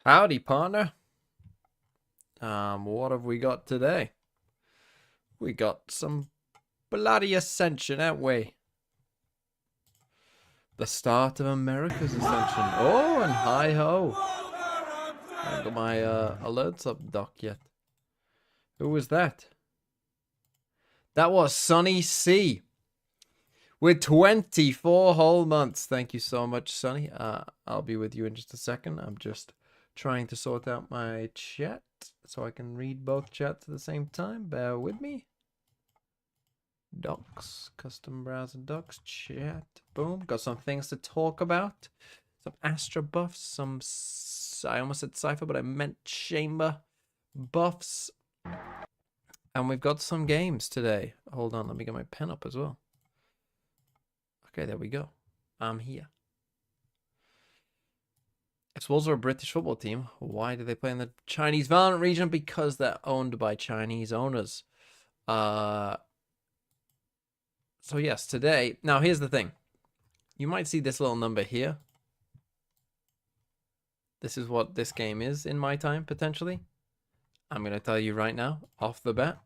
Howdy, partner. What have we got today? We got some bloody Ascension, haven't we? The start of America's Ascension. Oh, and hi-ho. I haven't got my alerts up, Doc, yet. Who was that? That was Sonny C. With 24 whole months. Thank you so much, Sonny. I'll be with you in just a second. I'm just trying to sort out my chat so I can read both chats at the same time. Bear with me. Docs, custom browser docs, chat. Boom. Got some things to talk about. Some Astra buffs, some... I almost said Cypher, but I meant Chamber buffs. And we've got some games today. Hold on, let me get my pen up as well. Okay, there we go. I'm here. If Wolves are a British football team, why do they play in the Chinese Valorant region? Because they're owned by Chinese owners. So yes, today... Now, here's the thing. You might see this little number here. This is what this game is in my time, potentially. I'm going to tell you right now, off the bat.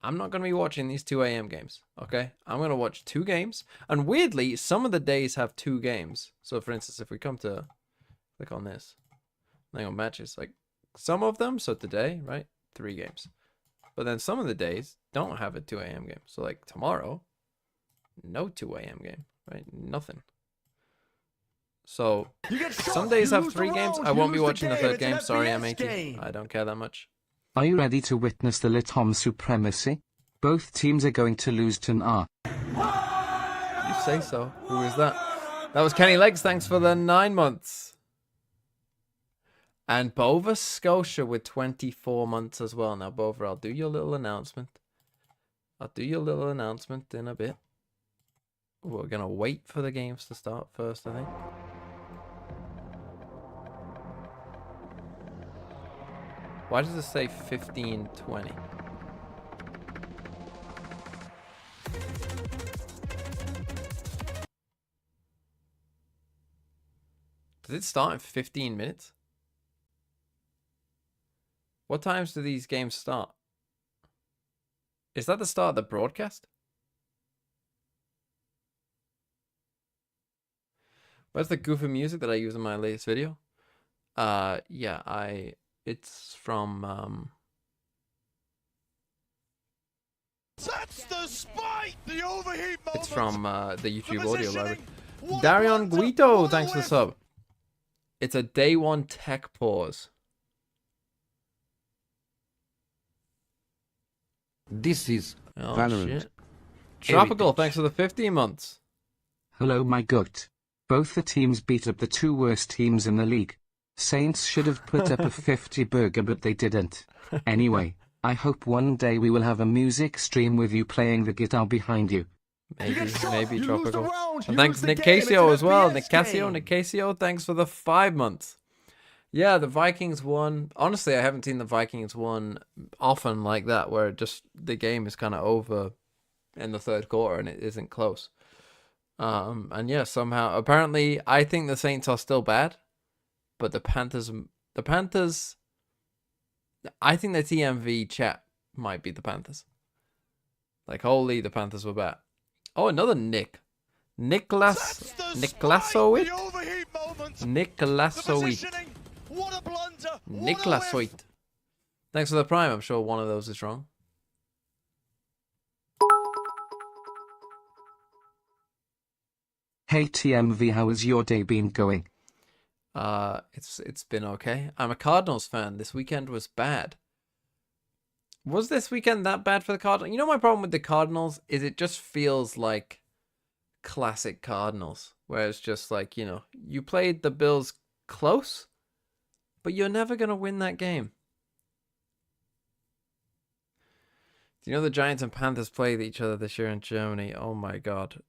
I'm not going to be watching these 2 a.m. games, okay? I'm going to watch 2 games. And weirdly, some of the days have 2 games. So, for instance, if we come to... Click on this. Hang on, matches. Like, some of them, so today, right? 3 games. But then some of the days don't have a 2 a.m. game. So, like, tomorrow, no 2 a.m. game, right? Nothing. So, some days have 3 games. I won't be watching the 3rd game. Sorry, M80. I don't care that much. Are you ready to witness the Litom supremacy? Both teams are going to lose to an You say so. Who is that? That was Kenny Legs. Thanks for the 9 months. And Bova Scotia with 24 months as well. Now, Bova, I'll do your little announcement. I'll do your little announcement in a bit. We're going to wait for the games to start first, I think. Why does it say 15:20? Does it start in 15 minutes? What times do these games start? Is that the start of the broadcast? Where's the goofy music that I use in my latest video? Yeah, it's from That's the spike! The overheat moment! it's from the YouTube audio library. Darion Guito, thanks for the sub. It's a day 1 tech pause. This is Valorant. Shit. Tropical, thanks for the 15 months. Hello my gut. Both the teams beat up the 2 worst teams in the league. Saints should have put up a 50 burger but they didn't. Anyway, I hope one day we will have a music stream with you playing the guitar behind you. Maybe Tropical. And thanks Nick Casio as well. Nick Casio, thanks for the 5 months. Yeah, the Vikings won. Honestly, I haven't seen the Vikings won often like that, where just the game is kind of over in the 3rd quarter and it isn't close. And yeah, somehow, apparently, I think the Saints are still bad, but the Panthers, I think the TMV chat might be the Panthers. Like, holy, the Panthers were bad. Oh, another Nick. Niklasoit. Thanks for the prime. I'm sure one of those is wrong. Hey TMV, how has your day been going? It's been okay. I'm a Cardinals fan. This weekend was bad. Was this weekend that bad for the Cardinals? You know, my problem with the Cardinals is it just feels like classic Cardinals, where it's just like, you know, you played the Bills close, but you're never going to win that game. Do you know the Giants and Panthers played each other this year in Germany? Oh my God.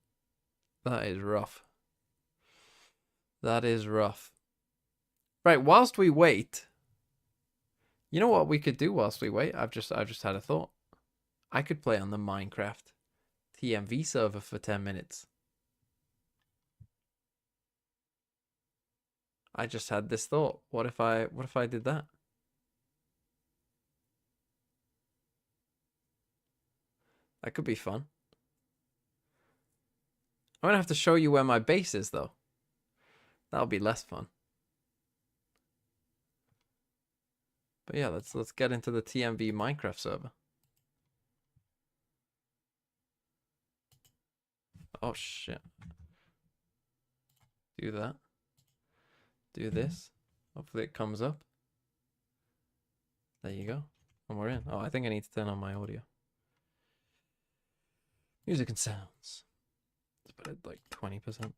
That is rough. That is rough. Right, whilst we wait, you know what we could do whilst we wait? I've just had a thought. I could play on the Minecraft TMV server for 10 minutes. I just had this thought. What if I did that? That could be fun. I'm gonna have to show you where my base is though. That'll be less fun. But yeah, let's get into the TMV Minecraft server. Oh shit. Do that. Do this. Hopefully it comes up. There you go. And we're in. Oh, I think I need to turn on my audio. Music and sounds. Let's put it like 20%.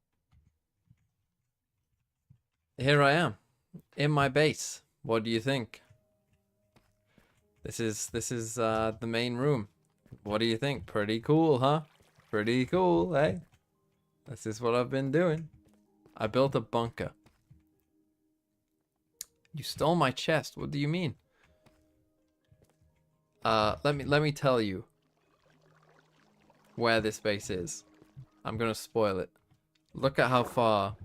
Here I am. In my base. What do you think? This is the main room. What do you think? Pretty cool, huh? Pretty cool, eh? This is what I've been doing. I built a bunker. You stole my chest. What do you mean? Let me tell you where this base is. I'm gonna spoil it. Look at how far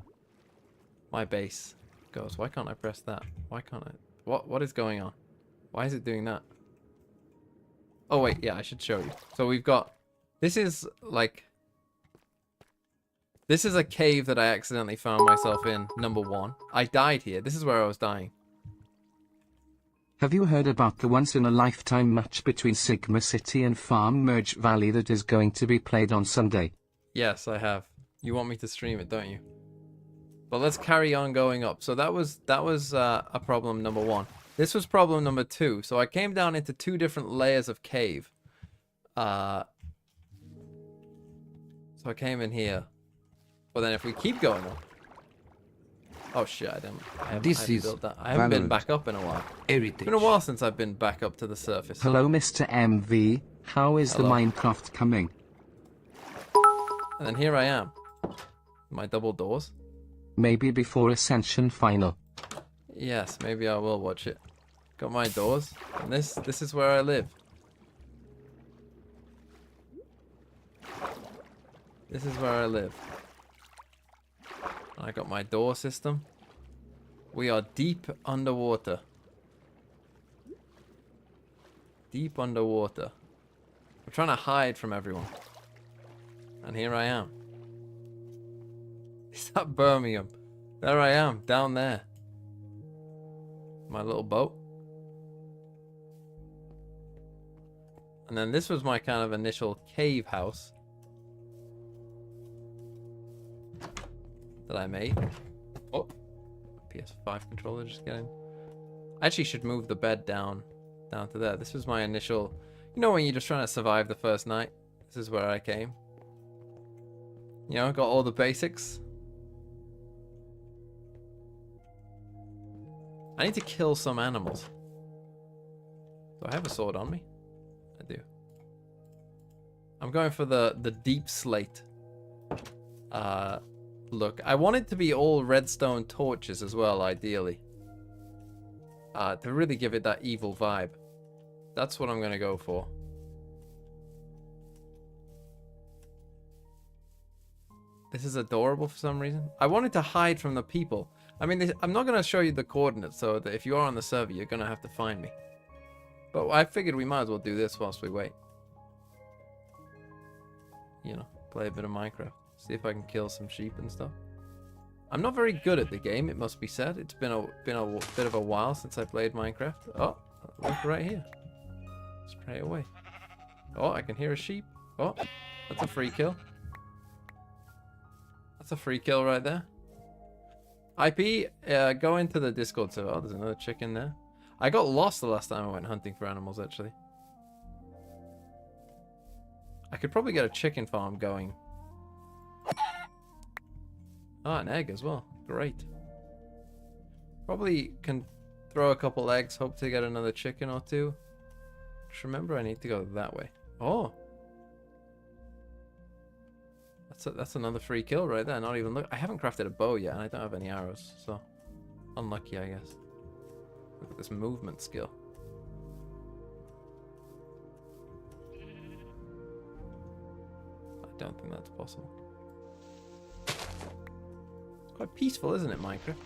my base goes. Why can't I press that? Why can't I? What is going on? Why is it doing that? Oh wait, yeah, I should show you. So we've got, this is like, this is a cave that I accidentally found myself in, number 1. I died here. This is where I was dying. Have you heard about the once-in-a-lifetime match between Sigma City and Farm Merge Valley that is going to be played on Sunday? Yes, I have. You want me to stream it, don't you? But let's carry on going up. So that was a problem number 1. This was problem number 2. So I came down into 2 different layers of cave. So I came in here. But then if we keep going up. Oh shit, I haven't built that. I haven't been back up in a while. It's been a while since I've been back up to the surface. Hello, Mr. MV. How is Hello. the Minecraft coming? And then here I am. My double doors. Maybe before Ascension final. Yes, maybe I will watch it. Got my doors. And this is where I live. This is where I live. I got my door system. We are deep underwater. Deep underwater. I'm trying to hide from everyone. And here I am. Is that Birmingham? There I am, down there. My little boat. And then this was my kind of initial cave house that I made. Oh, PS5 controller just getting. I actually should move the bed down to there. This was my initial, you know, when you're just trying to survive the first night. This is where I came. You know, got all the basics. I need to kill some animals. Do I have a sword on me? I do. I'm going for the deep slate. Look, I want it to be all redstone torches as well, ideally. To really give it that evil vibe. That's what I'm going to go for. This is adorable for some reason. I wanted to hide from the people. I mean, I'm not going to show you the coordinates, so that if you are on the server, you're going to have to find me. But I figured we might as well do this whilst we wait. You know, play a bit of Minecraft. See if I can kill some sheep and stuff. I'm not very good at the game, it must be said. It's been a bit of a while since I played Minecraft. Oh, look right here. Straight away. Oh, I can hear a sheep. Oh, that's a free kill. That's a free kill right there. IP, go into the Discord server. Oh, there's another chicken there. I got lost the last time I went hunting for animals, actually. I could probably get a chicken farm going. Ah, an egg as well. Great. Probably can throw a couple eggs, hope to get another chicken or 2. Just remember I need to go that way. Oh. That's another free kill right there. Not even look. I haven't crafted a bow yet, and I don't have any arrows, so unlucky, I guess. Look at this movement skill. I don't think that's possible. Quite peaceful, isn't it, Minecraft?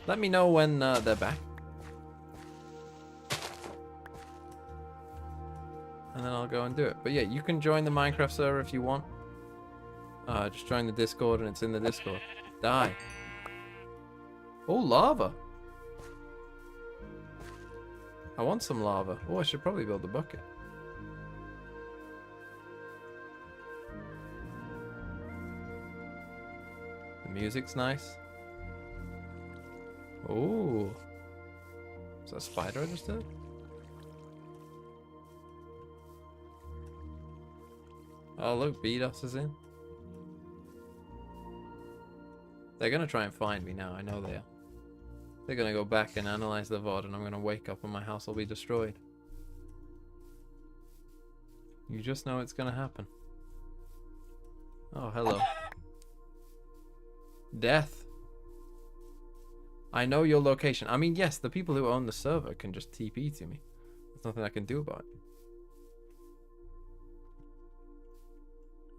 Let me know when they're back. And then I'll go and do it. But yeah, you can join the Minecraft server if you want. Just join the Discord and it's in the Discord. Die. Oh, lava. I want some lava. Oh, I should probably build a bucket. The music's nice. Oh. Is that a spider I just did? Oh, look, BDOS is in. They're going to try and find me now. I know they are. They're going to go back and analyze the VOD, and I'm going to wake up and my house will be destroyed. You just know it's going to happen. Oh, hello. Death. I know your location. I mean, yes, the people who own the server can just TP to me. There's nothing I can do about it.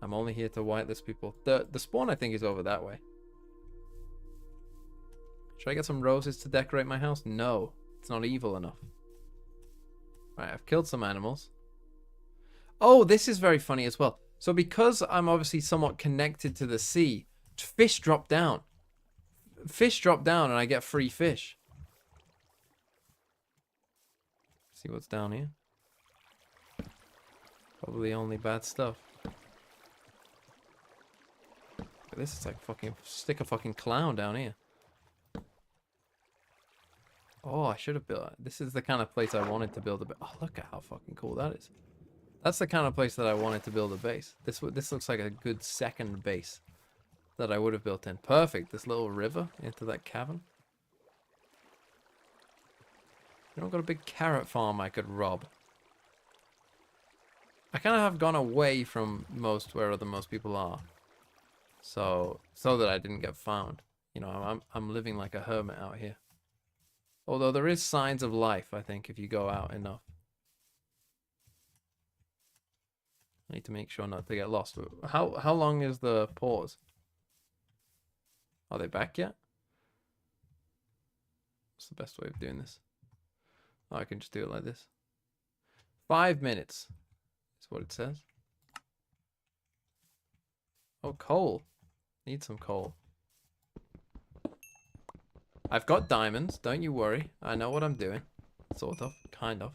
I'm only here to whitelist people. The spawn, I think, is over that way. Should I get some roses to decorate my house? No, it's not evil enough. Right, I've killed some animals. Oh, this is very funny as well. So because I'm obviously somewhat connected to the sea, fish drop down. Fish drop down and I get free fish. See what's down here. Probably only bad stuff. This is like fucking stick a fucking clown down here. Oh, I should have built. This is the kind of place I wanted to build a base. Oh, look at how fucking cool that is. That's the kind of place that I wanted to build a base. This looks like a good second base that I would have built in. Perfect. This little river into that cavern. You know, I've got a big carrot farm I could rob. I kind of have gone away from where most people are. So that I didn't get found. You know, I'm living like a hermit out here. Although there is signs of life, I think, if you go out enough. I need to make sure not to get lost. How long is the pause? Are they back yet? What's the best way of doing this? Oh, I can just do it like this. 5 minutes is what it says. Oh, coal. Need some coal. I've got diamonds, don't you worry. I know what I'm doing. Sort of, kind of.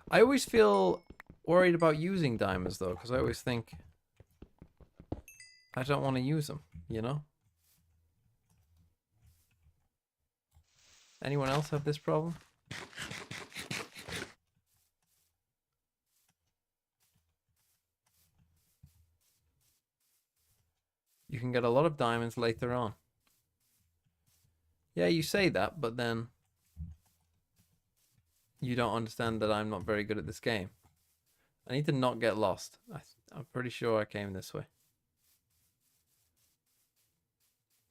I always feel worried about using diamonds though, because I always think I don't want to use them, you know? Anyone else have this problem? You can get a lot of diamonds later on. Yeah, you say that, but then you don't understand that I'm not very good at this game. I need to not get lost. I'm pretty sure I came this way.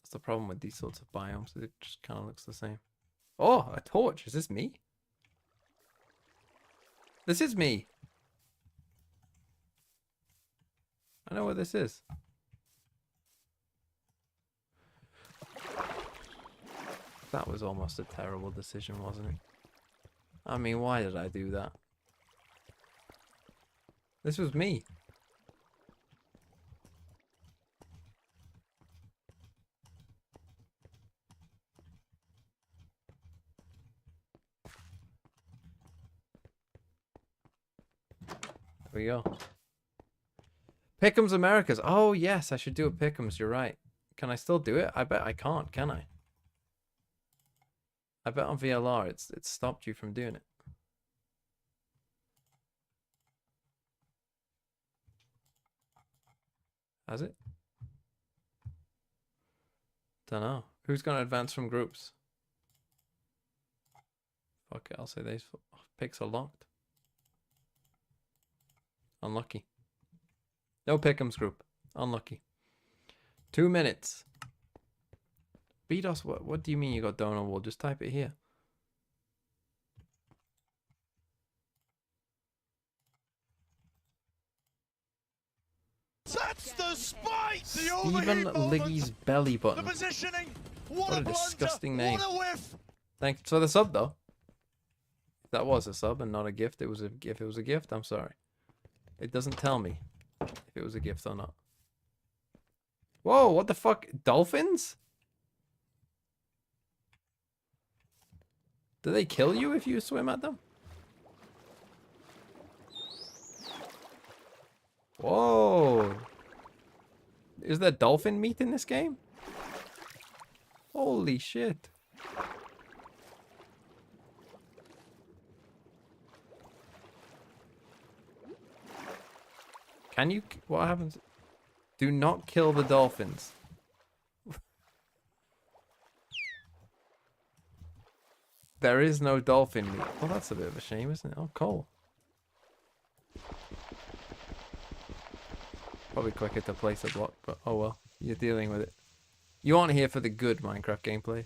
That's the problem with these sorts of biomes. It just kind of looks the same. Oh, a torch. Is this me? This is me. I know what this is. That was almost a terrible decision, wasn't it? I mean, why did I do that? This was me. There we go. Pick'ems Americas. Oh, yes, I should do a Pick'ems. You're right. Can I still do it? I bet I can't, can I? I bet on VLR it's stopped you from doing it. Has it? Don't know. Who's gonna advance from groups? Fuck it, I'll say these picks are locked. Unlucky. No Pick'ems group. Unlucky. 2 minutes. BDOS, what do you mean you got donor wall? Just type it here. That's the spike! The Stephen overheat moment, Liggy's belly the button. positioning. What a blunder, disgusting name. What a whiff! Thanks for the sub, though. That was a sub and not a gift. It was a if it was a gift, I'm sorry. It doesn't tell me if it was a gift or not. Whoa, what the fuck? Dolphins? Do they kill you if you swim at them? Whoa. Is there dolphin meat in this game? Holy shit. Can you... What happens? Do not kill the dolphins. There is no dolphin meat. Well, that's a bit of a shame, isn't it? Oh, cool. Probably quicker to place a block, but oh well. You're dealing with it. You aren't here for the good Minecraft gameplay.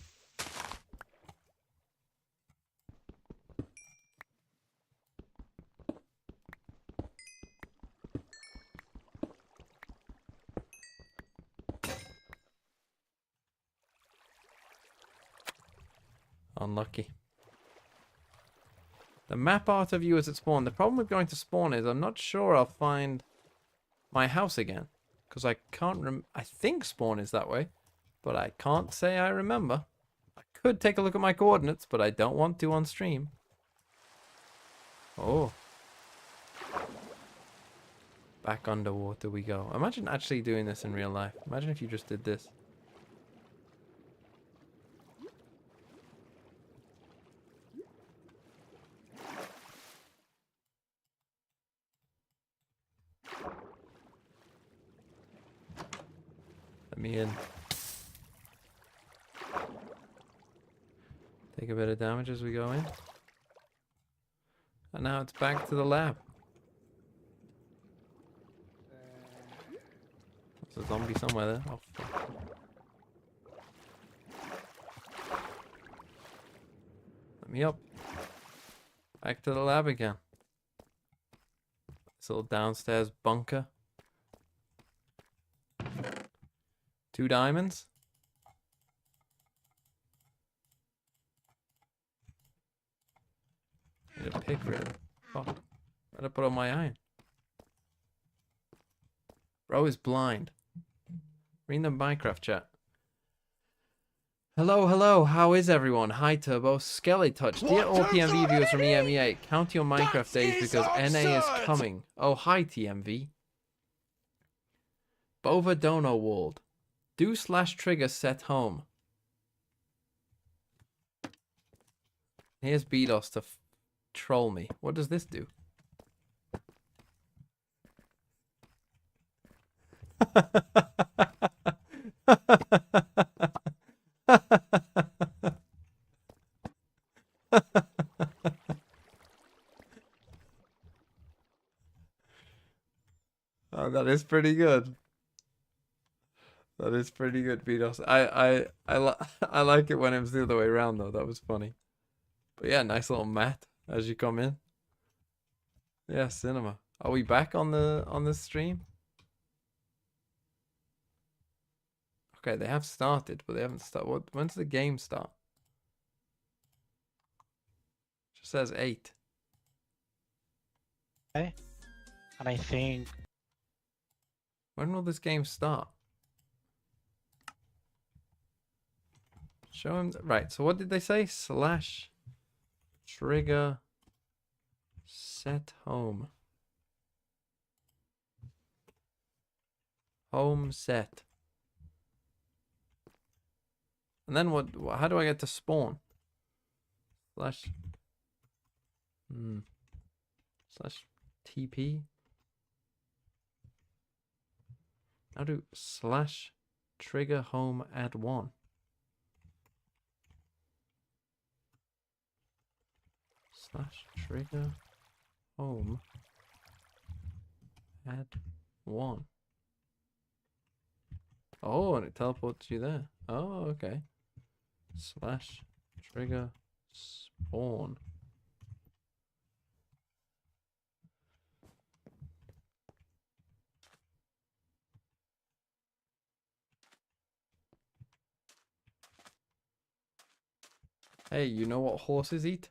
Unlucky. The map art of you as it spawned. The problem with going to spawn is I'm not sure I'll find my house again. Because I can't I think spawn is that way. But I can't say I remember. I could take a look at my coordinates, but I don't want to on stream. Oh. Back underwater we go. Imagine actually doing this in real life. Imagine if you just did this. Let me in. Take a bit of damage as we go in. And now it's back to the lab. There's a zombie somewhere there. Oh, fuck. Let me up. Back to the lab again. This little downstairs bunker. 2 diamonds. Need a pick really. Fuck. Where'd I put on my iron? Bro is blind. Read the Minecraft chat. Hello, hello. How is everyone? Hi, Turbo. Skelly Touch. Dear all TMV viewers from EMEA, count your Minecraft days because NA is coming. Oh, hi, TMV. Bova Dono Walled. Do/trigger set home. Here's BDOS to troll me. What does this do? Oh, that is pretty good. That is pretty good, BDOS. I like it when it was the other way around though. That was funny. But yeah, nice little mat as you come in. Yeah, cinema. Are we back on the stream? Okay, they have started, but they haven't started. When does the game start? It just says 8. Okay. And I think When will this game start? Show him. Right, so what did they say? /trigger set home. Home set. And then what? How do I get to spawn? /TP. How do /trigger home add 1? /trigger home add 1. Oh, and it teleports you there. Oh, okay. /trigger spawn. Hey, you know what horses eat?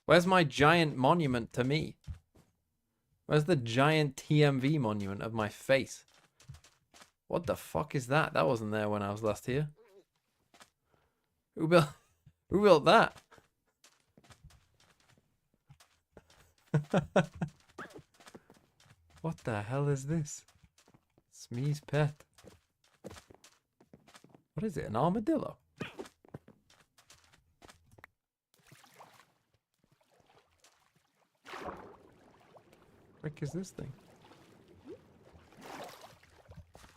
Where's my giant monument to me? Where's the giant TMV monument of my face? What the fuck is that? That wasn't there when I was last here. Who built that? What the hell is this? Smee's pet. What is it? An armadillo? Frick is this thing?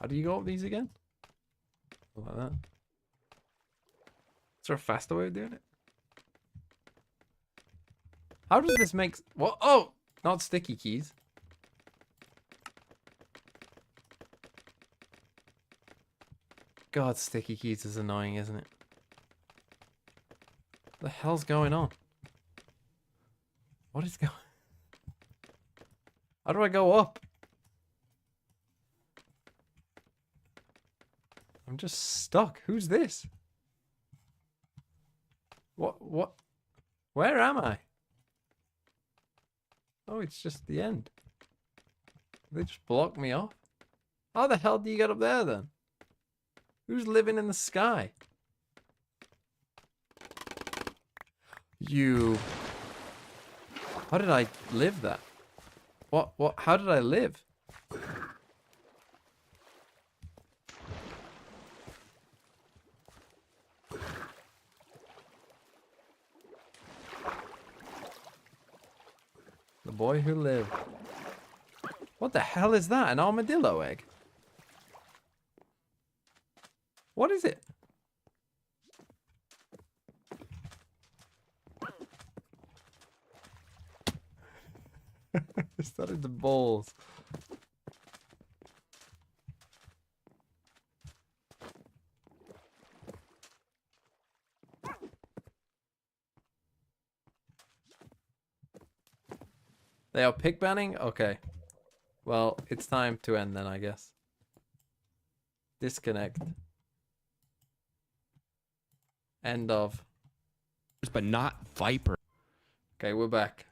How do you go up these again? Like that. Is there a faster way of doing it? How does this make... What? Oh! Not sticky keys. God, sticky keys is annoying, isn't it? What the hell's going on? What is going... How do I go up? I'm just stuck. Who's this? What? Where am I? Oh, it's just the end. They just blocked me off. How the hell do you get up there then? Who's living in the sky? You. How did I live that? What? How did I live? The boy who lived. What the hell is that? An armadillo egg? What is it? It started to balls. They are pick banning? Okay. Well, it's time to end then, I guess. Disconnect. End of. But not Viper. Okay, we're back.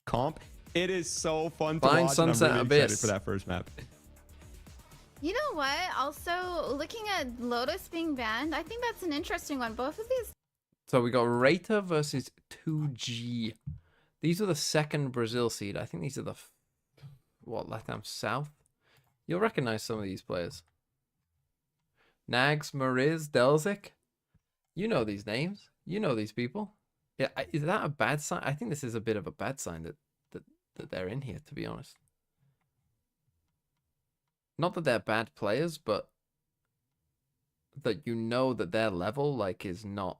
Comp. It is so fun to Find watch. Sunset and I'm really Abyss. excited for that first map. You know what? Also, looking at Lotus being banned, I think that's an interesting one. Both of these. So we got RETA versus 2G. These are the second Brazil seed. I think these are the Latam South. You'll recognize some of these players. Nags, Mariz, Delzik. You know these names. You know these people. Yeah, is that a bad sign? I think this is a bit of a bad sign that they're in here, to be honest. Not that they're bad players, but that you know that their level like is not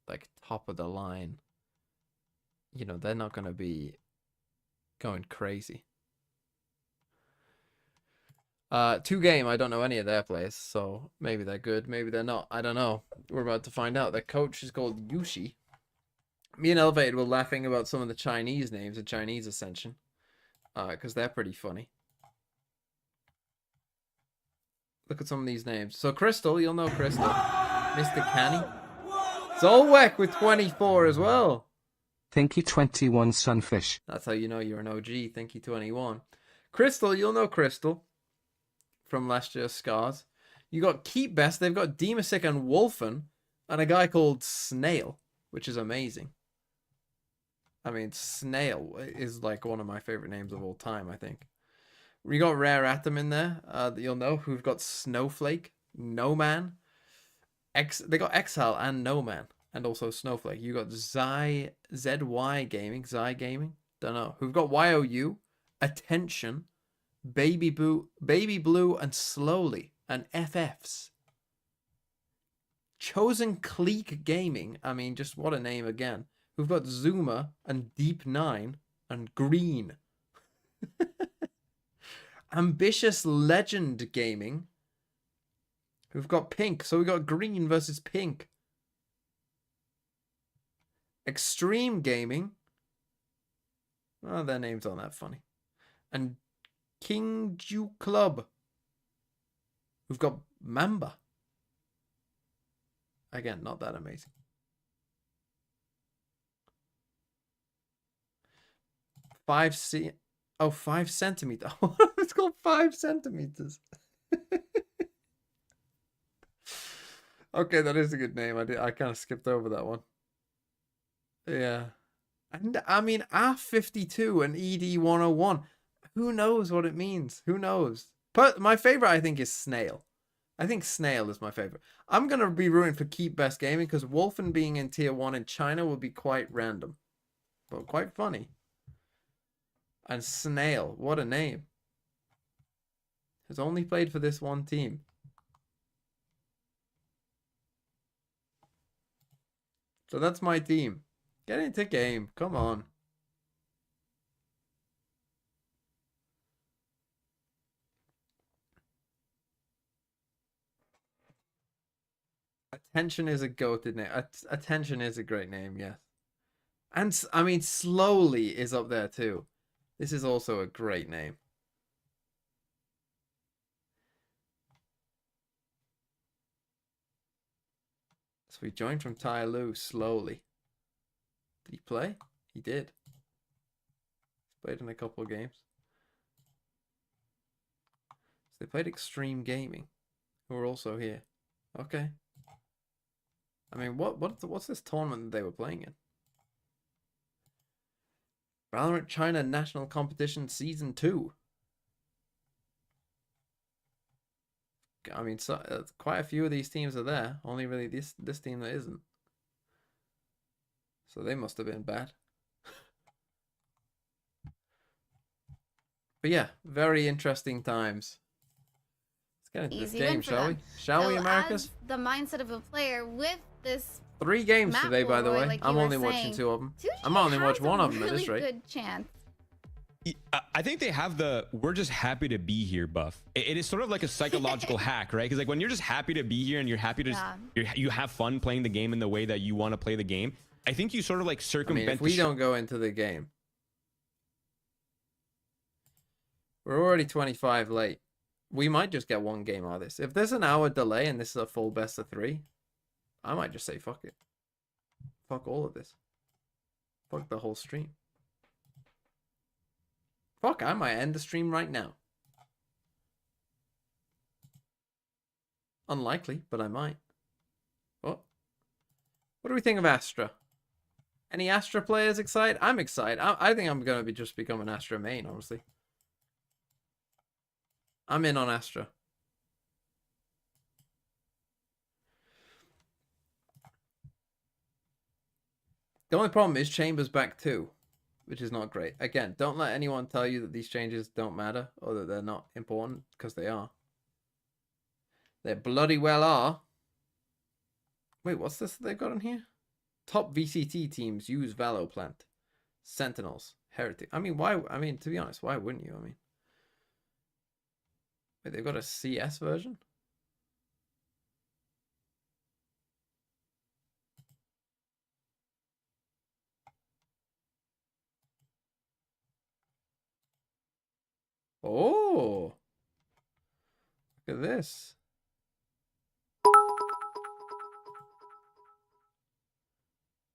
like top of the line. You know, they're not going to be going crazy. 2Game, I don't know any of their players, so maybe they're good, maybe they're not. I don't know. We're about to find out. Their coach is called Yushi. Me and Elevated were laughing about some of the Chinese names in Chinese Ascension, because they're pretty funny. Look at some of these names. So Crystal, you'll know Crystal. Mr. Canny. Zolwek with 24 as well. Thinky21 Sunfish. That's how you know you're an OG, Thinky21. Crystal, you'll know Crystal from last year's Scars. You got Keep Best, they've got Demasic and Wolfen, and a guy called Snail, which is amazing. I mean, Snail is like one of my favorite names of all time, I think. We got Rare Atom in there, that you'll know, who've got Snowflake, No Man. They got Exile and No Man, and also Snowflake. You got ZY Gaming, Zy Gaming, don't know. Who've got YOU, Attention, Baby Blue, and Slowly, and FFs. Chosen Clique Gaming, I mean, just what a name again. Who've got Zuma, and Deep9, and Green. Ambitious Legend Gaming. Who've got Pink, so we got Green versus Pink. Extreme Gaming. Oh, their names aren't that funny. And King Ju Club. We've got Mamba. Again, not that amazing. Five centimeters. It's called 5 centimeters. Okay, that is a good name. I kind of skipped over that one. Yeah. And I mean, R52 and ED101. Who knows what it means? Who knows? But my favorite, I think, is Snail. I think Snail is my favorite. I'm going to be rooting for Keep Best Gaming because Wolfen being in Tier 1 in China would be quite random. But quite funny. And Snail, what a name. Has only played for this one team. So that's my team. Get into game. Come on. Attention is a goated name. Attention is a great name, yes. And I mean, Slowly is up there too. This is also a great name. So we joined from Tai Lu, Slowly. Did he play? He did. He's played in a couple of games. So they played Extreme Gaming, who are also here. Okay. I mean, what's this tournament that they were playing in? Valorant China National Competition Season 2. I mean, quite a few of these teams are there. Only really this team that isn't. So they must have been bad. But yeah, very interesting times. Let's get into this game, shall we? Shall we, Americas? The mindset of a player with this 3 games map today, by the Roy, way. like I'm you were only watching saying. 2 of them. 2G I'm only has watching a 1 of them at really this rate. good chance. I think they have the "we're just happy to be here" buff. It is sort of like a psychological hack, right? Because like when you're just happy to be here and you're happy to you have fun playing the game in the way that you want to play the game. I think you sort of like I circumvent. mean, if we don't go into the game, we're already 25 late. We might just get 1 game out of this. If there's an hour delay and this is a full best of 3, I might just say fuck it. Fuck all of this. Fuck the whole stream. Fuck, I might end the stream right now. Unlikely, but I might. Oh. What do we think of Astra? Any Astra players excited? I'm excited. I think I'm going to just become an Astra main, honestly. I'm in on Astra. The only problem is Chamber's back too, which is not great. Again, don't let anyone tell you that these changes don't matter or that they're not important, because they are. They bloody well are. Wait, what's this they've got on here? Top VCT teams use Valoplant. Sentinels. Heretic. I mean, why? I mean, to be honest, why wouldn't you? I mean, wait, they've got a CS version? Oh, look at this.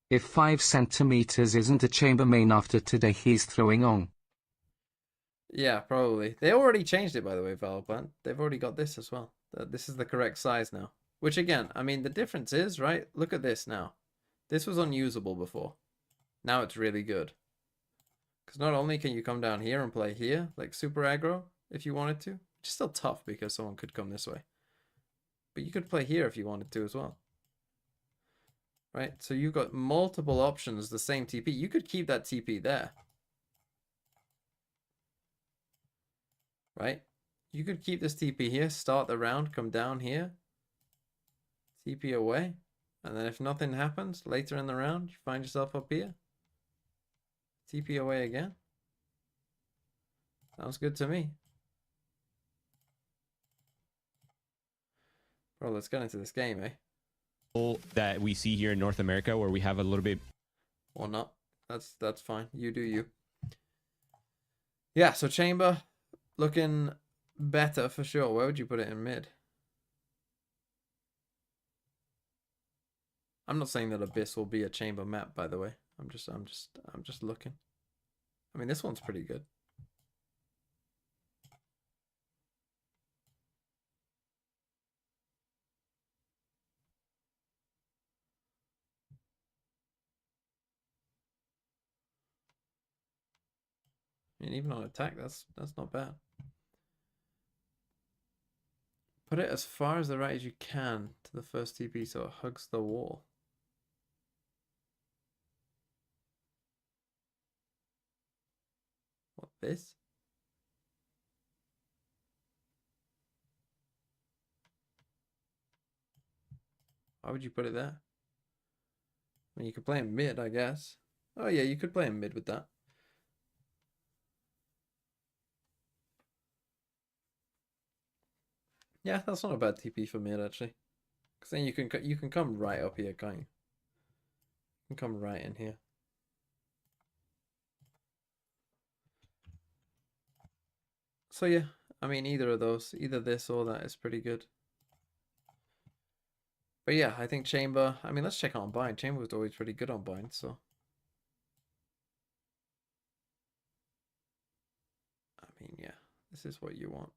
If 5 centimeters isn't a chamber main after today, he's throwing on. Yeah, probably. They already changed it, by the way, Valoplant. They've already got this as well. This is the correct size now. Which, again, I mean, the difference is, right? Look at this now. This was unusable before. Now it's really good. Because not only can you come down here and play here, like super aggro, if you wanted to. Which is still tough because someone could come this way. But you could play here if you wanted to as well. Right? So you've got multiple options, the same TP. You could keep that TP there. Right? You could keep this TP here, start the round, come down here, TP away, and then if nothing happens later in the round, you find yourself up here, TP away again. Sounds good to me. Bro, let's get into this game, eh? That we see here in North America, where we have a little bit Or not. That's fine. You do you. Yeah, so chamber looking better for sure. Where would you put it in mid? I'm not saying that Abyss will be a chamber map, by the way. I'm just looking. I mean, this one's pretty good. I mean, even on attack, that's not bad. Put it as far as the right as you can to the first TP so it hugs the wall. What, this? Why would you put it there? I mean, you could play in mid, I guess. Oh yeah, you could play in mid with that. Yeah, that's not a bad TP for mid actually. Because then you can come right up here, can't you? You can come right in here. So yeah, I mean either of those, either this or that is pretty good. But yeah, I think chamber. I mean, let's check on bind. Chamber was always pretty good on bind, so. I mean, yeah, this is what you want.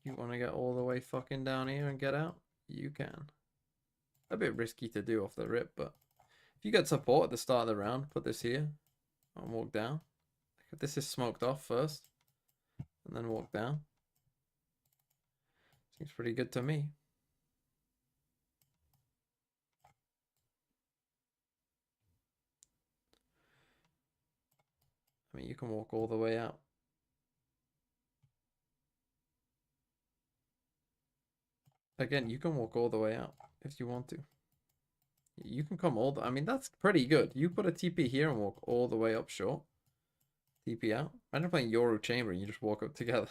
You want to get all the way fucking down here and get out? You can. A bit risky to do off the rip, but if you get support at the start of the round, put this here and walk down. If this is smoked off first and then walk down. Seems pretty good to me. I mean, you can walk all the way out. Again, you can walk all the way out if you want to. You can come all the... I mean, that's pretty good. You put a TP here and walk all the way up short. TP out. Imagine playing Yoru Chamber and you just walk up together.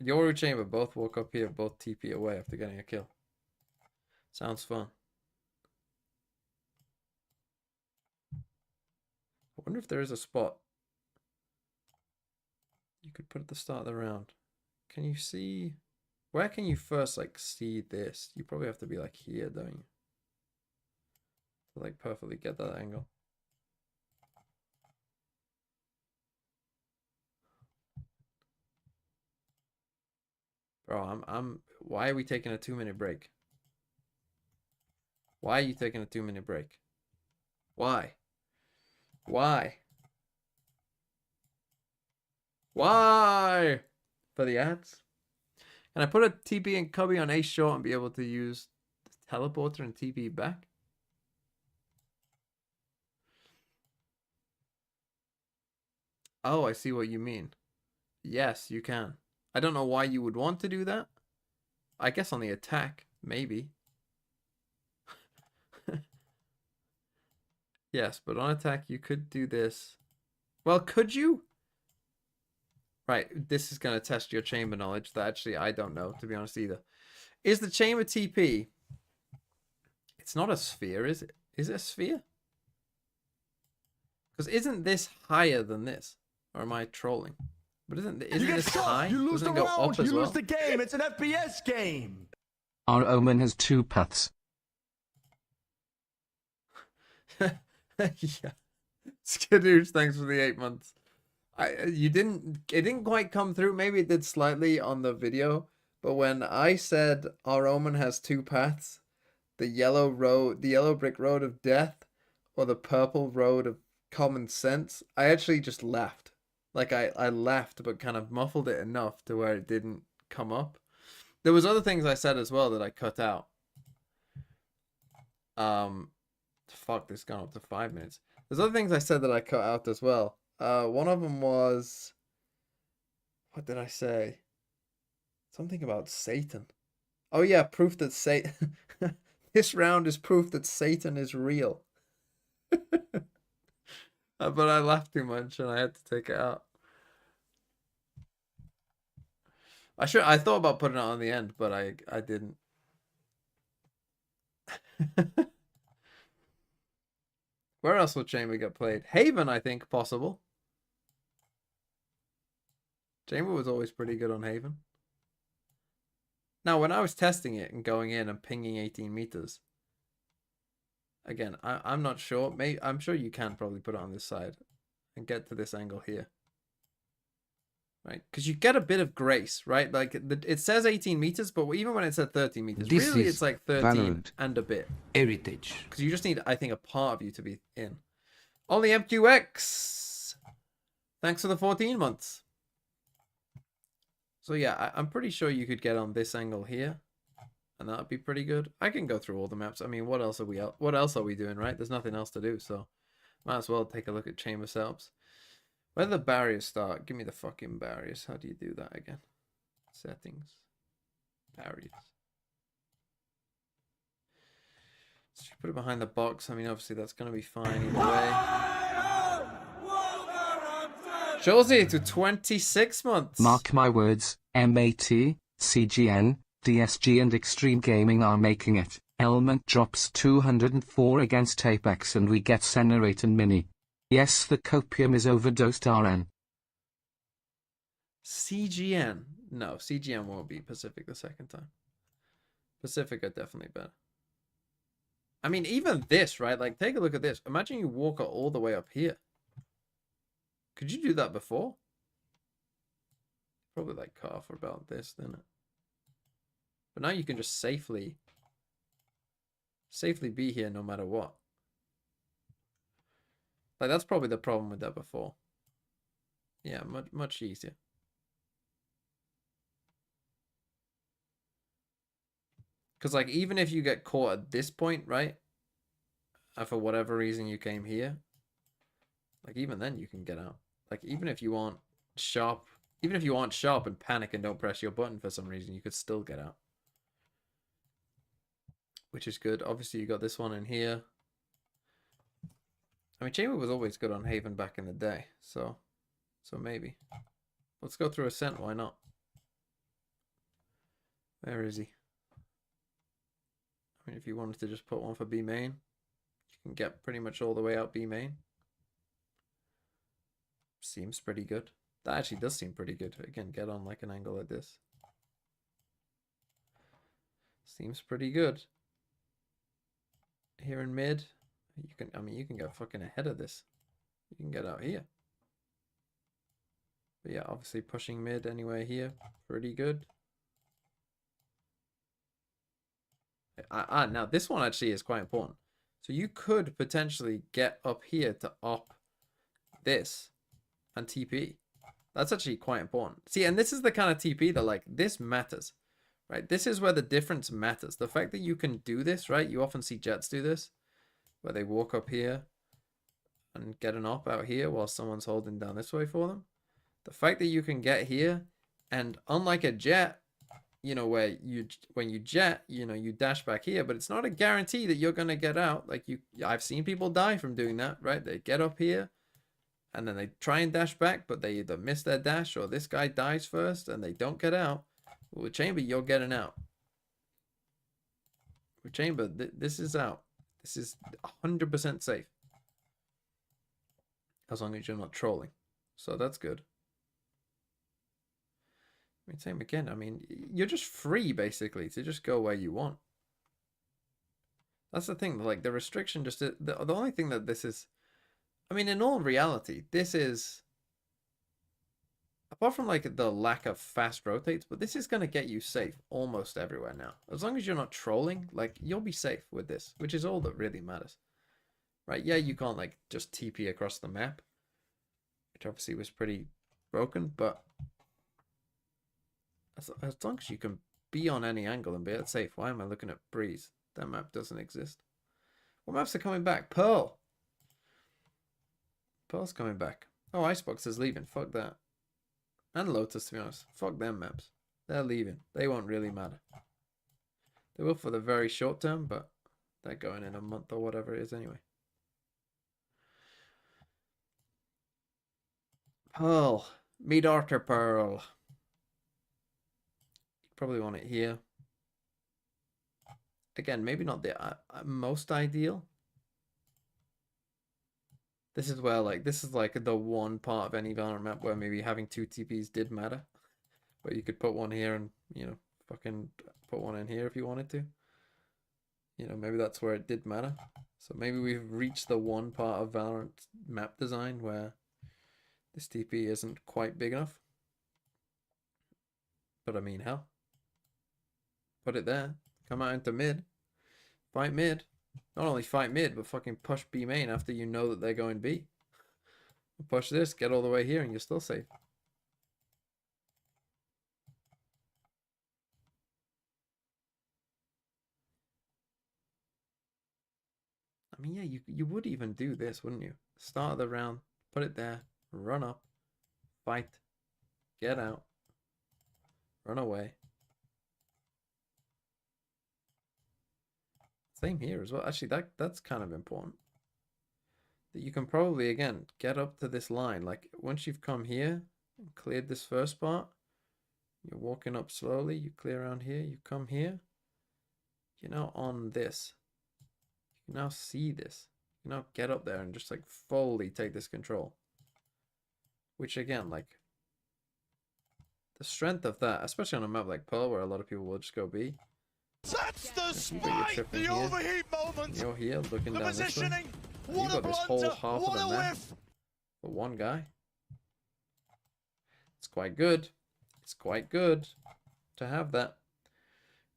Yoru Chamber, both walk up here, both TP away after getting a kill. Sounds fun. I wonder if there is a spot you could put at the start of the round. Can you see... Where can you first, like, see this? You probably have to be, like, here, don't you? To, like, perfectly get that angle. Bro, why are we taking a 2-minute break? Why are you taking a 2-minute break? Why? Why? Why? For the ads? Can I put a TP and Cubby on ace short and be able to use the teleporter and TP back? Oh, I see what you mean. Yes, you can. I don't know why you would want to do that. I guess on the attack, maybe. Yes, but on attack, you could do this. Well, could you? Right, this is going to test your chamber knowledge that actually I don't know, to be honest, either. Is the chamber TP... It's not a sphere, is it? Is it a sphere? Because isn't this higher than this? Or am I trolling? But isn't this high? You lose Doesn't the it go round. up as You well? lose the game. It's an FPS game. Our Omen has 2 paths. Yeah. Skadoosh, thanks for the 8 months. It didn't quite come through. Maybe it did slightly on the video, but when I said our Omen has 2 paths, the yellow brick road of death, or the purple road of common sense, I actually just laughed. Like I laughed, but kind of muffled it enough to where it didn't come up. There was other things I said as well that I cut out. Fuck, this gone up to 5 minutes. There's other things I said that I cut out as well. One of them was, what did I say? Something about Satan. Oh yeah, proof that Satan. This round is proof that Satan is real. But I laughed too much and I had to take it out. I thought about putting it on the end, but I didn't. Where else will Chamber get played? Haven, I think, possible. Chamber was always pretty good on Haven. Now, when I was testing it and going in and pinging 18 meters, again, I'm not sure. I'm sure you can probably put it on this side and get to this angle here. Right? Because you get a bit of grace, right? Like, it says 18 meters, but even when it said 13 meters, This really is it's like 13 Valorant. and a bit. Heritage. Because you just need, I think, a part of you to be in. Only MQX! Thanks for the 14 months. So yeah, I'm pretty sure you could get on this angle here, and that would be pretty good. I can go through all the maps. I mean, what else are we doing, right? There's nothing else to do, so might as well take a look at chamber setups. Where do the barriers start? Give me the fucking barriers. How do you do that again? Settings. Barriers. So you put it behind the box. I mean, obviously that's going to be fine either way. Josie to 26 months. Mark my words, MAT, CGN, DSG and Extreme Gaming are making it. Element drops 204 against Apex and we get Senerate and Mini. Yes, the copium is overdosed RN. CGN. No, CGN won't beat Pacific the second time. Pacific are definitely better. I mean, even this, right? Like, take a look at this. Imagine you walk all the way up here. Could you do that before? Probably like cut off about this, didn't it? But now you can just safely be here no matter what. Like, that's probably the problem with that before. Yeah, much easier. Because, like, even if you get caught at this point, right? And for whatever reason you came here, like, even then you can get out. Like, even if you aren't sharp and panic and don't press your button for some reason, you could still get out. Which is good. Obviously, you got this one in here. I mean, Chamber was always good on Haven back in the day, so maybe. Let's go through Ascent, why not? Where is he? I mean, if you wanted to just put one for B main, you can get pretty much all the way out B main. Seems pretty good. That actually does seem pretty good. Again, get on like an angle like this. Seems pretty good. Here in mid, you can get fucking ahead of this. You can get out here. But yeah, obviously pushing mid anyway here, pretty good. Now this one actually is quite important. So you could potentially get up here to op this and TP. That's actually quite important. See, and this is the kind of TP that, like, this matters, right? This is where the difference matters. The fact that you can do this, right? You often see Jets do this, where they walk up here and get an op out here while someone's holding down this way for them. The fact that you can get here, and unlike a Jet, you know, where when you jet, you know, you dash back here, but it's not a guarantee that you're gonna get out. Like, I've seen people die from doing that, right? They get up here and then they try and dash back, but they either miss their dash or this guy dies first and they don't get out. Well, with Chamber, you're getting out. With Chamber, this is out. This is 100% safe. As long as you're not trolling. So that's good. I mean, same again. I mean, you're just free, basically, to just go where you want. That's the thing. Like, the restriction just... The only thing that this is... I mean, in all reality, this is... Apart from, like, the lack of fast rotates, but this is going to get you safe almost everywhere now. As long as you're not trolling, like, you'll be safe with this, which is all that really matters. Right? Yeah, you can't, like, just TP across the map, which obviously was pretty broken, but... As long as you can be on any angle and be safe. Why am I looking at Breeze? That map doesn't exist. What maps are coming back? Pearl. Pearl's coming back. Oh, Icebox is leaving. Fuck that. And Lotus, to be honest. Fuck them maps. They're leaving. They won't really matter. They will for the very short term, but they're going in a month or whatever it is anyway. Pearl. Meet Arthur Pearl. Probably want it here. Again, maybe not the most ideal. This is where like this is like the one part of any Valorant map where maybe having 2 TPs did matter. But you could put one here and, you know, fucking put one in here if you wanted to. You know, maybe that's where it did matter. So maybe we've reached the one part of Valorant map design where this TP isn't quite big enough. But I mean, hell. Put it there. Come out into mid. Fight mid. Not only fight mid, but fucking push B main after you know that they're going B. Push this, get all the way here, and you're still safe. I mean, yeah, you would even do this, wouldn't you? Start of the round, put it there, run up, fight, get out, run away. Same here as well. Actually, that's kind of important. That you can probably, again, get up to this line. Like, once you've come here and cleared this first part, you're walking up slowly, you clear around here, you come here. You're now on this. You can now see this. You can now get up there and just, like, fully take this control. Which, again, like, the strength of that, especially on a map like Pearl, where a lot of people will just go B. That's the spike, the overheat moment. You're here looking the down this way. positioning. You've got this whole half what of the a map whiff. for one guy. It's quite good. It's quite good to have that.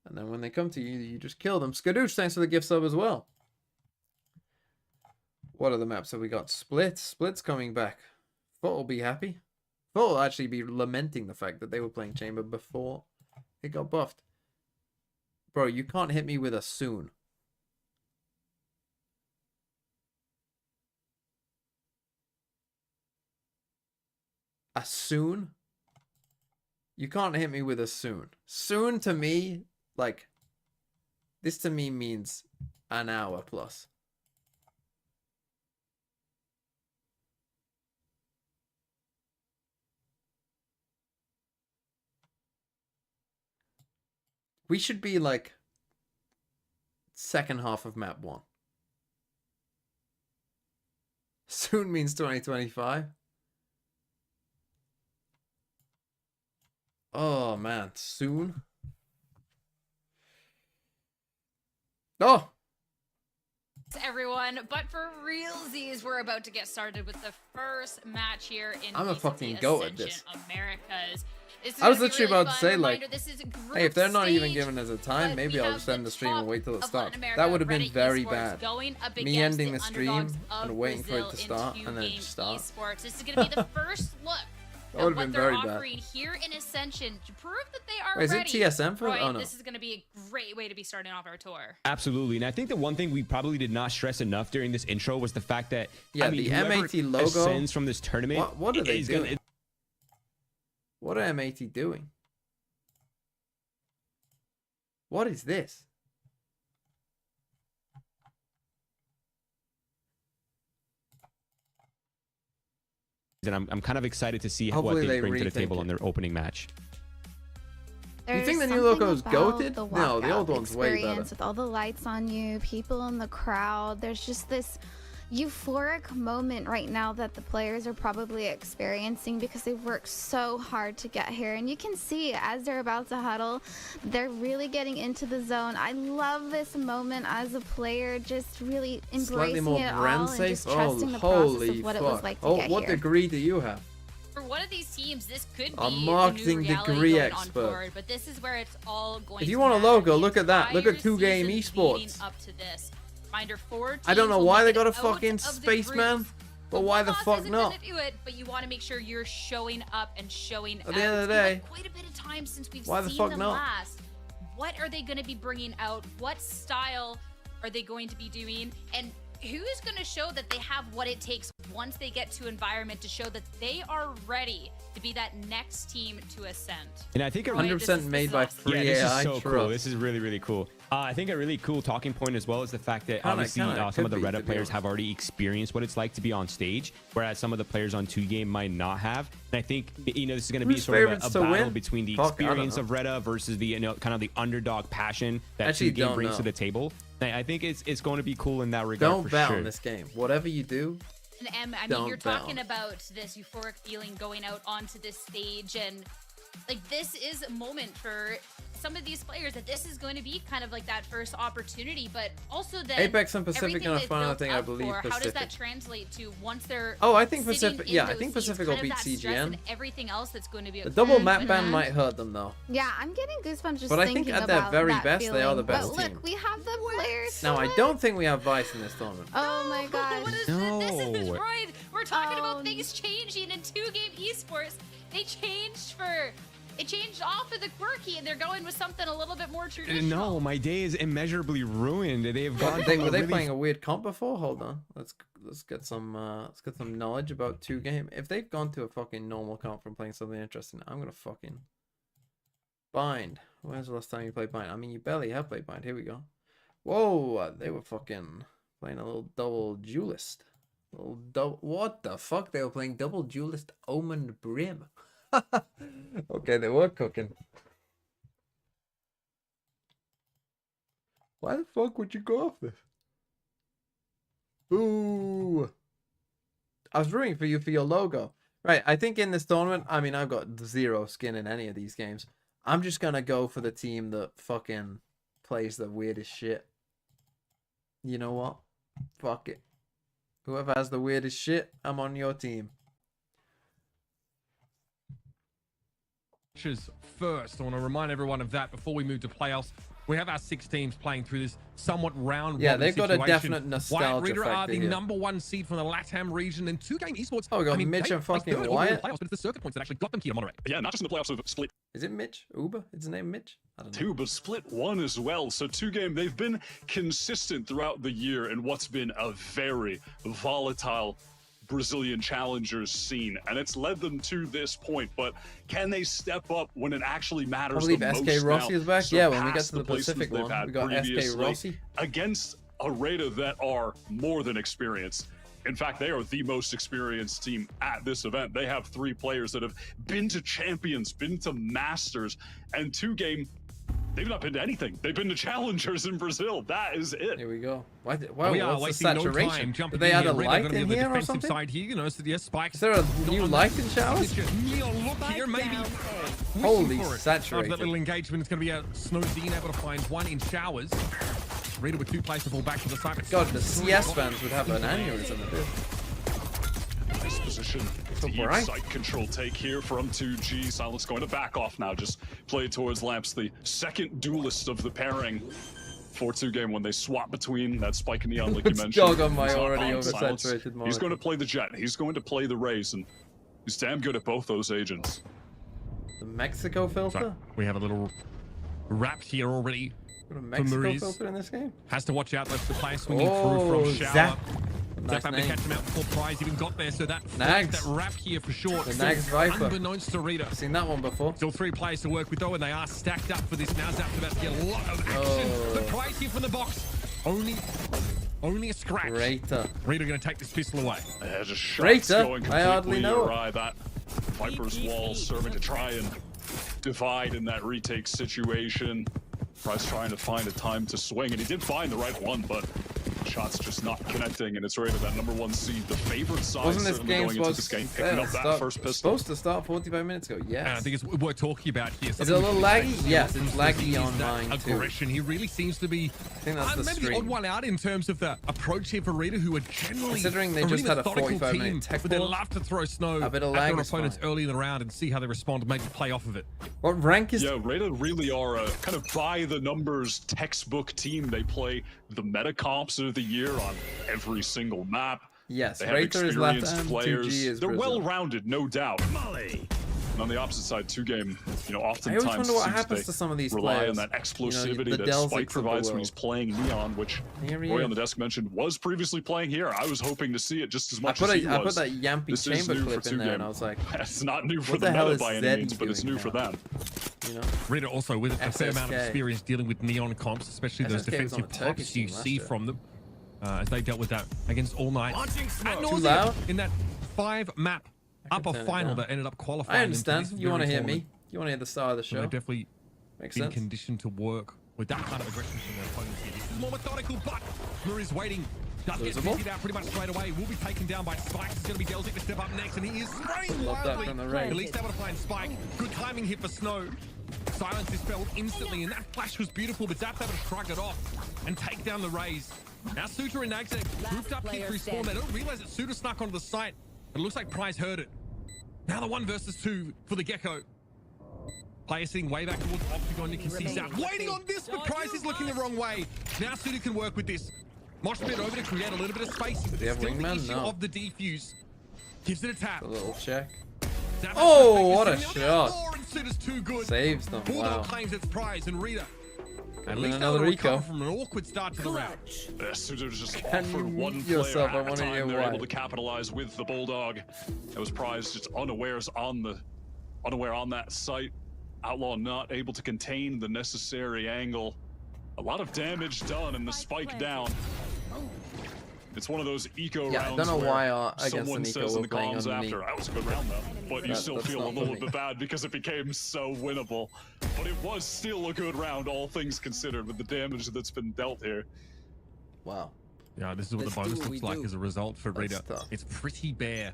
And then when they come to you, you just kill them. Skadoosh, thanks for the gift sub as well. What other maps have we got? Split. Split's coming back. Foot will be happy. Foot will actually be lamenting the fact that they were playing Chamber before it got buffed. Bro, you can't hit me with a soon. A soon? You can't hit me with a soon. Soon to me, like, this to me means an hour plus. We should be like second half of map 1. Soon means 2025. Oh man, soon. Oh, everyone, but for realsies, we're about to get started with the first match here in I'm a fucking goat at this. Americas. I was literally about to say, like, this is hey, if they're not even stage, giving us a time, maybe I'll just end the stream and wait till it of starts. Latin That would have America, been very RETA bad. going up Me against ending the stream underdogs of and waiting for it to Brazil start in and then it 2-game just start. esports. This is going to be the first look That would at have been what they're very bad. offering here in Ascension to prove that they are Wait, is it ready. TSM for? Roy, Oh no. this is going to be a great way to be starting off our tour. Absolutely. And I think the one thing we probably did not stress enough during this intro was the fact that, Yeah, I mean, the whoever MAT logo. ascends from this tournament, What are they is doing? What are MAT doing? What is this? and I'm kind of excited to see Hopefully what they they bring to the rethink table it. on their opening match. You think the There's new logo is something about goated? the No, the walkout old one's way better. experience with all the lights on you, people in the crowd. There's just this euphoric moment right now that the players are probably experiencing because they've worked so hard to get here. And you can see as they're about to huddle, they're really getting into the zone. I love this moment as a player, just really Slightly embracing more it all brand and safe. just Oh, trusting the process holy of what fuck. it was like to Oh, get what here. degree do you have? For one of these teams, this could be A the marketing new reality degree going expert. on forward, but this is where it's all going If to you want a matter. logo, The look at that. Look at entire 2-game season esports. leading up to this. Reminder, 4 I don't teams know will why make they got it a out fucking of the spaceman, groups. but why the loss fuck isn't not? gonna do it, but you want to make sure you're showing up and showing At out. the end of the It's been, day, like, quite a bit of time since we've why the seen fuck them not? last. What are they going to be bringing out? What style are they going to be doing? And who is going to show that they have what it takes once they get to environment to show that they are ready to be that next team to ascend? And I think a Roy, 100% made by awesome. free this AI. is so trust. cool. This is really, really cool. I think a really cool talking point as well is the fact that obviously some could of the be, to RETA be players honest. have already experienced what it's like to be on stage, whereas some of the players on 2-game might not have. And I think, you know, this is going to be Who's sort of favorites a to battle win? between the Fuck, I don't experience know. of RETA versus the, you know, kind of the underdog passion that Actually, 2-game don't brings know. to the table. And I think it's going to be cool in that regard. Don't for bet sure. on this game. Whatever you do, And Em, I mean, Don't you're bet talking on it. about this euphoric feeling going out onto this stage, and like this is a moment for some of these players that this is going to be kind of like that first opportunity, but also then Apex and Pacific everything are they've final built thing, I up believe. for, how does Pacific. that translate to once they're Oh, I think sitting Pacific. in Yeah, I those think seats, Pacific will kind of beat that stress CGN. and everything else that's going to be The double occurring, map but ban then- might hurt them though. Yeah, I'm getting goosebumps just But I thinking think at their about very that best, they are the feeling. best But team. look, we have the players. Now, I for don't think we have Vice in this tournament. Oh my gosh. What is this? This is No. destroyed. We're talking about things changing in 2-game esports. They changed for. It changed off of the quirky, and they're going with something a little bit more traditional. No, my day is immeasurably ruined. They've gone. Were from a they really playing a weird comp before? Hold on. Let's get some knowledge about 2-game. If they've gone to a fucking normal comp from playing something interesting, I'm gonna fucking bind. When's the last time you played bind? I mean, you barely have played bind. Here we go. Whoa, they were fucking playing a little double duelist. What the fuck? They were playing double duelist Omen Brim. Okay, they were cooking. Why the fuck would you go off this? Ooh. I was rooting for you for your logo. Right, I think in this tournament, I mean, I've got zero skin in any of these games. I'm just gonna go for the team that fucking plays the weirdest shit. You know what? Fuck it. Whoever has the weirdest shit, I'm on your team. First, I want to remind everyone of that before we move to playoffs. We have our 6 teams playing through this somewhat round Yeah, robin they've got a situation. definite nostalgia Wyatt RETA are factor the here. #1 seed from the LATAM region in 2-game esports. Oh, we got I mean, Mitch they and placed fucking third overall in the Wyatt. playoffs, but it's the circuit points that actually got them here to Monterey. Yeah, not just in the playoffs of Split Is it Mitch? Uber? Is his name Mitch? I don't know. 2, but Split 1 as well. So 2-game, they've been consistent throughout the year in what's been a very volatile Brazilian challengers scene, and it's led them to this point. But can they step up when it actually matters? I believe the SK most Rossi now, is back. Yeah, when we get surpass to the placements Pacific they've one, had we got SK previously Rossi against a RETA that are more than experienced. In fact, they are the most experienced team at this event. They have 3 players that have been to champions, been to masters, and 2-game. They've not been to anything. They've been to challengers in Brazil. That is it. Here we go. Why, we are what's the wasting no saturation? time jumping Did they add a in here. light Gonna be in on the here or defensive something? side here, you know, so yes, Spikes. Is there a new light in showers? Neon look here, maybe. Holy Wishing for it. saturated. After that little engagement, it's going to be a Snow Dean able to find 1 in showers. RETA with 2 plays to fall back to the side. but God, the still CS got- fans would have an aneurysm at this. Nice position. Deep bright. site control take here from 2G. Silence going to back off now. Just play towards Lamps, the second duelist of the pairing for 2-game when they swap between that Spike and Neon, like you Let's mentioned. jog on my He's already on Silence. oversaturated He's monitor. going to play the Jet. He's going to play the Raze, and he's damn good at both those agents. The Mexico filter? So, we have a little wrap here already. Got a Mexico Maurice. filter in this game? Has to watch out. That's the player swinging Oh, through from shower. Zap. Zap Nice having to name. catch him out before Prize even got there. So that Nags. that wrap here for short. The Still Nags Viper. Unbeknownst to RETA. I've seen that one before. Still 3 players to work with though, and they are stacked up for this. Now Zap's about to get a lot of action. Oh. But Prize here from the box. Only a scratch. RETA. RETA going to take this pistol away. Just shots RETA? going I hardly completely know. awry. That Viper's wall serving to try and divide in that retake situation. Price trying to find a time to swing, and he did find the right one, but shots just not connecting, and it's right at that #1 seed, the favorite side. Wasn't this certainly game going into this game, picking up that first pistol. supposed to start 45 minutes ago? And I Yes. think it's worth talking about here. Is it a little laggy? Yes, it's laggy on that mine too. aggression. He really seems to be I think that's the maybe the odd stream. one out in terms of the approach here for RETA, who are generally Considering they a just really had a methodical 45-minute team, tech but they ball, love to throw snow a bit of at lag their is opponents fine. early in the round and see how they respond, maybe play off of it. What rank is... Yeah, RETA really are a kind of by-the-numbers textbook team. They play the meta comps of the year on every single map. Yes, They have RETA is left experienced and players. 2G is They're Brazil. well-rounded, no doubt. And on the opposite side, 2-game, you know, I oftentimes always wonder what seems happens they to some of these rely players. on that explosivity You know, the that Delzics Spike of the provides when world. he's playing Neon, which Here he Roy is. on the desk mentioned was previously playing here. I was hoping to see it just as I much put, as he I put was. that Yampy This is Chamber new for clip in there, 2-game. and I was like, It's not new for What the the hell meta is by any Zed means, but it's doing new for now? them. you know, RETA also with a fair amount of SSK. experience dealing with Neon comps, especially those SSK was on defensive the Turkish pops you team last see year. from them as they dealt with that against All Night. And Too nausea loud? in that 5-map I upper can turn it final down. that ended up qualifying. I them for understand. this You want to very hear me? tournament. You want to hear the star of the So show? they're definitely Makes in sense. condition to work with that kind of aggression from their opponents here. This is more methodical, but Murray's waiting Does get Losable. figured out pretty much straight away. Will be taken down by Spike. It's going to be Delzik to step up next, and he is spraying Love that wildly. from the range. At least able to find Spike. Good timing hit for Snow. Silence is spelled instantly, and that flash was beautiful, but Zap's able to shrug it off and take down the Rays. Now Suter and Nagsek grouped up here through spawn. They don't realize that Suter snuck onto the site, but it looks like Prize heard it. Now the 1 versus 2 for the Gecko. Player sitting way back towards Octagon. You can see Zap waiting on this, but Prize is looking the wrong way. Now Suter can work with this. Mosh pit over to create a little bit of space. Do they have Still the wingman? issue No. of the defuse. Gives it a tap. A little check. Zap Oh, what a has to shot. and Suter's too good. Saves them. Bulldog Wow. claims its Prize and RETA. At And least another they'll recover eco. from an awkward start to the round. Suter's just Can offered you one mute player yourself? I at a wanna hear time. They're why. able to capitalize with the Bulldog. It was Prize just unaware on that site. Outlaw not able to contain the necessary angle. A lot of damage done and the spike down. It's one of those eco Yeah, I rounds don't know where why against someone an says eco in we're the playing comms underneath. after, that was a good round though. But you still That's feel a not little funny. bit bad because it became so winnable. But it was still a good round, all things considered, with the damage that's been dealt here. Wow. Yeah, this is what Let's the bonus do what looks we like do. as a result for That's RETA. tough. It's pretty bare.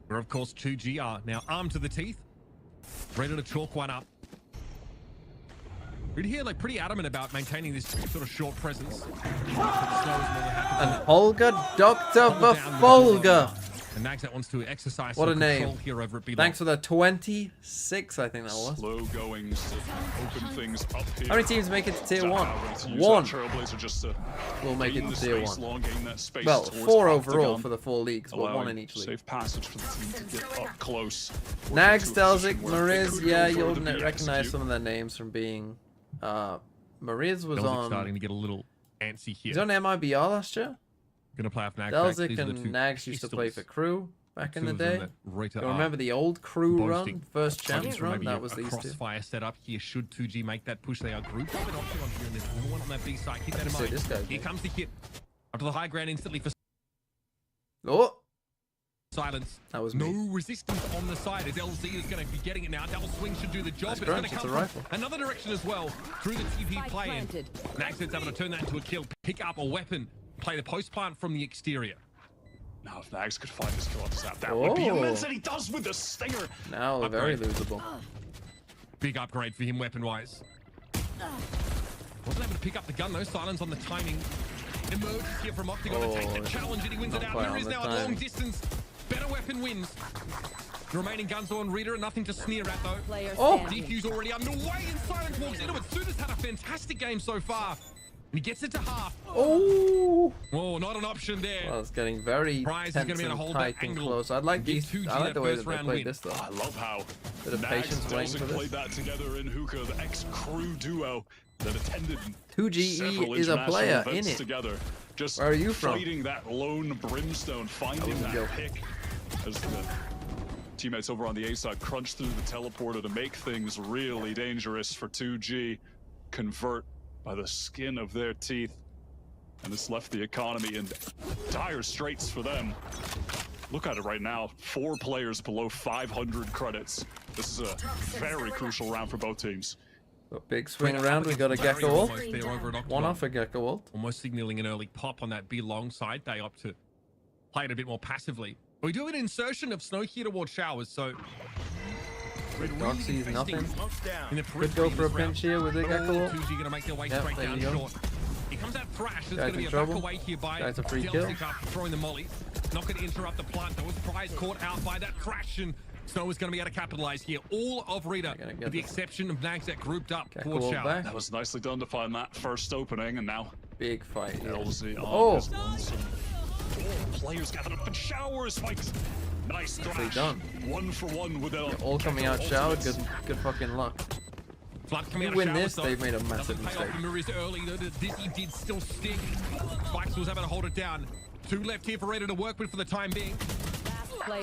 Where, of course, 2G are now armed to the teeth. Ready to chalk one up. We'd hear like pretty adamant about maintaining this sort of short presence. And Holger, Dr. Befolger. And Nagsat wants to exercise What some a control name. here over at B. Thanks for the 26, I think that was. Slow goings to open things up here. How many teams make it to tier 1? Use that 1 Trailblazer just to will make it gain to the tier space, 1. long gain that space Well, towards 4 overall Octagon, for the 4 leagues, but 1 allowing in each league. safe passage for the team to get up close. Nags, Working to a position Delzik, where they Mariz, could yeah, go you'll further to recognize execute. some of their names from being... Mariz was starting on... to get a little antsy here. He's on MIBR last year. Gonna play off Nagsat. Delzik These are the and two Nags used to play pistols. for Crew back in the Two of them day. that RETA You are remember the old Crew boasting. run? First Looking champs for run? maybe That a was these two. crossfire set up here. Should 2G make that push? They are grouped up at Octagon here, and there's another one on that B side. Keep that in See mind. this guy. Here comes the hit. Up to the high ground instantly for Oh, Silence. that was No me. resistance on the side as LZ is going to be getting it now. Double swing should do the job. Nice But it's going crunch, to it's come a rifle. from another direction as well through the TP play-in. Nagsat's able to turn that into a kill, pick up a weapon, play the post plant from the exterior. Now, if Nags could find his kill off Zap, that would be Oh. immense, and he does with the stinger. Now very losable. Big upgrade for him weapon-wise. Wasn't able to pick up the gun though. Silence on the timing. Emerges here from Octagon to take the challenge, and he wins it not out. quite Here on is the now at long timing. distance. Better weapon wins. The remaining guns on Rita and nothing to sneer at though. Oh, Defuse already underway, and Silence walks into it. Suda's had a fantastic game so far. And he gets it to half. oh. Oh, not an option there. Well, it's getting very Prize is tense gonna be able to and hold tight that and angle. close. I'd like Give these. 2G I like that the way first that they round played win. this though. I love how Bit of Nags patience waiting for Delzik this. played that together in Hookah, the ex-crew duo that attended 2GE several is a international player in events it. together. Just Where are you from? fighting that lone Brimstone, finding was a that joke. pick as the teammates over on the A side crunch through the teleporter to make things really dangerous for 2G. Convert by the skin of their teeth. And this left the economy in dire straits for them. Look at it right now. 4 players below 500 credits. This is a very crucial round for both teams. A big swing around. We got a Gecko ult. Almost there over at One Octagon. off a Gecko ult. Almost signaling an early pop on that B long side. They opt to play it a bit more passively. We do an insertion of Snow here towards Showers, so Dog sees nothing. in the Could go for a pinch here with the Gecko ult. 2G gonna make their way Yep, straight there down you go. short. Here comes that Thrash. There's Guys going to be in a trouble. back away here by Guys, a free Delzik kill. after throwing the molly. Not going to interrupt the plant. There was Prize caught out by that Thrash, and Snow is going to be able to capitalize here. All of RETA, Gonna get with the this. exception of Nags that grouped up Gecko towards ult Shower. back. That was nicely done to find that first opening, and now Big fight here. LZ on Oh. his lonesome. 4 players gathered up in Showers. Fight. Nice crash. done. 1 for 1 with All coming out showered. Good fucking luck. Flood coming You out of win Showers, this, though. they've made a massive Doesn't pay off mistake. the Mirrors early, though. The Dizzy did still stick. Spikes was able to hold it down. 2 left here for RETA to work with for the time being.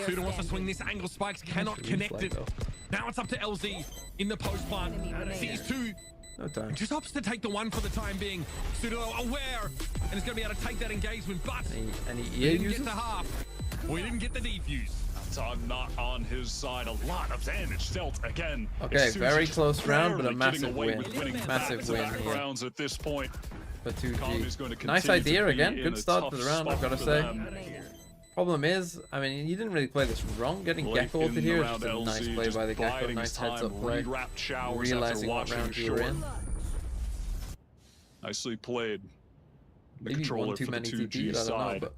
Suda wants to swing this angle. Spikes cannot Nice connect reflag, it. though. Now it's up to LZ in the post plant. Sees 2. No time. Just opts to take the 1 for the time being. Suda aware, and is going to be able to take that engagement, but Any he ear didn't uses? get the half. We didn't get the defuse. Time not on his side. A lot of damage dealt again. Okay, It's very just close round, but a barely getting massive away win. with winning Massive win back-to-back here. rounds at this point. for 2G. Economy's going to Nice continue idea to be again. in Good a start tough to the round, I've spot got to for say. them. Problem is, I mean, you didn't really play this wrong. Getting Late Gecko ulted in here the is just a round, nice LZ play just by the Gecko. biding Nice his heads time, up play. re-wrapped showers Realizing after what watching round you were short. in. Nicely played. The Maybe controller one too for the many 2G TPs, I don't side. know, but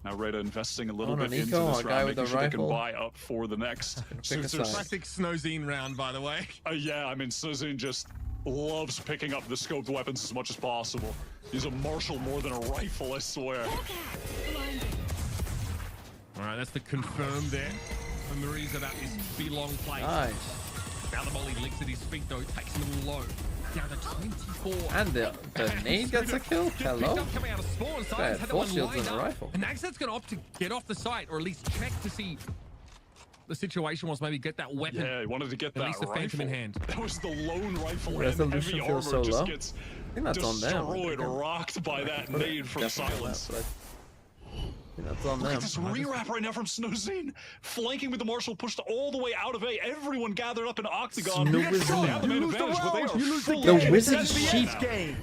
Now RETA investing a little no, bit into Nico, this a guy round, with making a sure they can rifle. buy up for the next. Pick a side. Classic Snowzine round, by the way. Yeah, I mean, Snowzine just loves picking up the scoped weapons as much as possible. He's a marshal more than a rifle, I swear. All right, that's the confirm there for Maurice about this B-long play. Nice. Now the volley licks at his feet, though. Takes him a little low. Down to 24. And the nade gets a kill? Hello? Coming out of spawn. Guy had Had full that one shields and lined a up. rifle. And Naxat's going to opt to get off the site, or at least check to see the situation was, maybe get that weapon. Yeah, he wanted to get At that least the rifle. Phantom in hand. That was the lone rifle, and Resolution heavy feels armor so just low. gets I think that's on them. destroyed, rocked by that nade from Silence. I think that's on Look them. at this rewrap right now from Snowzine. Flanking with the Marshal, pushed all the way out of A. Everyone gathered up in Octagon. Snowzine. They have the main advantage, but they are fully The in Wizard's right sheep. now.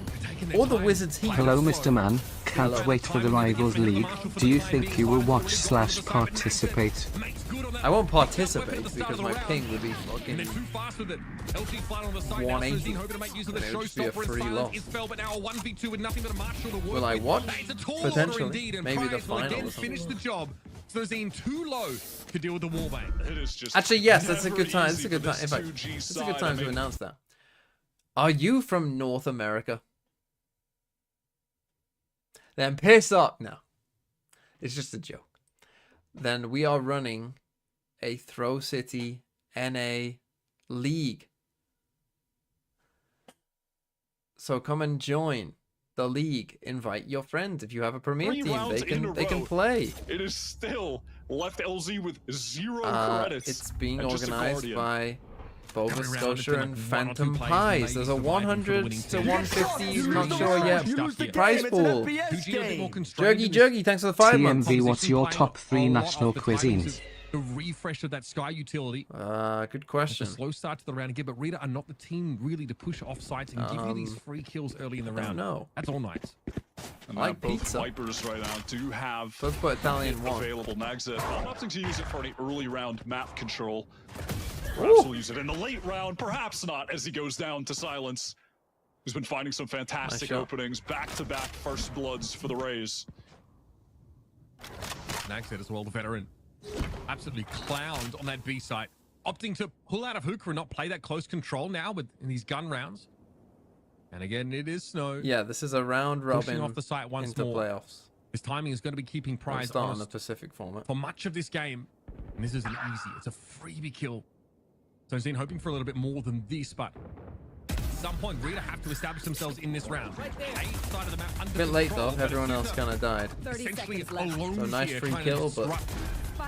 Or the Wizard's heat. Hello, Mr. Man. Can't wait for the Rivals League. Do you think you will watch/participate? I won't participate because my ping would be fucking 180. Hoping to make use of the It would just be a showstopper, free and loss. Silence is fell, but now a 1v2 with nothing but a Marshal to work Will I with. watch? It's a tall Potentially. order indeed, and Maybe the Prize will final again or something. finish the job. Snowzine too low to deal with the wallbang. It is just Actually, yes, that's a never good time. It's easy a good for time. this In fact, 2G it's a side. good time I to mean, announce that. Are you from North America? Then piss off. No, it's just a joke. Then we are running a Throw City NA league. So come and join the league. Invite your friends. If you have a premier 3 team, rounds in a they can row. play. It is still left LZ with 0 credits. It's being and just a organized Guardian. by Boba Every round, it's Scotia been and like 1 or 2 Phantom plays Pies. maybe There's a surviving for the 100 winning to team. 150, You not lose the sure game. yet. You lose the game. Prize It's pool. 2G a little bit more constrained in Juggy, this. thanks for the 5 months. TMV, what's your top 3 A lot national of the timings cuisines? of The refresh of that Sky utility. Good It's a question. slow start to the round again, but RETA are not the team really to push off sites and give you these free kills early in the I don't round. know. That's all nice. And I like both pizza. Vipers right now do have Let's put Italian it one. available. Naxa not opting to use it for any early round map control. Ooh. Perhaps we'll use it in the late round, perhaps not, as he goes down to Silence. He's been finding some fantastic shot. openings, back-to-back first bloods for the Rays. Naxat as well, the veteran. Absolutely clowned on that B site. Opting to pull out of Hookah and not play that close control now with in these gun rounds. And again, it is Snow. Yeah, this is a round Pushing robin off the site once into more. playoffs. His timing is going to be keeping We'll Prize start on the honest Pacific format. for much of this game. And this isn't easy. It's a freebie kill. So I've been hoping for a little bit more than this, but at some point, RETA have to establish themselves in this round. A side of the map under Bit late control, though, but everyone it's else kind of died. essentially alone So nice here, free trying to kill, but disrupt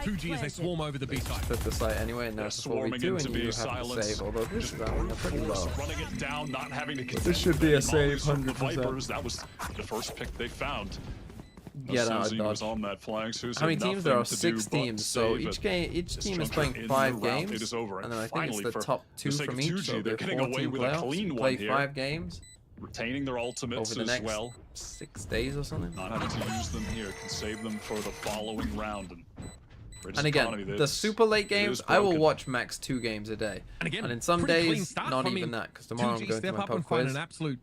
2G as they swarm over the B side. Took the site anyway, and now They're it's a swarming 4v2, into and you B have to Silence. save. Although this Just is pretty brute low. force, running it down, not having to contend This should with be a any save, mollies from the 100%. Vipers. That was the first pick they found. Yeah, no, Suzy was dodge. on that flank. Suzy How many had teams there are? nothing to do 6 but teams. So save each it. each This team is juncture playing in 5 the round, games. it is over. And then I think it's Finally, the for top 2 the sake from of each. 2G, So they're they're getting away 14 with a playoffs. clean You one play here. 5 games Retaining their ultimates over the as next well. 6 days or something. Not having to use them here can save them for the following round. And again, the super late games, I will watch max 2 games a day. And again, in some pretty clean days, start not from even him. that, because tomorrow I'm 2G going to step my up pub and find quiz. an absolute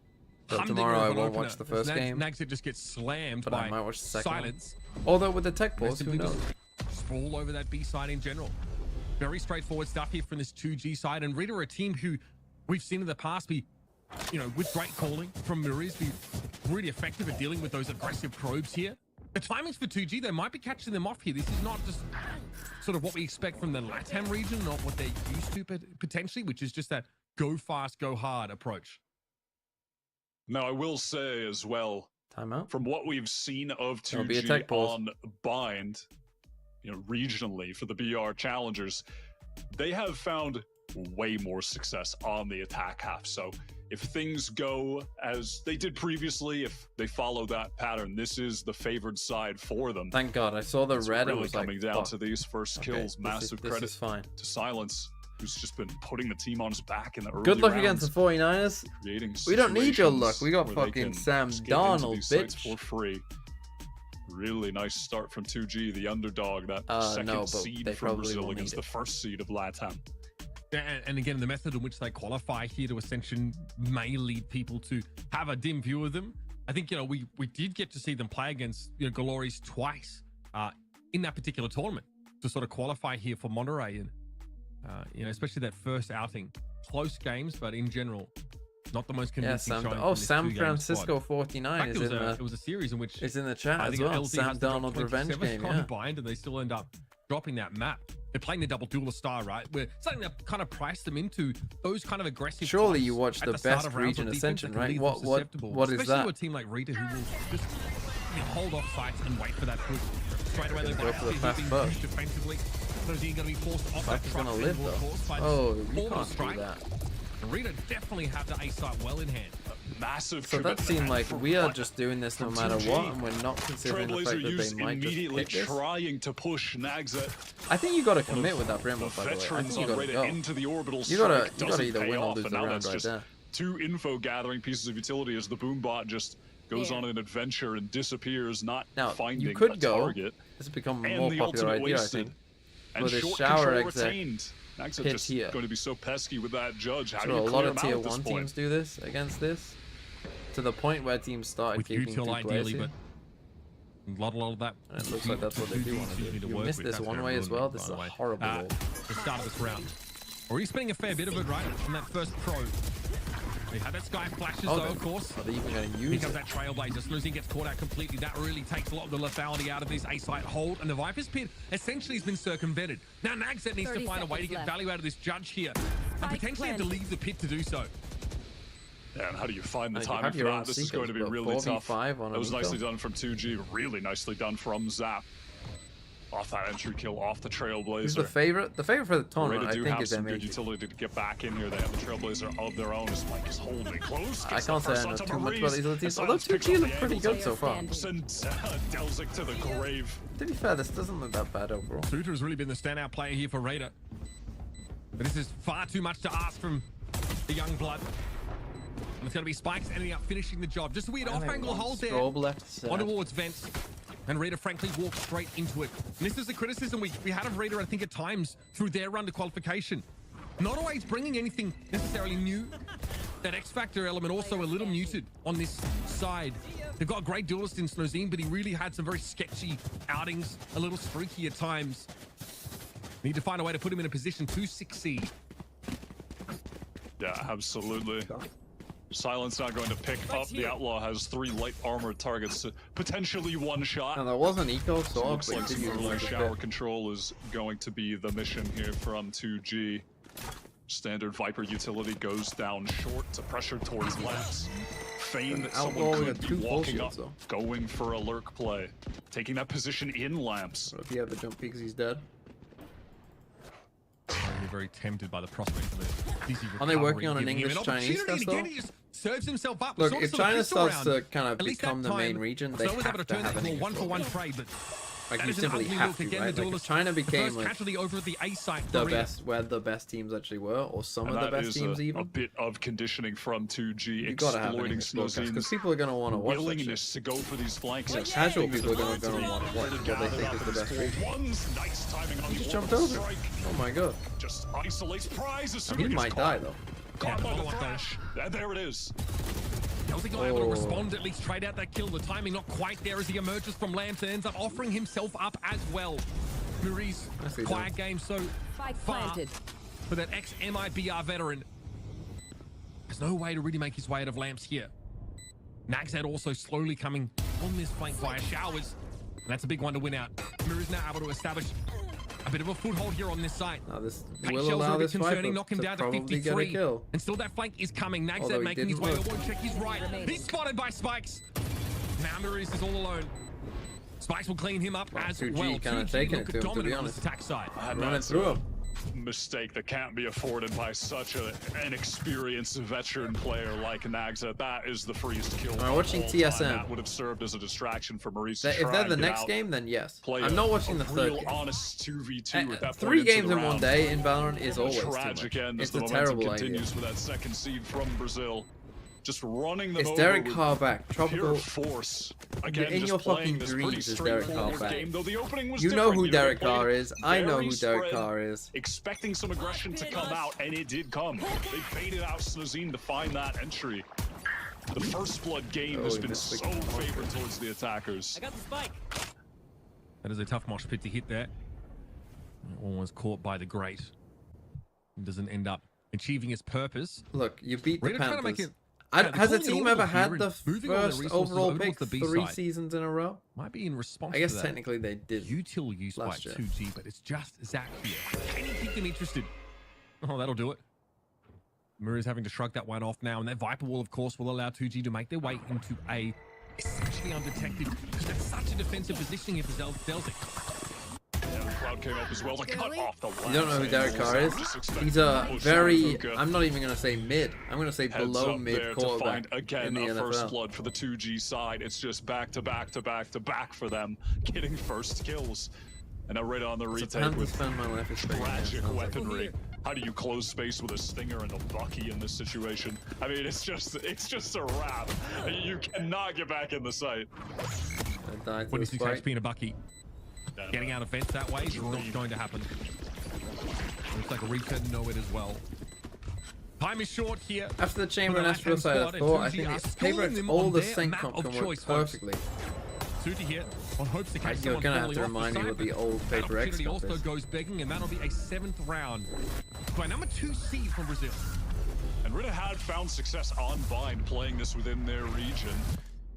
So hunting tomorrow I of an won't opener. watch the first game, Naxat just gets slammed but by I might watch the second one. Silence. Although with the tech They pause, who simply knows? just sprawl over that B side in general. Very straightforward stuff here from this 2G side. And RETA are a team who we've seen in the past be, with great calling from Maurice, be really effective at dealing with those aggressive probes here. The timings for 2G, they might be catching them off here. This is not just sort of what we expect from the LATAM region, not what they're used to potentially, which is just that go fast, go hard approach. Now, I will say as well, Timeout. from what we've seen of There'll be a 2G tech pause. on Bind, regionally for the BR challengers, they have found way more success on the attack half. So if things go as they did previously, if they follow that pattern, this is the favored side for them. Thank God, I saw the It's red and really was coming like, down fuck. to these first Okay, kills. this Massive is credit fine. to Silence. who's just been putting the team on his back in the early Good luck rounds, against the 49ers. creating We don't need your situations luck. We got where they fucking can Sam just get into Darnold, these sites bitch. for free. Really nice start from 2G, the underdog, that second no, but seed they from probably Brazil will against need the first seed of LATAM. And again, the method in which they qualify here to Ascension may lead people to have a dim view of them. I think, we did get to see them play against Glories twice in that particular tournament to sort of qualify here for Monterey. And, especially that first outing. Close games, but in general, not the most convincing showing. San Francisco 49 is in the... It was a series in which... It's in the chat as well. Sam Darnold revenge game, yeah. Combined, and they still end up dropping that map. They're playing the double duelist style, right? Where something that kind of priced them into those kind of aggressive. Surely you watch the best region Ascension, right? What is that? Especially a team like RETA who will just hold off sights and wait for that push. Straight away, they're go for the fast push. Defensively. Going to be forced off Spike is going to live though. Oh, you can't do that. RETA definitely have the A site well in hand. Massive. So that seemed like we are just doing this no matter what, and we're not considering the fact that they might just hit this. Trying to push Nagset. I think you got to commit with that Brimble, by the way. I think you got to go. Into the orbital you got to either win or lose the round right there. Two info gathering pieces of utility as the boom bot just goes on an adventure and disappears, not finding you could a go. target. This has become a And more the popular ultimate idea, I wasted. think. And With a short shower control exec retained. Nagset hit just here. going to be so pesky with that judge. How do So you a clear lot him of out tier at this 1 point? teams do this against this, to the point where teams started keeping two players ideally, here. but a lot of that. And it looks like that's what they do want to do. You missed this one way as well. This is a horrible roll. The start of this round. Already spending a fair bit of it, right, on that first pro. They had that sky flashes, though, of course. Are they even going to use Here comes that Trailblazer. Snoozing gets caught out completely. That really takes a lot of the lethality out of this A-site hold. And the Viper's Pit essentially has been circumvented. Now Nagset needs to find a way to get value out of this judge here. And potentially have to leave the pit to do so. Yeah, and how do you find the You timing have for your that? own This is going to be seekers, really but tough. 4v5 on That was an nicely eco. done from 2G. Really nicely done from Zap. Off that entry kill, off the Trailblazer. Who's the favorite? The favorite for the tournament, RETA I do think, have is some MH. good utility to get back in here. They have the Trailblazer of their own. Spike is holding close. I can't say I know too much about these other teams, although 2G look pretty good so far. Sends Delzik to the grave. To be fair, this doesn't look that bad overall. Suter has really been the standout player here for RETA. But this is far too much to ask from the young blood. And it's going to be Spikes ending up finishing the job. Just a weird off-angle hold there. Strobe left On towards Vents. And RETA frankly walked straight into it. And this is the criticism we had of RETA, I think, at times through their run to qualification. Not always bringing anything necessarily new. That X-Factor element also a little muted on this side. They've got a great duelist in Snozine, but he really had some very sketchy outings, a little streaky at times. Need to find a way to put him in a position to succeed. Yeah, absolutely. Silence not going to pick up. The Outlaw has 3 light armored targets to potentially one shot. And there was an eco, so looks like some early shower control is going to be the mission here from 2G. Standard Viper utility goes down short to pressure towards lamps. Feign that someone could be walking up, going for a lurk play. Taking that position in lamps. If you have the jump peaks, he's dead. I'm very tempted by the prospect of it. Are they working on an English-Chinese test, though? Serves himself up. Look, if China starts to kind of become the main region, they have to have an English one-for-one trade, but like you simply have to, right? Like if China became like over at the A site the best, where the best teams actually were, or some of the best teams even. A bit of conditioning from 2G, you gotta have an English broadcast because people are gonna want to watch that willingness to go for these flanks. Yeah, casual people are gonna want to watch what they think is the best region. Nice timing on He just jumped over. Oh my god. Just isolates prize as soon He as might die though. Caught by the flash. And there it is. Delzik not able to respond, at least trade out that kill. The timing not quite there as he emerges from lamps and ends up offering himself up as well. Muri's quiet game so far for that ex-MIBR veteran. There's no way to really make his way out of lamps here. Nagset also slowly coming on this flank via showers. And that's a big one to win out. Muri's now able to establish a bit of a foothold here on this site. Now this Paint will shells allow are a bit this concerning, Viper knock him to down to probably 53. get a kill. And still that flank is coming. Nagset Although he making his way. didn't Won't check his right. He's spotted by Spikes. Now Maurice is all alone. Spikes will clean him up as 2G well. kind of 2G taking look it to him, to be dominant on honest. this attack side. Running through him. mistake that can't be afforded by such an experienced veteran player like Nagza. That is the freeze kill. Am I watching TSM? That would have served as a distraction for Maurice. If they're the next game, then yes. I'm not watching the third game. Honest 2v2 at that 3 point games in one day in Valorant is always tragic too much. end It's as a the terrible momentum idea. continues for that second seed from Brazil. Just running them It's over Derek with Carr back. pure Tropical. force. Again, In just your playing fucking this pretty dreams is Derek Carr straightforward back. game, though the opening was You know different. who You they Derek played Carr is. I know very who Derek spread, Carr is. expecting some aggression to come out, and it did come. They baited out Snozine to find that entry. The first blood game has been so favored towards the attackers. I got the spike. That is a tough mosh pit to hit there. Almost caught by the Great. It doesn't end up achieving its purpose. Look, you beat the RETA trying to make Panthers. it- Has a calling it team all ever here had and the moving all their first resources overall over pick to the 3 B-side. seasons in a row? Might be in response I guess to that. technically they did. Util used by last year. 2G, but it's just Zach here. Can he keep them interested? Oh, that'll do it. Maria's having to shrug that one off now, and that Viper Wall, of course, will allow 2G to make their way into A, essentially undetected, because that's such a defensive positioning if Zelzik. Yeah, the crowd came up as well to cut off the You don't know who Derek Carr is? He's a very, I'm not even going to say mid. I'm going to say below mid to quarterback find again in the a first NFL. blood for the 2G side. It's just back to back to back to back for them, getting first kills. And now right on the retake with tragic weaponry. How do you close space with a Stinger and a Bucky in this situation? I mean, it's just a wrap. You cannot get back in the site. 26 HP and a Bucky. Getting out of fence that way is not going to happen. Looks like a RETA know it as well. Time is short here. After the Chamber and Astra side, I thought, I think it's favorites all the sync comp can work perfectly. Suti here on hopes to catch You're gonna have to remind me what the old paper X comp also is. goes begging, and that'll be a 7th round by number 2 seed from Brazil. And RETA had found success on Bind playing this within their region.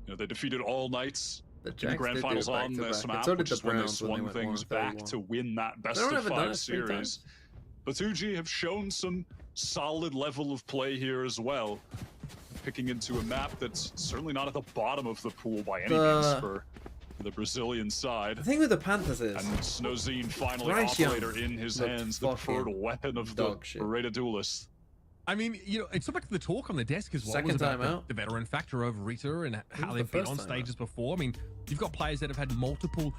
You know, they defeated All Knights in the grand finals on this map, which is when they swung things back to win that best of 5 series. But 2G have shown some solid level of play here as well, picking into a map that's certainly not at the bottom of the pool by any means for the Brazilian side. The thing with the Panthers is, and Snozine finally Bryce operator in his hands, the preferred weapon of the RETA duelist. I mean, you know, it's back to the talk on the desk as well. Second was about time out. the veteran factor over RETA and how they've been on stages before. I mean, you've got players that have had multiple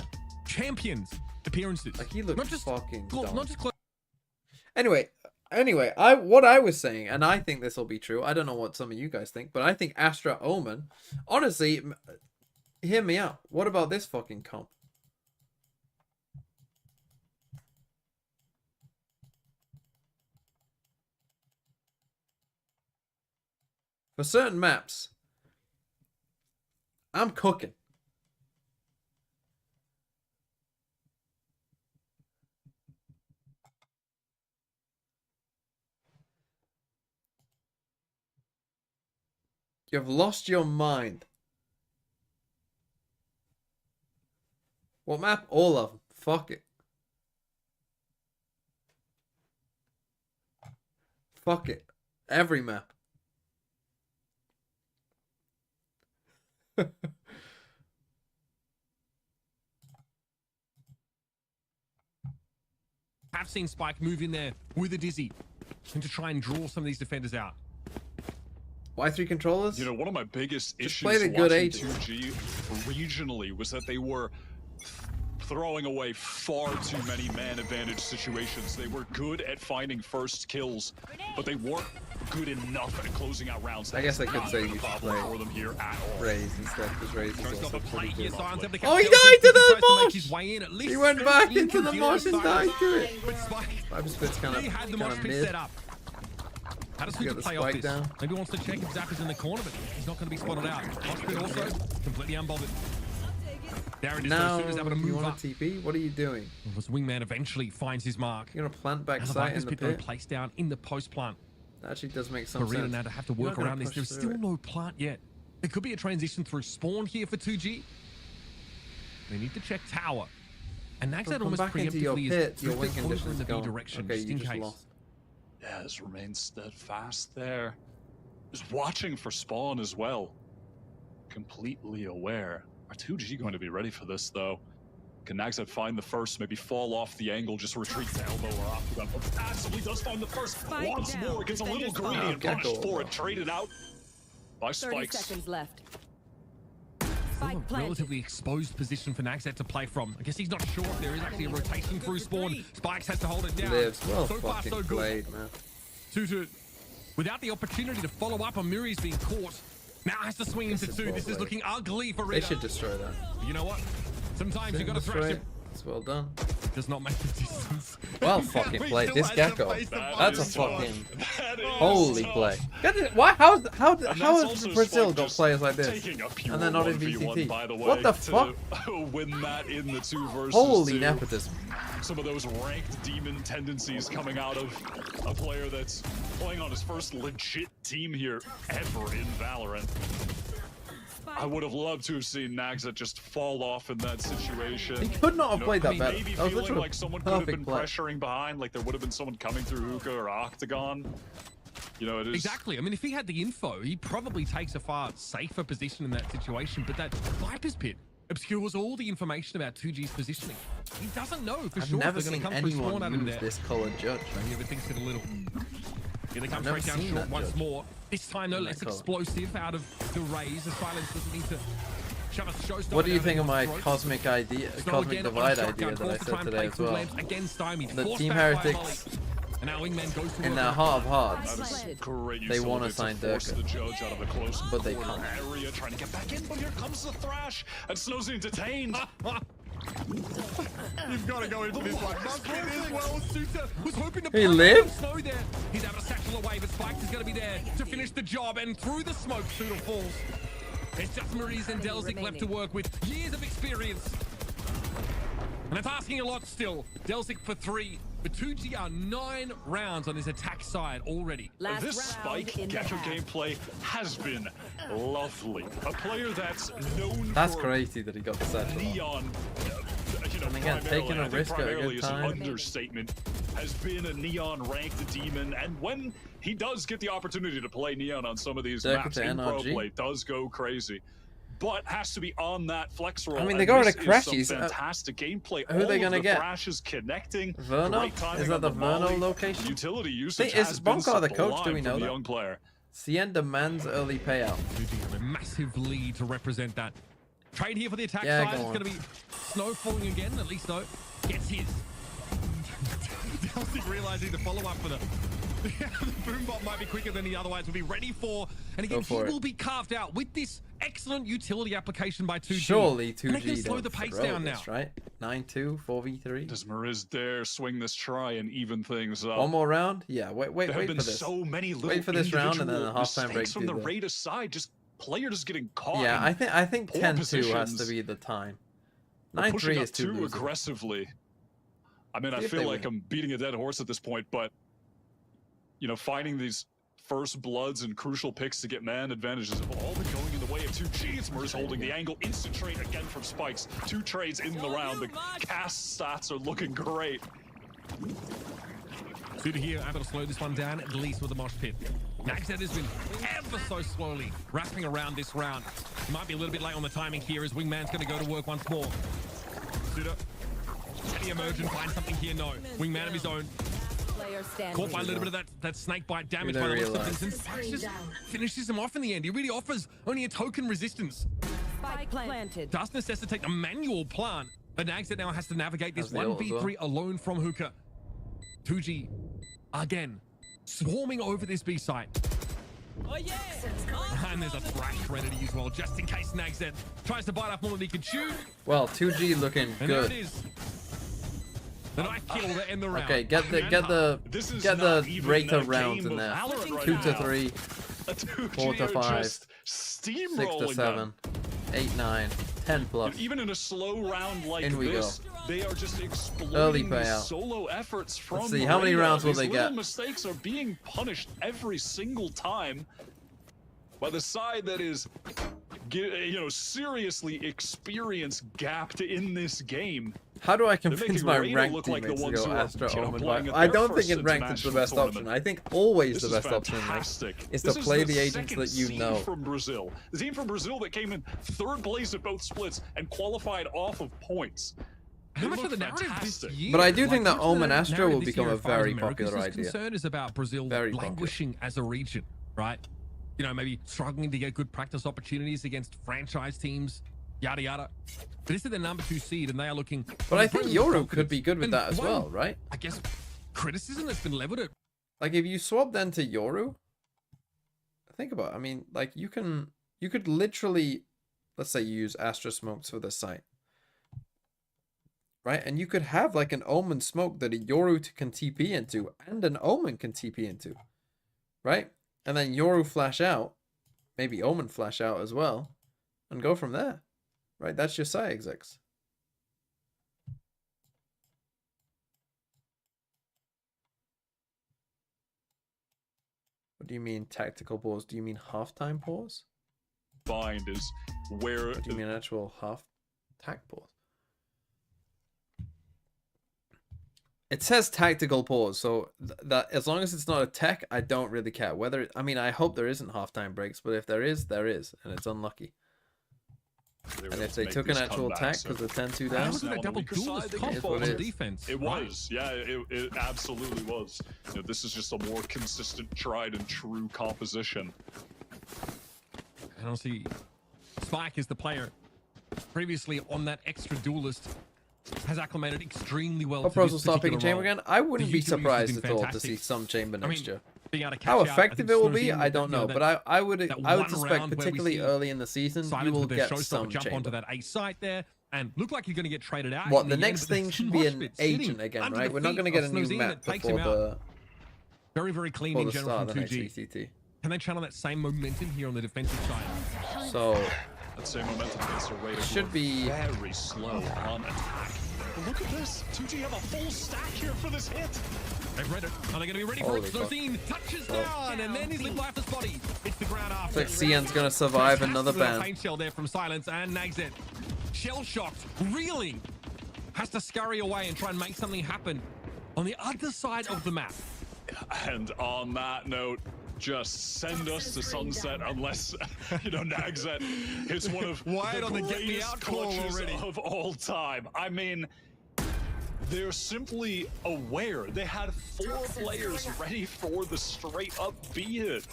champions appearances. Like, he looks not just fucking dumb. not just close. Anyway, what I was saying, and I think this will be true. I don't know what some of you guys think, but I think Astra-Omen, honestly, hear me out. What about this fucking comp? For certain maps, I'm cooking. You've lost your mind. What map? All of them. Fuck it. Fuck it. Every map. Have seen Spike move in there with a Dizzy and to try and draw some of these defenders out. Y3 controllers? You know, one of my biggest issues play the good watching agents. 2G regionally was that they were throwing away far too many man advantage situations. They were good at finding first kills, but they weren't good enough at closing out rounds. I guess I could say you should play for them here at all. Raze instead, because Raze is also pretty good. Oh, he died to the mosh! He went back into the mosh and died to it. Five Split's kind of mid. How does Get Suta the play off spike this? down. Maybe wants to check if Zapper's in the corner, but he's not going to be spotted out. Hospit also completely unbothered. Darren Now, is able to you move want up. a TP? What are you doing? This wingman eventually finds his mark. You're going to plant back Now the sight in Viper's the pit though pit? placed down in the post plant. That actually does make some For RETA sense. now to have to You're work not gonna around this. push There's through still it. no plant yet. There could be a transition through spawn here for 2G. They need to check tower. And Nags Well, that come almost back into your preemptively pit, is your win drifted over condition's in the B gone. direction, Okay, just you in just case. lost. Yeah, just remain steadfast there. Just watching for spawn as well. Completely aware. Are 2G going to be ready for this though? Can Nagsat find the first, maybe fall off the angle, just retreat to elbow or octagon? But absolutely does find the first. Once more, gets a little greedy and punished for it, traded out by Spikes. 30 seconds left. A relatively exposed position for Nagsat to play from. I guess he's not sure if there is actually a rotation through spawn. Spikes has to hold it down. Lives. Well so far, so good. Played, man. Tutu, without the opportunity to follow up on Muri's being caught, now has to swing into two. This is looking ugly for RETA. They should destroy that. You know what? Sometimes you got to thrash him. It's well done. Does not make the distance. Well fucking played. This Gecko. That's a fucking holy play. Why? How has Brazil got players like this? And they're not in VCT. What the fuck? Win that in the 2 versus Holy 2. nepotism. Some of those ranked demon tendencies coming out of a player that's playing on his first legit team here ever in Valorant. I would have loved to have seen Nagsat just fall off in that situation. He could not have played that better. Maybe That was feeling literally like someone could have been play. pressuring behind, like there would have been someone coming through hookah or octagon. You know, it is Exactly. I mean, if he had the info, he probably takes a far safer position in that situation. But that Viper's Pit obscures all the information about 2G's positioning. He doesn't know for I've sure never if they're seen going to come through spawn anyone at him use there. this colored judge. Maybe ever thinks it a little. Here they come I've never straight down seen short that once judge. more. This time, no less explosive out of the rays. The silence doesn't need to shove a showstopper. What do you down think of in my the throat. cosmic idea, Snow cosmic again on a divide shotgun, idea that I forced to try said and today play as Cool well? Lamps again stymied, The forced Team back by a Heretics, volley. And now Wingman goes to in work their on heart of hearts, that is great they utility want to to sign force Durka. the judge out of the close But they corner can't. area, trying to get back in, but here comes the thrash, and Snow's being detained. You've got to go in for this one. Monkey as well. Suter was hoping to He punch lived? Snow there. He's able to satchel away, but Spikes is going to be there to finish the job. And through the smoke, Suter falls. It's just Maurice and Delzik left to work with years of experience. And it's asking a lot still. Delzik for 3. But 2G are 9 rounds on his attack side already. This Spike Gecko gameplay has been lovely. A player that's known That's for crazy that he got the set. neon, you know, And again, primarily, taking a I think risk at a primarily good is time. an understatement, has been a neon ranked demon, and when he does get the opportunity to play neon on some of these Durka maps to in pro NRG. play, does go crazy. But has to be on that flex roll. I mean, and they got rid this of is Crashies. some fantastic gameplay. Who are they All of gonna the get? Thrashes connecting. Verno? Great timing Is that on the Verno volley. location? Utility usage Is has been Bonko the coach? Do sublime we know from the that? young player. Cien demands early payout. 2G have a massive lead to represent that. Trade here for the attack Yeah, side. go It's on. going to be Snow falling again. At least Snow gets his. Delzik realizing the follow-up for the Boombot might be quicker than he otherwise would be ready for. And again, he will be carved out with this excellent utility application by 2G. Surely 2G and they can slow don't the pace throw down this, now. right? 9-2, 4v3. Does Mariz dare swing this try and even things up? One more round? Yeah, wait There have for been this. so many little Wait for this round and then the individual halftime break. mistakes from the do the- RETA side, just players getting caught. Yeah, in I think poor 10-2 has positions. to be the time. We're pushing 9-3 up is too too losing. aggressively. I mean, See I if feel they like win. I'm beating a dead horse at this point, but you know, finding these first bloods and crucial picks to get man advantages have all been going in the way of 2G. It's Mariz holding the angle. Instant trade again from Spikes. 2 trades in the round. The cast stats are looking great. Suda here, able to slow this one down, at least with the mosh pit. Nagsat has been ever so slowly wrapping around this round. He might be a little bit late on the timing here as Wingman's going to go to work once more. Suda, can he emerge and find something here? No. Wingman of his own. Caught by a little bit of that snake bite damage by the looks of things. And Spikes just finishes him off in the end. He really offers only a token resistance. Spike planted. Does necessitate a manual plant, but Nagsat now has to navigate this Has the ult as 1v3 alone from Hookah. 2G, again, swarming over this B site. Oh yeah! And there's a thrash ready to use well, just in case Nagsat tries to bite off more than he can chew. Well, 2G looking And there it good. is. The knife kill to end the round. Okay, get the RETA rounds in there. 2 to 3, 4 to 5, 6 to 7, 8, 9, 10 plus. Even in a slow round like In we this, go. they are just Early exploiting these payout. solo efforts from Let's see, how many RETA. rounds will These they little get? mistakes are being punished every single time by the side that is, you know, seriously experienced gapped in this game. How do I They're convince making my RETA ranked look like the teammates to ones go who are, Astra-Omen? playing at I their don't think first in ranked it's the international best option. tournament. I think always This the is best option in ranked fantastic. is This to play the the agents second that you seed know. from Brazil. The team from Brazil that came in 3rd place at both splits and qualified off of points. how much of the narrative this year? But I do think that much of the Omen Astra narrative will this become year a as far as very Americans popular is idea. concerned is about Brazil Very popular. languishing as a region, right? You know, maybe struggling to get good practice opportunities against franchise teams, yada yada. But this is the number 2 seed, and they are looking. But I think Yoru could be good with that as well, right? I guess criticism that's been leveled at. Like if you swap then to Yoru, think about it. I mean, like you could literally, let's say you use Astra smokes for the site, right? And you could have like an Omen smoke that a Yoru can TP into and an Omen can TP into, right? And then Yoru flash out, maybe Omen flash out as well, and go from there, right? That's your site execs. What do you mean tactical pause? Do you mean halftime pause? Find is where. Or do you mean actual half tac pause? It says tactical pause, so that as long as it's not a tech, I don't really care. Whether I mean, I hope there isn't halftime breaks, but if there is, and it's unlucky. And if they took an actual attack because they're 10-2 down, Look at that double duelist combo on defense. It was, yeah, it absolutely was. You know, this is just a more consistent, tried and true composition. And honestly, Spike is the player previously on that extra duelist, has acclimated extremely well. Hope pros will start picking chamber again. I wouldn't be surprised at all to see some chamber next year. How effective it will be, I don't know, but I would suspect, particularly early in the season, you will get some jump onto chamber. that A site there and look like you're going to get traded out. What the next thing should be an agent again, right? We're not going to get a new map before the very clean in general from 2G. CT. Can they channel that same momentum here on the defensive side? So that same momentum against a RETA should be very slow on attack. But look at this. 2G have a full stack here for this hit. They've read it. Are they going to be ready for it? Snowzine touches down, and then he's live life his body. It's the ground after. Looks like CN's going to survive another ban. Paint shell there from Silence, and Nagzet, shell shocked, reeling, has to scurry away and try and make something happen on the other side of the map. And on that note, just send us to sunset unless, you know, Nagzet hits one of Wide on the get me out call already of all time. I mean, they're simply aware. They had 4 players ready for the straight up B hit.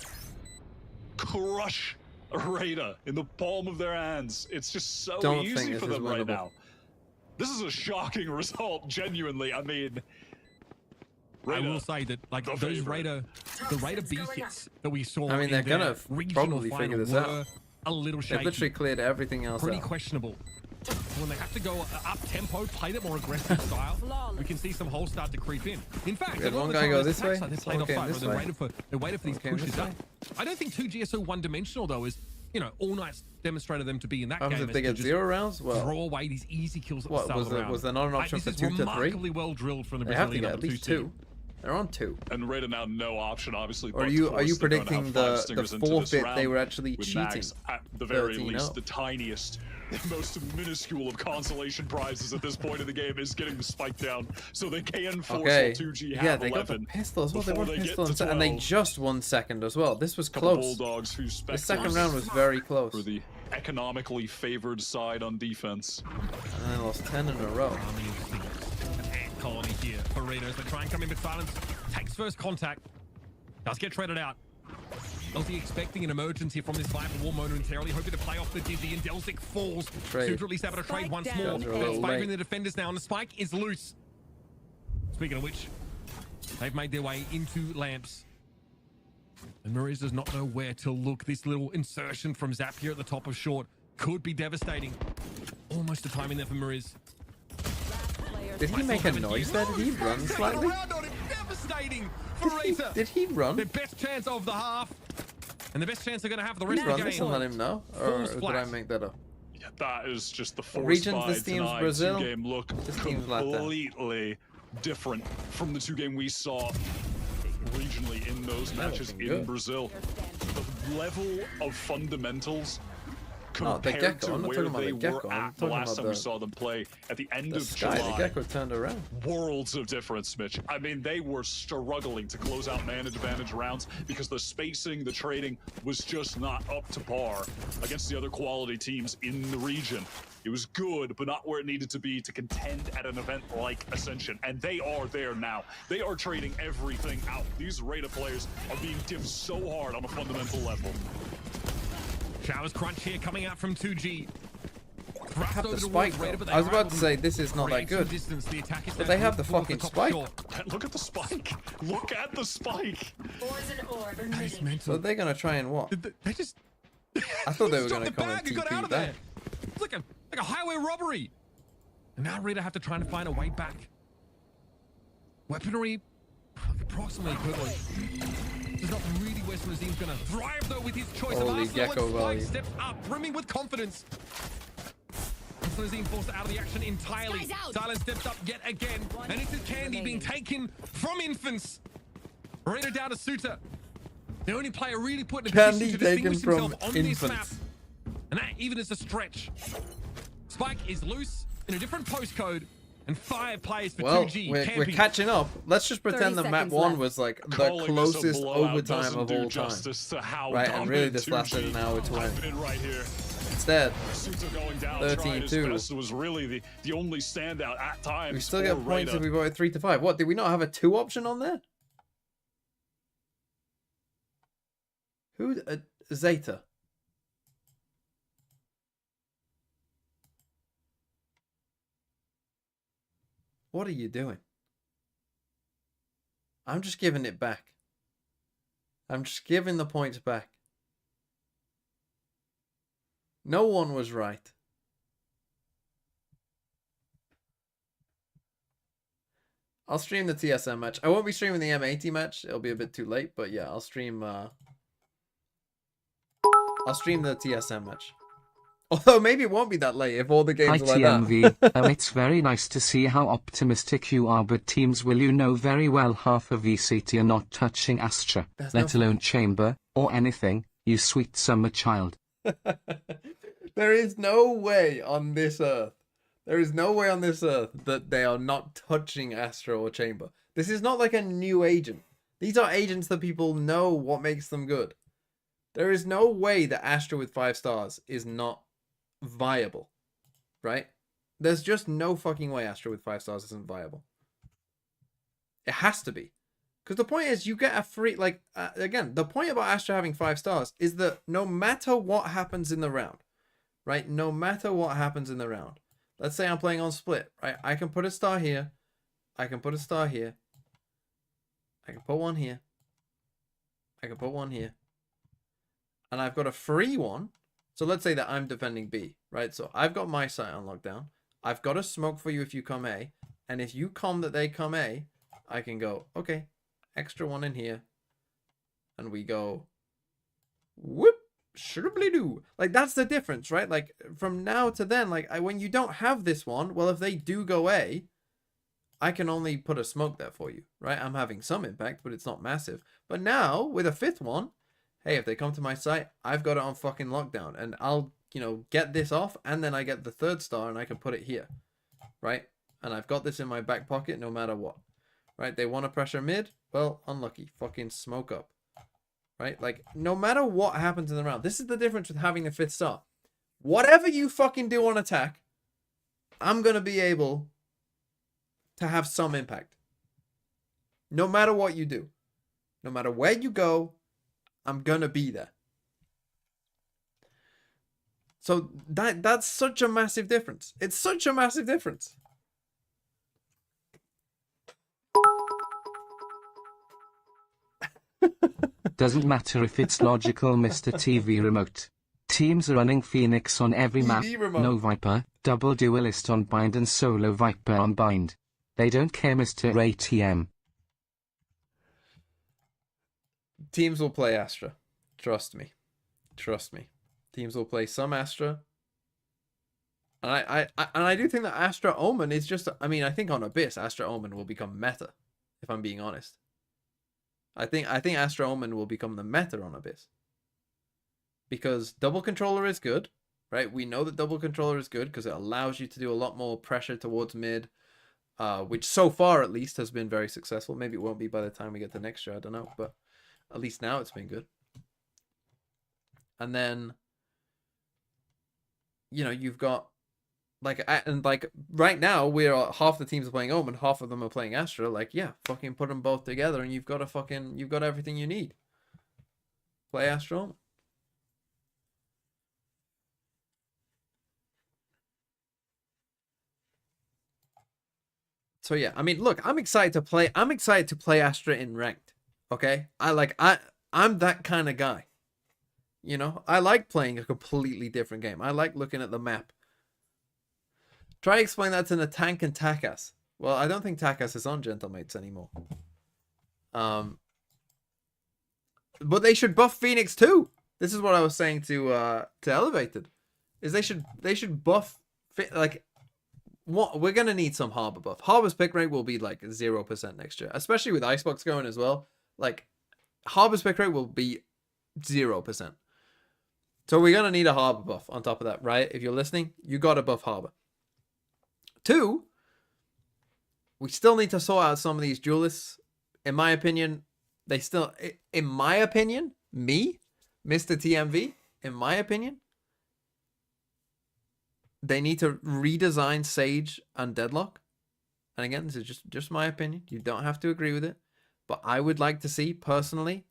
Crush RETA in the palm of their hands. It's just so easy for them right now. This is a shocking result, genuinely. I mean, I will say that, like, those RETA B hits that we saw. I mean, they're gonna probably figure this out. A little shaky. They've literally cleared everything else Pretty out. Questionable. When they have to go up tempo, play that more aggressive style, we can see some holes start to creep in. In fact, one guy go this way. They played offside, they waited for these pushes up. I don't think 2G are so one-dimensional though. Is, you know, All Night demonstrated them to be in that game. If they get 0 rounds, well, throw away these easy kills at the start of the round. Was there not an option for 2 to 3? Remarkably well drilled from the They have to Brazilian get at least 2. They're on 2. And RETA now no option, obviously. Or are you predicting the forfeit they were actually cheating? At the very least, the tiniest, the most minuscule of consolation prizes at this point in the game is getting the spike down, so they can force 2G have 11. Yeah, they got the pistol as well. They won pistol and they just won second as well. This was close. Bulldogs who the second round was very close. For the economically favored side on defense. And they lost 10 in a row. Colony here for RETA as they try and come in with Silence. Takes first contact. Does get traded out. LT expecting an emergency from this fight for War momentarily, hoping to play off the Dizzy, and Delzik falls. Suit at least able to trade once more. That's favoring the defenders now, and the spike is loose. Speaking of which, they've made their way into Lamps. And Mariz does not know where to look. This little insertion from Zap here at the top of short could be devastating. Almost a time in there for Mariz. Did he make a noise there? Did he run slightly? Devastating for RETA. Did he run? Their best chance of the half. And the best chance they're going to have for the rest of the game. Did he run this and let him know? Or did I make that up? Yeah, that is just the force Regions, by this team's tonight. Brazil. Two-game look completely different from the 2 game we saw regionally in those matches in Brazil. The level of fundamentals compared to where they were at the last time we saw them play at the end of July. The Gecko turned around. Worlds of difference, Mitch. I mean, they were struggling to close out man advantage rounds because the spacing, the trading was just not up to par against the other quality teams in the region. It was good, but not where it needed to be to contend at an event like Ascension. And they are there now. They are trading everything out. These RETA players are being dived so hard on a fundamental level. Showers crunch here coming out from 2G. They have the spike, I was about to say this is not that good, but they have the fucking spike. Look at the spike. Look at the spike. So they're gonna try and what? They just. I thought they were gonna come and got out TP of there. that. It's like a highway robbery. And now RETA have to try and find a way back. Weaponry, approximately equivalent. There's not really where Smazin's gonna thrive though with his choice Holy of Arsenal. gecko And Spike value. steps up, brimming with confidence. Smazine forced out of the action entirely. Silence steps up yet again. And it's his candy being taken from Infants. RETA down to Suter. The only player really put in a Candy position to taken distinguish from himself on this map. Infants. And that even is a stretch. Spike is loose in a different postcode. And 5 players for Well, 2G. we're catching up. Let's just pretend that map 1 was like the Calling this a closest blowout overtime doesn't of do all time. justice to how Right, and really dominant this lasted 2G an hour to have end. been right here. Instead, Suter going down, 13-2. best, was really the only standout at times. we still for get points RETA. if we voted 3-5. What, did we not have a 2 option on there? Who? Zeta. What are you doing? I'm just giving it back. I'm just giving the points back. No one was right. I'll stream the TSM match. I won't be streaming the M80 match. It'll be a bit too late, but yeah, I'll stream the TSM match. Although maybe it won't be that late if all the games are like ITMV, that. it's very nice to see how optimistic you are, but teams will you know very well half of VCT are not touching Astra, There's let no alone Chamber, or anything, you sweet summer child. There is no way on this earth. There is no way on this earth that they are not touching Astra or Chamber. This is not like a new agent. These are agents that people know what makes them good. There is no way that Astra with 5 stars is not viable, right? There's just no fucking way Astra with 5 stars isn't viable. It has to be. Because the point is, you get a free, like, again, the point about Astra having 5 stars is that no matter what happens in the round, right? No matter what happens in the round. Let's say I'm playing on split, right? I can put a star here. I can put a star here. I can put one here. I can put one here. And I've got a free one. So let's say that I'm defending B, right? So I've got my site on lockdown. I've got a smoke for you if you come A. And if you come that they come A, I can go, okay, extra one in here. And we go, whoop, shribbly do. Like, that's the difference, right? Like, from now to then, like, when you don't have this one, well, if they do go A, I can only put a smoke there for you, right? I'm having some impact, but it's not massive. But now, with a 5th one, hey, if they come to my site, I've got it on fucking lockdown. And I'll, you know, get this off, and then I get the 3rd star, and I can put it here, right? And I've got this in my back pocket no matter what, right? They want to pressure mid? Well, unlucky. Fucking smoke up, right? Like, no matter what happens in the round, this is the difference with having the 5th star. Whatever you fucking do on attack, I'm going to be able to have some impact. No matter what you do. No matter where you go, I'm going to be there. So that's such a massive difference. It's such a massive difference. Doesn't matter if it's logical, Mr. TV Remote. Teams are running Phoenix on every map, remote. no Viper, double duelist on bind and solo Viper on bind. They don't care, Mr. ATM. Teams will play Astra. Trust me. Trust me. Teams will play some Astra. And I do think that Astra-Omen is just, I mean, I think on Abyss, Astra-Omen will become meta, if I'm being honest. I think Astra-Omen will become the meta on Abyss. Because double controller is good, right? We know that double controller is good because it allows you to do a lot more pressure towards mid, which so far at least has been very successful. Maybe it won't be by the time we get to next year, I don't know, but at least now it's been good. And then, you know, you've got And like right now, we're half the teams are playing Omen, half of them are playing Astra. Like, yeah, fucking put them both together, and you've got everything you need. Play Astra-Omen. So yeah, I mean, look, I'm excited to play Astra in ranked. Okay, I'm that kind of guy. You know, I like playing a completely different game. I like looking at the map. Try explain that to Natank and Takas. Well, I don't think Takas is on Gentlemates anymore. But they should buff Phoenix too. This is what I was saying to Elevated, is they should buff like. What we're gonna need some Harbor buff. Harbor's pick rate will be like 0% next year, especially with Icebox going as well. Like Harbor's pick rate will be 0%. So we're gonna need a Harbor buff on top of that, right? If you're listening, you gotta buff Harbor. 2, we still need to sort out some of these duelists. In my opinion, Mr. TMV, in my opinion, they need to redesign Sage and Deadlock. And again, this is just my opinion. You don't have to agree with it. But I would like to see, personally,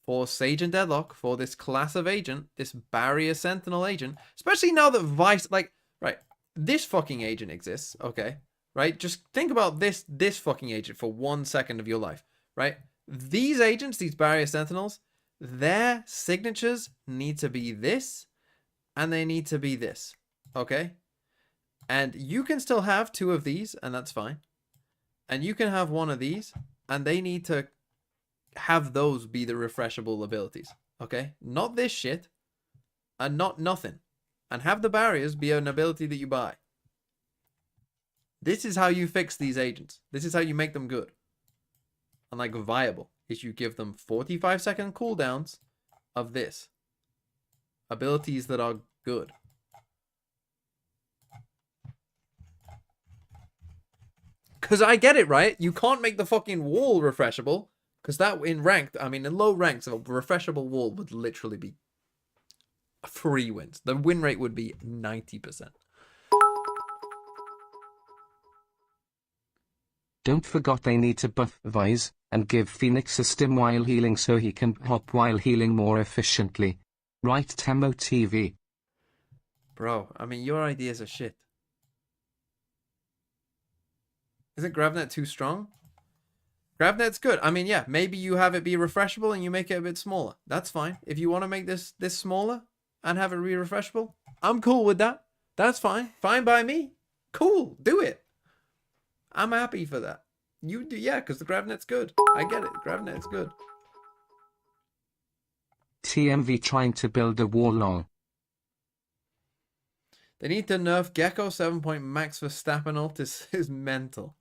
for Sage and Deadlock, for this class of agent, this Barrier Sentinel agent, especially now that Vice, like, right, this fucking agent exists, okay? Right? Just think about this fucking agent for 1 second of your life, right? These agents, these Barrier Sentinels, their signatures need to be this, and they need to be this. Okay, and you can still have 2 of these, and that's fine. And you can have 1 of these, and they need to have those be the refreshable abilities. Okay, not this shit, and not nothing, and have the barriers be an ability that you buy. This is how you fix these agents. This is how you make them good and like viable. Is you give them 45-second cooldowns of this abilities that are good. Because I get it, right? You can't make the fucking wall refreshable. Because that in ranked, I mean, in low ranks, a refreshable wall would literally be 3 wins. The win rate would be 90%. Don't forget they need to buff Vise and give Phoenix a stim while healing so he can hop while healing more efficiently. Right, Temo TV. Bro, I mean, your ideas are shit. Isn't GravNet too strong? GravNet's good. I mean, yeah, maybe you have it be refreshable and you make it a bit smaller. That's fine. If you want to make this smaller and have it refreshable, I'm cool with that. That's fine. Fine by me. Cool. Do it. I'm happy for that. You do, yeah, because the GravNet's good. I get it. GravNet's good. TMV trying to build a wall long. They need to nerf Gecko 7-point max for Stappen ult is mental.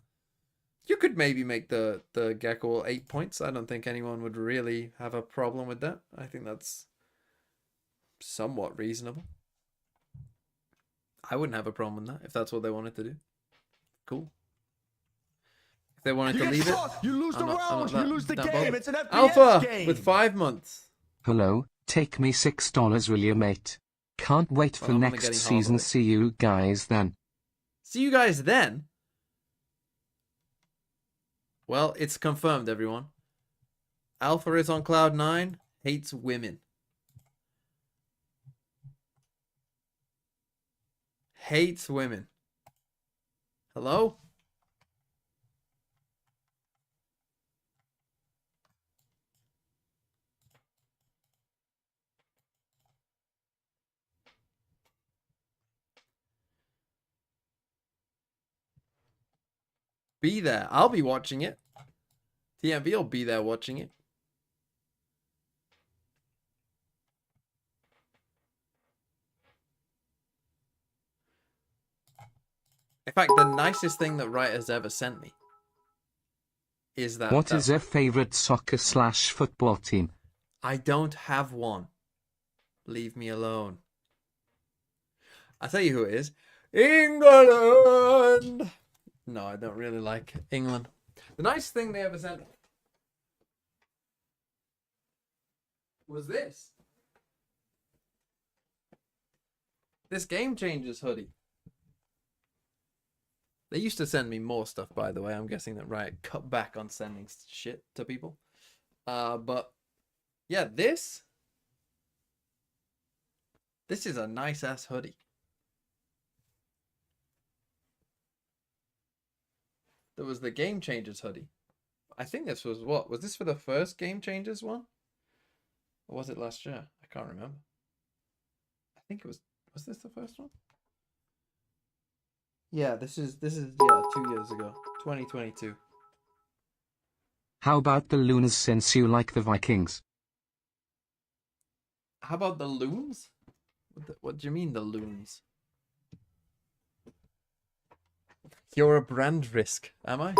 You could maybe make the Gecko 8 points. I don't think anyone would really have a problem with that. I think that's somewhat reasonable. I wouldn't have a problem with that if that's what they wanted to do. Cool. If they wanted to leave it, you lose the round, you lose the game. It's an FPS Alpha game. with 5 months. Hello, take me $6, will you, mate? Can't wait for next season. See you guys then. See you guys then? Well, it's confirmed, everyone. Alpha is on Cloud 9, hates women. Hates women. Hello? Be there. I'll be watching it. TMV will be there watching it. In fact, the nicest thing that Wright has ever sent me is that... What is your favorite soccer/football team? I don't have one. Leave me alone. I'll tell you who it is. England! No, I don't really like England. The nicest thing they ever sent me was this. This Game Changers hoodie. They used to send me more stuff, by the way. I'm guessing that Riot cut back on sending shit to people. But yeah, this is a nice ass hoodie. There was the Game Changers hoodie. I think this was what? Was this for the first Game Changers one? Or was it last year? I can't remember. I think it was this the first one? Yeah, this is 2 years ago. 2022. How about the Loons since you like the Vikings? How about the Loons? What do you mean the Loons? You're a brand risk, am I?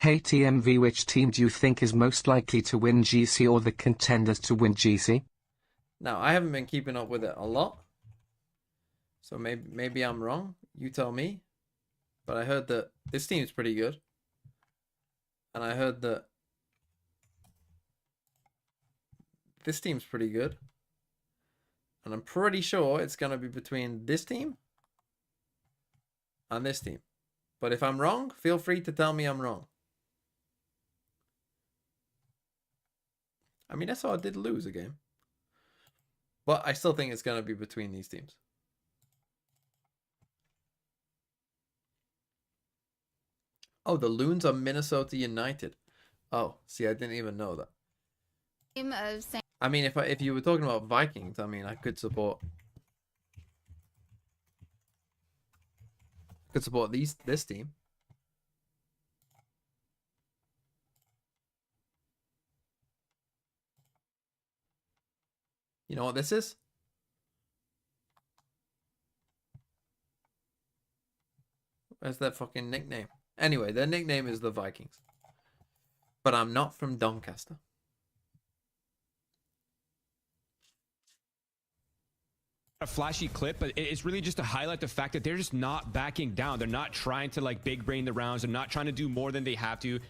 Hey TMV, which team do you think is most likely to win GC or the contenders to win GC? Now, I haven't been keeping up with it a lot. So maybe I'm wrong. You tell me. But I heard that this team's pretty good. And I heard that this team's pretty good. And I'm pretty sure it's going to be between this team and this team. But if I'm wrong, feel free to tell me I'm wrong. I mean, SR did lose a game. But I still think it's going to be between these teams. Oh, the Loons are Minnesota United. Oh, see, I didn't even know that. I mean, if you were talking about Vikings, I mean, I could support this team. You know what this is? Where's that fucking nickname? Anyway, their nickname is the Vikings. But I'm not from Doncaster. A flashy clip, but it's really just to highlight the fact that they're just not backing down. They're not trying to like big brain the rounds. They're not trying to do more than they have to.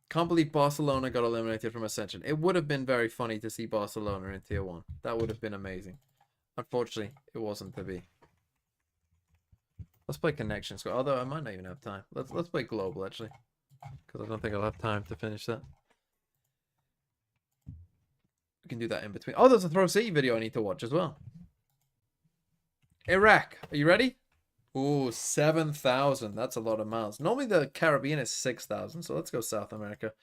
Can't believe Barcelona got eliminated from Ascension. It would have been very funny to see Barcelona in Tier 1. That would have been amazing. Unfortunately, it wasn't to be. Let's play Connection Squad. Although I might not even have time. Let's play Global actually, because I don't think I'll have time to finish that. We can do that in between. Oh, there's a Throw City video I need to watch as well. Iraq, are you ready? Ooh, 7,000. That's a lot of miles. Normally the Caribbean is 6,000, so let's go South America.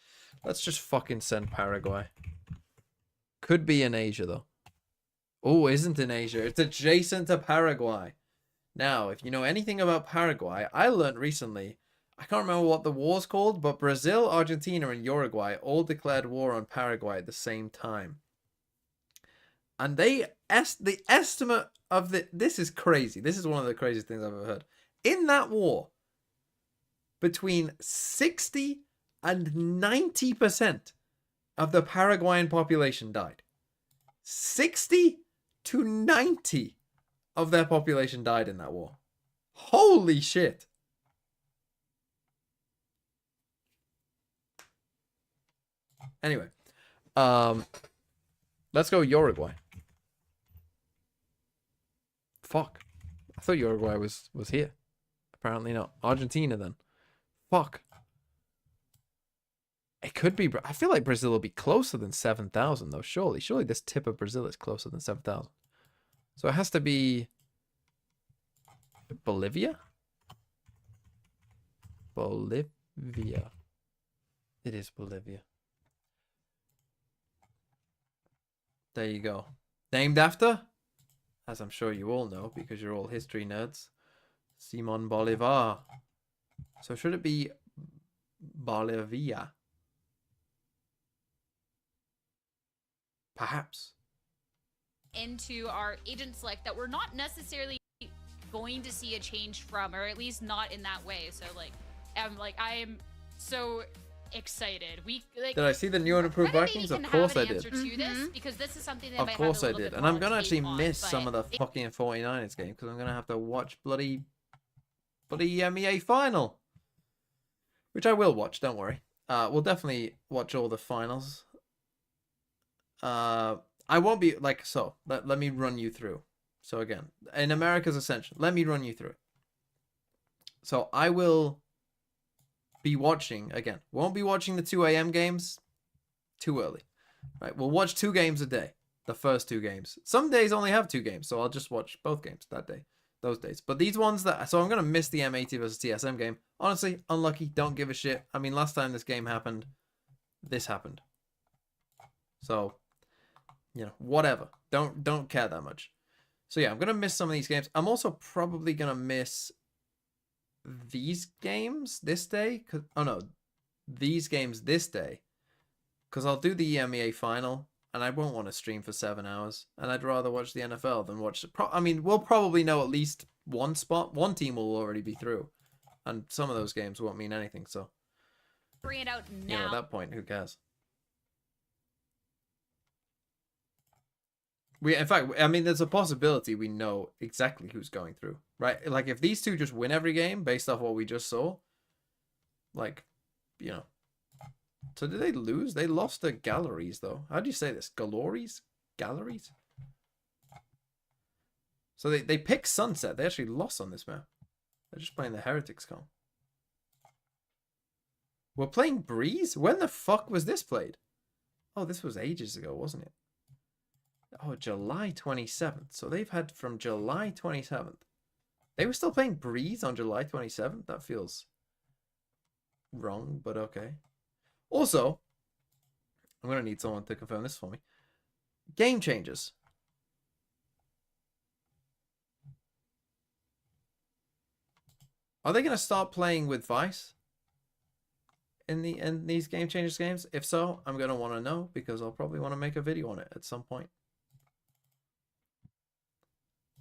Let's just fucking send Paraguay. Could be in Asia though. Oh, isn't in Asia. It's adjacent to Paraguay. Now, if you know anything about Paraguay, I learned recently, I can't remember what the war's called, but Brazil, Argentina, and Uruguay all declared war on Paraguay at the same time. And the estimate of this is crazy. This is one of the craziest things I've ever heard. In that war, between 60 and 90% of the Paraguayan population died. 60 to 90 of their population died in that war. Holy shit. Anyway, let's go Uruguay. Fuck. I thought Uruguay was here. Apparently not. Argentina then. Fuck. It could be. I feel like Brazil will be closer than 7,000 though. Surely this tip of Brazil is closer than 7,000. So it has to be Bolivia? Bolivia. It is Bolivia. There you go. Named after, as I'm sure you all know because you're all history nerds, Simon Bolivar. So should it be Bolivia? Perhaps. Into our agent select that we're not necessarily going to see a change from, or at least not in that way. So I am so excited. Did I see the new and improved Vikings? Of course I did. This, because this is something that of course I did. And I'm gonna actually miss some of the fucking 49ers game because I'm gonna have to watch bloody MEA final, which I will watch. Don't worry. We'll definitely watch all the finals. I won't be like so. Let me run you through. So again, in America's Ascension, let me run you through it. So I will be watching, again, won't be watching the 2 a.m. games too early. Right, we'll watch 2 games a day, the first 2 games. Some days only have 2 games, so I'll just watch both games that day, those days. But these ones that, so I'm going to miss the M80 versus TSM game. Honestly, unlucky, don't give a shit. I mean, last time this game happened, this happened. So, you know, whatever. Don't care that much. So yeah, I'm going to miss some of these games. I'm also probably going to miss these games this day. Oh no, these games this day. Because I'll do the EMEA final, and I won't want to stream for 7 hours. And I'd rather watch the NFL than watch... I mean, we'll probably know at least one spot. One team will already be through. And some of those games won't mean anything, so... Bring it out now. You know, at that point, who cares? In fact, I mean, there's a possibility we know exactly who's going through, right? Like, if these two just win every game based off what we just saw, like, you know... So did they lose? They lost the galleries, though. How do you say this? Galleries? Galleries? So they picked Sunset. They actually lost on this map. They're just playing the Heretics comp. We're playing Breeze? When the fuck was this played? Oh, this was ages ago, wasn't it? Oh, July 27th. So they've had from July 27th. They were still playing Breeze on July 27th? That feels wrong, but okay. Also, I'm going to need someone to confirm this for me. Game changes. Are they going to start playing with Vice in these game changes games? If so, I'm going to want to know because I'll probably want to make a video on it at some point.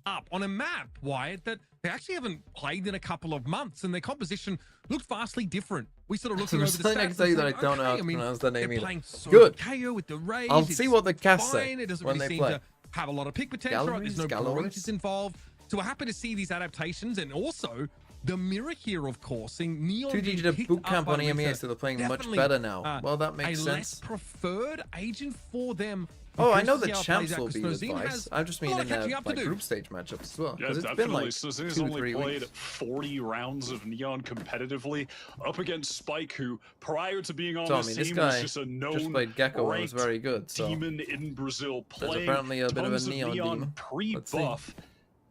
Up on a map, Wyatt, that they actually haven't played in a couple of months, and their composition looked vastly different. We sort of looking over the stats. I can tell you that I don't know how to pronounce the name they're either. playing so Good. KO with the Rays. I'll see what the cast say It doesn't when really they seem play. to have a lot of pick potential. Galleries, There's no galleries. breaches involved. So we're happy to see these adaptations, and also the mirror here, of course, seeing Neon 2G being did a picked boot up camp by on EMEA, RETA. so they're playing much Definitely, better now. Well, that makes a sense. less preferred agent for them. Oh, I know Because the CR champs plays will out, be because with Snozine Vice. has I just a mean lot in of catching their up to do. group stage matchups as well. Yeah, Because it's definitely. been like Snozine 2 to only 3 played weeks. 40 rounds of Neon competitively up against Spike, who prior to being on So, I this mean, this team guy was just a known just played Gecko and was ranked very good. So demon in Brazil, there's playing apparently a bit of a tons Neon demon. Let's see. pre-buff,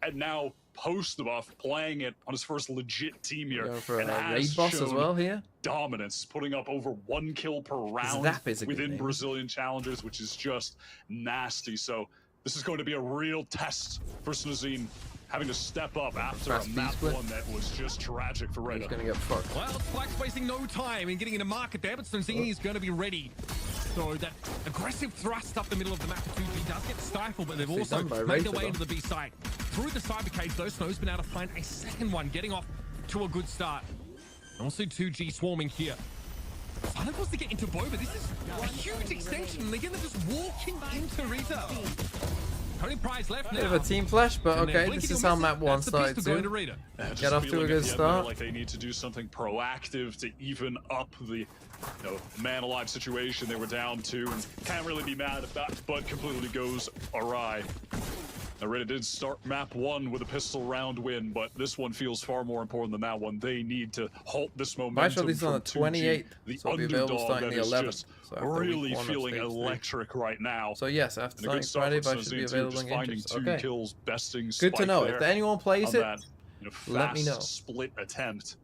and now post-buff, playing it on his first legit team here. Going for and a has raid boss as shown well here. dominance, putting up over 1 kill per round Zap is a good within name. Brazilian challengers, which is just nasty. So this is going to be a real test for Snozine, having to step up after a Fast map B-split. 1 that was just tragic for He's RETA. going to get fucked. Well, Spike's wasting no time in getting into market there, but Snozine is going to be ready. So that aggressive thrust up the middle of the map for 2G does get stifled, but they've Actually also done by made their RETA, way though. into the B site. Through the cyber cage, though, Snow's been able to find a second one, getting off to a good start. And also 2G swarming here. Silent wants to get into Boba. This is a huge extension, and again, they're just walking into RETA. Tony Price left now. Bit of a team flash, but And then okay, blinking this is you'll how miss map it. 1 That's the started pistol going too. to RETA. Just Get off to feeling a at good the end there start. like they need to do something proactive to even up the man alive situation they were down to, and can't really be mad if that but completely goes awry. Now, RETA did start map 1 with a pistol round win, but this one feels far more important than that one. They need to halt this momentum these on the from 2G, 28th, the so it'll be available underdog starting that the is 11th. just So after week really 1 of feeling stage 3. electric right now. So yes, after And a good starting start Friday, for Vice should be Snozine too, available just in finding games. 2 Okay. kills, besting Good Spike to know. there If anyone plays on it, that, let me fast know. split attempt.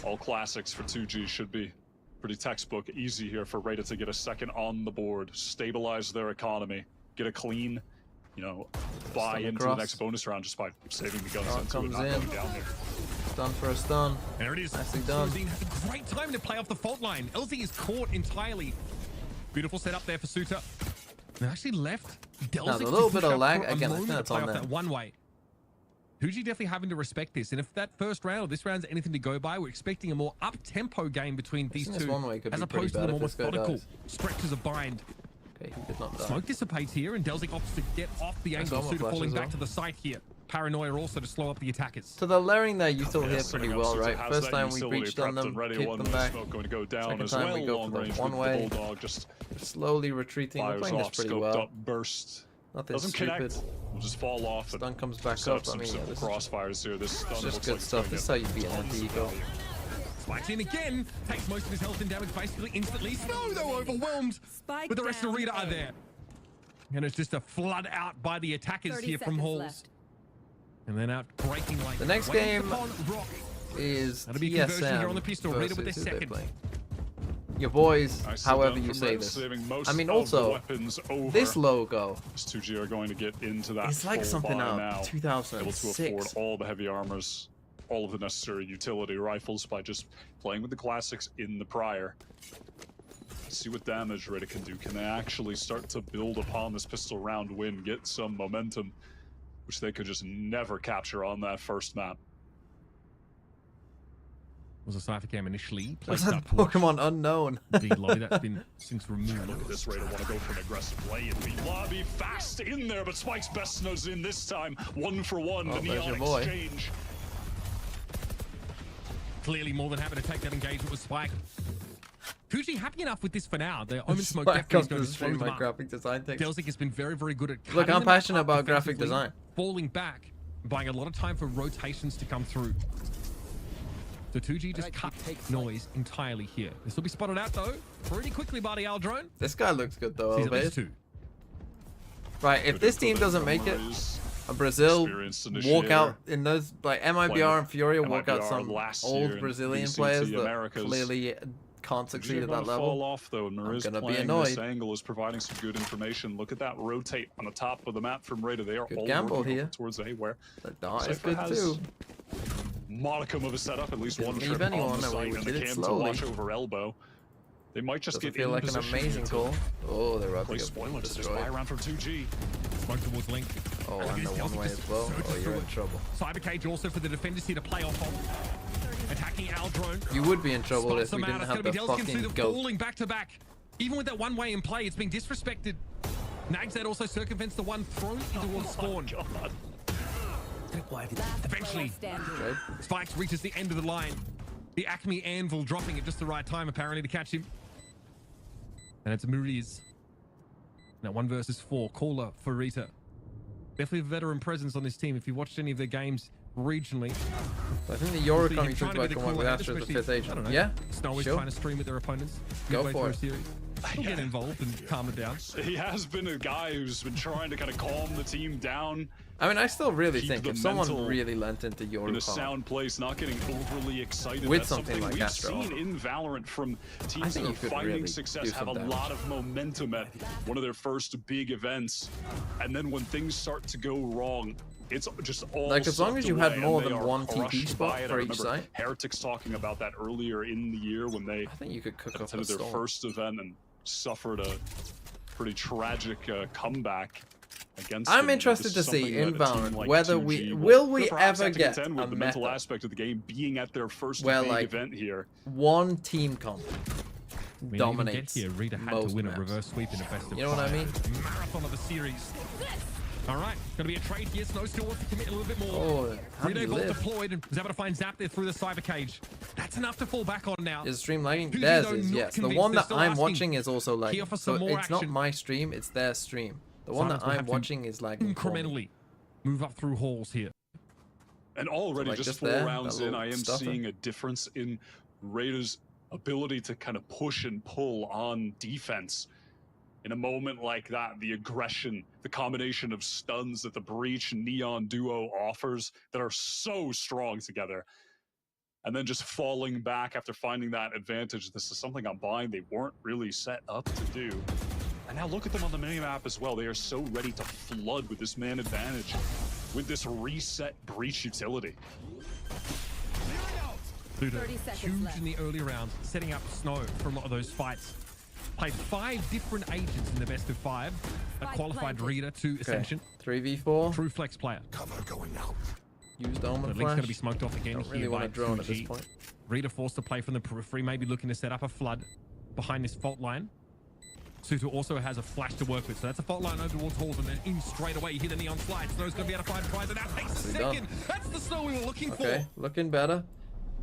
All classics for 2G should be pretty textbook easy here for RETA to get a second on the board, stabilize their economy, get a clean, buy Stun into across. the next bonus round just by saving the guns Shot into it, comes not in. going down here. Stun for a stun. There it is. Nicely done. Snozine has a great time to play off the fault line. LZ is caught entirely. Beautiful setup there for Suter. They actually left Delzik Now, the to little push bit of up lag, for a again, I moment think to that's play on off them. that one way. 2G definitely having to respect this, and if that first round or this round's anything to go by, we're expecting a more up-tempo game between these think this two, one way could as be pretty opposed to bad the if more this guy methodical dies. stretches of bind. Okay, he did not die. Smoke dissipates here, and Delzik opts to get off the Nice angle. armor Suter flash falling as back well. to the site here. Paranoia also to slow up the attackers. So the layering there you still Yeah, hit so pretty now well, Suter right? has First that time we utility breached on prepped them, and ready. keep One them more back. smoke going to go down Second as time we well. go for Long the range one with way. the Bulldog just Slowly retreating. We're fires playing this off, pretty scoped well. up burst. Nothing Doesn't stupid. connect. Will just fall off. Stun comes back Set up. some I mean, yeah, simple this is crossfires here. This stun just looks good like stuff. This is how you beat an anti-eco. Spikes in again, takes most of his health and damage basically instantly. Snow, though, overwhelmed. But the rest of RETA are there. And it's just a flood out by the attackers here from Halls. And then out breaking like the next game is that'll be conversion here on the TSM pistol. RETA with their versus who they're second. playing. Your boys, however you say this. I mean, also, this logo These 2G are going to get into that. it's like full something buy out now, of able to 2006. afford all the heavy armors, all of the necessary utility rifles by just playing with the classics in the prior. Let's see what damage RETA can do. Can they actually start to build upon this pistol round win, get some momentum, which they could just never capture on that first map? Was a sniper cam initially. What's that Pokemon Unknown? The lobby that's been since removed. Look at this RETA want to go for an aggressive play and the lobby fast in there, but Spike's best knows in this time. 1 for 1, the there's Neon your boy. exchange. Clearly more than happy to take that engagement with Spike. Fuji happy enough with this for now. The Omen smoke Back definitely up is to going the to stream, slow them my up. graphic design thing. Delzik has been very, very good at Look, cutting I'm them passionate up about graphic defensively, design. falling back, buying a lot of time for rotations to come through. So 2G just cut noise entirely here. This will be spotted out though pretty quickly by the Aldrone. This guy looks good though. Sees at least Elevated. 2. Right, if this team doesn't make it, Brazil walk out in those like MIBR and Furia walk out some old Brazilian players that clearly can't succeed at that Fall level. off though. And I'm gonna be playing annoyed. this angle is providing some good information. Look at that rotate on the top of the map from RETA. They are Good all gamble working here. towards A, where The dart is Cypher good has too. modicum of a setup, at least Didn't one leave trip anyone, on the and we site, and did the it cam slowly. to watch over elbow. They might just Doesn't get feel in like an position amazing to call. Oh, they're about to spoiler get to just destroyed. buy around from 2G. Smoke towards Link. Oh, Look at and the this, one Delzik way just as well. surges Oh, you're through in it. trouble. Cyber cage also for the defenders here to play off of. Attacking Aldrone. You would be in trouble Spots if we them out. didn't It's have gonna the be Delzik and fucking Suda goat. falling back to back. Even with that one way in play, it's being disrespected. Nagzad also circumvents the one thrown towards spawn. God. Eventually, Right? Spikes reaches the end of the line. The Acme Anvil dropping at just the right time, apparently, to catch him. And it's Muriz. Now 1 versus 4. Caller for RETA. Definitely a veteran presence on this team. If you watched any of their games regionally, I think the Yoricon you trying talked to be about the can work with cooler head, Astra as the especially- 5th I agent. don't know. Yeah? Snow is Sure. trying to stream with their opponents. Go midway for through it. a series. He'll get involved and calm it down. He has been a guy who's been trying to kind of calm the team down I mean, I still really Keep think the if someone mental really lent into in a Yoricon, sound place, not getting overly excited. With That's something like we've Astra-Omen. seen in Valorant from teams think that you are could finding really success, do have some a damage. lot of momentum at one of their first big events, and then when things start to go wrong, it's just all Like, as long sucked as you had away, more and they than are one TP crushed spot by it. I for each remember site. Heretics talking about that earlier in the year when they I think you could cook up a attended their storm. first event and suffered a pretty tragic comeback against I'm them. interested This to is see something in that a team Valorant like whether 2G will we perhaps ever have to get contend a with the mental meta aspect of the game being at their first where, big like, event here. one team comp We dominates didn't even get here. RETA had most to win maps. a reverse sweep in a best of You know what I 5. mean? Marathon of the series. All right, gonna be a trade here. Snow still wants to commit a little bit more. Oh, how do RETA you bolt live? deployed and was able to find Zap there through the cyber cage. That's enough to fall back on now. Is the stream lagging? Fuji, Theirs though, is, not yes. The convinced. one They're that still I'm asking watching is also lagging. here for So some more it's not action. my stream, it's their stream. The one Silence that will I'm have to watching is lagging for me. incrementally move up through halls here. And already, Like, just just 4 there, rounds that in, I little am stuff there. seeing a difference in RETA's ability to kind of push and pull on defense. In a moment like that, the aggression, the combination of stuns that the Breach and Neon duo offers that are so strong together. And then just falling back after finding that advantage. This is something I'm buying they weren't really set up to do. And now look at them on the minimap as well. They are so ready to flood with this man advantage, with this reset Breach utility. Luda, huge in the early rounds, setting up Snow for a lot of those fights. Played 5 different agents in the best of 5. That qualified RETA to Ascension. 3v4. True flex player. Used The Omen Link's flash. going to be smoked off again Don't here really by want to drone at this 2G. point. RETA forced to play from the periphery, maybe looking to set up a flood behind this fault line. Sutu also has a flash to work with, so that's a fault line over towards halls, and then in straight away, hit the neon slide. Snow's going to be able to find prize, and that takes a Nicely done. second. That's the Snow we were looking Okay, for. looking better.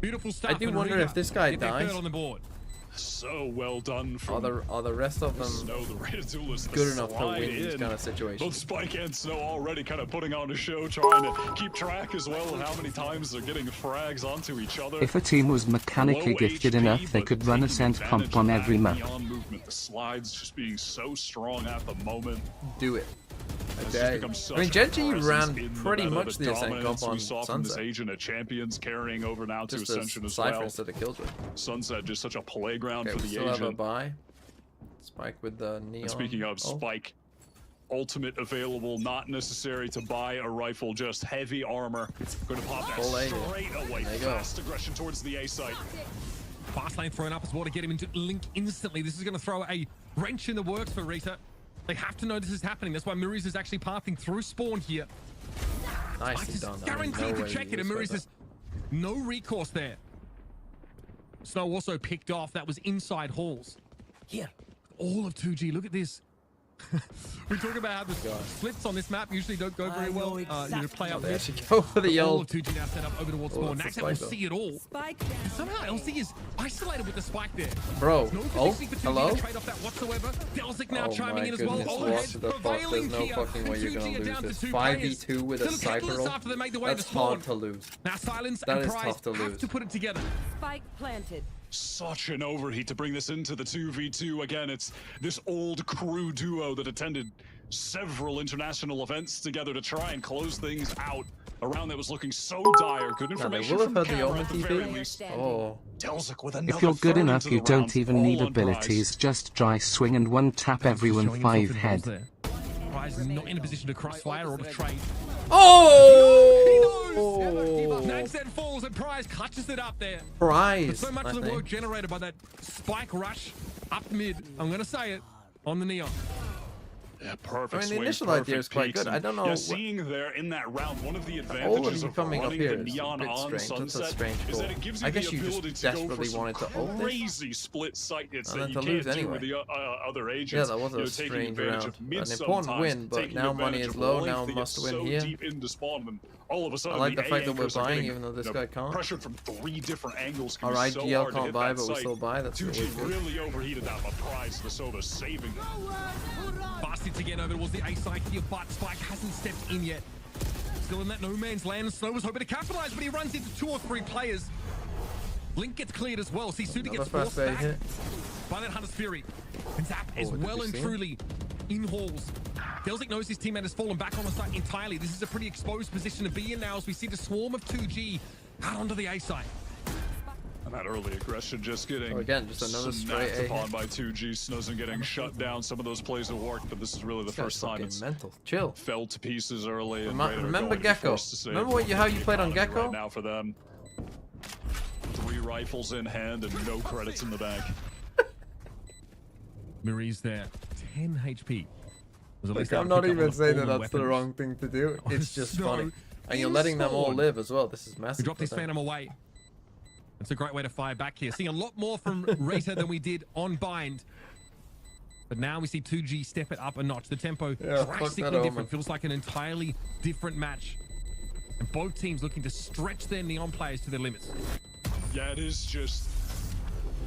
Beautiful stuff. I do and wonder RETA if this guy get their dies. third on the board. So well done from Are the rest of them Snow, the RETA duelist, good enough to slide win these in. kind of situations? Both Spike and Snow already kind of putting on a show, trying to keep track as well of how many times they're getting frags onto each other. If a team was mechanically Low gifted HP, enough, they but could run a taking scent advantage pump on of every that map. neon movement, the slides just being so strong at the moment. Do it. It's just Okay. become such I mean, a Genji presence ran in the pretty meta, much the Ascent dominance comp on we saw from this Sunset. Agent of Champions carrying over now to Just Ascension as Cypher well. instead of Killjoy. Sunset just such a playground Okay, for we the still have a Agent. buy. Spike with the neon. And speaking of ult. Spike, ultimate available, not necessary to buy a rifle, just heavy armor. Going to pop that Full A. straight away. There you go. Fast aggression towards the A site. Fast lane thrown up as well to get him into Link instantly. This is going to throw a wrench in the works for RETA. They have to know this is happening. That's why Muriz is actually pathing through spawn here. Nicely It's done. I mean, guaranteed no to way check you it, and lose Muriz like has no recourse there. Snow also picked off. That was inside halls. Here, all of 2G. Look at this. We talk about how the splits on this map usually don't go very well. You know, play out They there. actually go for the All old. of 2G now set up over towards spawn. that's a Naxat will spike, though. see it all. And somehow LC is isolated with the spike there. Bro, No oh, positioning for 2G hello? to trade off that whatsoever. Delzik now Oh chiming my in as well. goodness, Overhead, what the fuck? prevailing There's no here. fucking way you're 2G gonna are lose down to this. 2 5v2 with a Still Cypher catalyst roll? after they make the way That's to spawn. hard to lose. Now Silence That and is Prize tough to have lose. to put it together. Spike planted. Such an overheat to bring this into the 2v2. Again, it's this old crew duo that attended several international events together to try and close things out. A round that was looking so dire. Good Now, they information will from have the heard the camera Omen at the very TP. least. Oh, Delzik with another If you're good third enough, into you the don't round, even all need on Prize. abilities, just dry swing and one tap everyone Showing himself 5 in holes head. there. Prize not in a position to crossfire or to trade. oh! Nags then falls and Prize clutches it up there. Prize. But so much I of the think. work generated by that spike rush up mid, I'm going to say it, on the neon. Yeah, perfect. I mean, the swing, initial idea perfect is quite peaks, good. I and, don't know Yeah, what- seeing there in that round, one of the All of advantages you of coming up running here the is a neon bit on strange. That's Sunset a strange is that call. it gives you I guess the you just ability to go for desperately some wanted to ult this. crazy split sight hits And that then you to can't lose do anyway. with the other agents. Yeah, that was You know, a taking strange advantage round. of mid An important sometimes, win, but taking now money advantage is of low. length Now to get must win so here. deep into spawn, and all of a sudden I like the fact AA that we're anchors are buying, getting, even though this you know, guy can't. pressured from 3 different angles. Can Our be so IGL hard to can't hit buy, that but we site. still buy. That's 2G always good. really overheated that, but Prize the Sova saving them. Fast again over towards the A side here, but Spike hasn't stepped in yet. Still in that no man's land. Snow was hoping to capitalize, but he runs into 2 or 3 players. Link gets cleared as well. See, Suda gets Another forced fast back hit. by that Hunter's Fury. And Zap is did well we and see him? truly in halls. Delzik knows his teammate has fallen back on the site entirely. This is a pretty exposed position to be in now as we see the swarm of 2G out onto the A side. And that early aggression just getting again, just another straight snapped A. upon by 2G. Snowzen getting shut down. Some of those plays have worked, but this is really the This guy's first time fucking it's mental. Chill. fell to pieces early. And Raider Remember going to be Gecko? forced to save Remember how you played on economy Gecko? right now for them. 3 rifles in hand and no credits in the bank. Muriz there, 10 HP. Was at least Like, able I'm to not pick up even on saying all that the that's the weapons. wrong thing to do. It's just Snow funny. And you're in letting them all spawn. live as well. This is We massive. dropped his for them. Phantom away. It's a great way to fire back here. Seeing a lot more from RETA than we did on Bind. But now we see 2G step it up a notch. The tempo Yeah, fuck that drastically Omen. different. Feels like an entirely different match. And both teams looking to stretch their neon players to their limits. Yeah, it is just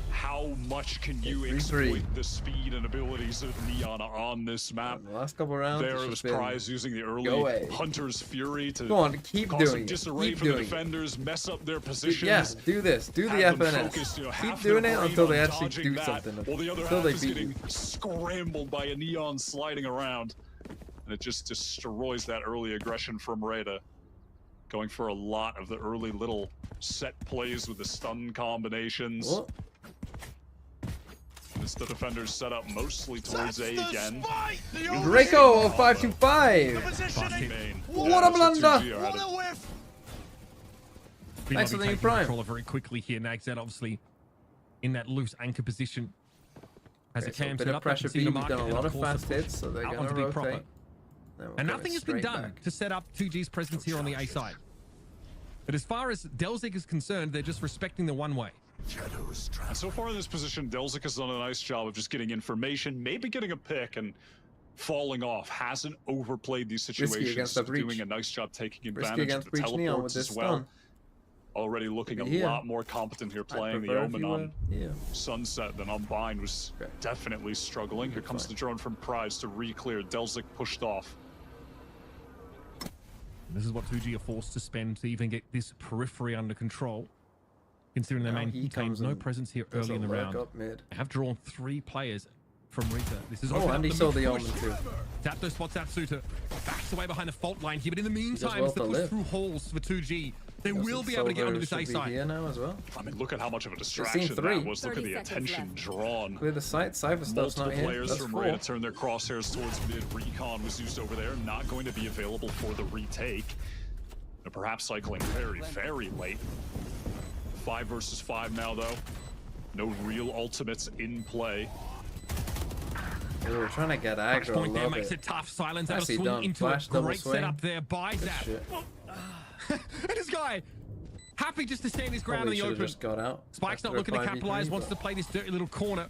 how much can you 3-3. exploit the speed and abilities of Neon on this map. The last couple rounds. There it's was just been- Prize using the Go early away. Hunter's Fury to Go on, keep cause doing some it. disarray Keep for the doing it. defenders, mess up their positions. Yeah, do this. Do the have them FNS. focused, you know, Keep half doing their it brain until on they actually dodging do that, something. while the other Until half they is beat getting you. scrambled by a Neon sliding around. And it just destroys that early aggression from RETA. Going for a lot of the early little set plays with the stun combinations. What? It's the defenders set up mostly towards A again. Draco of 525. Main. What a that's blunder. 2G are at it. Thanks for the new taking prime. controller very quickly here. Nagzed obviously in that loose anchor position. As Okay, a so a cam bit set of up, pressure see B. the We've market, done a and lot of course fast the push hits, so they're out going onto to Big Proper. rotate. Then we're And going nothing has been straight done back. to set up 2G's presence here on the A side. But as far as Delzik is concerned, they're just respecting the one-way. And so far in this position, Delzik has done a nice job of just getting information, maybe getting a pick and falling off. Hasn't overplayed these Risky situations, against the breach. doing a nice job taking Risky advantage against of the Breach Neon with teleports this as well. stun. already looking a lot more competent here, playing the Omen on Sunset than on Bind was definitely struggling. Here comes the drone from Prize to re-clear. Delzik pushed off. This is what 2G are forced to spend to even get this periphery under control. Considering they maintained no presence here early in the round. They have drawn 3 players from RETA. This is and he saw the Omen too. Zapdos spots out Suter. Backs away behind the fault line here, but in the meantime, it's the push through halls for 2G. They will be able to get onto this A side. Here now as well. I mean, look at how much of a distraction that was. Look at the attention drawn. Clear the site. Cypherstuff's not here. Players from RETA turn their crosshairs towards mid. Recon was used over there. Not going to be available for the retake. And perhaps cycling very, very late. 5 versus 5 now, though. No real ultimates in play. Yeah, we're trying to get aggro. Point there makes it tough. Silence out of swing into a great setup there by Zap. And this guy, happy just to stand his ground in the open. Just got out. Spike's not looking to capitalize, wants to play this dirty little corner.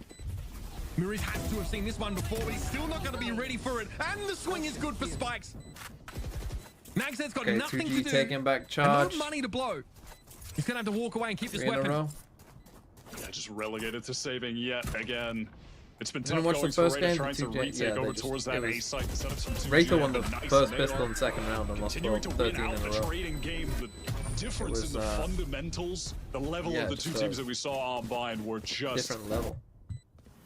Muriz has to have seen this one before, but he's still not going to be ready for it. And the swing is good for Spikes. Nagzed's got nothing to do. Taking back charge. And no money to blow. He's going to have to walk away and keep this weapon. Yeah, just relegated to saving yet again. It's been tough going for RETA trying to retake over towards that A site to set up some 2G. RETA won the first pistol in second round and lost 13 in a row. Trading game, the difference in the fundamentals, the level of the two teams that we saw on Bind were just different level.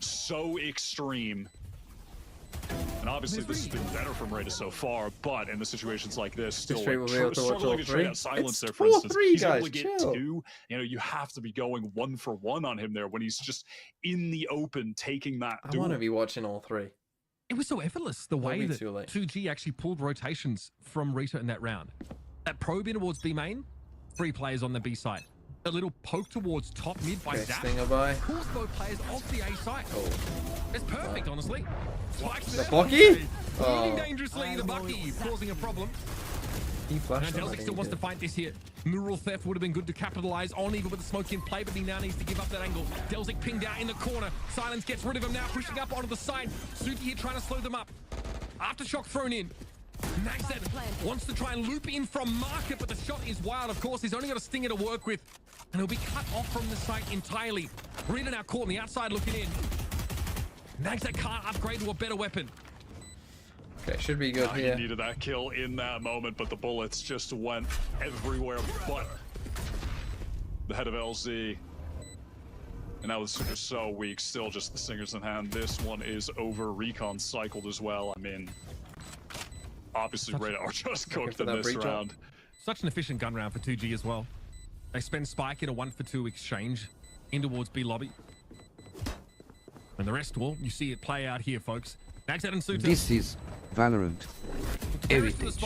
So extreme. And obviously this has been better from RETA so far, but in the situations like this, still struggling to trade out silence there, for instance. He's able to get 2. You know, you have to be going 1 for 1 on him there when he's just in the open taking that I want to be watching all 3. It was so effortless the way that 2G actually pulled rotations from RETA in that round. That probe in towards B main, 3 players on the B side. A little poke towards top mid by Zap. Pulls both players off the A side. It's perfect, honestly. The Bucky? Moving dangerously, the Bucky causing a problem. He flashed. Delzik still wants to fight this here. Mural theft would have been good to capitalize on, even with the smoke in play, but he now needs to give up that angle. Delzik pinged out in the corner. Silence gets rid of him now, pushing up onto the side. Suki here trying to slow them up. Aftershock thrown in. Nagzed wants to try and loop in from market, but the shot is wild, of course. He's only got a stinger to work with, and he'll be cut off from the site entirely. RETA now caught on the outside looking in. Nagzed can't upgrade to a better weapon. Okay, should be good here. He needed that kill in that moment, but the bullets just went everywhere but the head of LZ. And now the Super's so weak, still just the singers in hand. This one is over. Recon cycled as well. I mean, obviously RETA are just cooked in this round. Such an efficient gun round for 2G as well. They spend Spike in a 1-for-2 exchange in towards B lobby. And the rest, well, you see it play out here, folks. Nagzed and Suter. This is Valorant. Heritage.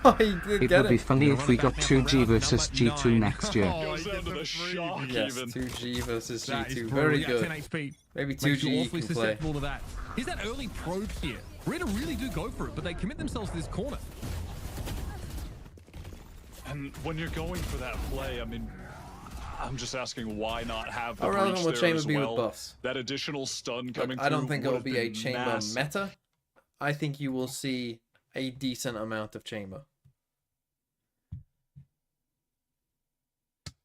It would be funny if we got 2G versus G2 next year. Goes down to the shock yes, even. 2G versus G2. Very good. 10 HP. Maybe 2G can play. To that. Here's that early probe here. RETA really do go for it, but they commit themselves to this corner. And when you're going for that play, I mean, I'm just asking why not have the relevant breach will there Chamber as be well. with buffs? That additional stun coming through. I don't think it will be a Chamber massive. meta. I think you will see a decent amount of Chamber.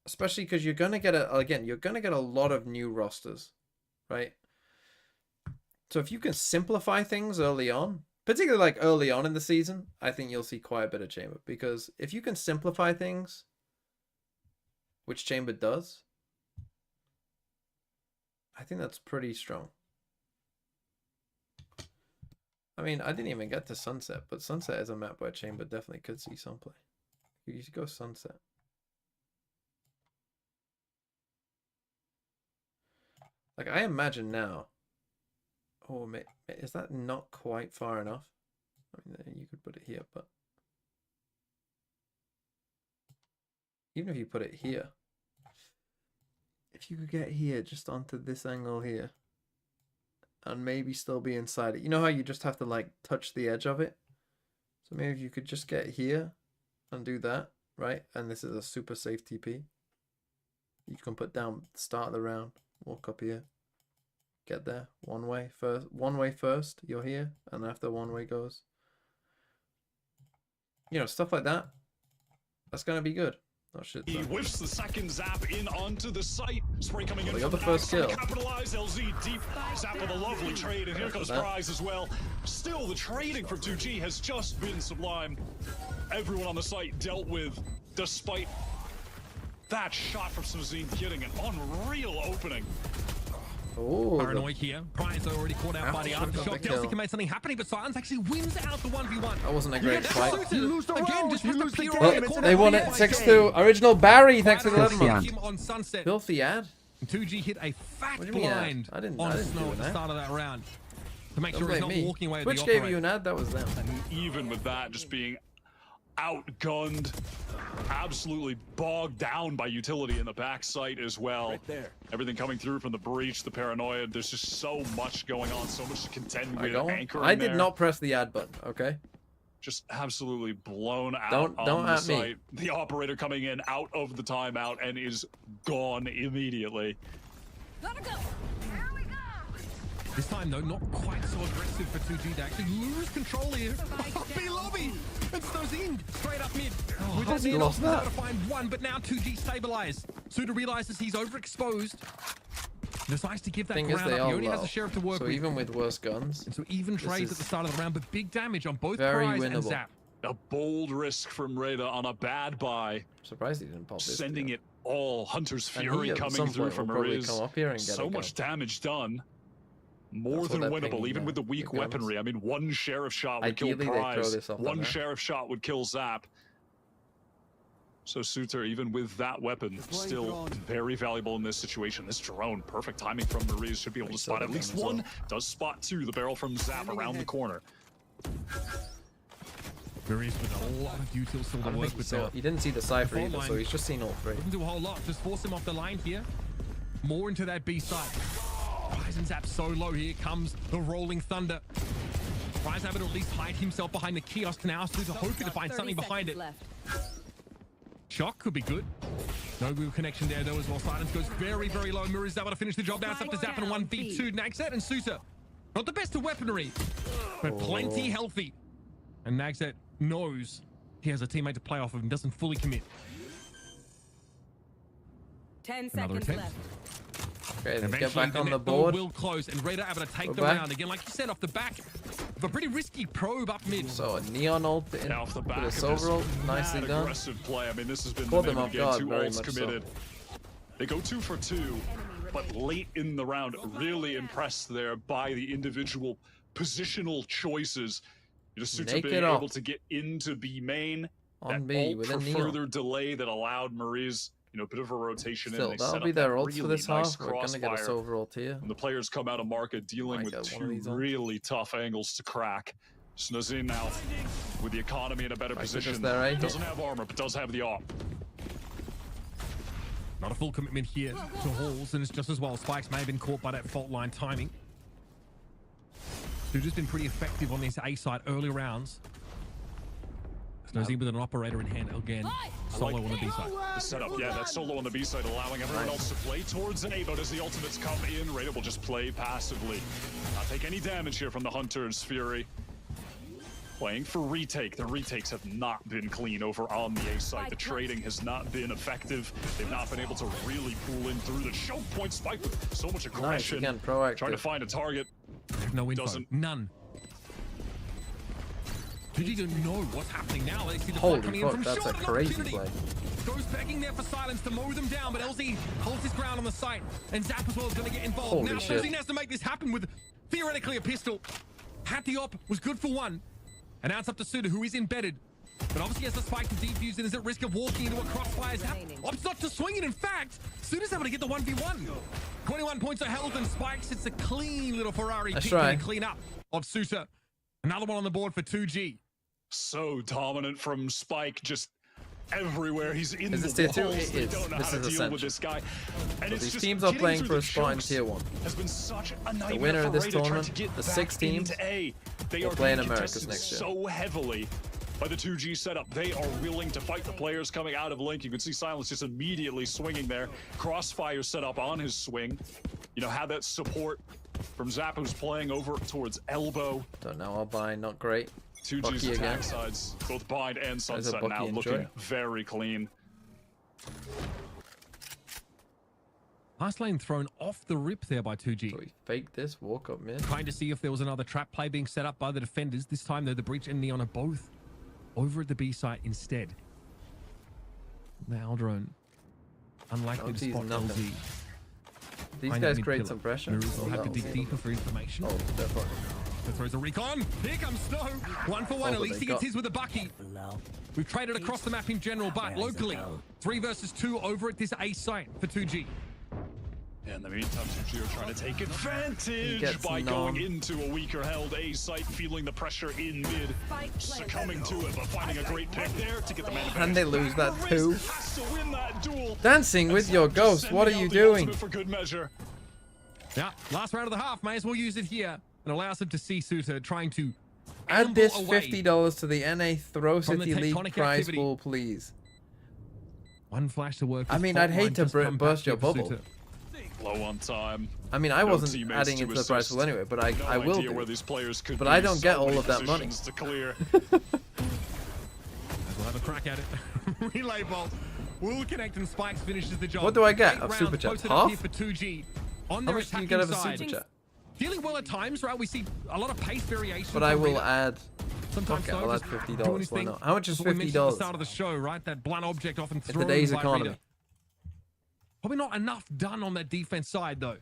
Especially because you're gonna get you're gonna get a lot of new rosters, right? So if you can simplify things early on, particularly like early on in the season, I think you'll see quite a bit of Chamber. Because if you can simplify things, which Chamber does, I think that's pretty strong. I mean, I didn't even get to Sunset, but Sunset is a map where Chamber definitely could see some play. You should go Sunset. Like, I imagine now... Oh, is that not quite far enough? I mean, you could put it here, but... Even if you put it here... If you could get here, just onto this angle here... And maybe still be inside it. You know how you just have to, like, touch the edge of it? So maybe if you could just get here and do that, right? And this is a super safe TP. You can put down start of the round, walk up here, get there, one way first, you're here, and after one way goes. You know, stuff like that. That's going to be good. Oh shit. He whiffs the second zap in onto the site. Spray coming in They got from the first kill. Capitalize LZ deep. Zap with a lovely trade, and here comes Prize as well. Still, the trading from 2G has just been sublime. Everyone on the site dealt with, despite that shot from Sazine getting an unreal opening. Oh, Paranoid here. Prize already caught out by the aftershock. Delcy can make something happening, but Silence actually wins out the 1v1. that wasn't a great fight. Again, just was the Well, they won it 6-2. Original Barry, thanks for the 11 Filthy months. ad. on Sunset. Filthy ad. 2G hit a fat What do you mean ad? blind I didn't on do Snow at the that. start of that round to make Don't sure he's blame not me. walking away with Twitch the gave operator. you an ad, that was them. Even with that, just being outgunned, absolutely bogged down by utility in the back site as well. Right there. Everything coming through from the breach, the paranoia. There's just so much going on, so much to contend with. Anchoring I did there. not press the ad button, okay? Just absolutely blown out Don't on the at me. site. The operator coming in out of the timeout and is gone immediately. This time, though, not quite so aggressive for 2G to actually lose control here. B lobby! And Snowzine straight up mid. With how's he the lost that? to find one, but now 2G stabilized. Suda realizes he's overexposed. Decides to give that Thing is, ground they up. He are only has low. a sheriff to work So with. even with worse guns, And so even trades at is the start of the round, but big damage on both very Prize and winnable. Zap. A bold risk from RETA on a bad buy, I'm surprised he didn't pop this. sending deal. it all. Hunter's And Fury he, at coming some through point, from will probably Mariz. come up here and get So a much gun. damage done. More That's than what that winnable, ping, even with the weak the guns. weaponry. I mean, one sheriff shot would Ideally, kill they throw Prize. this off on One that. sheriff shot would kill Zap. So Suter, even with that weapon, still very valuable in this situation. This drone, perfect timing from Mariz, should be able to spot at least one. Does spot two, the barrel from Zap around the corner. Mariz with a lot of util still I to don't work think he with saw. there. He didn't see the cipher fault either, so line. he's just seen all three. Doesn't do a whole lot. Just force him off the line here. More into that B side. Prize and Zap so low. Here comes the rolling thunder. Prize having to at least hide himself behind the kiosk now. Suda hoping to find something behind it. Shock could be good. No real connection there though as well. Silence goes very, very low. Mirror is able to finish the job. Now it's up to Zap and 1v2. Nagset and Susa. Not the best of weaponry, but plenty healthy. And Nagset knows he has a teammate to play off of and doesn't fully commit. 10 Another seconds attempt. left. Okay, let's get Eventually, back the on the net though board. will close, and RETA able to take We're the back. round again, like you said, off the back of a pretty risky probe up mid. So a neon ult in Off the back with a of silver this ult, nicely mad done. aggressive play. I mean, this has been Caught the name them of the off game. guard, Two very ults much so. committed. They go 2 for 2, but late in the round, really impressed there by the individual positional choices. Just Suter Naked being up. able to get into B main, On that B ult with for a neon. further delay that allowed Mariz, a bit of a rotation Still, in. They that'll set be up their that ults for really this nice half. We're gonna get a crossfire. silver ult here. When the players come out of market dealing Might with get one of two these ults. really tough angles to crack. Snazin now with the economy in a better Right, so position. just there, eh? Doesn't have armor, but does have the op. Not a full commitment here to Halls, and it's just as well. Spikes may have been caught by that fault line timing. Who've just been pretty effective on this A side early rounds. Snowzine with an operator in hand again. Solo on the B side. The setup, yeah, that's solo on the B side, allowing everyone else to play towards A, but as the ultimates come in, RETA will just play passively. Not take any damage here from the Hunter's Fury. Playing for retake. The retakes have not been clean over on the A side. The trading has not been effective. They've not been able to really pull in through the choke point. Spike with so much Nice, aggression. again, proactive. Trying to find a target. They have no info. Doesn't- None. 2G don't know what's happening now. They see the Holy fight coming fuck, in from that's short. a An crazy opportunity. play. Goes begging there for Silence to mow them down, but LZ holds his ground on the site. And Zap as well is going to get involved. Holy Now shit. Snowzine has to make this happen with theoretically a pistol. Had the op, was good for one. And now it's up to Suda, who is embedded. But obviously has the spike to defuse and is at risk of walking into a crossfire. Zap opts not to swing it. In fact, Suda's able to get the 1v1. 21 points of health and Spikes. It's a clean little Ferrari That's kick right. and clean up of Suda. Another one on the board for 2G. So dominant from Spike, just everywhere. He's in Is this the tier two? walls. It They is. don't know This how to is deal with Ascension. this guy. And So it's these just teams are getting playing through for the a spot in chokes tier 1. has been such a nightmare winner for of this RETA trying tournament, to get the back 6 teams, into A. They will are play in being Americas contested next year. so heavily by the 2G setup. They are willing to fight the players coming out of Link. You can see Silence just immediately swinging there. Crossfire set up on his swing. Had that support from Zap, who's playing over towards elbow. Don't know, I'll buy, not great. 2G's Bucky attack again. sides, both Bind and a Sunset Bucky now enjoy. looking very clean. Last lane thrown off the rip there by 2G. So he faked this, walk up mid. Trying to see if there was another trap play being set up by the defenders. This time, though, the Breach and Neon are both over at the B site instead. The Aldrone, unlikely to spot LZ. These guys create some pressure. Mirrors will have to dig deeper for information. Oh, they're fucking. So throws a recon. Here comes Snow. 1 for 1. At least he gets his with a bucky. We've traded across the map in general, but locally, 3 versus 2 over at this A site for 2G. Yeah, in the meantime, 2G are trying to take advantage by going into a weaker held A site, feeling the pressure in mid, succumbing to it, but finding a great pick there to get the man advantage. And they lose that too. Has to win that duel. Dancing with your ghost, what are you doing? For good measure. Yeah, last round of the half. May as well use it here and allows him to see Suter trying to add this $50 to the NA Throw City League prize pool, please. One flash to work. I mean, I'd hate to burst your bubble. Low on time. I mean, I wasn't adding it to the prize pool anyway, but I will do. Where these players could but I don't get all of that money. To clear. We'll have a crack at it. Relay bolt will connect and Spikes finishes the job. What do I get of super chat? Half? For 2G. On How much do you get of a super chat? Dealing well at times, right? We see a lot of pace variation. But I will add. Sometimes okay, I'll add $50. Why not? How much is $50? At the start of the show, right? That blunt object often thrown in today's by economy. RETA. Probably not enough done on that defense side, though.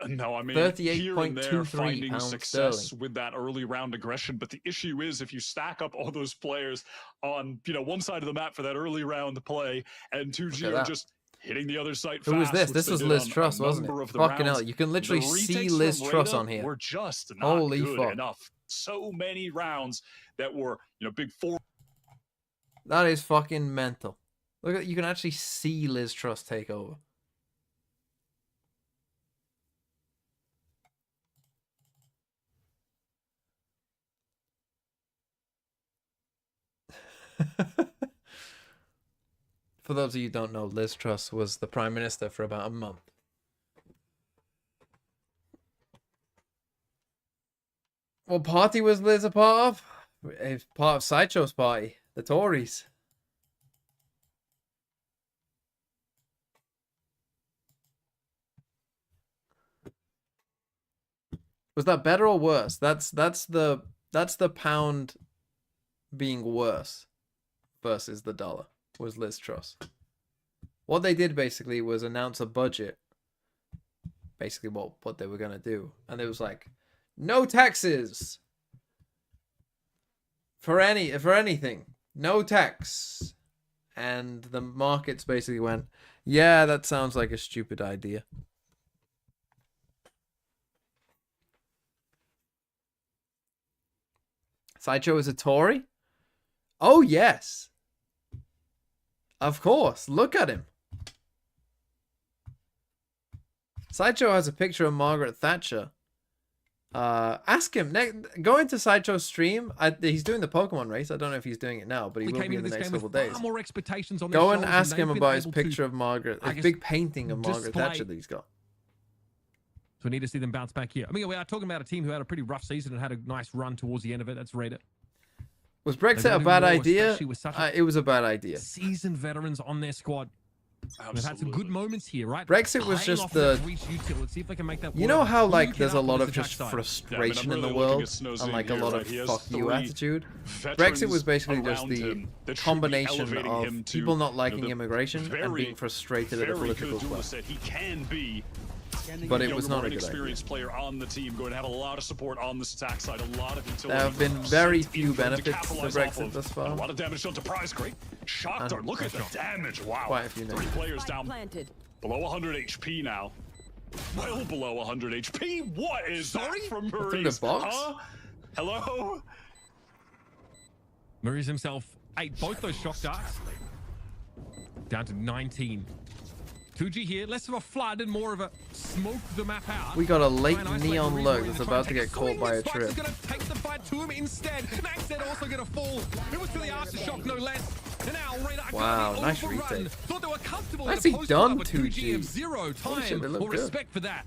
No, I mean, 38.23 finding pounds success sterling. with that early round aggression. But the issue is if you stack up all those players on, one side of the map for that early round play, and 2G are just hitting the other side. Who was this? This was Liz Truss, wasn't it? Fucking hell, you can literally see Liz Truss on here. We're just not Holy good fuck. enough. So many rounds that were, big 4. That is fucking mental. Look at, you can actually see Liz Truss take over. For those of you who don't know, Liz Truss was the Prime Minister for about a month. What party was Liz a part of? A part of Sideshow's party, the Tories. Was that better or worse? That's the pound being worse versus the dollar. Was Liz Truss. What they did basically was announce a budget. Basically what they were gonna do. And it was like, no taxes for anything. No tax. And the markets basically went, yeah, that sounds like a stupid idea. Sideshow is a Tory? Oh, yes. Of course. Look at him. Sideshow has a picture of Margaret Thatcher. Ask him. Go into Sideshow's stream. He's doing the Pokemon race. I don't know if he's doing it now, but he will be in the next couple of days. More expectations on Go and ask him about his picture of Margaret. His big painting of Margaret Thatcher that he's got. So we need to see them bounce back here. I mean, we are talking about a team who had a pretty rough season and had a nice run towards the end of it. That's RETA. Was Brexit a bad idea? It was a bad idea. Seasoned veterans on their squad. They've had some good moments here, right? Brexit was just the... See if they can make that work. You know how, like, there's a lot of just frustration in the world and, like, a lot of fuck you attitude? Brexit was basically just the combination of people not liking immigration and being frustrated at the political class. But it was not a good experienced player on the team, going to have a lot of support on this attack side, a lot of utility. There have been very few benefits to Brexit thus far. A lot of damage done to Prize. Great shock dart. Look at the damage. Wow. Quite a few 3 players down. Below 100 HP now. Well below 100 HP. What is that from Maurice? The box? Huh? Hello? Maurice himself ate both those shock darts. Down to 19. 2G here, less of a flood and more of a smoke the map out. We got a late neon lurk that's about to get caught by a trip. Gonna take the fight to him instead. Naxed also gonna fall. It was to the aftershock, no less. And now RETA wow, nice retake. Thought they were comfortable. Nicely done, 2G of 0 time. Shit, Well, respect for that.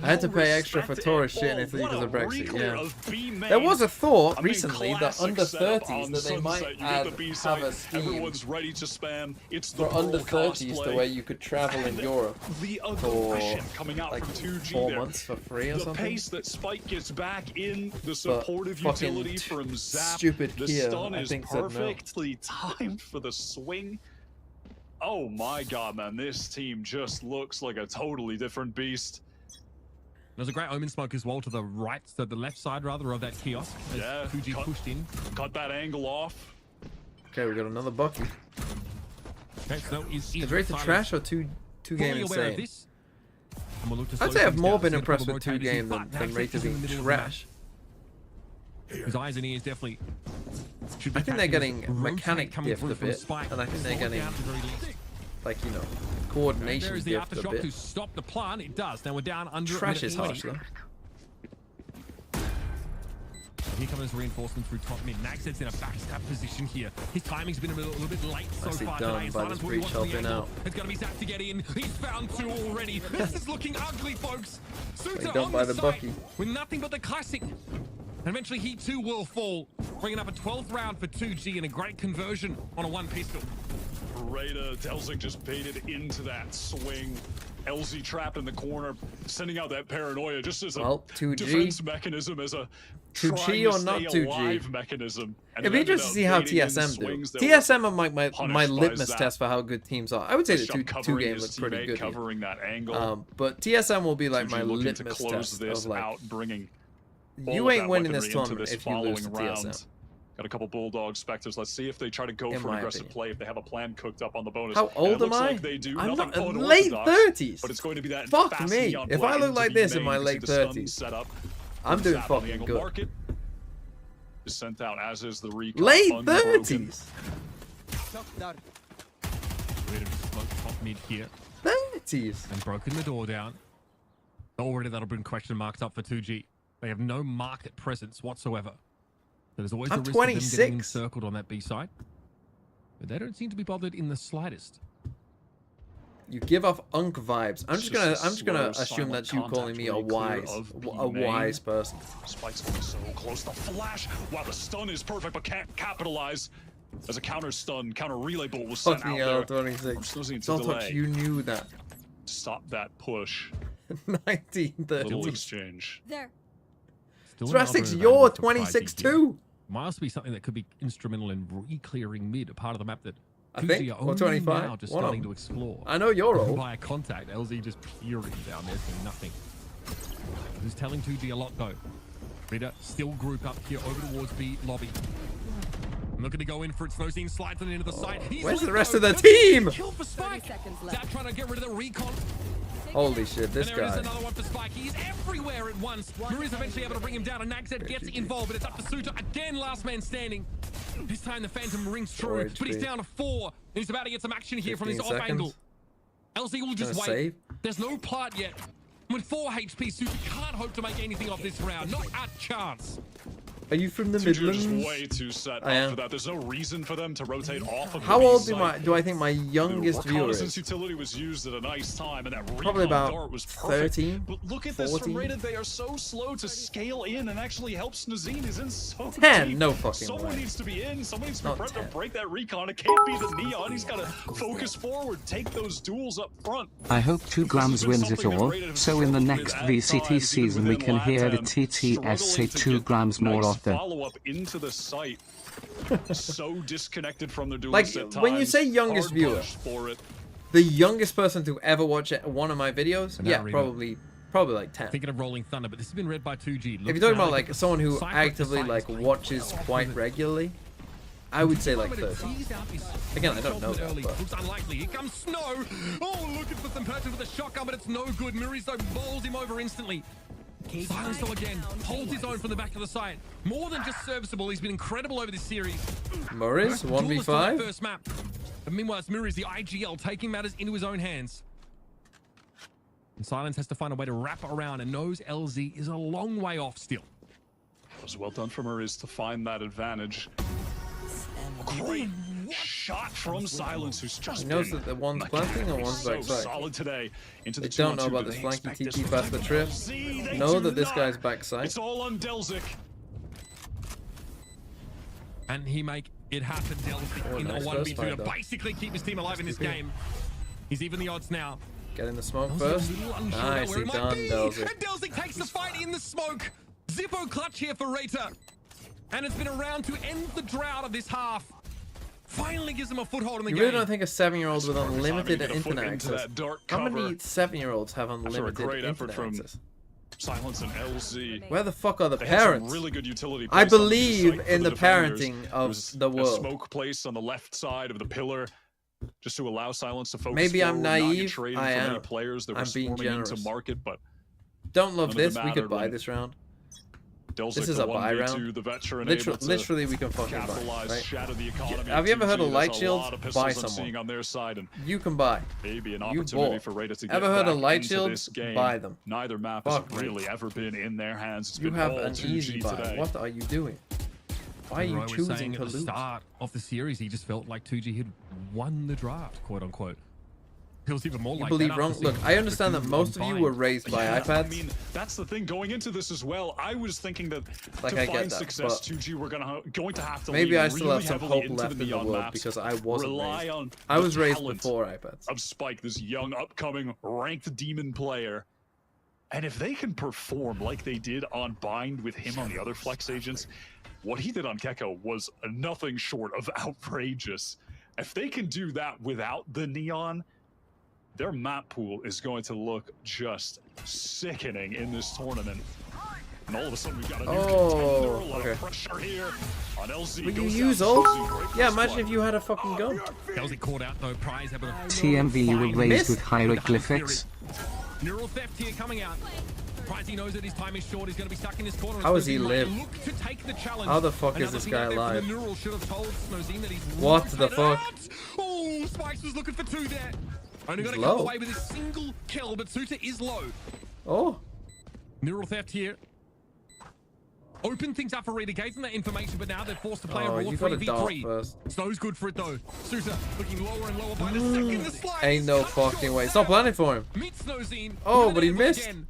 I had to pay extra for tourist shit in Italy because of Brexit. Yeah. There was a thought recently that under 30s that they might have a scheme Everyone's ready to spam. It's the for under roll 30s cosplay. the way you could travel in Europe The for aggression coming out like from 2G 4 there. months for free or The something. pace that Spike gets back in, the supportive fucking utility from Zap. stupid The Kia, stun I is think, said no. perfectly timed for the swing. Oh my god, man, this team just looks like a totally different beast. There's a great Omen smoke as well to the right, so the left side rather of that kiosk. As Yeah, 2G pushed in. Cut that angle off. Okay, we got another Bucky. Okay, so Is RETA trash or two game aware of insane? this. And we'll look to I'd slow say I've things more down. been So impressed the with rotators 2 game in, than but Naxx RETA is in the being middle of the map. trash. His eyes and ears definitely should be I think they're catching getting this mechanic coming gift through a from bit, Spike. and I think they're Slow it getting down to the very least. like, you know, There coordination is the gift a aftershock bit. to stop the plan. It does. Now we're down under Trash is 20. harsh though. Here come his reinforcements through top mid. Naxx's in a backstab position here. His timing's been a little bit late so Nicely far done today. And by Silence this really breach wants the helping angle. out. It's going to be Zap to get in. He's found 2 already. This is looking ugly, folks. Suter done on by the the site Bucky. with nothing but the classic. And eventually he too will fall, bringing up a 12th round for 2G and a great conversion on a 1 pistol. RETA, Delzing just baited into that swing. LZ trapped in the corner, sending out that paranoia just as a 2G. defense mechanism, as a 2G trying to or not stay 2G? alive mechanism. And It'd be it ended interesting to up see how baiting in TSM do. swings that were TSM are my punished by litmus Zap. test for how good teams are. I would say the Bishop 2 covering game his looks pretty teammate, good. Here. covering that angle. But TSM will be like 2G my looking to litmus close test this of like, out, bringing all you of ain't that winning this weaponry into tournament this if you lose to following TSM. round. Got a couple Bulldog Spectres. Let's see if they try to go In for an my aggressive opinion. play, if they have a plan cooked up on the bonus. How And old it am looks I? like they do. I'm Nothing not late unorthodox, 30s. but it's going to be that Fuck fast me. neon If I play look into like the this in main. my You can see late the stun 30s, set up. I'm doing Zap on the fucking angle good. market. Is sent out, as is the recon. Late unbroken. 30s. Rid of smoke top mid here 30s. and broken the door down. Already that'll bring question marks up for 2G. They have no market presence whatsoever. There's always I'm the risk of them 26. getting encircled on that B side. But they don't seem to be bothered in the slightest. You give off unk vibes. I'm It's just gonna slow, assume silent that's you calling contact, me a really clear wise of B a main. wise person. Spike's getting so close. The flash. Wow, the stun is perfect, but can't capitalize. As a counter stun, counter relay bolt was sent Fucking out hell, there. 26. Snowsy So to much delay. you knew that. Stop that push. 1930. Little exchange. There. Still Drastic's another you're advantage for 26 5G. too. Must be something that could be instrumental in re-clearing mid, a part of the map that I 2G think, are or only 25, now just one of starting them. to explore. I know you're old. Via contact, LZ just peering down there, seeing nothing. Who's telling 2G a lot though. RETA still group up here over towards B lobby. Looking to go in for it. Snowscene slides on the end of the site. He's Where's let the rest go. of the That's a team? Kill for Spike. 30 seconds left. Zap trying to get rid of the recon. Holy shit, this And there is guy. another one for Spike. He's everywhere at once. Maria's eventually able to bring him down, and Naxx gets involved, but it's up to Suter again. Last man standing. This time the Phantom rings true, 4 but he's HP. down to 4. He's about to get some action here from his 15 off angle. seconds. LZ will just Gonna wait. save. There's no plot yet. With 4 HP, Suter can't hope to make anything off this round. Not a chance. Are you from the Suture is Midlands? way too set I up am. for that. There's no reason for them to rotate off of the How B old site. do I think my youngest The viewer reconnaissance is? utility was used at a nice time, and that Probably recon about dart was perfect. 13, But look at this from 14. RETA. They are so slow to scale in and actually help Snazine. Is in so 10, deep. no fucking Someone way. needs to be in. Someone needs to be Not prepped to 10. break that recon. It can't be the Neon. He's got to focus forward, take those duels up front. I hope 2 Grams wins it all, so in the next VCT season we can hear the TTS say 2 Grams more often. Follow up into the site. So disconnected from the duels Like, at when you times. say youngest Hard viewer, push for it. The youngest person to ever watch one of my videos? And that Yeah, RETA. probably like 10. Thinking of Rolling Thunder, but this has been read by 2G. If you're talking about like someone who actively like watches quite regularly, I would say like 30. Again, I don't know that, but Looks unlikely. Here comes Snow. Oh, looking for some purchase with a shotgun, but it's no good. Murizo bowls him over instantly. Silence though again. Holds his own from the back of the site. More than just serviceable. He's been incredible over this series. Murray's Duelist on that 1v5. first map. But meanwhile, it's Muriz, the IGL, taking matters into his own hands. And Silence has to find a way to wrap around and knows LZ is a long way off still. It was well done for Mariz to find that advantage. Great shot from Silence, who's just He knows been that the one's planting and one's so backside. solid today. Into They the don't know 2-on-2, about but this they flanky expect this TP one past the from trip. LZ. They Know do that this not. guy's backside. It's all on Delzik. And he make it happen. Delzik in nice a 1v2 first fight, to though. basically keep his team alive in this game. He's even the odds now. Get in the smoke Delzik a first. little unsure about where Nicely he might done, be. Delzik. And Delzik takes the fight in the smoke. Zippo clutch here for RETA. And it's been around to end the drought of this half. Finally gives him a foothold in the You game. really don't think a 7-year-old with Perfect unlimited timing to get a foot internet into access? that dark How cover. many 7-year-olds have After a unlimited great effort internet from access? Silence and LZ. Where the fuck are the They had some parents? really good utility I placed on the believe site for in the defenders. parenting There of was the a world. smoke placed on the left side of the pillar, just to allow Silence to focus. Maybe I'm forward, not get naive. traded I for many am. players that I'm were being swarming into generous. market, but Don't love none of this. it We could mattered buy when this round. Delzik, This is the a buy 1v2, round. the veteran, able to Literally, we can fucking buy. capitalize, Right? shatter the economy. Have you ever heard of 2G. light That's a shields? lot of Buy pistols I'm someone. seeing on their side, and You can buy. maybe an You opportunity bought. for RETA to get Ever heard of back light into shields? this game. Buy them. Neither map Fuck has me. really ever been in their hands. It's You been have all an 2G easy buy. today. What are you doing? Why are you Roy was choosing saying to at the lose? start of the series, he just felt like 2G had won the draft, quote unquote. Feels even more You like believe that wrong? after Look, seeing I understand that Baku most of you combined. were raised by Yeah, iPads. I mean, that's the thing. Going into this as well, I was thinking that Like, to I get find that, success, but 2G were going to have to Maybe lean I still really have some heavily hope into left in the neon world maps, because I wasn't rely raised. on I the was raised talent before iPads. of Spike, this young, upcoming, ranked demon player. And if they can perform like they did on Bind with him on the other flex agents, what he did on Gecko was nothing short of outrageous. If they can do that without the neon, their map pool is going to look just sickening in this tournament. And all of a sudden we've got a new contender, a lot of pressure here on LZ. But you Goes use out ult? to great Yeah, first imagine blood. if you had a fucking gun. Delzik caught out though. Prize able to TMV were raised Missed. with hieroglyphics. Neural theft here coming out. Pricey knows that his time is short. He's going to be stuck in this corner. How has he Snozine might lived? look to take the challenge. How the fuck is Another this ping guy out there from alive? the Neural should have told Snozine that he's What the rotated fuck? out. Oh, Spikes was looking for 2 there. Only He's going to come low. away with a single kill, but Suta is low. Oh, Neural theft here. Open things up for RETA, gave them that information, but now they're forced to play a raw you gotta dart 3v3. first. Snow's good for it though. Suta looking lower and lower by the second. The slide Ain't is no cut fucking short way. there. Stop planning for him. Meets Snozine. Oh, Gonna but he enable missed. again.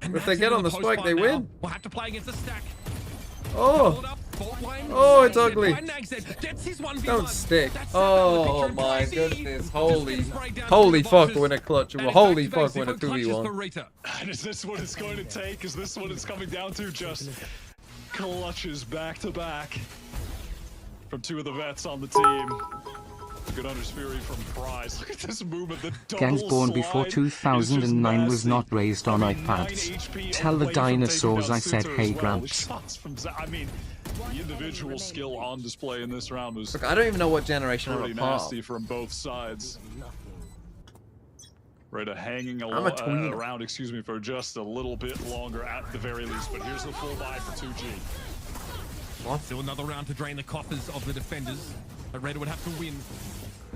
But if And they that's get into on the post spike, fight they now. win. We'll have to play against the stack. Oh, Hold up, fault line. Oh, it's Nagzed ugly. by Nagzed. Gets his 1v1. don't stick. That's Oh the picture my in Pricey. goodness. Just Holy, gets sprayed down holy through the fuck, boxes. win a clutch. And it's Holy back-to-back fuck, win a zero clutches for 2v1. RETA. And is this what it's going to take? Is this what it's coming down to? Just clutches back to back from 2 of the vets on the team. Good Fury from Prize. Look at this movement. The double Gens born before slide is 2009 just was not raised on nasty. 9 iPads. HP Tell the away from taking dinosaurs down I said, Suter hey as well. Gramps. Shots from I mean, the individual skill on display in this round was Look, I don't even know what generation I'm a pretty part nasty of. from both sides. RETA hanging I'm a tweener. around, excuse me, for just a little bit longer at the very least. But here's the full buy for 2G. Still another round to drain the coffers of the defenders. But RETA would have to win.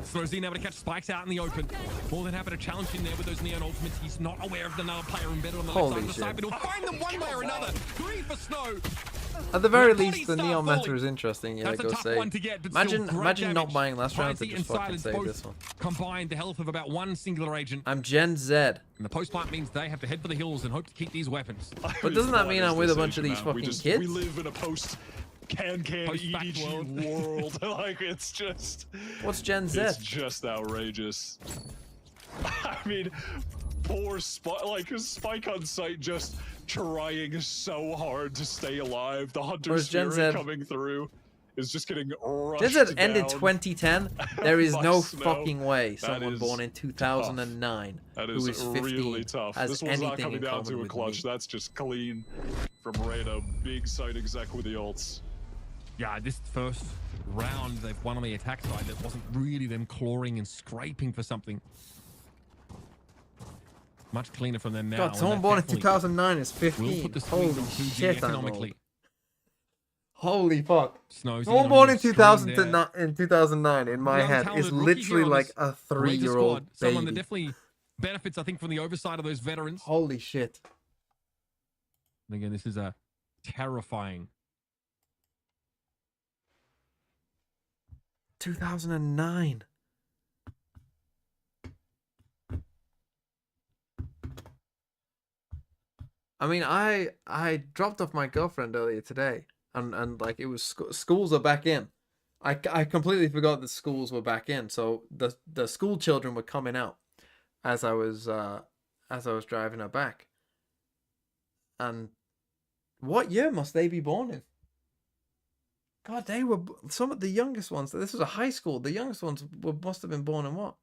Snozine able to catch Spikes out in the open. More than happy to challenge him there with those neon ultimates. He's not aware of another player embedded on the Holy left side of the side, shit. but he'll find them one way or another. 3 for Snow. At the very Their least, the bodies neon start meta is falling. interesting. Yeah, That's go a tough say. one to get, but still Imagine great not damage. buying last round to Pricey just and fucking Silence save both this one. combined the health of about one singular agent. I'm Gen Z. And the post plant means they have to head for the hills and hope to keep these weapons. But doesn't that mean I'm with a bunch of these We fucking just, kids? We live in a post Post-fact EDG world. Like, it's just... What's Gen Z? It's just outrageous. I mean, poor Spike, like Spike on site just trying so hard to stay alive. The Hunter Whereas Gen Spirit Z- coming through is just getting rushed Gen Z ended down 2010. There is by no Snow. fucking way That someone is born in 2009 That who is is 15 really tough. has This was anything not coming in down common to a with clutch. me. That's just clean from RETA. Big site exec with the ults. Yeah, this first round they've won on the attack side. That wasn't really them clawing and scraping for something. Much cleaner from them now. God, and someone that born in definitely 2009 is will 15. put the squeeze Holy on 2G shit, I'm economically. old. Holy fuck. Someone Someone born in 2009 in my head is literally like a 3-year-old Someone that baby. definitely benefits, I think, from the oversight of those veterans. Holy shit. And again, this is a terrifying 2009. I mean, I dropped off my girlfriend earlier today, and like it was schools are back in. I completely forgot that schools were back in. So the school children were coming out as I was driving her back. And what year must they be born in? God, they were some of the youngest ones. This was a high school. The youngest ones must have been born in what?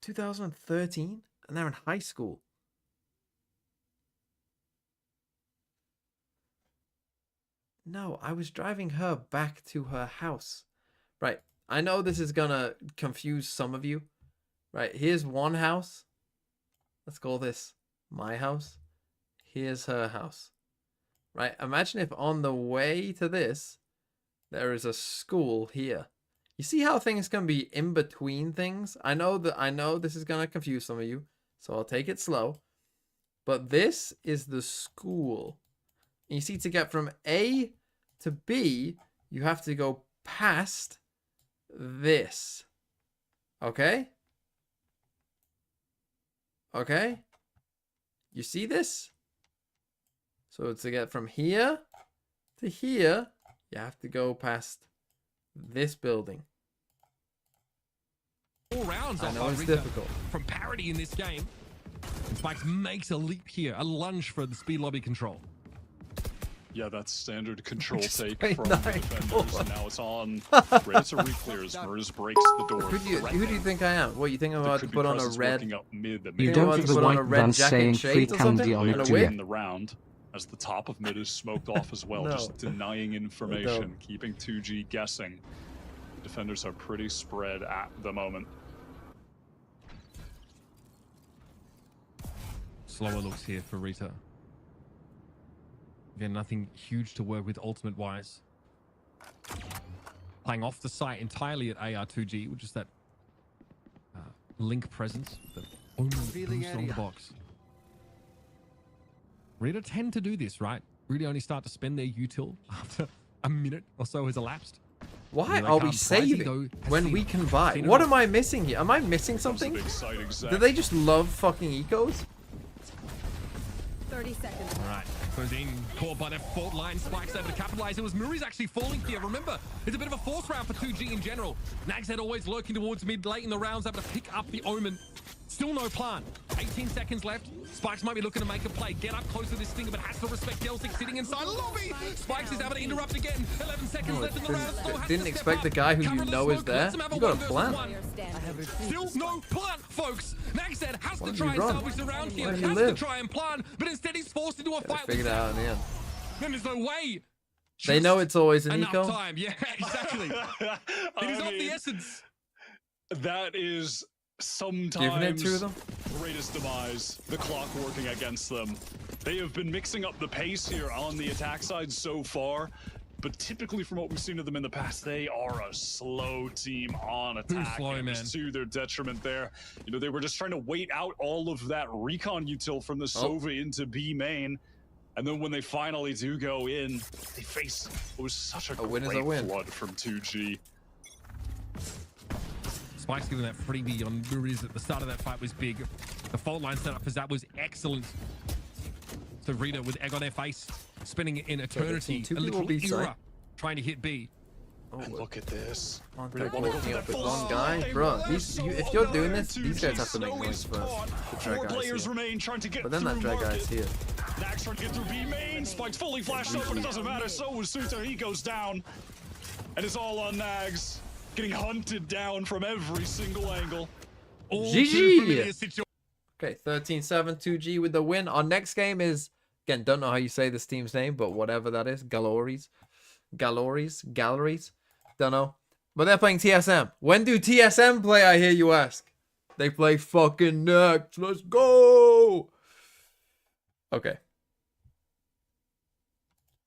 2013, and they're in high school. No, I was driving her back to her house. Right. I know this is gonna confuse some of you. Right. Here's one house. Let's call this my house. Here's her house. Right. Imagine if on the way to this, there is a school here. You see how things can be in between things? I know this is gonna confuse some of you, so I'll take it slow. But this is the school. And you see, to get from A to B, you have to go past this. Okay? Okay? You see this? So to get from here to here, you have to go past this building. 4 rounds I off know it's RETA difficult. from parity in this game. And Spikes makes a leap here, a lunge for the speed lobby control. Yeah, that's standard control Just take straight from the nine. defenders. And now it's on. RETA reclears. Murs breaks the door. Who do you think I am? What, you think I'm about to put on a red... You don't have the white van saying free candy on it, do in you? the round as the top of mid is smoked off as well, No. just denying information, keeping 2G guessing. The defenders are pretty spread at the moment. Slower looks here for RETA. Again, nothing huge to work with ultimate-wise. Playing off the site entirely at AR2G, which is that link presence, the Omen boost on the box. RETA tend to do this, right? Really only start to spend their util after a minute or so has elapsed. Why are we saving when we can buy? What am I missing here? Am I missing something? Do they just love fucking ecos? 30 seconds. All right. Goes in, caught by that fault line. Spikes able to capitalize. It was Muri's actually falling here. Remember, it's a bit of a force round for 2G in general. Nags Head always lurking towards mid late in the rounds, able to pick up the Omen. Still no plan. 18 seconds left. Spikes might be looking to make a play. Get up close to this thing, but has to respect Gelsic sitting inside lobby. Spikes is able to interrupt again. 11 seconds left in the round. Still has Didn't to expect step the guy who up. you know is there. You got a plan. Still no plan, folks. Nags Head has Why to did try you and run? salvage the round here. Why did you Has to live? try and plan, but instead he's forced into a Gotta fight figure with it out in the end. Then there's no way. They know it's always an Enough eco. time. Yeah, exactly. It is of the essence. That is sometimes Giving it to them. greatest demise, the clock working against them. They have been mixing up the pace here on the attack side so far, but typically from what we've seen of them in the past, they are a slow team on attack. slow, and it was man. to their detriment there. You know, they were just trying to wait out all of that recon util from the Sova into B main. And then when they finally do go in, they face it was such a win is a great win. flood from 2G. Spike's giving that freebie on Muriz at the start of that fight was big. The fault line setup for that was excellent. So RETA with egg on their face, spending in eternity, two a people literal B side. era, trying to hit B. And look at this. They're walking up with one guy, bro. If you're doing this, these guys have to make noise first. The drag Four guys players here. remain trying to get But then that through drag market. guy's here. Nax trying to get through B main. Spike's fully flashed up, but it doesn't matter. So is Suter. He goes down. And it's all on Nags. Getting hunted down from every single angle. All GG. too familiar situation. Okay, 13-7, 2G with the win. Our next game is, again, don't know how you say this team's name, but whatever that is. Galleries. Don't know. But they're playing TSM. When do TSM play, I hear you ask? They play fucking next. Let's go. Okay.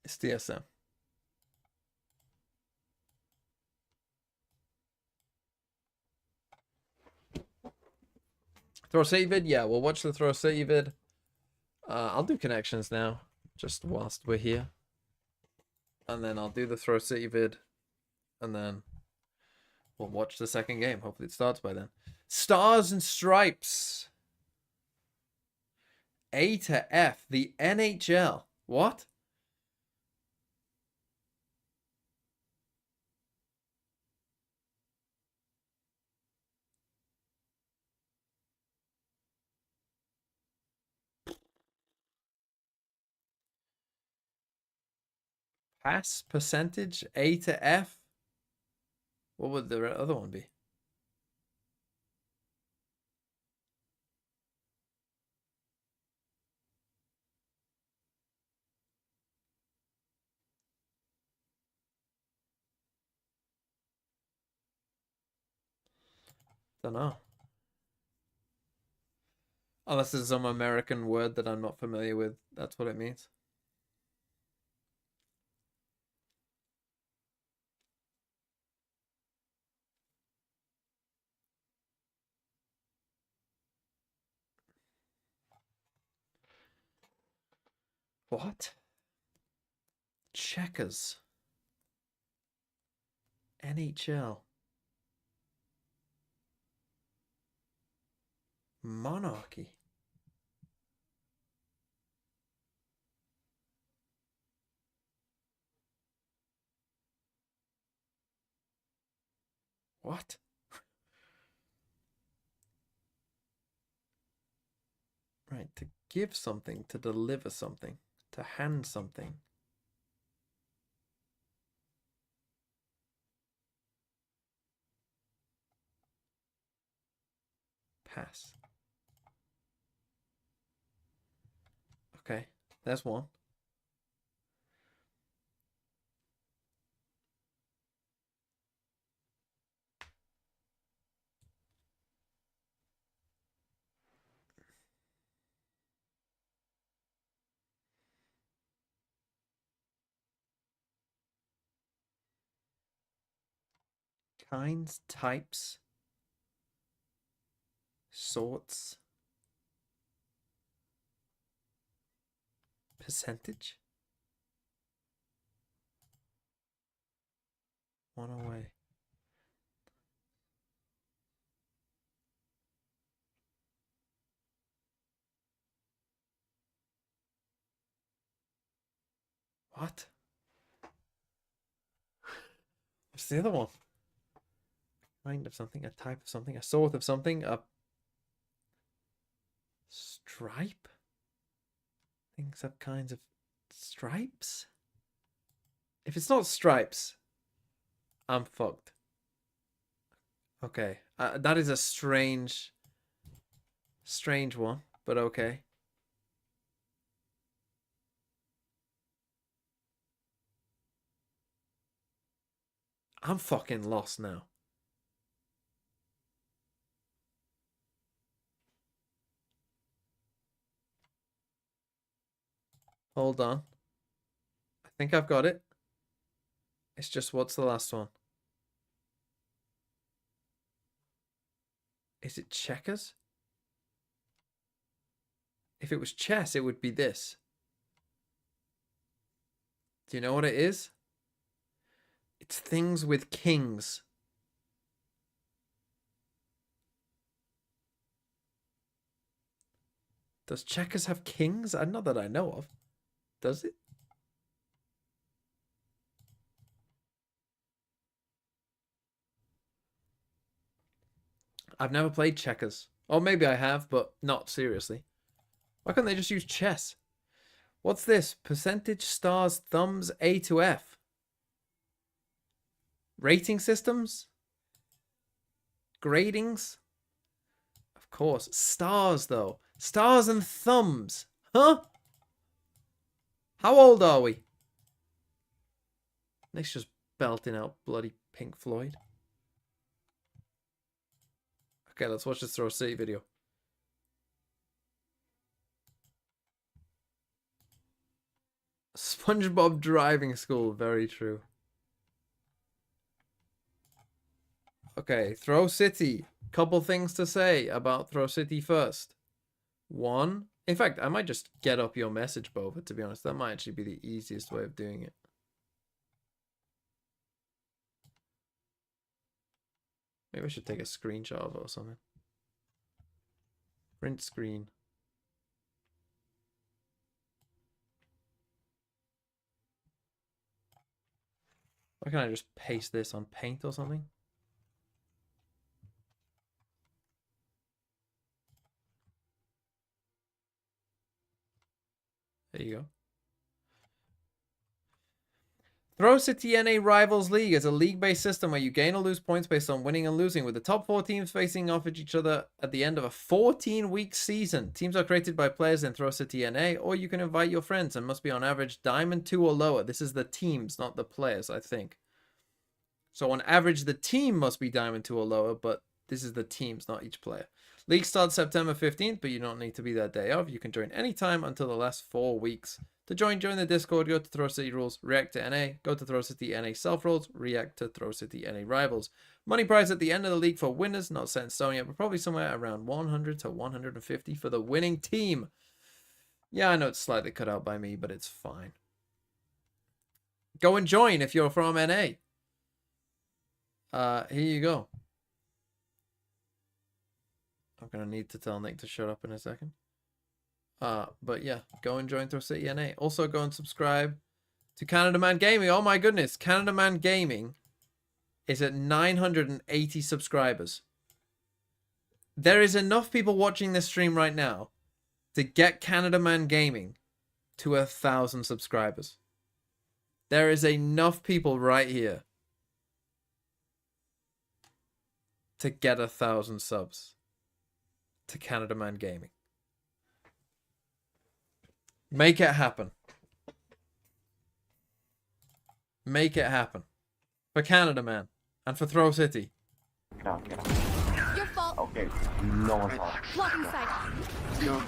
It's TSM. Throw City vid? Yeah, we'll watch the Throw City vid. I'll do connections now, just whilst we're here. And then I'll do the Throw City vid. And then we'll watch the second game. Hopefully it starts by then. Stars and Stripes. A to F. The NHL. What? Pass percentage. A to F. What would the other one be? Don't know. Unless there's some American word that I'm not familiar with. That's what it means. What? Checkers. NHL. Monarchy. What? Right, to give something, to deliver something, to hand something. Pass. Okay, there's one. Kinds, types, sorts, percentage. One away. What? What's the other one? Kind of something, a type of something, a sort of something, a stripe? Things have kinds of stripes? If it's not stripes, I'm fucked. Okay, that is a strange one, but okay. I'm fucking lost now. Hold on. I think I've got it. It's just, what's the last one? Is it checkers? If it was chess, it would be this. Do you know what it is? It's things with kings. Does checkers have kings? Not that I know of. Does it? I've never played checkers. Or maybe I have, but not seriously. Why can't they just use chess? What's this? Percentage, stars, thumbs, A to F. Rating systems? Gradings? Of course. Stars, though. Stars and thumbs. Huh? How old are we? Nick's just belting out bloody Pink Floyd. Okay, let's watch this Throw City video. SpongeBob driving school, very true. Okay, Throw City. Couple things to say about Throw City first. One, in fact, I might just get up your message, Bova, to be honest. That might actually be the easiest way of doing it. Maybe I should take a screenshot of it or something. Print screen. Why can't I just paste this on Paint or something? There you go. Throw City NA Rivals League is a league-based system where you gain or lose points based on winning and losing, with the top 4 teams facing off at each other at the end of a 14-week season. Teams are created by players in Throw City NA, or you can invite your friends and must be on average Diamond 2 or lower. This is the teams, not the players, I think. So on average, the team must be Diamond 2 or lower, but this is the teams, not each player. League starts September 15th, but you don't need to be there day of. You can join anytime until the last 4 weeks. To join the Discord, go to Throw City Rules, react to NA, go to Throw City NA Self Rules, react to Throw City NA Rivals. Money prize at the end of the league for winners, not set in stone yet, but probably somewhere around 100 to 150 for the winning team. Yeah, I know it's slightly cut out by me, but it's fine. Go and join if you're from NA. Here you go. I'm going to need to tell Nick to shut up in a second. But yeah, go and join Throw City NA. Also go and subscribe to Canada Man Gaming. Oh my goodness, Canada Man Gaming is at 980 subscribers. There is enough people watching this stream right now to get Canada Man Gaming to 1,000 subscribers. There is enough people right here to get 1,000 subs to Canada Man Gaming. Make it happen. Make it happen. For Canada Man. And for Throw City. Get out. Your fault. Okay, no one's on. Block inside. Go.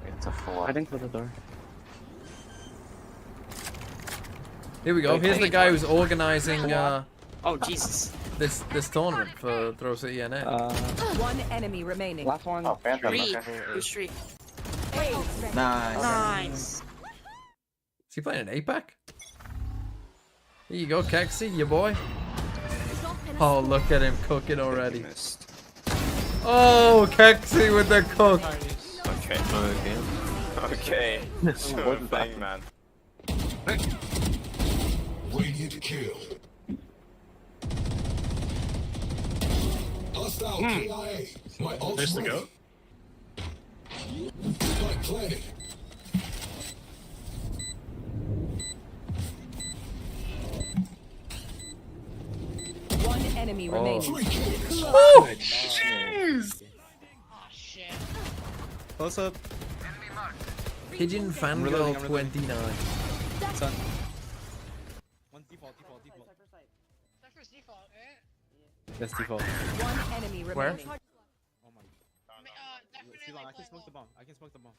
It's a 4. I didn't close the door. Here we go. Here's the guy who's organizing Oh Jesus. this tournament for Throw City NA. One enemy remaining. Last one. Oh, Phantom. Three. Okay. Who's three? Nice. Is he playing an APAC? Here you go, Kexi, your boy. Oh, look at him cooking already. Oh, Kexi with the cook. Okay. Sure thing, man. Radiant kill. Hostile KIA. My ult's ready. Go. Spike planted. One enemy remaining. Oh, jeez. Close up. Pigeon Fangirl 29. Son. That's default. One enemy remaining. Where? Oh my god. I can smoke the bomb.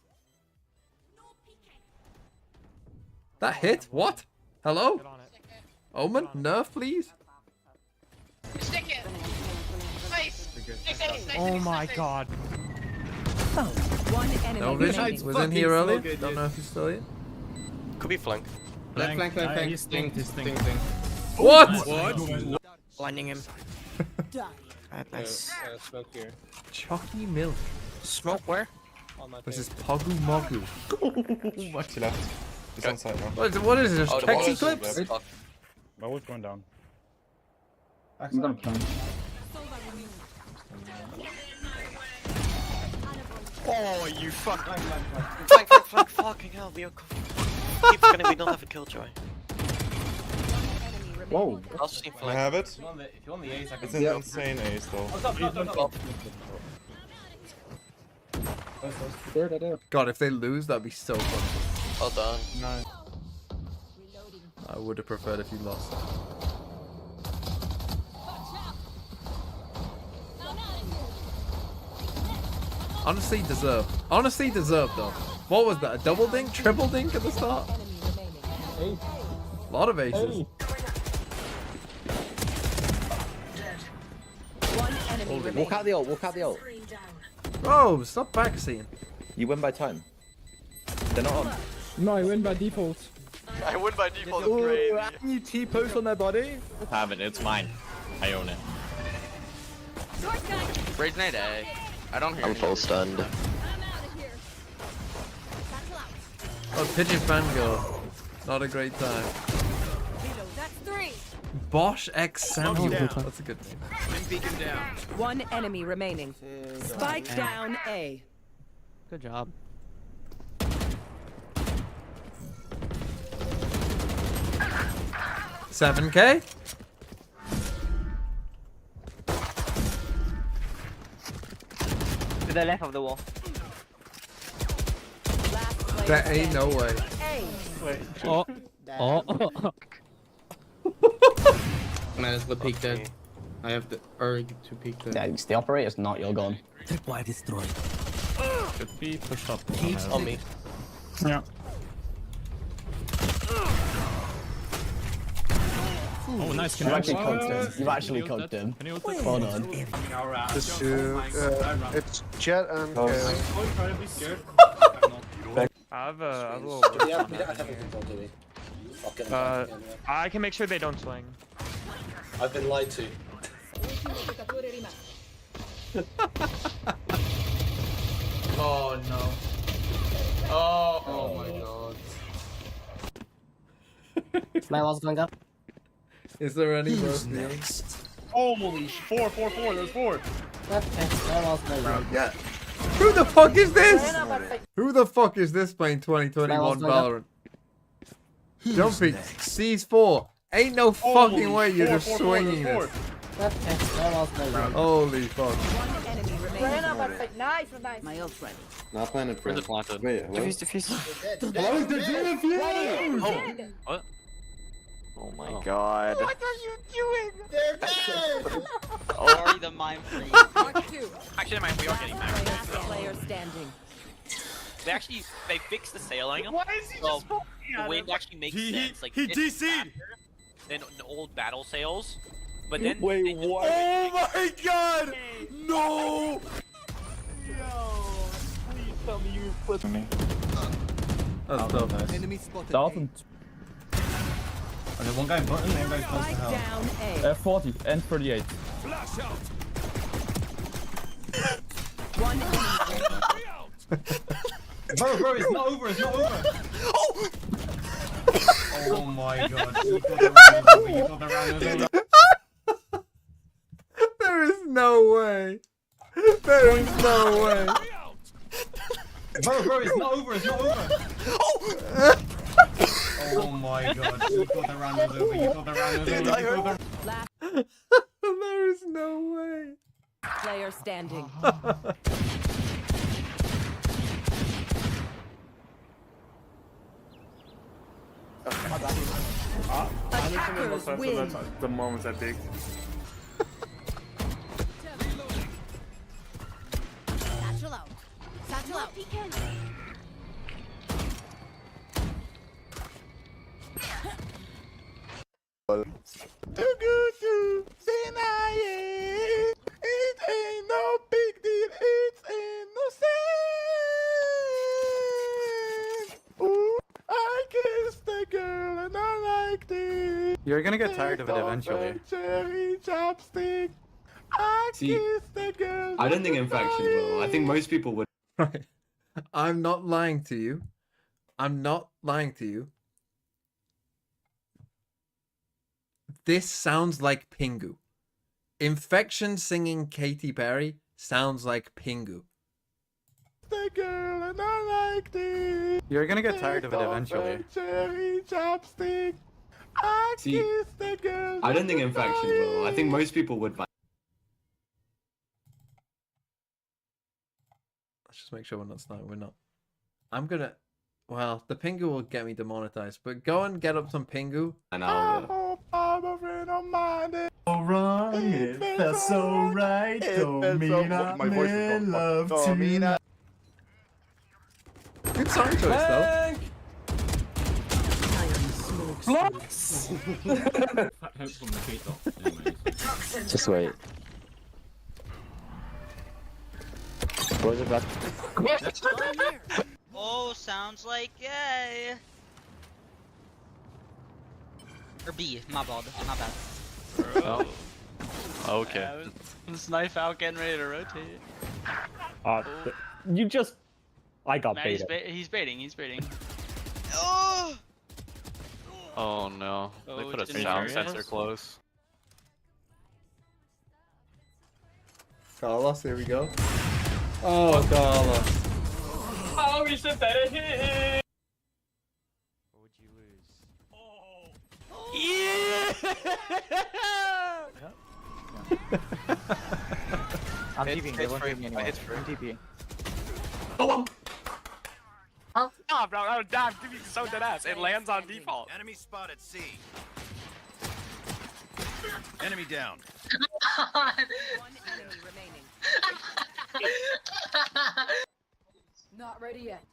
That hit? What? Hello? Omen? Nerf, please? Stick it. Nice. Oh my god. One enemy No vision. remaining. Was in here earlier. Don't know if he's still here. Could be flank. Flank. What? Blinding him. Nice. Smoke here. Chalky milk. Smoke where? This is Pogu Mogu. Much left. It's on site now. What is this? Oh, the Kexi ball clips? is- My ult's going down. I'm gonna plan. Oh, you fuck. Flank. Fucking hell, we are. Keep gonna be not have a killjoy. Whoa. I'll see I flank. have it. It's an insane ace though. There. God, if they lose, that'd be so fun. Well done. No. I would have preferred if you lost. Honestly deserved. Honestly deserved though. What was that? A double dink? Triple dink at the start? A lot of aces. One enemy remaining. Walk out the ult. Bro, stop backseeing. You win by time. They're not on. No, I win by default. I win by default. It's crazy. You T-post on their body? Have it, it's mine. I own it. Raise nade A. I don't hear. I'm full stunned. Oh, Pigeon Fangirl. Not a great time. Bosch X Samuel. That's a good name. One enemy remaining. Spike down A. Good job. $7K? To the left of the wall. There ain't no way. Wait. Oh. Man, it's the peak dead. I have the urge to peak dead. Yeah, it's the operator's not, you're gone. Why destroyed? Should be pushed up. On me. Yeah. Oh, nice. You've actually cooked him. You've actually cooked him. Well done. It's Jet and I have a little I can make sure they don't swing. I've been lied to. Oh no. Oh my god. My wall's going up. Is there any next? holy 4, 4, 4. There's 4. My wall's going up. Yeah. Who the fuck is this? Who the fuck is this playing 2021 Valorant? Jumping. C's 4. Ain't no fucking way you're just swinging this. Holy fuck. Nice. My ult ready. Not planted for planted. Wait, Defuse. Oh my god. What are you doing? They're dead! Already the mime free. Actually, we are getting married. Player standing. They fixed the sailing. Why is he just the wind actually makes sense. Like, he DC'd than old battle sails. But then wait, what? Oh my god! No! Yo, please tell me you flipped me. That's so nice. Enemy spotted. Dolphin. Okay, one guy button, one guy close to hell. Down A. 40 and 38. Flash out. One enemy. Bro, it's not over, it's not over. Oh my god. You thought the round was over. There is no way. There is no way. Bro, it's not over, it's not over. Oh my god. You thought the round was over, you thought the round was over. There is no way. Player standing. Attackers win. The moments I picked. Satchel out. Too good to deny it. It ain't no big deal. It's innocent. Ooh, I kissed a girl and I liked it. You're gonna get tired of it eventually. Cherry chopstick. I kissed a girl. I don't think Infection will. I think most people would. Right. I'm not lying to you. I'm not lying to you. This sounds like Pingu. Infection singing Katy Perry sounds like Pingu. The girl and I liked it. You're gonna get tired of it eventually. Cherry chopstick. I kissed the girl. I don't think Infection will. I think most people would. Let's just make sure we're not sniping. We're not. I'm gonna. Well, the Pingu will get me demonetized, but go and get up some Pingu. And I hope I'm a friend of mine. So wrong, it felt so right. Don't mean I'm in love tonight. Good song choice, though. Just wait. What was it back? Oh, sounds like yay. Or B, my bad. Oh. Okay. This knife out getting ready to rotate. You just... I got Nah, baited. he's baiting, he's baiting. Oh no. They Oh, put a it's sound interference. sensor close. Carlos, here we go. Oh, Carlos. Oh, we should better hit. What would you lose? Yeah! I'm TPing. They won't take me anymore. I'm TPing. Oh, stop, bro. Oh, damn. Give me so dead ass. It lands on default. Enemy spotted C. Enemy down. One enemy remaining. Not ready yet.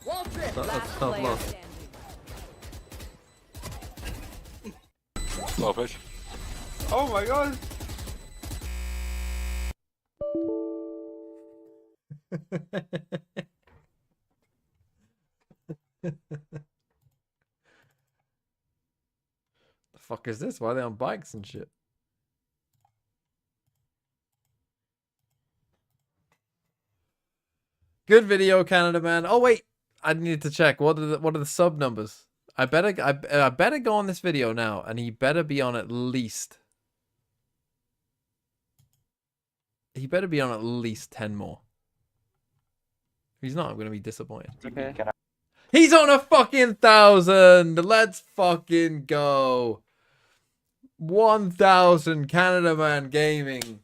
Wall trip. Last player standing. Low pitch. Oh my god. The fuck is this? Why are they on bikes and shit? Good video, Canada man. Oh wait, I need to check. What are the sub numbers? I better go on this video now, and he better be on at least. He better be on at least 10 more. If he's not, I'm gonna be disappointed. Okay. He's on a fucking 1,000. Let's fucking go. 1,000 Canada man gaming.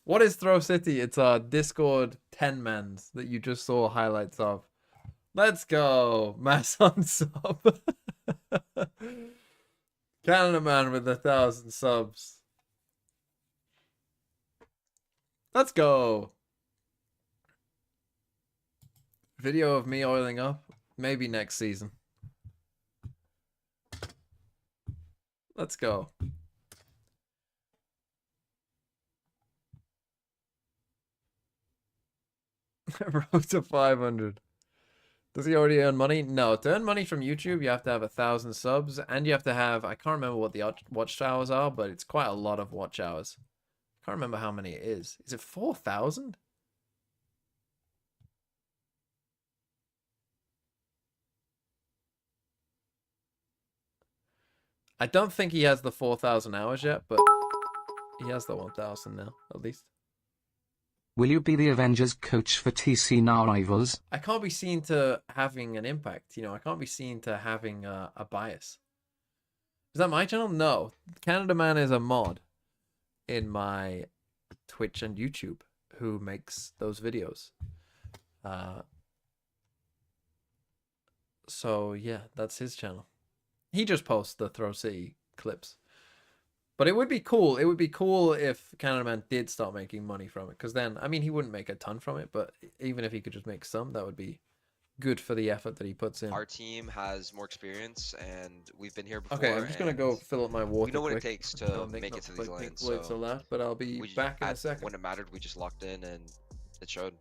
What is Throw City? It's our Discord 10-mans that you just saw highlights of. Let's go. Mass on sub. Canada man with 1,000 subs. Let's go. Video of me oiling up. Maybe next season. Let's go. Road to 500. Does he already earn money? No. To earn money from YouTube, you have to have 1,000 subs, and you have to have, I can't remember what the watch hours are, but it's quite a lot of watch hours. I can't remember how many it is. Is it 4,000? I don't think he has the 4,000 hours yet, but he has the 1,000 now, at least. Will you be the Avengers coach for TC now, rivals? I can't be seen to having an impact, you know. I can't be seen to having a bias. Is that my channel? No. Canada Man is a mod in my Twitch and YouTube who makes those videos. So, yeah, that's his channel. He just posts the Throw City clips. But it would be cool. It would be cool if Canada Man did start making money from it. Because then, I mean, he wouldn't make a ton from it. But even if he could just make some, that would be good for the effort that he puts in. Our team has more experience, and we've been here before. Okay, I'm just going to go fill up my water. We know what quick. it takes to make it to these lanes. So loud, but I'll be back in a second. When it mattered, we just locked in, and it showed.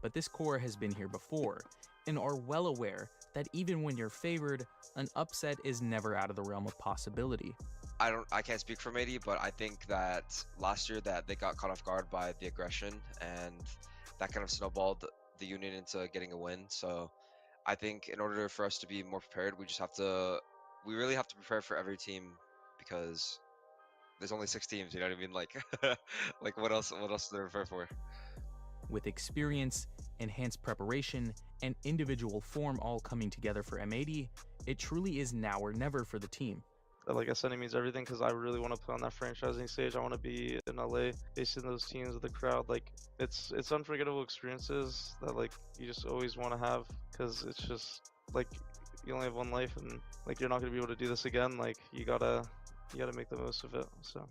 But this core has been here before, and are well aware that even when you're favored, an upset is never out of the realm of possibility. I can't speak for Matey, but I think that last year that they got caught off guard by the aggression, and that kind of snowballed the Union into getting a win. So I think in order for us to be more prepared, we really have to prepare for every team, because there's only 6 teams, you know what I mean? Like, like what else do they prepare for? With experience, enhanced preparation, and individual form all coming together for M80, it truly is now or never for the team. Like Ascension means everything, because I really want to play on that franchising stage. I want to be in LA, facing those teams with the crowd. Like it's unforgettable experiences that like you just always want to have, because it's just like you only have one life, and like you're not gonna be able to do this again. Like you gotta make the most of it. So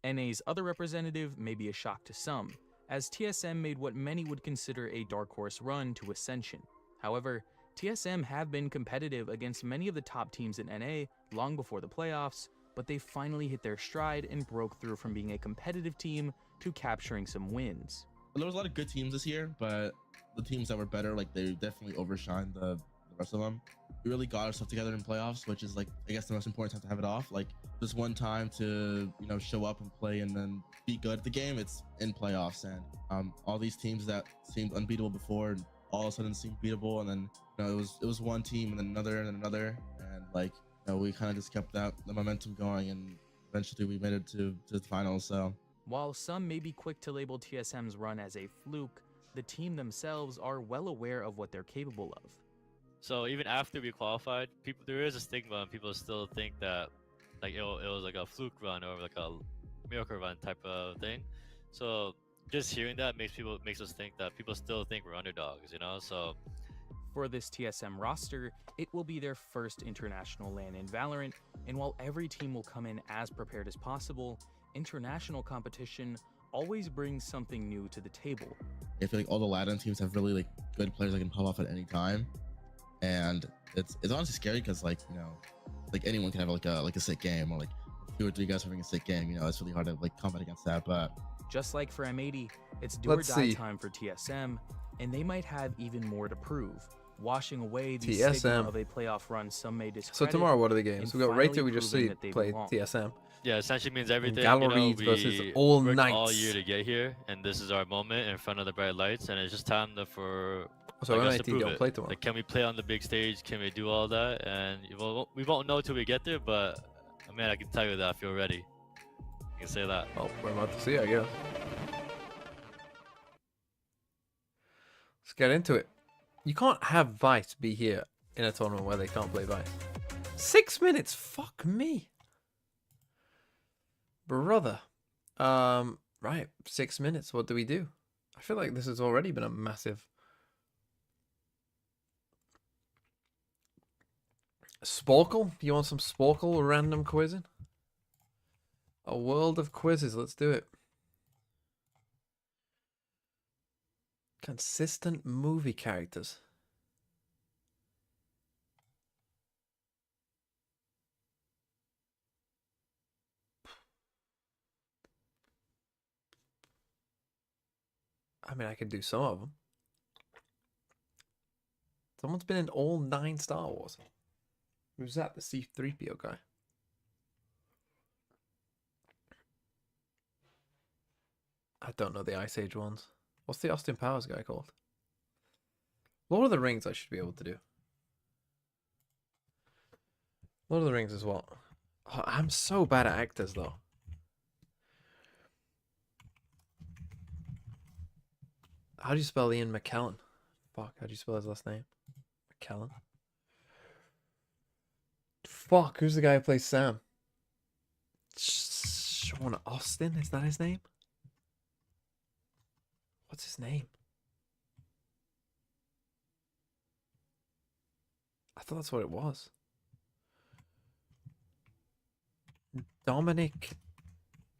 NA's other representative may be a shock to some, as TSM made what many would consider a dark horse run to Ascension. However, TSM have been competitive against many of the top teams in NA long before the playoffs, but they finally hit their stride and broke through from being a competitive team to capturing some wins. There was a lot of good teams this year, but the teams that were better, like they definitely overshined the the rest of them. We really got our stuff together in playoffs, which is like, I guess the most important time to have it off. Like just one time to, you know, show up and play and then be good at the game. It's in playoffs, and all these teams that seemed unbeatable before all of a sudden seemed beatable, and then you know it was one team and then another and then another, and like you know we kind of just kept the momentum going, and eventually we made it to the finals. So while some may be quick to label TSM's run as a fluke, the team themselves are well aware of what they're capable of. So even after we qualified, there is a stigma, and people still think that like it was like a fluke run or like a miracle run type of thing. So just hearing that makes us think that people still think we're underdogs, you know. So for this TSM roster, it will be their first international LAN in Valorant, and while every team will come in as prepared as possible, international competition always brings something new to the table. I feel like all the Latin teams have really like good players that can pop off at any time, and it's honestly scary because like you know, like anyone can have like a sick game, or like 2 or 3 guys having a sick game. You know, it's really hard to like combat against that. But just like for M80, it's do or die time for TSM, and they might have even more to prove, washing away the stigma of a playoff run some may discredit. So tomorrow, what are the games? We got RETA, we just played TSM. Yeah, essentially means everything. Galleries versus All Knights. All year to get here, and this is our moment in front of the bright lights, and it's just time for so us to prove don't it. Play tomorrow. Like, can we play on the big stage? Can we do all that? And we won't know till we get there, but I mean, I can tell you that I feel ready. I can say that. Well, we're about to see, I guess. Let's get into it. You can't have Vice be here in a tournament where they can't play Vice. 6 minutes? Fuck me. Brother. Right, 6 minutes. What do we do? I feel like this has already been a massive... Sporkle? You want some Sporkle random quizzing? A world of quizzes. Let's do it. Consistent movie characters. I mean, I could do some of them. Someone's been in all 9 Star Wars. Who's that? The C-3PO guy. I don't know the Ice Age ones. What's the Austin Powers guy called? Lord of the Rings I should be able to do. Lord of the Rings is what? Oh, I'm so bad at actors though. How do you spell Ian McKellen? Fuck, how do you spell his last name? McKellen? Fuck, who's the guy who plays Sam? Sean Austin? Is that his name? What's his name? I thought that's what it was. Dominic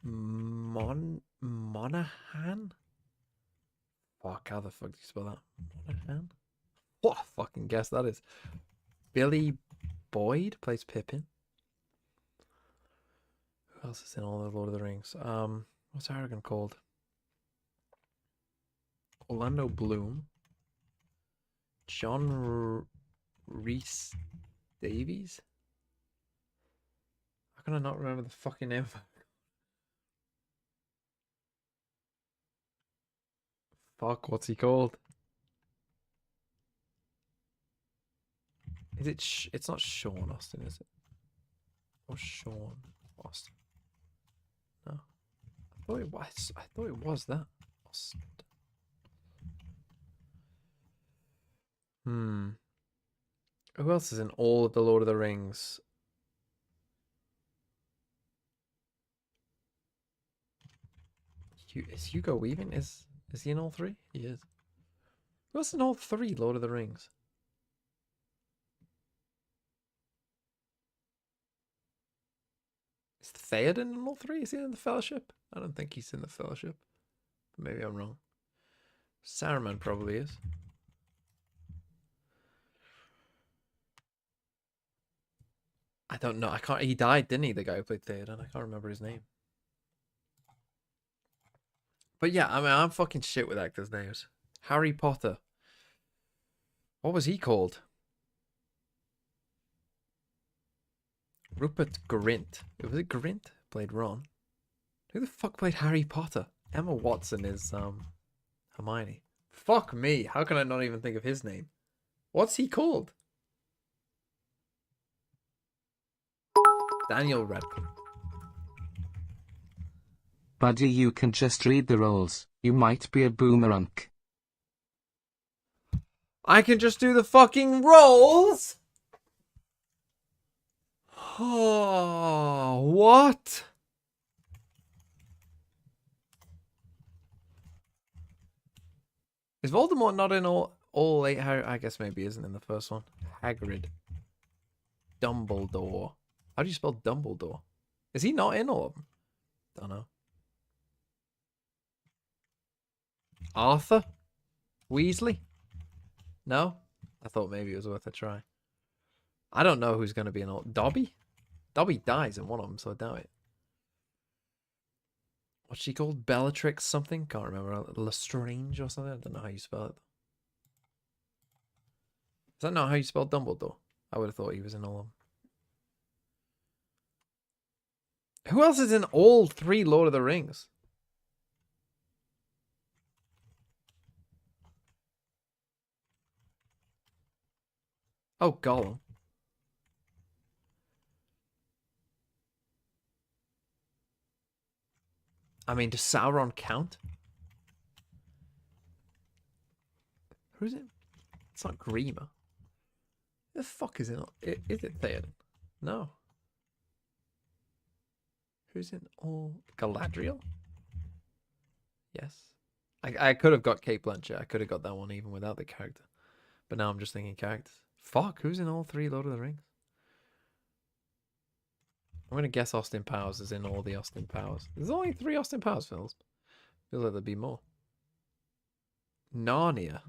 Monaghan? Fuck, how the fuck do you spell that? Monaghan? What a fucking guess that is. Billy Boyd plays Pippin. Who else is in all the Lord of the Rings? What's Aragorn called? Orlando Bloom. John Rhys Davies? How can I not remember the fucking name of it? Fuck, what's he called? Is it? It's not Sean Austin, is it? Or Sean Austin? No, I thought it was. I thought it was that. Austin. Who else is in all of the Lord of the Rings? Is Hugo Weaving? Is he in all 3? He is. Who else in all 3 Lord of the Rings? Is Theoden in all 3? Is he in the Fellowship? I don't think he's in the Fellowship. Maybe I'm wrong. Saruman probably is. I don't know. I can't. He died, didn't he? The guy who played Theoden. I can't remember his name. But yeah, I mean, I'm fucking shit with actors' names. Harry Potter. What was he called? Rupert Grint. Was it Grint? Played Ron. Who the fuck played Harry Potter? Emma Watson is Hermione. Fuck me. How can I not even think of his name? What's he called? Daniel Radcliffe. Buddy, you can just read the roles. You might be a boomerang. I can just do the fucking rolls? Oh, what? Is Voldemort not in all 8 Harry? I guess maybe he isn't in the first one. Hagrid. Dumbledore. How do you spell Dumbledore? Is he not in all of them? Don't know. Arthur? Weasley? No? I thought maybe it was worth a try. I don't know who's going to be in all... Dobby? Dobby dies in one of them, so I doubt it. What's she called? Bellatrix something? Can't remember. Lestrange or something? I don't know how you spell it. Is that not how you spell Dumbledore? I would have thought he was in all of them. Who else is in all 3 Lord of the Rings? Oh, Gollum. I mean, does Sauron count? Who's it? It's not Grima. The fuck is it? Is it Theoden? No. Who's in all? Galadriel? Yes. I could have got Kate Blanchett. I could have got that one even without the character. But now I'm just thinking characters. Fuck, who's in all 3 Lord of the Rings? I'm going to guess Austin Powers is in all the Austin Powers. There's only 3 Austin Powers films. Feels like there'd be more. Narnia.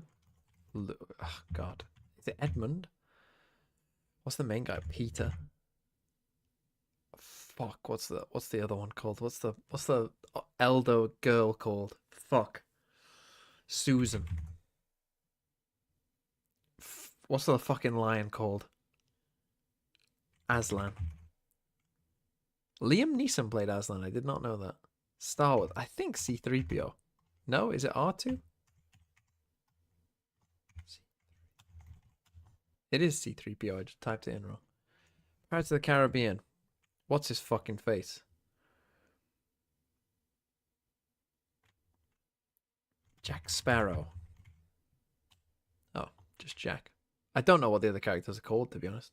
Oh, God. Is it Edmund? What's the main guy? Peter. Fuck, what's the other one called? What's the elder girl called? Fuck. Susan. What's the fucking lion called? Aslan. Liam Neeson played Aslan. I did not know that. Star Wars. I think C-3PO. No, is it R2? It is C-3PO. I just typed it in wrong. Pirates of the Caribbean. What's his fucking face? Jack Sparrow. Oh, just Jack. I don't know what the other characters are called, to be honest.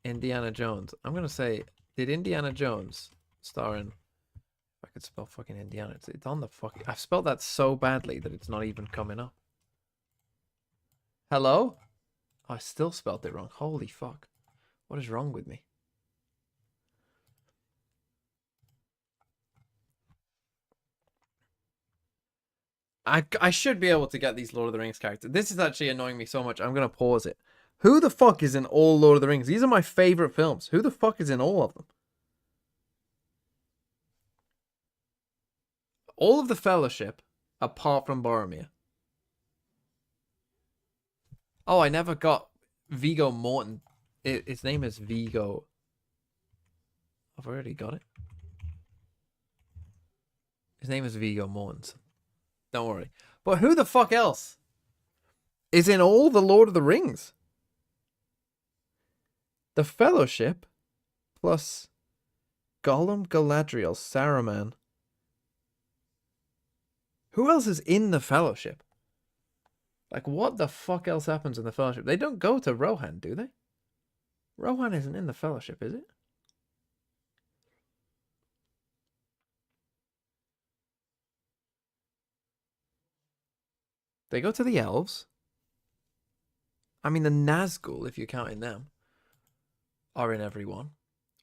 Indiana Jones. I'm going to say, did Indiana Jones star in... If I could spell fucking Indiana. It's on the fucking... I've spelled that so badly that it's not even coming up. Hello? I still spelled it wrong. Holy fuck. What is wrong with me? I should be able to get these Lord of the Rings characters. This is actually annoying me so much. I'm going to pause it. Who the fuck is in all Lord of the Rings? These are my favorite films. Who the fuck is in all of them? All of the Fellowship, apart from Boromir. Oh, I never got Viggo Morton. His name is Viggo. I've already got it. His name is Viggo Mortensen. Don't worry. But who the fuck else is in all the Lord of the Rings? The Fellowship plus Gollum, Galadriel, Saruman. Who else is in the Fellowship? Like, what the fuck else happens in the Fellowship? They don't go to Rohan, do they? Rohan isn't in the Fellowship, is it? They go to the elves. I mean, the Nazgul, if you're counting them, are in every one.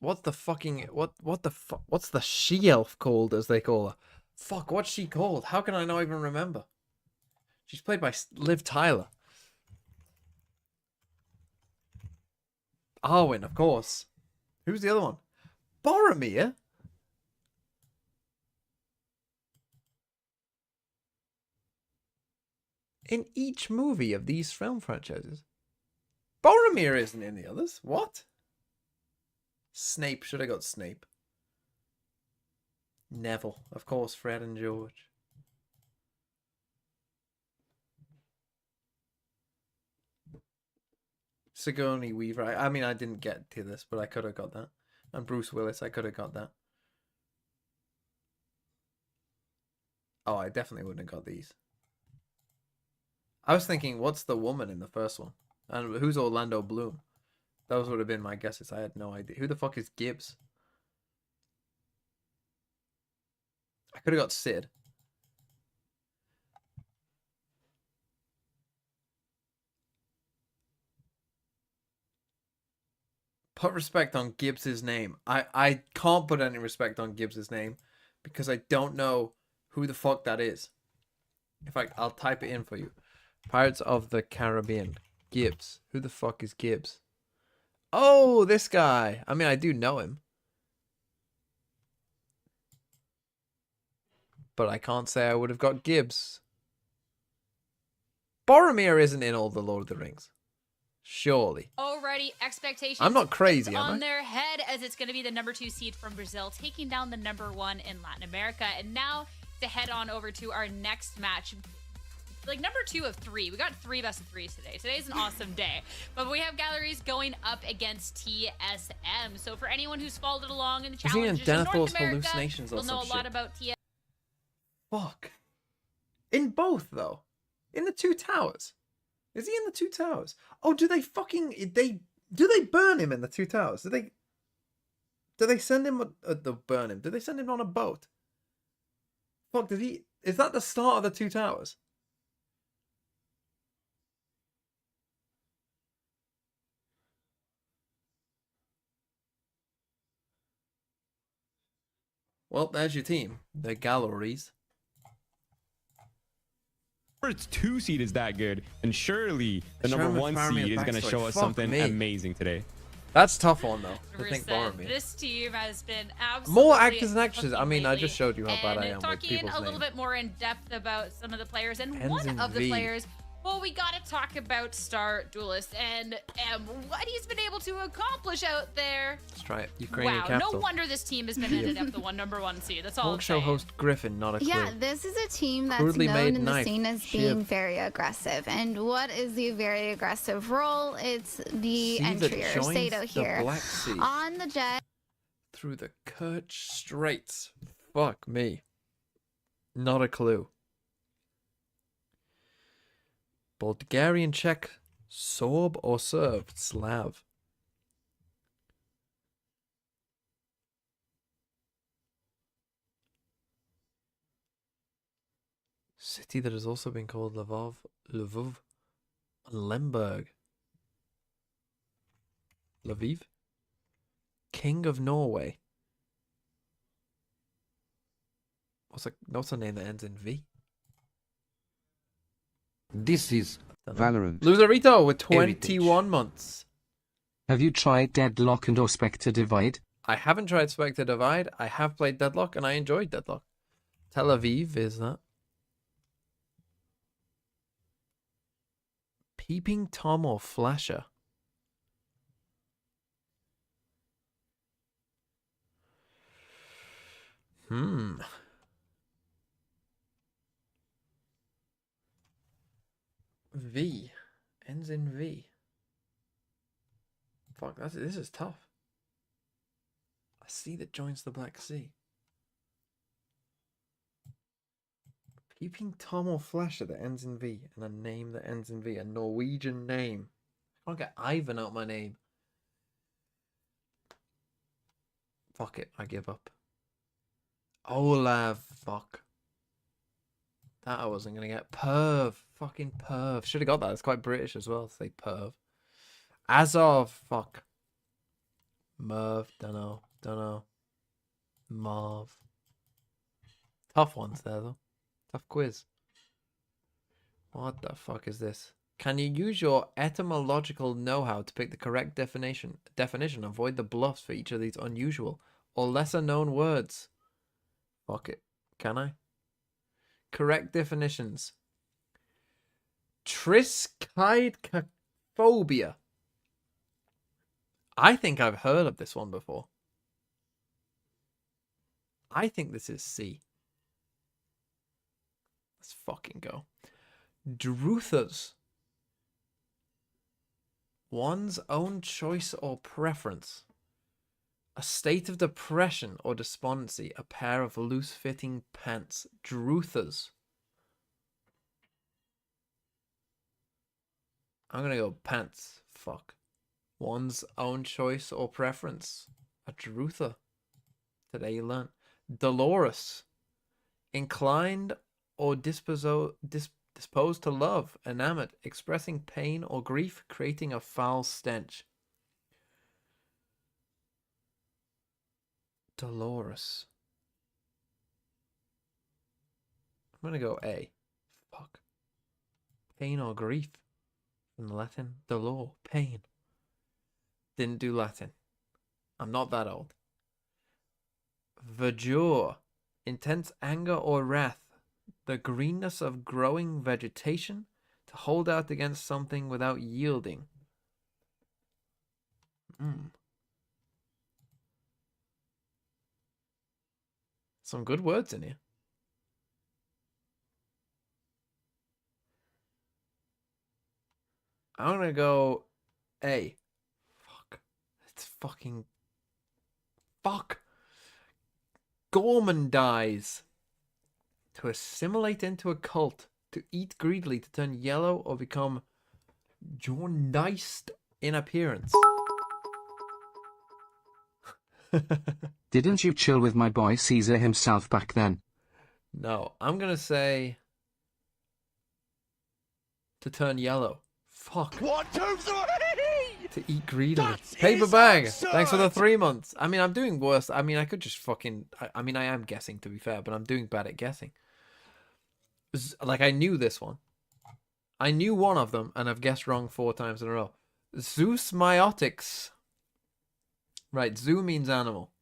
What's the fucking... What the fuck... What's the she-elf called, as they call her? Fuck, what's she called? How can I not even remember? She's played by Liv Tyler. Arwen, of course. Who's the other one? Boromir? In each movie of these film franchises. Boromir isn't in the others. What? Snape. Should have got Snape. Neville. Of course, Fred and George. Sigourney Weaver. I mean, I didn't get to this, but I could have got that. And Bruce Willis, I could have got that. Oh, I definitely wouldn't have got these. I was thinking, what's the woman in the first one? And who's Orlando Bloom? Those would have been my guesses. I had no idea. Who the fuck is Gibbs? I could have got Sid. Put respect on Gibbs's name. I can't put any respect on Gibbs's name because I don't know who the fuck that is. In fact, I'll type it in for you. Pirates of the Caribbean. Gibbs. Who the fuck is Gibbs? Oh, this guy. I mean, I do know him. But I can't say I would have got Gibbs. Boromir isn't in all the Lord of the Rings. Surely. Already, expectations. I'm not crazy, am on I? their head as it's going to be the number 2 seed from Brazil taking down the number 1 in Latin America. And now to head on over to our next match. Like number 2 of 3. We got 3 best of 3s today. Today's an awesome day. But we have Galleries going up against TSM. So for anyone who's followed along in the Is he in challenges in North Denethor's America, hallucinations or will know some a lot shit? about TSM. Fuck. In both, though. In the 2 towers. Is he in the 2 towers? Oh, do they fucking... Do they burn him in the 2 towers? Do they send him... burn him. Do they send him on a boat? Fuck, did he... Is that the start of the 2 towers? Well, there's your team. The Galleries. Its 2 seed is that good, and surely the number Sherman 1 Farming seed is going to backstory. show us Fuck something me. amazing today. That's a tough one, though. To think 100%. Boromir. This team has been absolutely More actors and actresses. I cooking mean, I lately. just showed you how bad I And am with talking people's a little names. bit more in depth about some of the players, and Ends one in of the V. players. Well, we gotta talk about Star Duelist and what he's been able to accomplish out there. Let's try it. Ukrainian Wow, capital. no wonder this team has been ended up the number 1 seed. That's all I'm Talk show saying. host Griffin, not a clue. Yeah, this is a team that's Crudely known made in the knife. scene as Shiv. being very aggressive. And what is the very aggressive role? It's the Sea that entry or joins Sato the here. Black Sea. On the jet. Through the Kerch Straits. Fuck me. Not a clue. Bulgarian, Czech, Sorb or Serb, Slav. City that has also been called Lvov, and Lemberg. Lviv? King of Norway. What's a name that ends in V? This is Valorant. Loserito with 21 Heritage. months. Have you tried Deadlock and or Spectre Divide? I haven't tried Spectre Divide. I have played Deadlock and I enjoyed Deadlock. Tel Aviv is that? Peeping Tom or Flasher? V. Ends in V. Fuck, this is tough. A sea that joins the Black Sea. Peeping Tom or Flasher that ends in V. And a name that ends in V. A Norwegian name. I can't get Ivan out my name. Fuck it, I give up. Olav, fuck. That I wasn't gonna get. Perv. Fucking Perv. Should have got that. It's quite British as well to say Perv. Azov. Fuck. Merv. Dunno. Marv. Tough ones there though. Tough quiz. What the fuck is this? Can you use your etymological know-how to pick the correct definition? Avoid the bluffs for each of these unusual or lesser known words. Fuck it. Can I? Correct definitions. Triskaidekaphobia. I think I've heard of this one before. I think this is C. Let's fucking go. Druthas. One's own choice or preference. A state of depression or despondency. A pair of loose-fitting pants. Druthas. I'm gonna go pants. Fuck. One's own choice or preference. A Drutha. Today you learn. Dolores. Inclined or disposed to love. Enamored. Expressing pain or grief. Creating a foul stench. Dolores. I'm gonna go A. Fuck. Pain or grief. From the Latin. Dolor. Pain. Didn't do Latin. I'm not that old. Verdure. Intense anger or wrath. The greenness of growing vegetation. To hold out against something without yielding. Some good words in here. I'm gonna go A. Fuck. It's fucking... Fuck. Gormandize. To assimilate into a cult. To eat greedily. To turn yellow or become jaundiced in appearance. Didn't you chill with my boy Caesar himself back then? No, I'm gonna say... To turn yellow. Fuck. 1, 2, 3! To eat greedily. That Paper is bag. absurd. Thanks for the 3 months. I mean, I'm doing worse. I mean, I could just fucking... I mean, I am guessing, to be fair, but I'm doing bad at guessing. Like, I knew this one. I knew one of them, and I've guessed wrong 4 times in a row. Zeus Myotics. Right, zoo means animal.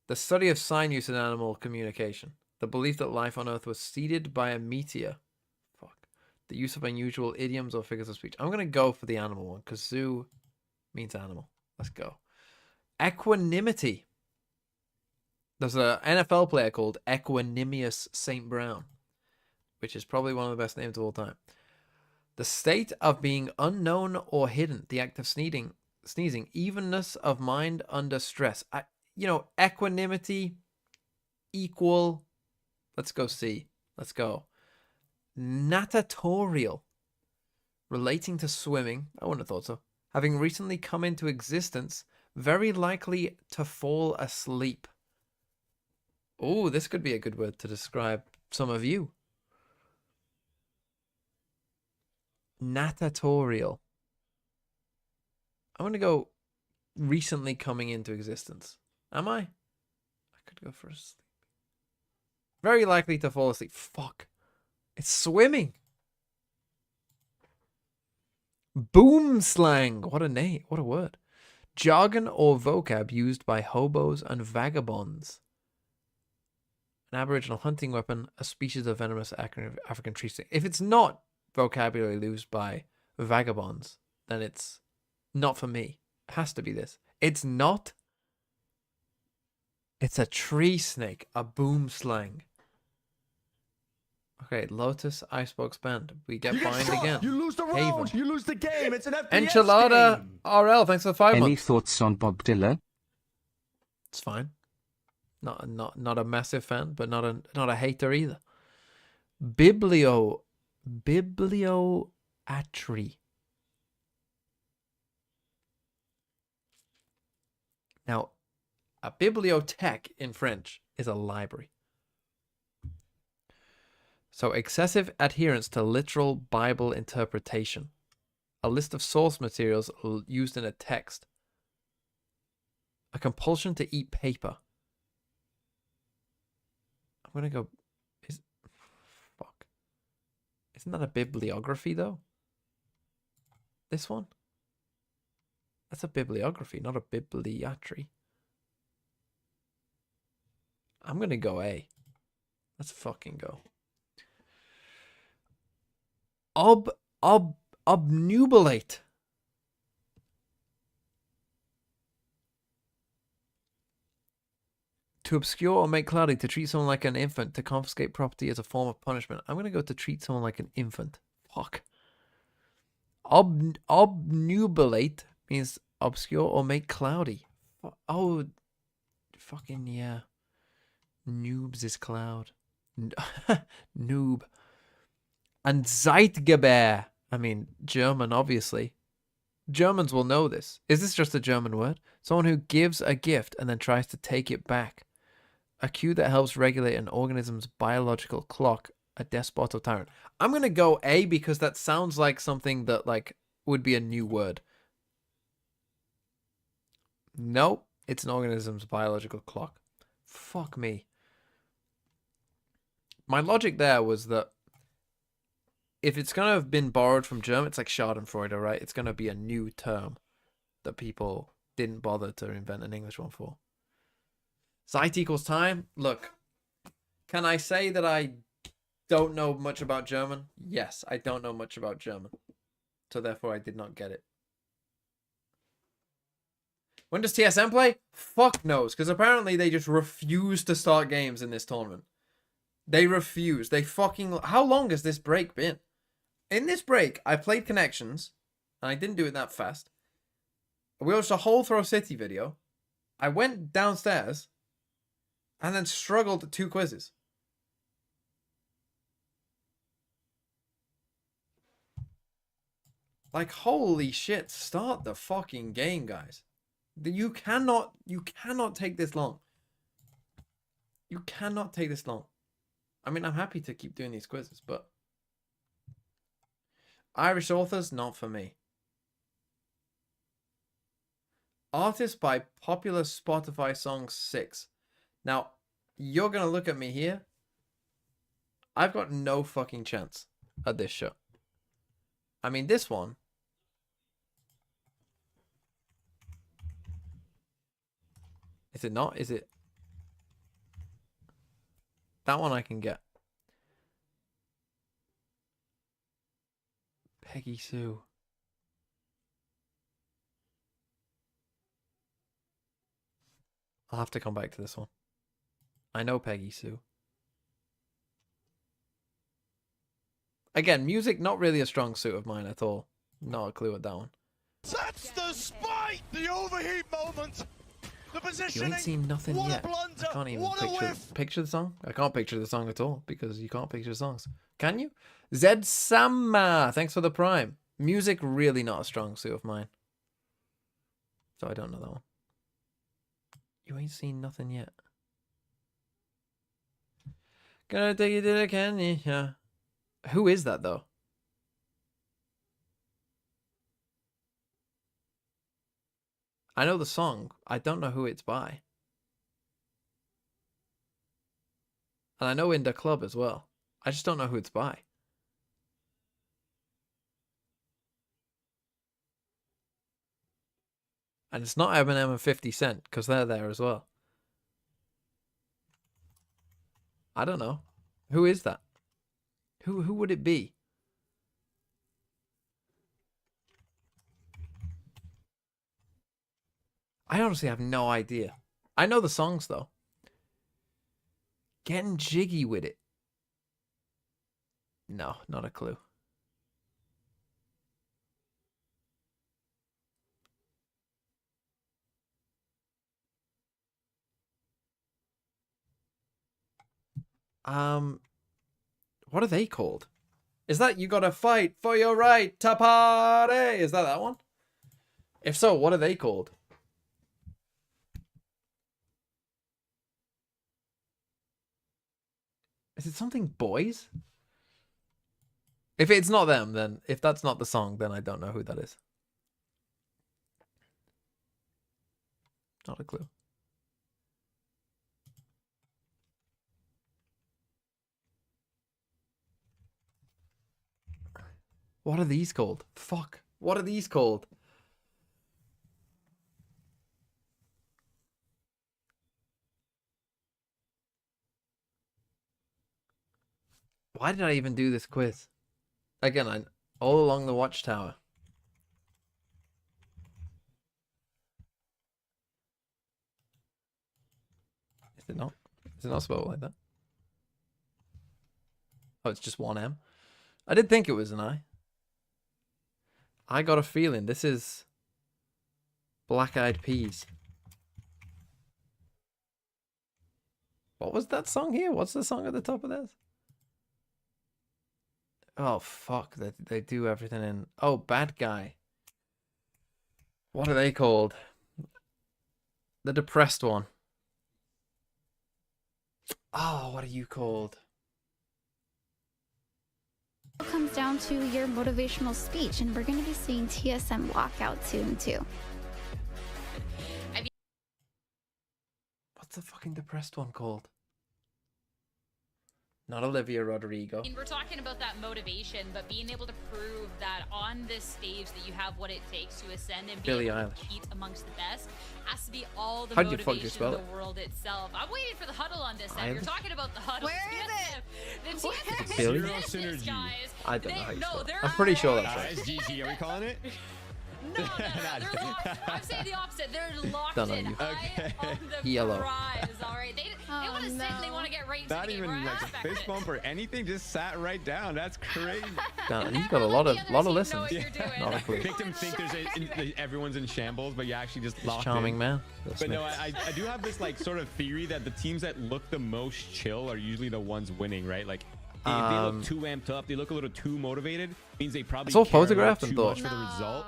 The study of sign use in animal communication. The belief that life on Earth was seeded by a meteor. Fuck. The use of unusual idioms or figures of speech. I'm going to go for the animal one, because zoo means animal. Let's go. Equanimity. There's an NFL player called Equanimous St. Brown, which is probably one of the best names of all time. The state of being unknown or hidden. The act of sneezing. Evenness of mind under stress. You know, equanimity equal. Let's go C. Let's go. Natatorial. Relating to swimming. I wouldn't have thought so. Having recently come into existence. Very likely to fall asleep. Oh, this could be a good word to describe some of you. Natatorial. I'm going to go recently coming into existence. Am I? I could go for a sleep. Very likely to fall asleep. Fuck. It's swimming. Boom slang. What a name. What a word. Jargon or vocab used by hobos and vagabonds. An aboriginal hunting weapon. A species of venomous African tree snake. If it's not vocabulary used by vagabonds, then it's not for me. It has to be this. It's not. It's a tree snake. A boom slang. Okay, Lotus, Icebox Band. We get fined again. You lose the round. Haven. You lose the game. It's an FPS Enchilada game. RL, thanks for the 5 Any months. thoughts on Bob Dylan? It's fine. Not a massive fan, but not a hater either. Biblioatry. Now, a bibliothèque in French is a library. So, excessive adherence to literal Bible interpretation. A list of source materials used in a text. A compulsion to eat paper. I'm going to go... Fuck. Isn't that a bibliography, though? This one? That's a bibliography, not a bibliatry. I'm going to go A. Let's fucking go. Obnubilate. To obscure or make cloudy, to treat someone like an infant, to confiscate property as a form of punishment. I'm going to go to treat someone like an infant. Fuck. Obnubilate means obscure or make cloudy. Oh, fucking yeah. Noobs is cloud. Noob. And Zeitgeber. I mean, German, obviously. Germans will know this. Is this just a German word? Someone who gives a gift and then tries to take it back. A cue that helps regulate an organism's biological clock. A despot or tyrant. I'm going to go A because that sounds like something that like would be a new word. Nope. It's an organism's biological clock. Fuck me. My logic there was that if it's going to have been borrowed from German, it's like Schadenfreude, right? It's going to be a new term that people didn't bother to invent an English one for. Zeit equals time. Look, can I say that I don't know much about German? Yes, I don't know much about German. So therefore I did not get it. When does TSM play? Fuck knows, because apparently they just refuse to start games in this tournament. They refuse. They fucking... How long has this break been? In this break, I played Connections, and I didn't do it that fast. We watched a whole Throw City video. I went downstairs, and then struggled at 2 quizzes. Like, holy shit, start the fucking game, guys. You cannot take this long. You cannot take this long. I mean, I'm happy to keep doing these quizzes, but Irish authors, not for me. Artist by popular Spotify songs 6. Now, you're going to look at me here. I've got no fucking chance at this show. I mean, this one. Is it not? Is it? That one I can get. Peggy Sue. I'll have to come back to this one. I know Peggy Sue. Again, music not really a strong suit of mine at all. Not a clue at that one. That's the spike! The overheat moment! The positioning! You ain't seen nothing what yet. A blunder. I can't even what picture the song. I can't picture the song at all because you can't picture songs. Can you? Zed Sama, thanks for the prime. Music really not a strong suit of mine. So I don't know that one. You ain't seen nothing yet. Gonna take you to the canyon, yeah. Who is that though? I know the song. I don't know who it's by. And I know In the Club as well. I just don't know who it's by. And it's not Eminem and 50 Cent, because they're there as well. I don't know. Who is that? Who would it be? I honestly have no idea. I know the songs, though. Getting jiggy with it. No, not a clue. What are they called? Is that You Gotta Fight for Your Right to Party? Is that one? If so, what are they called? Is it something boys? If it's not them, then if that's not the song, then I don't know who that is. Not a clue. What are these called? Fuck. What are these called? Why did I even do this quiz? Again, all along the Watchtower. Is it not? Is it not spelled like that? Oh, it's just one M. I did think it was an I. I got a feeling this is Black Eyed Peas. What was that song here? What's the song at the top of this? Oh, fuck. They do everything in... Oh, Bad Guy. What are they called? The depressed one. Oh, what are you called? It comes down to your motivational speech, and we're going to be seeing TSM walkout soon, too. What's the fucking depressed one called? Not Olivia Rodrigo. I mean, we're talking about that motivation, but being able to prove that on this stage that you have what it takes to ascend and be Billie able to Eilish. compete amongst the best has to be all the How'd you fuck you motivation spell in it? the world itself. I'm waiting for the huddle on this end. You're Eilish? talking about the huddle. Where is The TSM Billie? business, Zero synergy. guys. I don't know how you No, spell it. they're I'm pretty sure that's right. SGG, are we calling it? No, they're locked. I'm saying the opposite. They're locked Don't know in you. high on the Yellow. prize, all right? They want to sit and they want to get right into Not the game. even We're like a expecting fist it. bump or anything, just sat right down. That's crazy. Damn, he's got a lot of listens. what you're doing. Not a clue. Victim think everyone's in shambles, but you actually just He's locked charming in. man. Will But no, Smith. I do have this like sort of theory that the teams that look the most chill are usually the ones winning, right? Like if they look too amped up, they look a little too motivated, means they probably saw a care a little photograph and too thought- much for the result.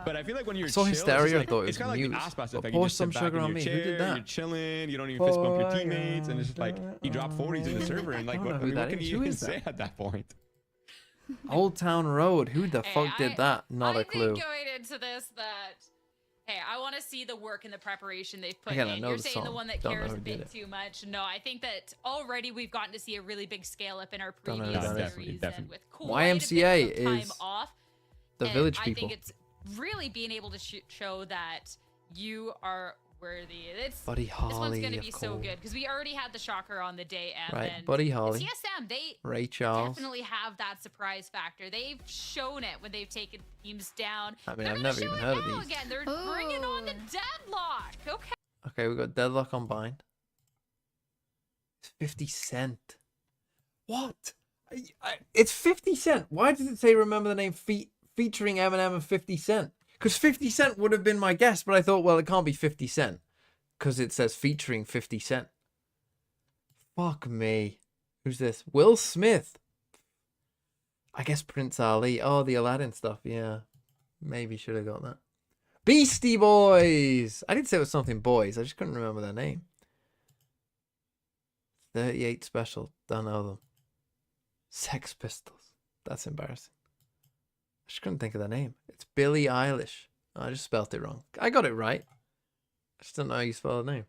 But I feel like when you're I saw chill, Hysteria and thought it it's was kind of like the Muse. Aspas But effect. pour You just some sit back sugar in on your me. Who chair, did that? you're chilling, you don't even fist bump your teammates, and it's just like you drop 40s in the server, and like I don't what, know who what that can is. you Who even is that? say at that point? Old Town Road. Who the fuck did that? Not I a clue. think going into this that, hey, I want to see the work and the preparation they've put Again, I in. know You're the saying the song. one that Don't know cares who a did bit it. too much. No, I think that already we've gotten to see a really big scale up in our Don't know who previous that is. series Definitely. and with quite a YMCA bit of time is off. the And Village I People. think it's really being able to show that you are worthy. Buddy This Holly, one's going to of be so course. good because we already had the shocker on the day M. Right, and Buddy Holly. TSM, they Ray Charles. definitely have that surprise factor. They've shown it when they've taken teams down. I mean, They're I've gonna never show even it heard of now these. Again. They're bringing on the deadlock. Okay. Okay, we got Deadlock on Bind. It's 50 Cent. What? It's 50 Cent. Why does it say remember the name featuring Eminem and 50 Cent? Because 50 Cent would have been my guess, but I thought, well, it can't be 50 Cent. Because it says featuring 50 Cent. Fuck me. Who's this? Will Smith. I guess Prince Ali. Oh, the Aladdin stuff. Yeah. Maybe should have got that. Beastie Boys. I didn't say it was something boys. I just couldn't remember their name. 38 Special. Don't know them. Sex Pistols. That's embarrassing. I just couldn't think of their name. It's Billie Eilish. I just spelled it wrong. I got it right. I just don't know how you spell the name.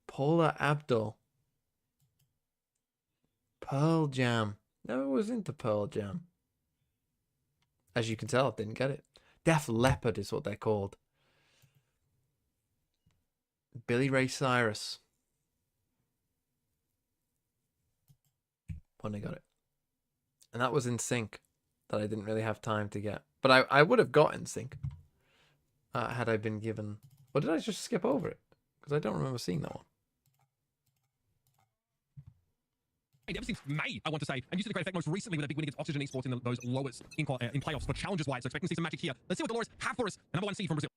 Paula Abdul. Pearl Jam. Never was into Pearl Jam. As you can tell, I didn't get it. Def Leppard is what they're called. Billy Ray Cyrus. When I got it. And that was in sync that I didn't really have time to get. But I would have got in sync had I been given... Or did I just skip over it? Because I don't remember seeing that one. Ever since May, I want to say, and used to the great effect most recently with a big win against Oxygen Esports in those lowest in playoffs for challenges wise. So expecting to see some magic here. Let's see what Dolores have for us. And number 1 seed from Brazil.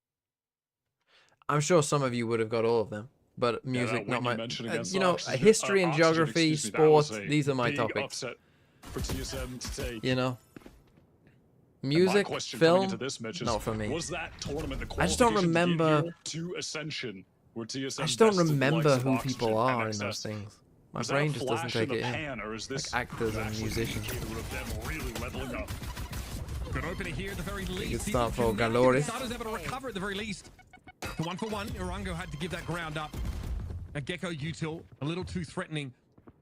I'm sure some of you would have got all of them, but music, not my. against You know, Oxygen- history and Oxygen, geography, excuse me, that was sports. a These are my big topics. upset for TSM to take. You know, And my music, question coming film, into this match is, not for me. Was that tournament the I just don't qualification to get remember. here to Ascension, where TSM I just don't bested the remember likes of who Oxygen people and are in XS? those things. My Was that brain a just doesn't flash take in it the in. pan, or is this Like actors and actually musicians. an indicator of them really leveling up? Good opener here at the very least. Good start for He- Galoris. Starters able to recover at the very least. The 1-for-1, Irango had to give that ground up. A Gecko util, a little too threatening.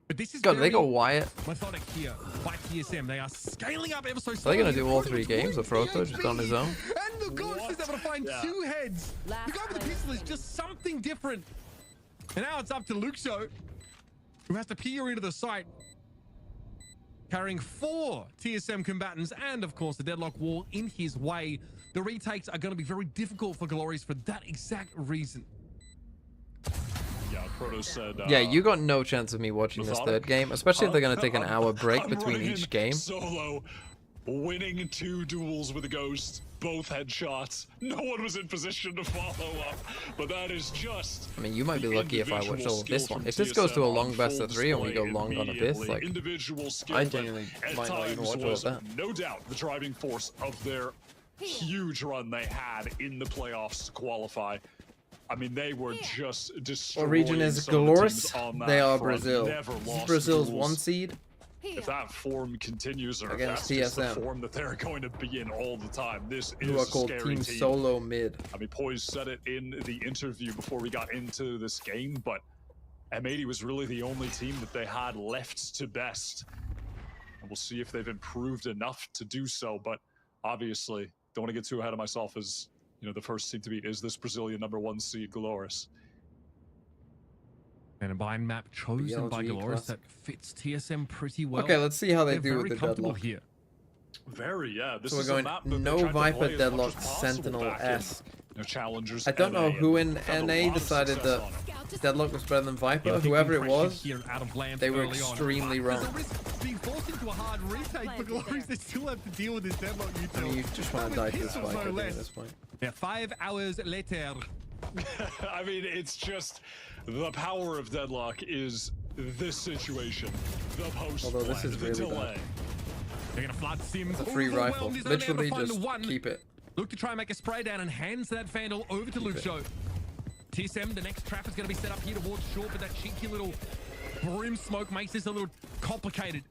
But this is God, they very got Wyatt. methodic here by TSM. They are scaling up ever so Are slowly. they going to do all 3 games, or Froto just on his own? And the Ghost is able to find 2 heads. The guy with the pistol is just something different. And now it's up to Luxo, who has to peer into the site, carrying 4 TSM combatants and, of course, the deadlock wall in his way. The retakes are going to be very difficult for Glorious for that exact reason. Yeah, Proto said. Yeah, you got no chance of me watching this third game, especially if they're going to take an hour break I'm between running each game. Solo, winning 2 duels with a ghost, both headshots. No one was in position to follow up, but that is just. I mean, you might be lucky if I watch all of this one. If this goes to a long best of 3 and we go long on Abyss, like, I genuinely might not even watch all of that. No doubt the driving force of their huge run they had in the playoffs to qualify. I mean, they were just destroying. What region is some of the Glorious? teams on that They are front. Brazil. Never This is lost Brazil's duels. 1 seed. If that form continues, or if Against that's just the TSM. form that they're going to be in all the time, this is Who are a called scary Team team. Solo Mid. I mean, Poise said it in the interview before we got into this game, but M80 was really the only team that they had left to best. And we'll see if they've improved enough to do so, but obviously, don't want to get too ahead of myself as, you know, the first team to beat is this Brazilian #1 seed, Glorious. And a bind map chosen by BLG Glorious classic. that fits TSM pretty well. Okay, let's see how they They're do with very the comfortable deadlock. here. Very, yeah. This So we're is going a map that they no tried to Viper play as much deadlock as possible back in, Sentinel-esque. you know, Challengers I don't know NA, who and in found a NA lot of decided success that on it. Deadlock was better than Viper. Yeah, big Whoever it impression was, here out of Lamp they were early on. extremely wrong. There's a risk being forced into a hard retake for Glorious. They still have to deal with this deadlock util. I mean, you just want to die to the spike, I think, at this point. Yeah, 5 hours later. I mean, it's just the power of Deadlock is this situation. The post Although this is the really delay. bad. They're gonna flood Sim. It's a free rifle. Literally just keep it. Look to try and make a spray down and hands that Vandal over to Luke Show. TSM, the next trap is going to be set up here towards short, but that cheeky little brim smoke makes this a little complicated.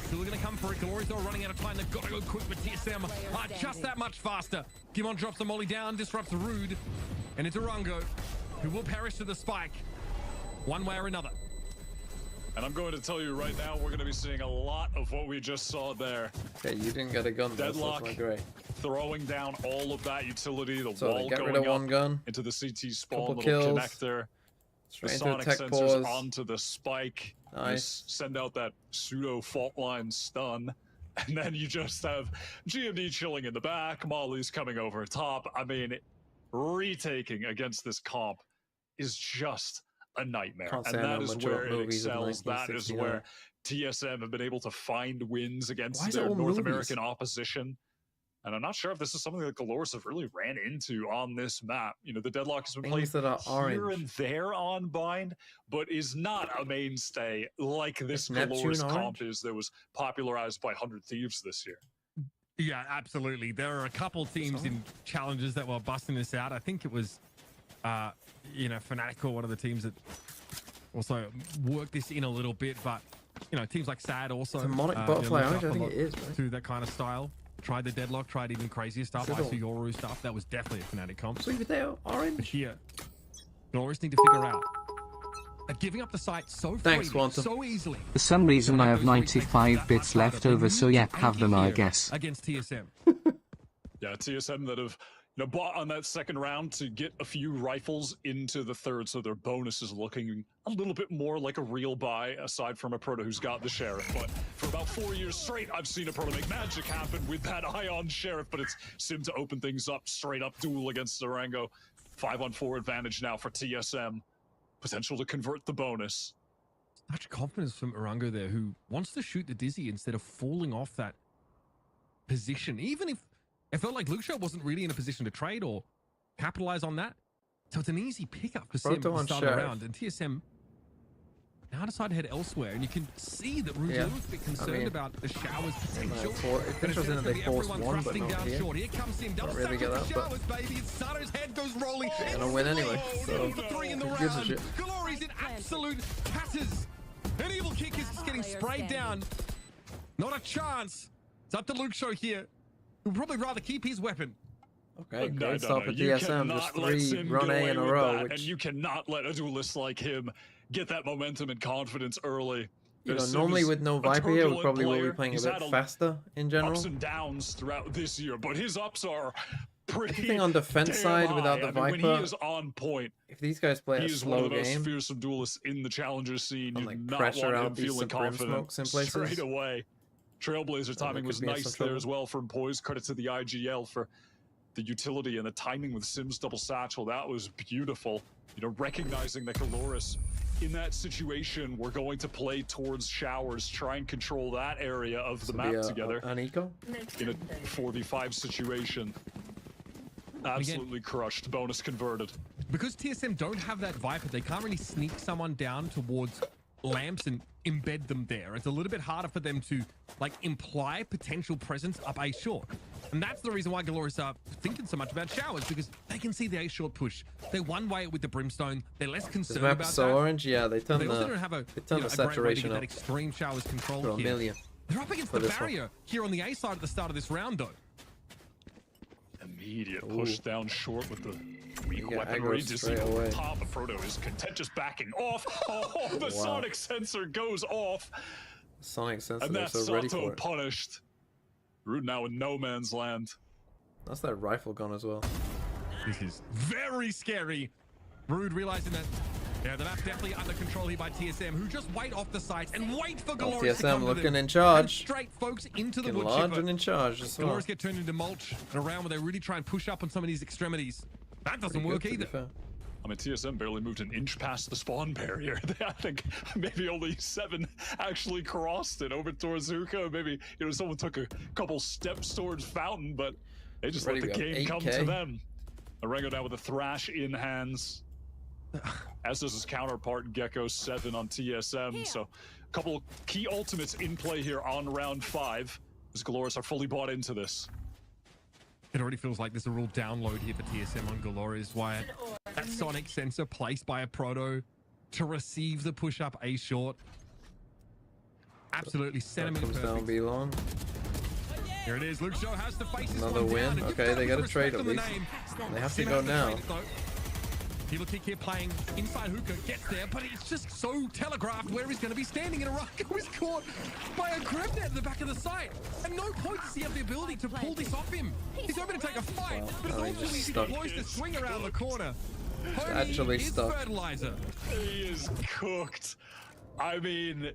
Still going to come for it. Glorious are running out of time. They've got to go quick, but TSM are just that much faster. Gimon drops the molly down, disrupts Rude, and it's Orango, who will perish to the spike, one way or another. And I'm going to tell you right now, we're going to be seeing a lot of what we just saw there. Okay, you didn't get a gun. Deadlock, That's not great. throwing down all of that utility, the So they wall get rid going of one up gun, into the CT spawn, couple little kills, connector, the straight into sonic the tech sensors pause. onto the spike. Nice. You send out that pseudo fault line stun, and then you just have GMD chilling in the back, Molly's coming over top. I mean, retaking against this comp is just a nightmare. Can't And say I that know is much where about it movies of excels. That is 1969. where TSM have been able to find wins against Why is it their all North movies? American opposition. And I'm not sure if this is something that Glorious have really ran into on this map. You know, the Deadlock has been played Things that are here orange. and there on Bind, but is not a mainstay like this Is Neptune Glorious orange? comp is that was popularized by 100 Thieves this year. Yeah, absolutely. There are a couple teams in challenges that were busting this out. I think it was, you know, Fnatic or one of the teams that also worked this in a little bit. But, you know, teams like SAD also. Demonic they Butterfly looked Orange, I up a think lot it is, right? to that kind of style. Tried the Deadlock, tried even crazier stuff, Fiddle. Yoru stuff. That was definitely a Fnatic comp. Sweet potato, orange. But here, Glorious need to figure out that giving up the site so Thanks, freely, Quantum. so easily. For some reason I have 95 bits left over, so yep, have them I guess. Against TSM. Yeah, TSM that have, you know, bought on that second round to get a few rifles into the third, so their bonus is looking a little bit more like a real buy, aside from a Proto who's got the Sheriff. But for about 4 years straight, I've seen a Proto make magic happen with that Ion Sheriff, but it's Sim to open things up, straight up duel against Durango. 5-on-4 advantage now for TSM. Potential to convert the bonus. Such confidence from Orango there, who wants to shoot the Dizzy instead of falling off that position. Even if it felt like Luke Shaw wasn't really in a position to trade or capitalize on that. So it's an easy pickup for Sim Proto to on start Sheriff. around. And TSM now decide to head elsewhere. And you can see that Rude's Yeah. a little bit concerned mean, about the Shower's potential. It's interesting that they forced one, but not here. Here comes Sim. Don't really get that, but Showers, baby. And Sato's head goes rolling. they're gonna win anyway. So For 3 in the who gives a round. shit? Glory's in absolute tatters. An evil kick is just getting sprayed down. Not a chance. It's up to Luke Show here. He'd probably rather keep his weapon. Okay, No, great no, start no. for You TSM. Just cannot let 3 Sim run get A away in a with row, that, which, and you cannot let a duelist like him get that momentum and confidence early. you know, Sim normally is with no a Viper here, we'd turbulent probably player. be playing a He's bit had faster in general. ups and downs throughout this year, but his ups are pretty. I think on defense damn side, without high. the I mean, when Viper, he is on point, if these guys play he a is one slow of the most game, fearsome duelists in the challenger scene. You like, do not pressure want out him these feeling Supreme confident smokes in places, straight away. Trailblazer timing could was be in nice some there trouble. as well from Poise. Credit to the IGL for the utility and the timing with Sim's double satchel, that was beautiful. You know, recognizing that Galoris, in that situation, we're going to play towards showers, try and control that area of the map together. An eco? In a 4v5 situation. Absolutely crushed. Bonus converted. Because TSM don't have that Viper, they can't really sneak someone down towards lamps and embed them there. It's a little bit harder for them to like imply potential presence up A short. And that's the reason why Galoris are thinking so much about showers, because they can see the A short push. They one way it with the brimstone. They're less concerned map about so that. orange, yeah. They turn They also the don't have a, they turn you know, the a great way to saturation get up that extreme showers control to a here. million. They're up against for the this one. barrier here on the A side at the start of this round, though. Immediate push down short with the weak You get weaponry. aggro Just straight away. top of Proto is content just backing off. Oh, the Wow. sonic sensor goes off. Sonic sensor, And they're that's so ready Sato for it. punished. Root now in no man's land. That's that rifle gun as well. This is very scary. Rude realizing that, yeah, the map's definitely under control here by TSM, who just wait off the sides and wait for Galoris to TSM come to looking them. in charge. And straight, folks, into the Looking wood large chipper. and in charge as well. Galoris get turned into mulch in a round where they really try and push up on some of these extremities. That doesn't Pretty work good, to be either. fair. I mean, TSM barely moved an inch past the spawn barrier. I think maybe only 7 actually crossed it over towards Hookah. Maybe, you know, someone took a couple steps towards Fountain, but they just Ready, let the we got game come 8K. to them. Arengo now with a thrash in hands. As does his counterpart, Gecko 7 on TSM. So, a couple key ultimates in play here on round 5. As Galoris are fully bought into this. It already feels like there's a real download here for TSM on Galoris. Wyatt. That sonic sensor placed by a Proto to receive the push-up A short. Absolutely sentiment Comes perfect. down B long. Here it is. Luke Shaw has to face this Another one win. down. And Okay, you've they got got to a trade respect at on the least. name. They have to Sim go has now. trade it, though. Heel kick here playing inside Hookah, gets there, but it's just so telegraphed where he's going to be standing, and Arango is caught by a grab net at the back of the site. At no point does he have the ability to pull this off him. He's hoping to take a fight, but it's Oh, all he's too just easy stuck. deploys to swing around the corner. Homie actually is stuck. fertilizer. He is cooked. I mean,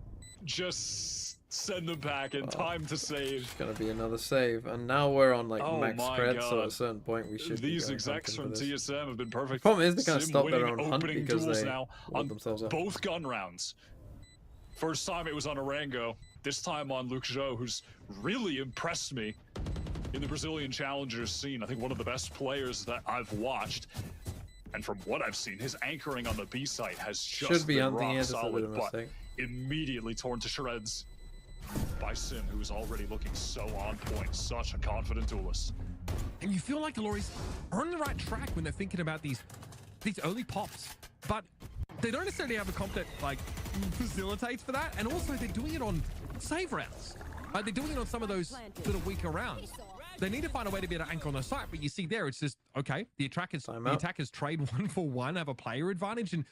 just send him back in time to save. It's gonna be another save, and now we're on like Oh max my cred, so at a God. certain point we should. These be going execs hunting from for this. TSM have been perfect. The problem is they can't Sim stop their winning own hunt opening because duels they now load on themselves up. both gun rounds. First time it was on Arango. This time on Luke Zhou, who's really impressed me in the Brazilian Challengers scene. I think one of the best players that I've watched. And from what I've seen, his anchoring on the B site has just Should be been hunting rock here, just a bit solid, of but mistake. immediately torn to shreds by Sim, who is already looking so on point. Such a confident duelist. And you feel like the Loris are on the right track when they're thinking about these early pops, but they don't necessarily have a comp that like facilitates for that, and also they're doing it on save rounds. They're doing it on some of those little weaker rounds. They need to find a way to be able to anchor on the site, but you see there, it's just okay. The attackers trade 1-for-1, have a player advantage, and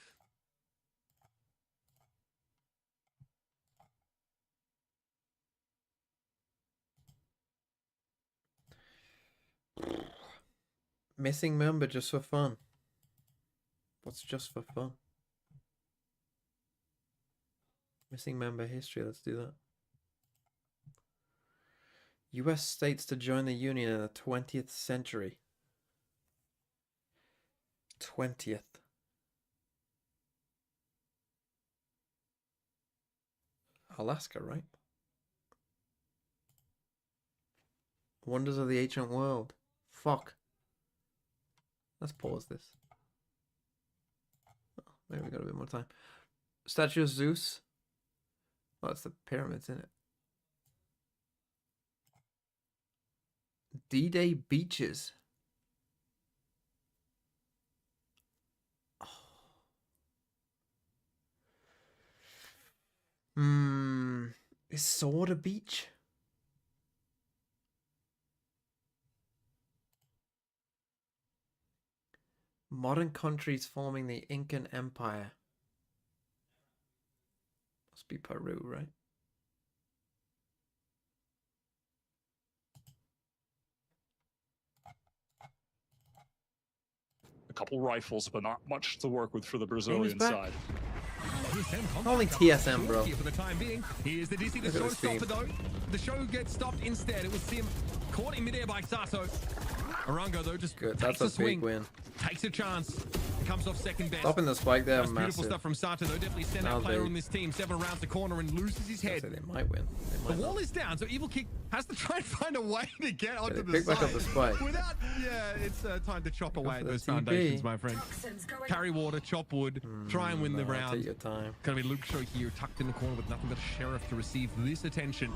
Missing member just for fun. What's just for fun? Missing member history. Let's do that. U.S. states to join the Union in the 20th century. 20th. Alaska, right? Wonders of the ancient world. Fuck. Let's pause this. Oh, maybe we got a bit more time. Statue of Zeus. Oh, it's the pyramids, isn't it? D-Day beaches. Is Sword a beach? Modern countries forming the Incan Empire. Must be Peru, right? A couple rifles, but not much to work with for the Brazilian back. side. Only TSM, bro. For the time being, here's the DC, the Look at show this team. stopper though. The show gets stopped instead. It was Sim caught in midair by Sato. Arango, though, just Good. takes That's a swing, big win. takes a chance, comes off second best. Stopping the spike there, That's beautiful massive. stuff from Sato, though. Definitely Now standout player they- on this team. 7 rounds the corner and loses his head. So they might win. They The might wall not. is down, so Evil Kick has to try and find a way to get onto they the pick side. back up the spike. Without, yeah, it's time to chop away at for those the TP. foundations, my friend. Carry water, chop wood, try and win the No, round. Take your time. Gonna be Luke Show here, tucked in the corner with nothing but a sheriff to receive this attention.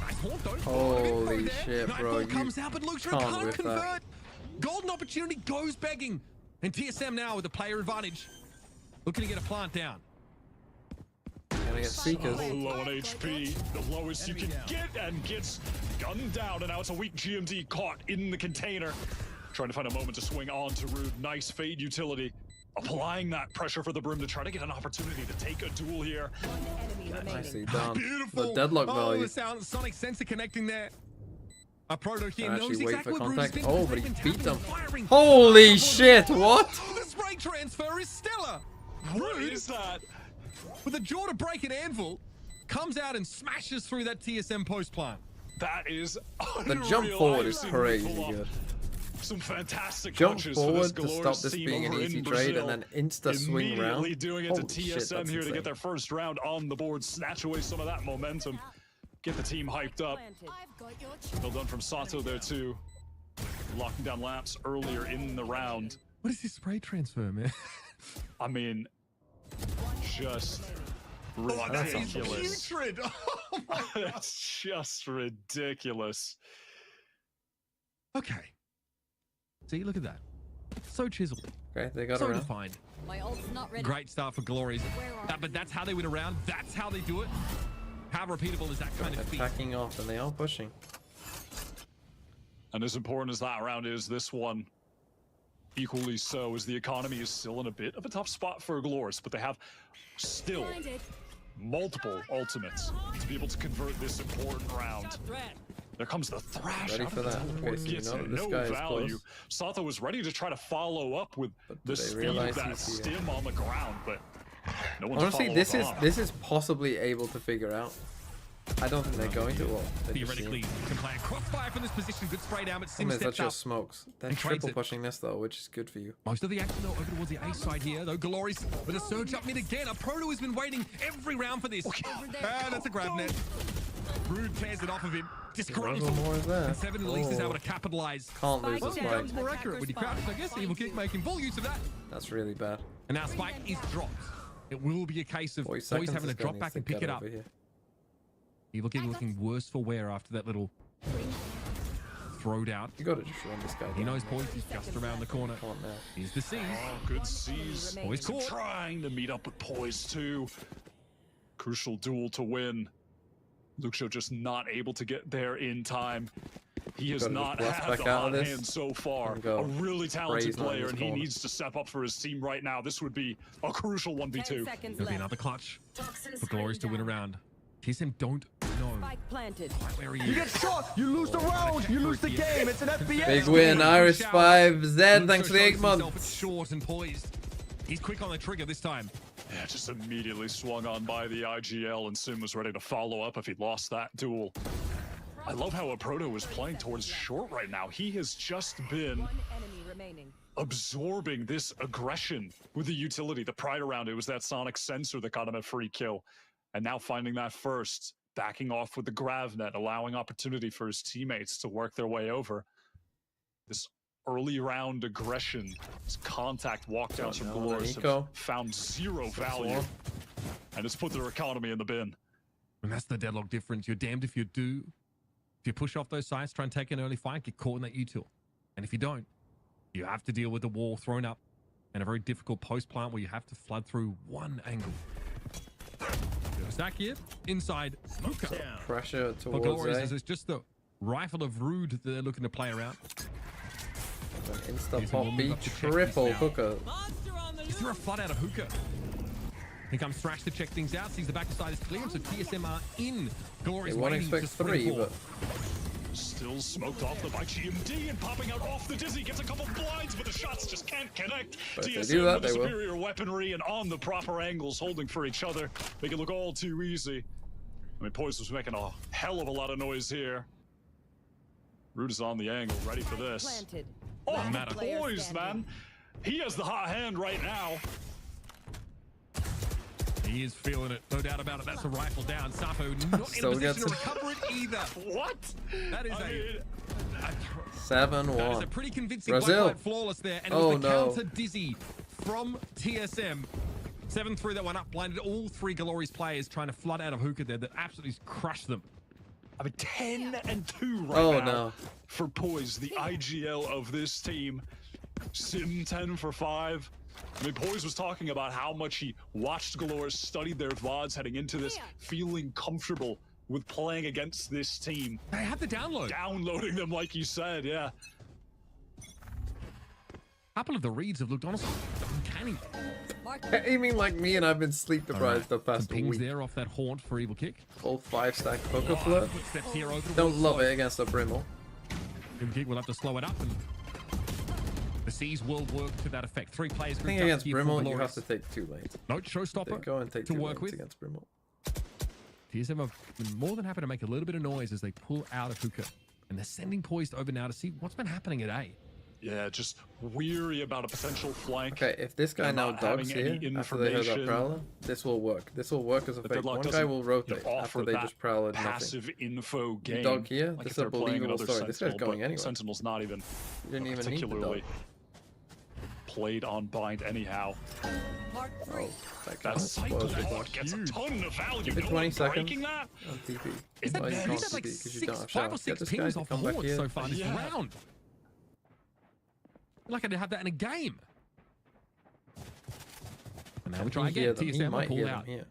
Nice haunt, though. Holy shit, bro. Nightfall You comes out, but Luke Show can't can't whiff that. convert. Golden opportunity goes begging. And TSM now with the player advantage. Looking to get a plant down. Gonna get Seekers. So low on HP, the lowest you can get, and gets gunned down. And now it's a weak GMD caught in the container. Trying to find a moment to swing on to Rude. Nice fade utility. Applying that pressure for the Brim to try to get an opportunity to take a duel here. Nicely done. Beautiful. The deadlock oh, value. the sonic sensor connecting there. A proto here Can knows actually wait exactly for what Bruce contact. has Oh, been but he tapping beat them. and firing. Holy shit, what? The spray transfer is stellar. What Rude, is that? with a jaw to break an anvil, comes out and smashes through that TSM post plant. That is The unreal. jump forward I've is seen crazy him pull off good. Some fantastic Jump punches for this forward to Glorious stop this team being an over easy in trade Brazil. and then insta swing round. Immediately doing it to Holy shit, TSM that's here to insane. get their first round on the board, snatch away some of that momentum, get the team hyped up. Well done from Sato there too. Locking down laps earlier in the round. What is this spray transfer, man? I mean, just That is ridiculous. putrid. Oh my God. It's just ridiculous. Okay. See, look at that. So chiseled. Okay, they got So around. defined. My ult's not ready. Great start for Glories. But that's how they win around. That's how they do it. How repeatable is that kind of feat? Attacking off, and they are pushing. And as important as that round is, this one equally so, as the economy is still in a bit of a tough spot for Glorious, but they have still multiple ultimates to be able to convert this important round. There comes the thrash. Ready out for of the that. teleport, Okay, so you gets know that this no guy is value. close. Sato was ready to try to follow up with do the they speed realize that he's here? stim on the ground, but no one's Honestly, followed up. this is possibly able to figure out. I don't think they're going to. Well, they just Theoretically, seem- can play a crossfire from this position. Good spray down, but Sim Problem is, that's steps up. just smokes. They're and trades triple it. pushing this though, which is good for you. Most of the action though over towards the A side here, though. Glorious with a surge up mid again. A proto has been waiting every round for this. Ah, that's a grab net. Rude tears it off of him. Disgraceful. One more is there. And 7 at least is Oh. able to capitalize. Can't lose Well, the it spike. becomes more accurate when you crouch. I guess Evil Kick making full use of that. That's really bad. And now Spike is dropped. It will be a case of 40 boys seconds, having to this guy drop needs back to and pick get it up. over here. Evil Kick looking worse for wear after that little throw down. You gotta just run this guy He down. knows Poise is just around the corner. Come on now. Here's the C's. Oh, good C's. Poise caught. Trying to meet up with Poise too. Crucial duel to win. Luxio just not able to get there in time. He has Gotta not just blast had back the out of hot this hand so far. and go. A really talented Praise not in player, this and he corner. needs to step up for his team right now. This would be a crucial 1v2. There'll be another clutch for Glorious to win around. TSM don't know Planted. where he You is. get shot, you lose the round, you lose the game. It's an FBS. Big win, Irish 5Z. Thanks for the 8 months. It's short and poised. He's quick on the trigger this time. Yeah, just immediately swung on by the IGL, and Sim was ready to follow up if he lost that duel. I love how Aproto was playing towards short right now. He has just been One enemy remaining. absorbing this aggression with the utility. The pride around it was that sonic sensor that got him a free kill. And now finding that first, backing off with the grav net, allowing opportunity for his teammates to work their way over. This early round aggression, this contact walkdowns from no, Glorious Nico. have found zero value. And it's put their economy in the bin. And that's the deadlock difference. You're damned if you do. If you push off those sides, try and take an early fight, get caught in that util. And if you don't, you have to deal with the wall thrown up and a very difficult post plant where you have to flood through one angle. Stack here, inside. Hookah. Pressure For towards Glorious, A. it's just the rifle of Rude that they're looking to play around. An insta Here's a pop warm B, up to check triple this now. hooker. Is there a flood out of Hookah? Here comes Thrash to check things out. Sees the back side is clear, so TSM are in. Glorious They won't waiting expect to sprint 3, forward. but Still smoked off the by GMD and popping out off the Dizzy. Gets a couple blinds, but the shots just can't connect. But if they TSM do that, with the they will. superior weaponry and on the proper angles, holding for each other. Make it look all too easy. I mean, Poise was making a hell of a lot of noise here. Root is on the angle, ready for this. Planted. Oh, Last player poised, standing. man. He has the hot hand right now. He is feeling it, no doubt about it. That's a rifle down. Sapo not in a Still position gets to it. recover it either. What? That is a 7-1. that is a pretty convincing Brazil. blacklight flawless there, and it Oh, was the no. counter dizzy from TSM. 7-3 that went up, blinded all three Glory's players trying to flood out of hookah there that absolutely crushed them. I mean, 10-2 right Oh, now no. for Poise, the IGL of this team. Sim 10 for 5. I mean, Poise was talking about how much he watched Galore, studied their VODs heading into this, feeling comfortable with playing against this team. They had the download. Downloading them, like you said, yeah. A couple of the reads have looked honestly uncanny. Aiming like me, and I've been sleep deprived the past Some pings week. there off that haunt for Evil Kick. Full 5-stack poker flip. Footsteps here over Don't towards love slow. it against a Brimble. Evil Kick will have to slow it up, and the Seas will work to that effect. Three players I think grouped up against here for Brimble, you Glorious. have to take 2 lanes. No showstopper Go and take to 2 work lanes with. against Brimble. TSM have been more than happy to make a little bit of noise as they pull out of hookah. And they're sending Poised over now to see what's been happening at A. Yeah, just weary about a potential flank. Okay, if this guy and now not having dogs any here after they heard that information. Prowler, this will work. This will work as a The fake. Deadlock One guy doesn't, will rotate you know, after offer they that just prowl at nothing. passive info You game. dog here, Like this if is a they're playing believable another story. This guy's Sentinel, going but anywhere. Sentinel's not even You didn't even need the particularly dog. played on bind anyhow. Part 3. That guy That cycle exploded. pod gets a ton of value. Give it No 20 one seconds breaking that. on TP. Is Well, that you he's can't had like TP 'cause you don't have 5 or shots. 6 Get this guy pings to off come back Haunt here. so far this Yeah. round. Like I didn't have that in a game. And now we try He again. hear them. He TSM will might pull hear them out. here.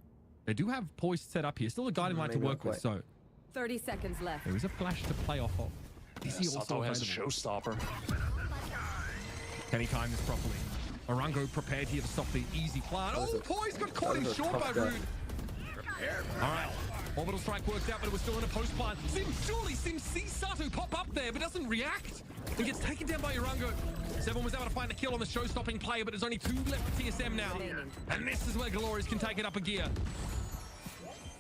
They do have Poised set up here. Still a guiding light to Maybe work not with, quite. so 30 seconds left. there is a flash to play off of. Is he also Sato has a available? showstopper. Can he time this properly? Orango prepared here to stop the easy plant. That is Oh, a- Poised got caught that in is a short tough by guy. Rude. All right. Orbital strike worked out, but it was still in a post plant. Surely sees Sato pop up there, but doesn't react. And gets taken down by Orango. Seven was able to find the kill on the show-stopping player, but there's only 2 left for TSM now. And this is where Glorious can take it up a gear.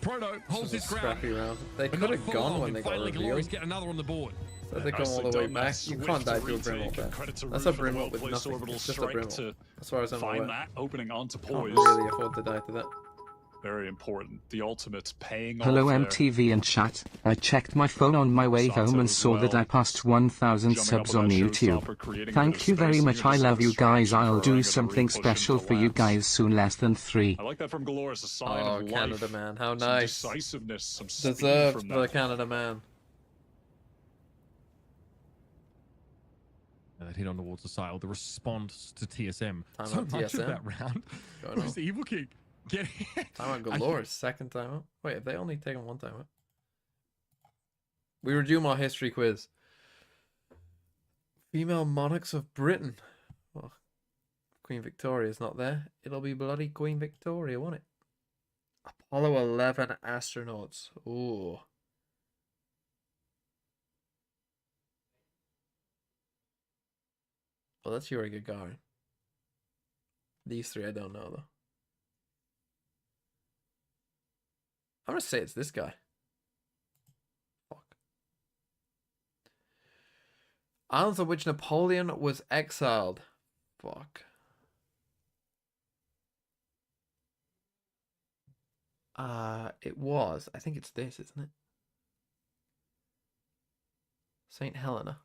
Proto holds This his is a ground. scrappy round. They but could not have for gone long, when and they got finally Glorious revealed. get another on the board. So they come all the way back. You can't die to a Brimble there. That's a Brimble with nothing. It's just a Brimble. As far as I'm Find aware. that opening onto Can't Poise. really afford to die to that. Very important. The ultimate's paying Hello off there. MTV and chat. I checked my phone on my way home and saw that I passed 1,000 Jumping subs up on that YouTube. showstopper, creating a bit Thank of you very space, much. even I just love a you guys. distraction I'll for do Orango to something really push him special to for you last. guys soon. Less than 3. I like that from Galores, a sign Oh, of Canada life. man. How Some nice. decisiveness, some speed Deserved from for the that. Canada man. And that hit on towards the sail. The response to TSM. Time So out much TSM. of that round Going was on. Evil Kick getting Time out galore. Second time out. Wait, have they only taken 1 time out? We resume our history quiz. Female monarchs of Britain. Well, Queen Victoria's not there. It'll be bloody Queen Victoria, won't it? Apollo 11 astronauts. Ooh. Well, that's Yuri Gagarin. These 3 I don't know, though. I'm gonna say it's this guy. Fuck. Islands of which Napoleon was exiled. Fuck. It was. I think it's this, isn't it? St. Helena.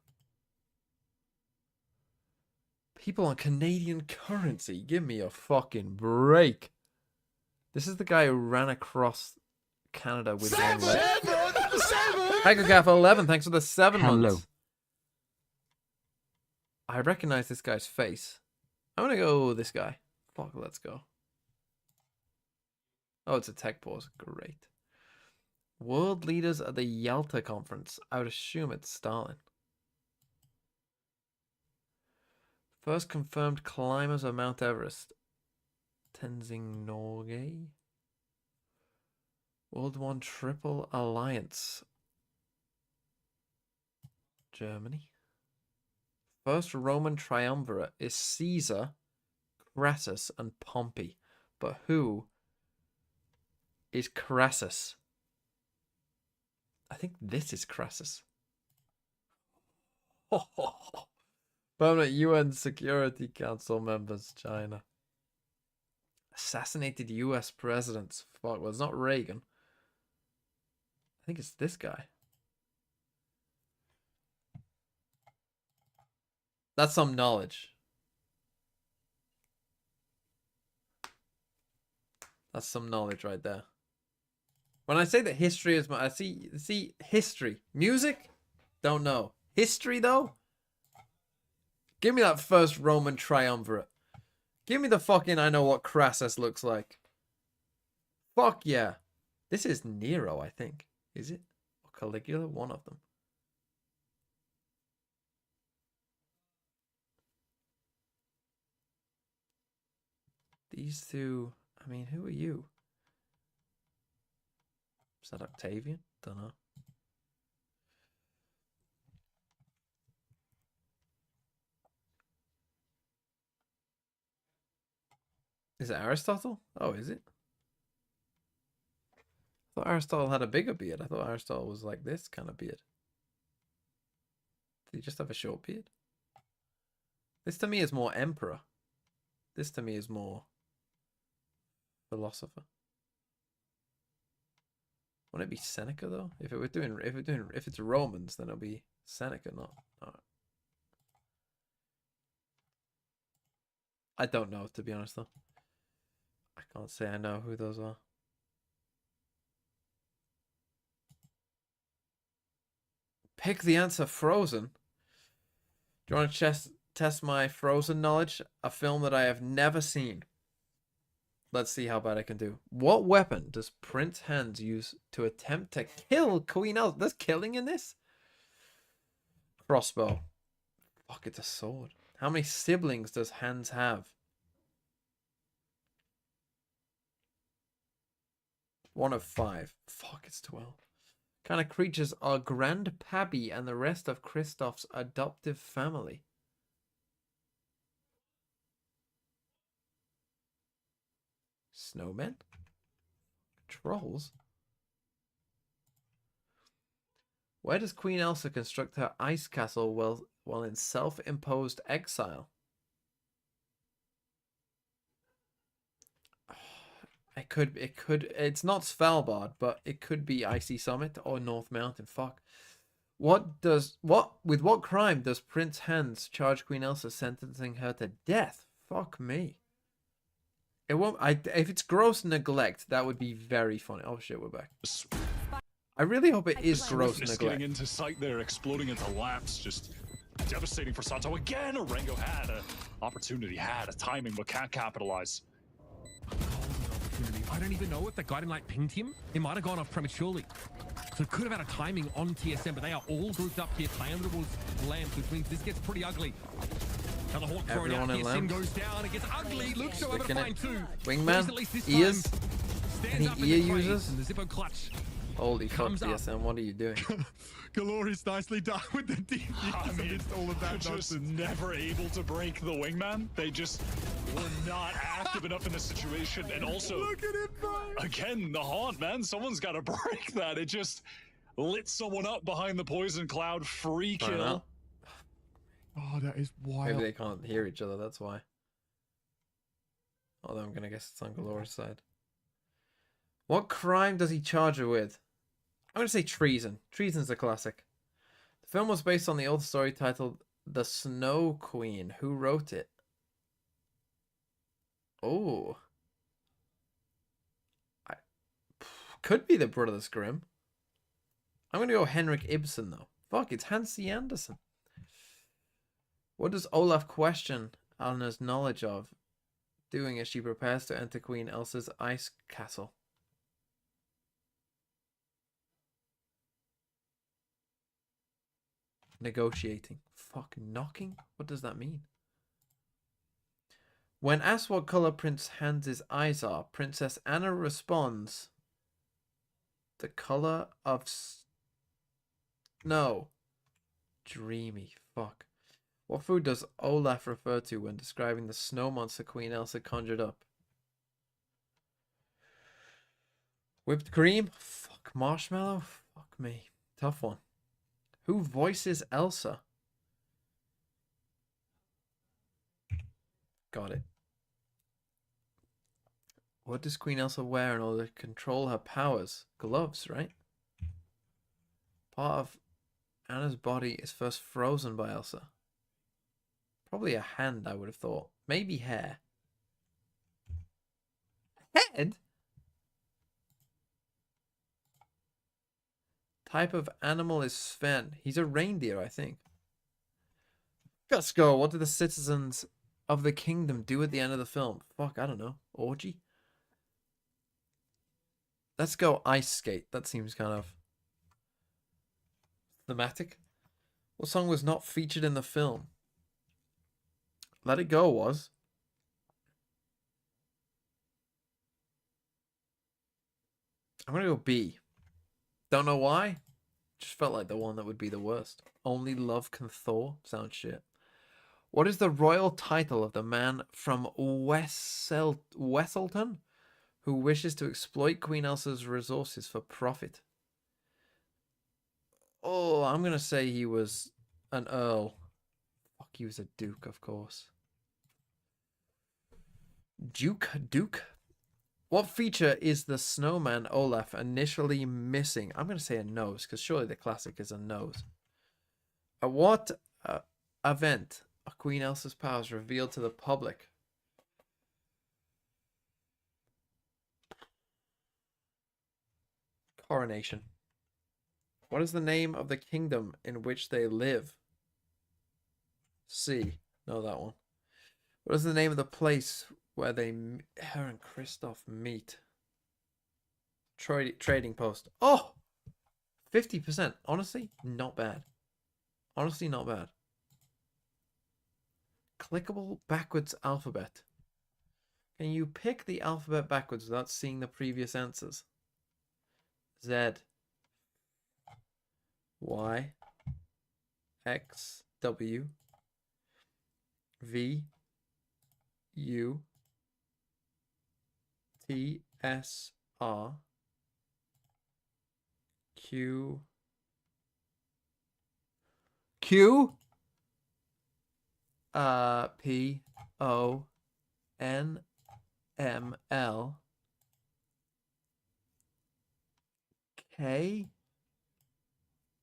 People on Canadian currency. Give me a fucking break. This is the guy who ran across Canada with one leg. Hagagaff 11, thanks for the 7 Hello. months. I recognize this guy's face. I'm gonna go this guy. Fuck, let's go. Oh, it's a tech pause. Great. World leaders at the Yalta conference. I would assume it's Stalin. First confirmed climbers of Mount Everest. Tenzing Norgay. World One Triple Alliance. Germany. First Roman triumvirate is Caesar, Crassus, and Pompey. But who is Crassus? I think this is Crassus. Permanent UN Security Council members, China. Assassinated US presidents. Fuck, well, it's not Reagan. I think it's this guy. That's some knowledge. That's some knowledge right there. When I say that history is my... I see history. Music? Don't know. History, though? Give me that first Roman triumvirate. Give me the fucking I know what Crassus looks like. Fuck yeah. This is Nero, I think. Is it? Or Caligula? One of them. These two... I mean, who are you? Is that Octavian? Don't know. Is it Aristotle? Oh, is it? I thought Aristotle had a bigger beard. I thought Aristotle was like this kind of beard. Did he just have a short beard? This to me is more emperor. This to me is more philosopher. Wouldn't it be Seneca though? If it's Romans, then it'll be Seneca, not. I don't know, to be honest though. I can't say I know who those are. Pick the answer, Frozen. Do you want to test my Frozen knowledge? A film that I have never seen. Let's see how bad I can do. What weapon does Prince Hans use to attempt to kill Queen Elsa? There's killing in this? Crossbow. Fuck, it's a sword. How many siblings does Hans have? 1 of 5. Fuck, it's 12. Kind of creatures are Grandpappy and the rest of Kristoff's adoptive family? Snowmen? Trolls? Where does Queen Elsa construct her ice castle while in self-imposed exile? It's not Svalbard, but it could be Icy Summit or North Mountain. Fuck. With what crime does Prince Hans charge Queen Elsa, sentencing her to death? Fuck me. It won't. If it's gross neglect, that would be very funny. Oh shit, we're back. I really hope it is gross neglect. Getting into sight there, exploding into laps, just devastating for Sato again. Orengo had an opportunity, had a timing, but can't capitalize. I don't even know if the guiding light pinged him. It might have gone off prematurely. So it could have had a timing on TSM, but they are all grouped up here. Playable lamps, which means this gets pretty ugly. Now the Hawk thrown out here, Sin goes down, it gets ugly. Luke's able to find 2. Wingman, ears, any ear users? And the Zippo clutch. Holy fuck, TSM, what are you doing? Glorious, nicely done with the DPS amidst all of that just never able to break the Wingman. They just were not active enough in the situation. And also, look at it, bro. Again, the haunt, man. Someone's got to break that. It just lit someone up behind the poison cloud. Free kill. Oh, that is wild. Maybe they can't hear each other, that's why. Although I'm going to guess it's on Galora's side. What crime does he charge her with? I'm going to say treason. Treason's a classic. The film was based on the old story titled The Snow Queen. Who wrote it? Oh. Could be the Brothers Grimm. I'm going to go Henrik Ibsen, though. Fuck, it's Hansi Andersen. What does Olaf question Alna's knowledge of doing as she prepares to enter Queen Elsa's ice castle? Negotiating. Fuck, knocking? What does that mean? When asked what color Prince Hans's eyes are, Princess Anna responds, the color of snow. Dreamy. Fuck. What food does Olaf refer to when describing the snow monster Queen Elsa conjured up? Whipped cream? Fuck, marshmallow? Fuck me. Tough one. Who voices Elsa? Got it. What does Queen Elsa wear in order to control her powers? Gloves, right? Part of Anna's body is first frozen by Elsa. Probably a hand, I would have thought. Maybe hair. Head? Type of animal is Sven. He's a reindeer, I think. Let's go. What do the citizens of the kingdom do at the end of the film? Fuck, I don't know. Orgy? Let's go ice skate. That seems kind of thematic. What song was not featured in the film? Let It Go was. I'm going to go B. Don't know why. Just felt like the one that would be the worst. Only Love Can Thaw. Sounds shit. What is the royal title of the man from Wesselton who wishes to exploit Queen Elsa's resources for profit? Oh, I'm going to say he was an earl. Fuck, he was a duke, of course. Duke? What feature is the snowman Olaf initially missing? I'm going to say a nose, because surely the classic is a nose. At what event are Queen Elsa's powers revealed to the public? Coronation. What is the name of the kingdom in which they live? C. No, that one. What is the name of the place where her and Kristoff meet? Trading post. Oh! 50%. Honestly, not bad. Honestly, not bad. Clickable backwards alphabet. Can you pick the alphabet backwards without seeing the previous answers? Z. Y. X. W. V. U. T. S. R. Q. P. O. N. M. L. K.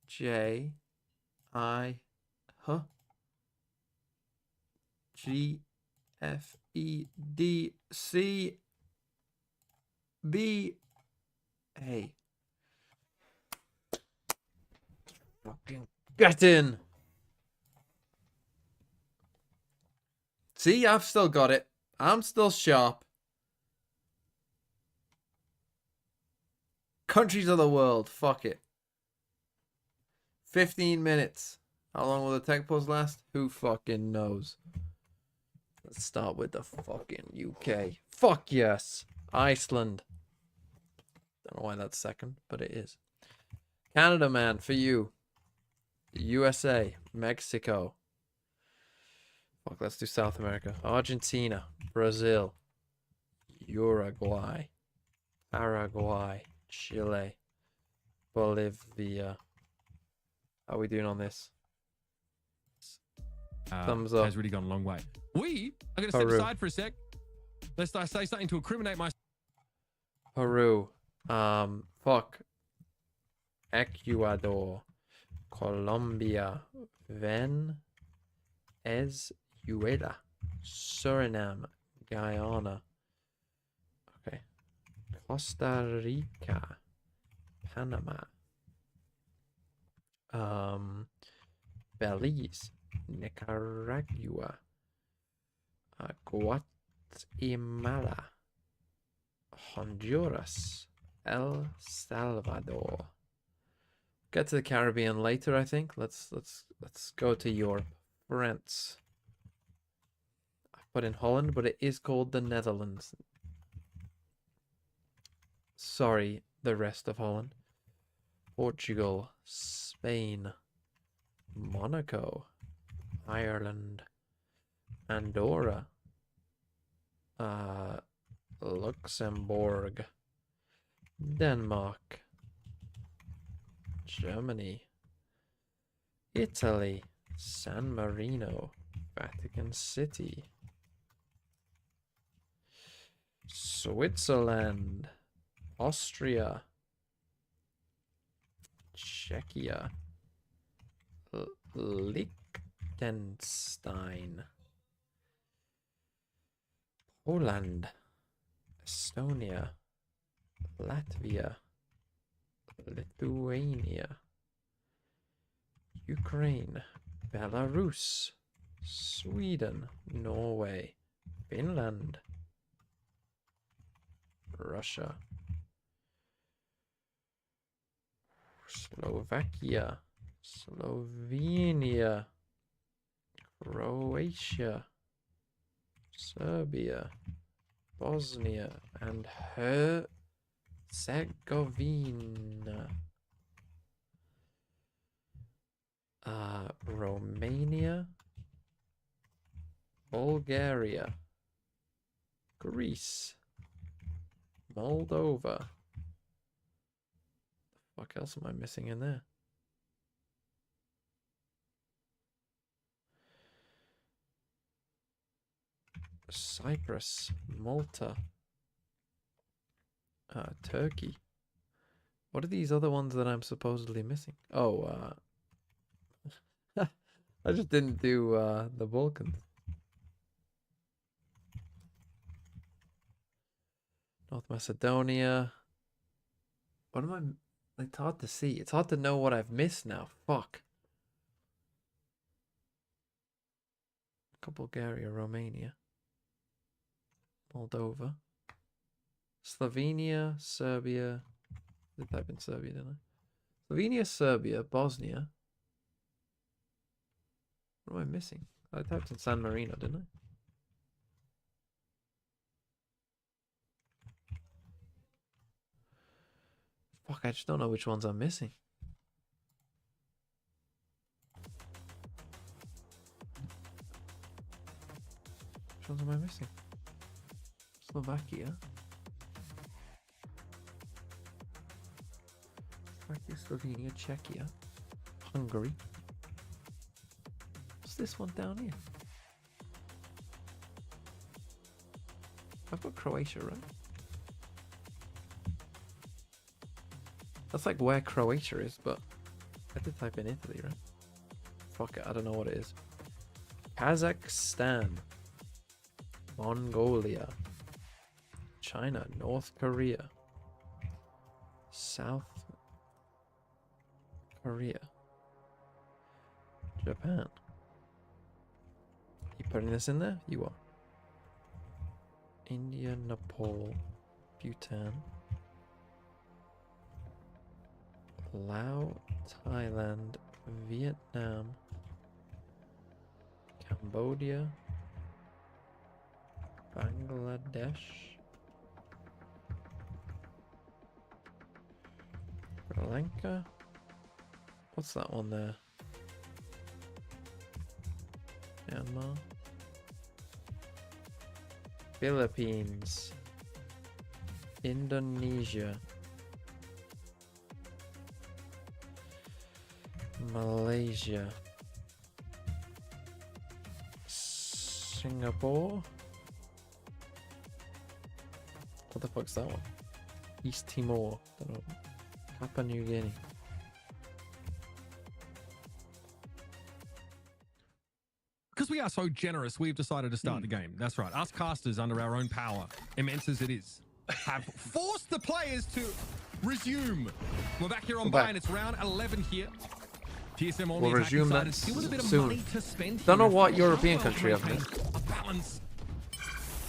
J. I. H. G. F. E. D. C. B. A. Fucking get in. See, I've still got it. I'm still sharp. Countries of the world. Fuck it. 15 minutes. How long will the tech pause last? Who fucking knows? Let's start with the fucking UK. Fuck yes. Iceland. Don't know why that's second, but it is. Canada, man, for you. USA. Mexico. Fuck, let's do South America. Argentina. Brazil. Uruguay. Paraguay. Chile. Bolivia. How are we doing on this? Thumbs up. Has really gone a long way. I'm going to step aside for a sec. Lest I say something to incriminate myself. Peru. Fuck. Ecuador. Colombia. Venezuela. Suriname. Guyana. Okay. Costa Rica. Panama. Belize. Nicaragua. Guatemala. Honduras. El Salvador. Get to the Caribbean later, I think. Let's go to Europe. France. I put in Holland, but it is called the Netherlands. Sorry, the rest of Holland. Portugal. Spain. Monaco. Ireland. Andorra. Luxembourg. Denmark. Germany. Italy. San Marino. Vatican City. Switzerland, Austria, Czechia, Liechtenstein, Poland, Estonia, Latvia, Lithuania, Ukraine, Belarus, Sweden, Norway, Finland, Russia, Slovakia, Slovenia, Croatia, Serbia, Bosnia, and Herzegovina. Romania, Bulgaria, Greece, Moldova. The fuck else am I missing in there? Cyprus, Malta, Turkey. What are these other ones that I'm supposedly missing? Oh, I just didn't do the Balkans. North Macedonia. What am I... It's hard to see. It's hard to know what I've missed now. Fuck. Bulgaria, Romania, Moldova, Slovenia, Serbia. I type in Serbia, didn't I? Slovenia, Serbia, Bosnia. What am I missing? I typed in San Marino, didn't I? Fuck, I just don't know which ones I'm missing. Which ones am I missing? Slovakia. Slovenia, Czechia, Hungary. What's this one down here? I've got Croatia, right? That's like where Croatia is, but I did type in Italy, right? Fuck it, I don't know what it is. Kazakhstan, Mongolia, China, North Korea, South Korea, Japan. You putting this in there? You are. India, Nepal, Bhutan, Laos, Thailand, Vietnam, Cambodia, Bangladesh, Sri Lanka. What's that one there? Myanmar, Philippines, Indonesia, Malaysia, Singapore. What the fuck's that one? East Timor. Don't know. Papua New Guinea. Because we are so generous, we've decided to start the game. That's right. Us casters, under our own power, immense as it is, have forced the players to resume. We're back here on buy, and it's round 11 here. TSM on we'll the resume side. that Still with a bit of soon. money to spend. Don't know what European country I've missed. A balance.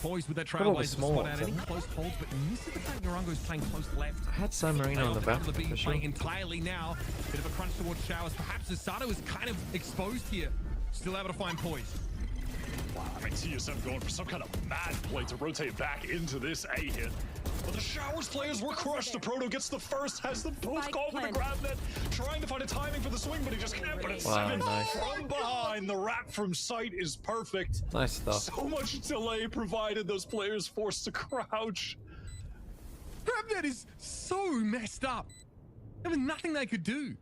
Boys with their Probably trailblazers small spot ones, out any haven't close holds, but misses the fact Narango's playing close left. I had San Marino on the back. For sure. Playing entirely now. Bit of a crunch towards showers. Perhaps Asada is kind of exposed here. Still able to find poise. Wow, I mean, TSM going for some kind of mad play to rotate back into this A hit. But the Showers players were crushed. The Proto gets the first, has them both call for the grab net, trying to find a timing for the swing, but he just can't. But it's Wow, 7 nice. from behind. The wrap from sight is perfect. Nice stuff. So much delay provided those players forced to crouch. Grab net is so messed up. There was nothing they could do.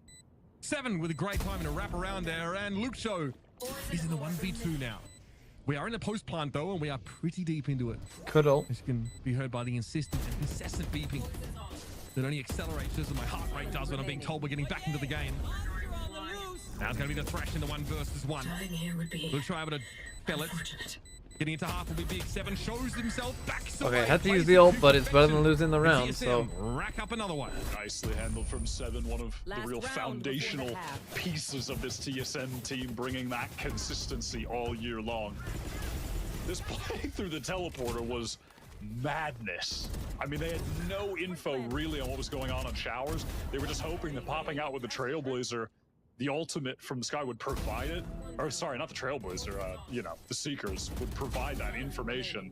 7 with a great timing to wrap around there, and Luke Show is in the 1v2 now. We are in the post plant though, and we are pretty deep into it. Cuddle. This can be heard by the insistent and incessant beeping that only accelerates as my heart rate does when I'm being told we're getting back into the game. Now it's going to be the thrash in the 1 versus 1. We'll try able to fell it. Getting into half will be big. 7 shows himself back. Okay, had to use the ult, but it's better than losing the round, so. Rack up another one. Nicely handled from 7, one of the real foundational pieces of this TSM team, bringing that consistency all year long. This play through the teleporter was madness. I mean, they had no info really on what was going on Showers. They were just hoping that popping out with the Trailblazer, the ultimate from the sky, would provide it. Or sorry, not the Trailblazer, you know, the Seekers would provide that information.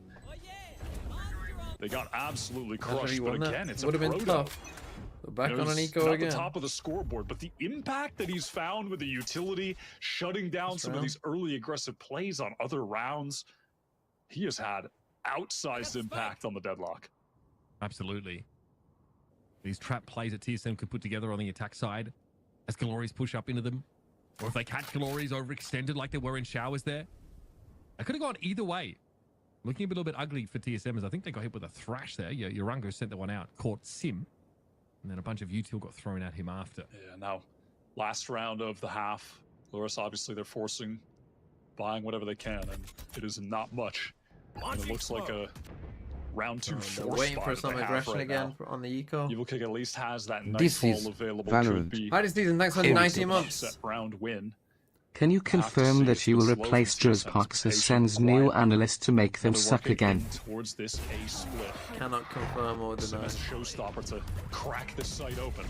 They got absolutely crushed, but again, it's would a have been tough. We're back on an eco again. Not the top of the scoreboard, but the impact that he's found with the utility, shutting down some of these early aggressive plays on other rounds, he has had outsized impact on the deadlock. Absolutely. These trap plays that TSM could put together on the attack side as Glories push up into them, or if they catch Glories overextended like they were in Showers there. It could have gone either way. Looking a little bit ugly for TSM as I think they got hit with a thrash there. Yeah, Yorango sent that one out, caught Sim, and then a bunch of util got thrown at him after. Yeah, now, last round of the half, Loris, obviously they're forcing, buying whatever they can, and it is not much. And it looks like a round 2 force waiting spot for that some they have aggression right again now. on the eco. Evil Kick at least has that This nightfall is available. Valorant. Hi, this season, thanks for 19 months. Set round win. Can you confirm that you will replace Drozpox as Sen's new analyst to make them suck again? Towards this A split. Cannot confirm or deny. Showstopper to crack this site open.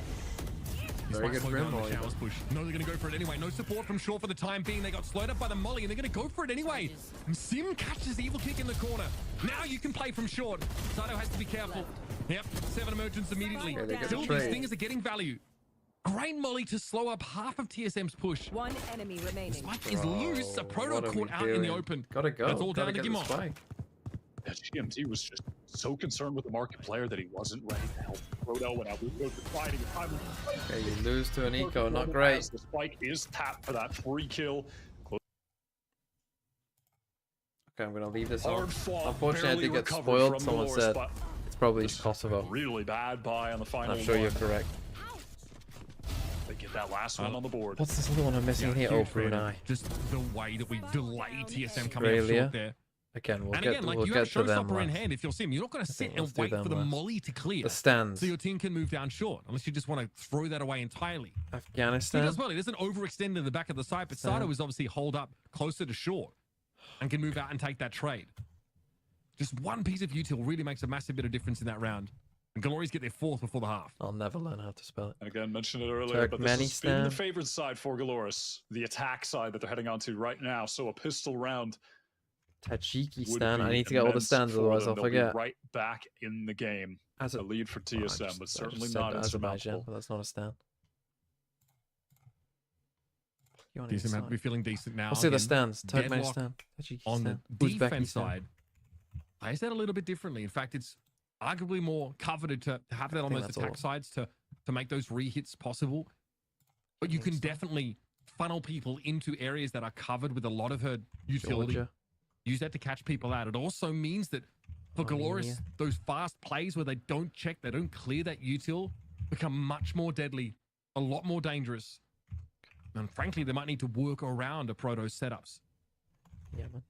Very good for him. Showers push. No, they're going to go for it anyway. No support from Shaw for the time being. They got slowed up by the molly, and they're going to go for it anyway. Sim catches Evil Kick in the corner. Now you can play from short. Sato has to be careful. Yep, 7 emergence immediately. Still, these things are getting value. Great molly to slow up half of TSM's push. 1 enemy remaining. Spike is loose. A proto caught out in the open. Gotta go. That's all down to Gimon. Yeah, GMT was just so concerned with the market player that he wasn't ready to help Proto when Albuquerque was fighting. Okay, you lose to an eco, not great. The spike is tapped for that free kill. Okay, I'm gonna leave this on. Fought, Unfortunately, I did get spoiled. Someone said it's probably Kosovo. Really bad buy on the final. I'm sure you're correct. They get that last one on the board. What's this other one I'm missing here? Oh, Brunei. Just the way that we delay TSM coming up short there. Again, we'll and get, again, like we'll you get have to them Showstopper in last. hand if you're Sim. You're not going to sit and wait for the molly to clear. The stands. So your team can move down short, unless you just want to throw that away entirely. Afghanistan. He does well. He doesn't overextend in the back of the site, but Sato is obviously holed up closer to short and can move out and take that trade. Just one piece of util really makes a massive bit of difference in that round. And Glories get their 4th before the half. I'll never learn how to spell it. And again, mentioned it earlier, but this has been the favored side for Galoris, the attack side that they're heading onto right now. So a pistol round. Tajikistan. I need to get all the stands, otherwise I'll forget. Right back in the game. As a lead for TSM, but certainly not Azerbaijan, but that's not a stand. TSM have to be feeling decent now. I'll see the stands. Turkmenistan, Tajikistan, on the defense side, plays that a little bit differently. In fact, it's arguably more coveted to have that on those attack sides to make those re-hits possible. But you can definitely funnel people into areas that are covered with a lot of her utility. Georgia. Use that to catch people out. It also means that for Galoris, those fast plays where they don't check, they don't clear that util, become much more deadly, a lot more dangerous. And frankly, they might need to work around a Proto's setups. Yeah, man.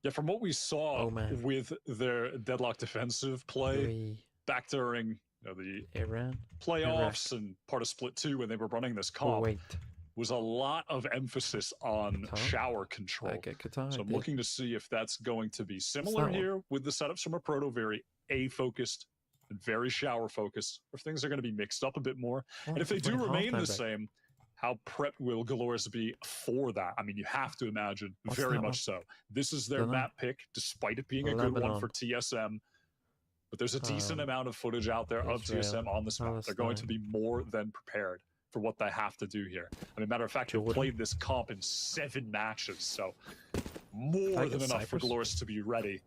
Yeah, from what we saw with their deadlock defensive play back during the Iran playoffs and part of Split 2 when they were running this comp, was a lot of emphasis on shower control. So I'm looking to see if that's going to be similar here with the setups from a Proto, very A-focused and very shower-focused, or if things are going to be mixed up a bit more. And if they do remain the same, how prepped will Galoris be for that? I mean, you have to imagine very much so. This is their map pick, despite it being a good one for TSM. But there's a decent amount of footage out there of TSM on this map. They're going to be more than prepared for what they have to do here. I mean, matter of fact, they've played this comp in 7 matches, so more than enough for Galoris to be ready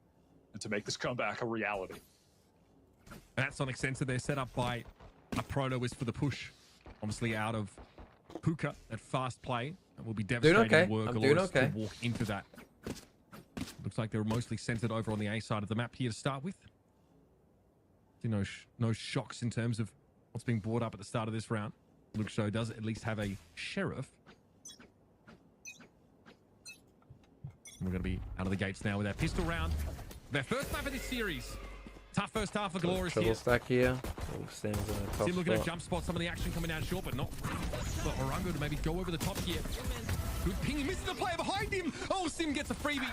and to make this comeback a reality. And that Sonic Sensor there set up by a Proto is for the push, obviously out of Puka at fast play. It will be devastating work to walk into that. Looks like they're mostly centered over on the A side of the map here to start with. See no shocks in terms of what's being brought up at the start of this round. Luke Show does at least have a sheriff. And we're going to be out of the gates now with our pistol round. Their first map of this series. Tough first half for Glorious here. Stack here. Still looking at jump spot, some of the action coming down short, but not for Orango to maybe go over the top here. Good ping, he misses the player behind him. Oh, Sim gets a freebie.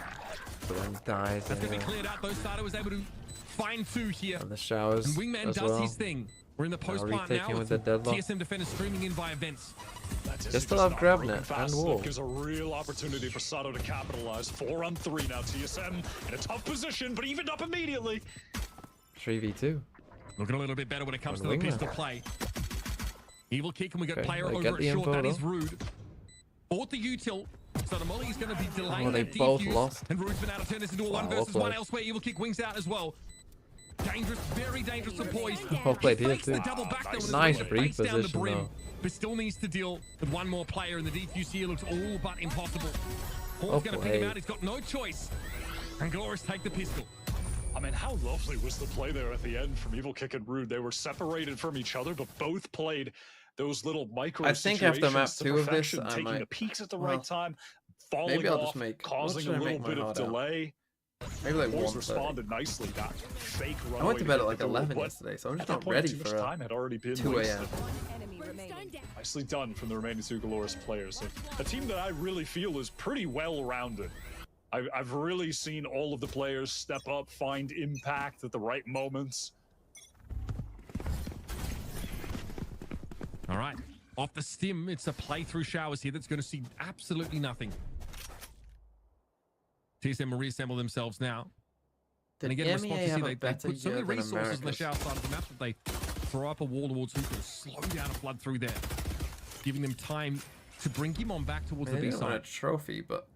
Dies. That's going to be cleared out. Though Sada was able to find 2 here. And the showers. And Wingman does his thing. We're in the post part now with the TSM defenders streaming in via vents. Just still have GrabNet and wall. Gives a real opportunity for Sato to capitalize. 4-on-3 now. TSM in a tough position, but evened up immediately. 3v2. Looking a little bit better when it comes to the pistol play. Evil kick, and we got player they over at short. That is Rude. Bought the util. So the Molly is going to be delaying they that both defuse. lost. And Rude's been able to turn this into a 1 versus 1 elsewhere. Evil kick wings out as well. Dangerous, very dangerous and poised. Well played here too. The double back Nice brief position though. But still needs to deal with one more player, and the defuse here looks all but impossible. Paul's going to pick him out. He's got no choice. And Glorious take the pistol. I mean, how lovely was the play there at the end from Evil Kick and Rude? They were separated from each other, but both played those little micro I think after map to 2 of this, perfection, I taking might... the peaks at the right time, falling maybe I'll off, just make... causing a little bit of delay. Maybe like 1:30. Responded nicely. That fake I went to bed at like 11 yesterday, so I'm just not ready for time had already been 2 a.m. Nicely done from the remaining 2 Glorious players. A team that I really feel is pretty well-rounded. I've really seen all of the players step up, find impact at the right moments. All right, off the stim, it's a playthrough showers here that's going to see absolutely nothing. TSM will reassemble themselves now. And again, response to see they put so many resources on the shower side of the map that they throw up a wall towards Hookah to slow down a flood through there, giving them time to bring him on back towards the B side. A trophy, but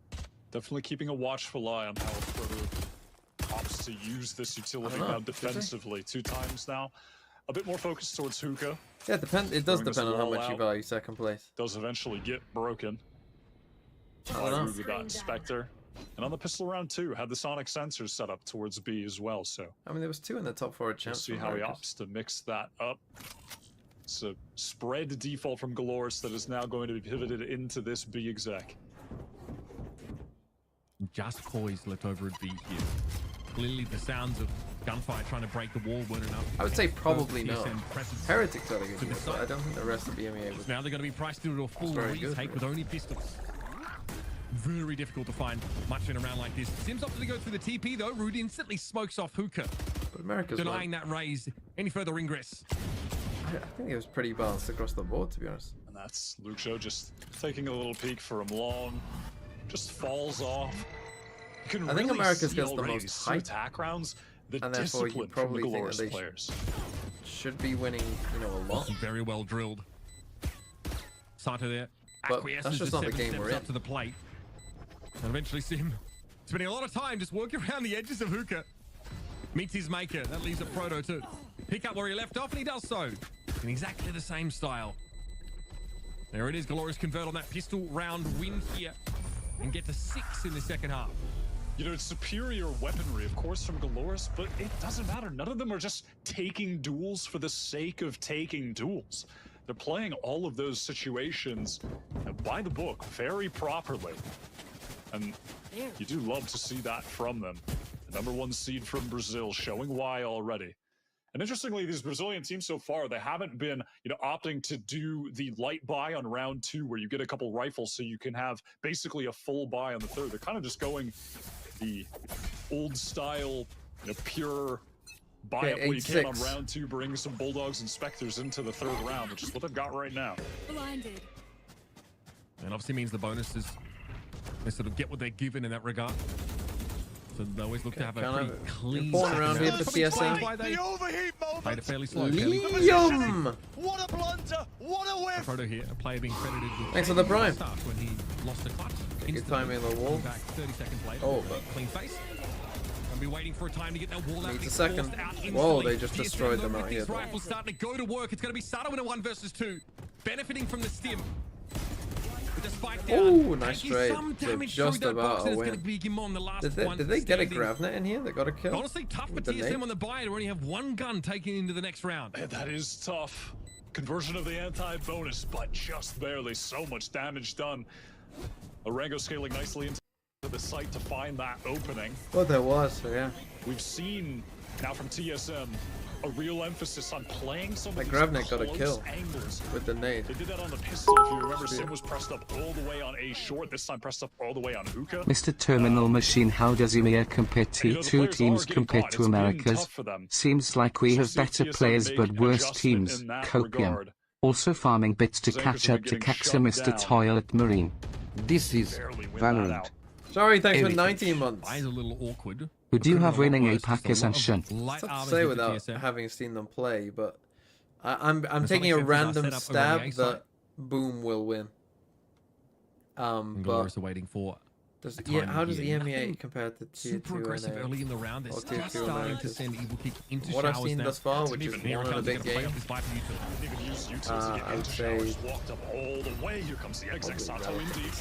definitely keeping a watchful eye on how Proto opts to use this utility now defensively. 2 times now. A bit more focused towards Hookah. Yeah, it does depend on how much you value second place. Does eventually get broken. I don't know. With that Spectre. And on the pistol round 2, had the sonic sensors set up towards B as well, so... I mean, there was 2 in the top 4 champs. We'll see how he opts to mix that up. It's a spread default from Glorious that is now going to be pivoted into this B exec. Just poised left over at B here. Clearly the sounds of gunfire trying to break the wall weren't enough. I would say probably no. Heretics are the good but I don't think the rest of the MEA was. Now they're going to be priced into a full retake with only pistols. Very difficult to find much in a round like this. Sims opted to go through the TP though. Rude instantly smokes off Hookah. But America's denying that raise any further ingress. I think it was pretty balanced across the board, to be honest. And that's Luke Show just taking a little peek for him long. Just falls off. You can I think really America's see gets the already most hype attack rounds. The and therefore you discipline probably from the think that they players should be winning, you know, a lot. Very well drilled. Sato there. But that's just not the game we're in. Up to the plate. And eventually Sim spending a lot of time just working around the edges of Hookah. Meets his maker. That leaves a Proto to pick up where he left off, and he does so in exactly the same style. There it is. Glorious convert on that pistol round win here and get to 6 in the second half. You know, it's superior weaponry, of course, from Glorious, but it doesn't matter. None of them are just taking duels for the sake of taking duels. They're playing all of those situations by the book very properly. And you do love to see that from them. The #1 seed from Brazil, showing why already. And interestingly, these Brazilian teams so far, they haven't been, opting to do the light buy on round 2, where you get a couple rifles so you can have basically a full buy on the 3rd. They're kind of just going the old style, pure buy up what you can on round 2, bring some Bulldogs and Spectres into the 3rd round, which is what they've got right now. Blinded. And obviously means the bonuses, they sort of get what they're given in that regard. So they always look to have a pretty clean important round here for TSM. The overheat moment. Played it fairly slow. Liam! What a blunder! What a whiff! Photo here, a player being credited with thanks for the prime. When he lost the clutch. Good timing on the wall. Back 30 seconds later. Oh, but clean face. I'll be waiting for a time to get that wall out. Needs a second. Whoa, they just destroyed them out here. These rifles starting to go to work. It's going to be Sato in a 1 versus 2, benefiting from the stim. The spike down. Oh, nice taking trade. some So damage just through that box, about a and it's gonna win. be Gimon, the last Did one they get a standing. Gravnet in here that got a kill? Honestly, tough for With the TSM nade? on the buy to only have one gun taken into the next round. That is tough. Conversion of the anti-bonus, but just barely. So much damage done. Arango scaling nicely into the site to find that opening. Well, there was, yeah. We've seen now from TSM a real emphasis on playing some of That these Gravnet got a close kill angles. with the nade. They did that on the pistol. If you remember, Sim was pressed up all the way on A short. This time pressed up all the way on hookah. Mr. Terminal Machine, how does EMEA compare to two teams compared to America's? Seems like we have better players but worse teams. Copium. Also farming bits to catch up to Caxa, Mr. Toilet Marine. This is Valorant. Sorry, thanks for Everything. 19 months. Why is a little awkward? Who do you have winning Worse, APAC just a lot of Ascension? light It's tough to armor say hit without TSM. having seen them play, but I'm The taking a Sonic sensors are random set up stab around the A side. that Boom will win. And But Glorious are waiting for does, a yeah, time how does begin. EMEA Nothing compare to tier super 2 aggressive NA? early in the round. They're Or just tier 2 starting to Americas? send Evil Kick into What I've showers seen now. thus far, It's which is even one of the big play up games, this fight for YouTube. Didn't even use U-turn to get I would into say showers. Walked up all the way. Here comes the XX Sato indeed.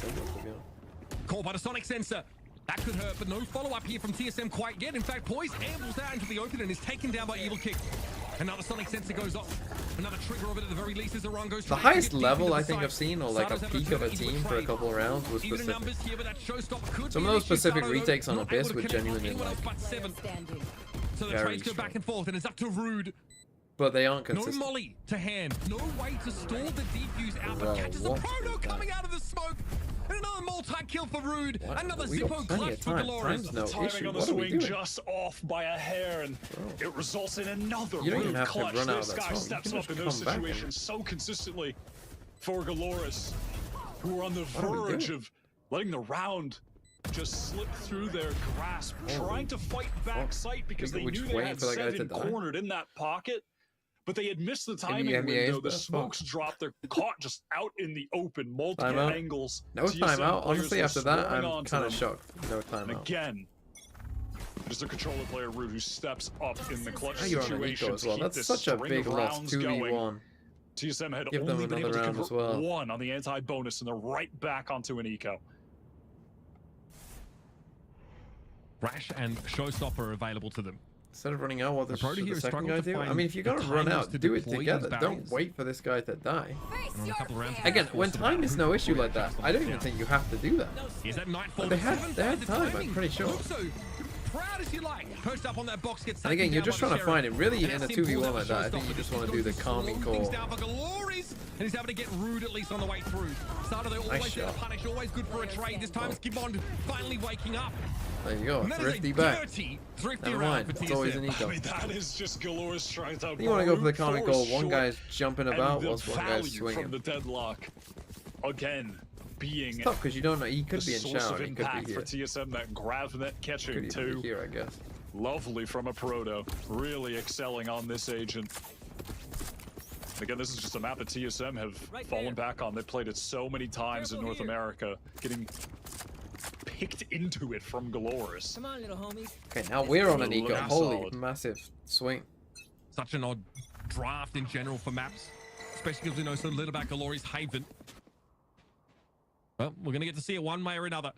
Caught by the Sonic sensor. That could hurt, but no follow-up here from TSM quite yet. In fact, Poise ambles out into the open and is taken down by Evil Kick. Another Sonic sensor goes off. Another trigger of it at the very least as the run goes. The highest level I think I've seen, or like a peak of a team for a couple of rounds, was specific. Some of those specific retakes on Abyss were genuinely like So the very trades go back strong. and forth, and it's up to Rude. But they aren't No consistent. molly to hand. No way to stall the defuse out, but Bro, catches the what proto is that? coming out of the smoke. And another multi-kill for Rude. What? Another We got Zippo plenty clutch of for time. Dolores. Time's no Timing issue. on the What are we swing doing? just off by a hair, and it results in another You don't even rude have to clutch. run out of This that guy smoke. You steps can up just in those come back and- situations so consistently for Galoris, who are on the What are we verge doing? of letting the round just slip through their grasp, trying to fight back sight because they We're knew just they waiting had for that guy to Seven die. cornered in that pocket. But they had missed the timing MEA is window. The best smokes dropped. They're caught just out in the open, multiple Timeout. angles. No TSM timeout. players Honestly, were after that, swarming I'm onto kind of them. shocked. No And timeout. again, it is the controller player Rude who steps up in the clutch Now you're on an situation eco as to well. keep That's this such a string big of loss. rounds 2v1. going. TSM had Give them only been able another to round as convert well. one on the anti-bonus, and they're right back onto an eco. Rash and Showstopper are available to them. Instead of running out, what The does Proto here the is second struggling guy to do? I find mean, if you're the gonna run timings out, to do it deploy together. these Don't barriers. wait for this guy to die. And on a couple of rounds, Again, when forced time about is no Rude issue before like he that, jumps on I don't the even down. think you have to do that. Is that Nightfall? But they had Seven time, finds the I'm pretty sure. Luxo, proud as you like, perched up on that box, gets And again, taken you're down just by trying the to find him. Really, Sheriff. in a And that's 2v1 simple, like that, I think Showstopper you just just want to goes do the calming slow things call. down for Glories, and he's able to get Rude at least on the way through. Starter, they're always Nice there to shot. punish, always good for a trade. This time, Skibond finally waking up. There you go, And that is a thrifty back. thrifty Never round mind, for it's always TSM. an eco. I mean, that is just Galoris trying to You want to go for the brute calming force call. One short, guy's jumping and about the whilst one guy's value swinging. from the deadlock. Again, being It's tough because you don't know. He could the be in source shower. of He could impact be for here. TSM, that Gravnet catching Could even too. be here, I guess. Lovely from a Proto, really excelling on this agent. Again, this is just a map that TSM have fallen back on. They've played it so many times in North America, getting picked into it from Galoris. Come on, little homies. Okay, now we're on an eco. Looking Holy solid. massive swing. Such an odd draft in general for maps, especially because we know so little about Galori's Haven. Well, we're going to get to see it one way or another.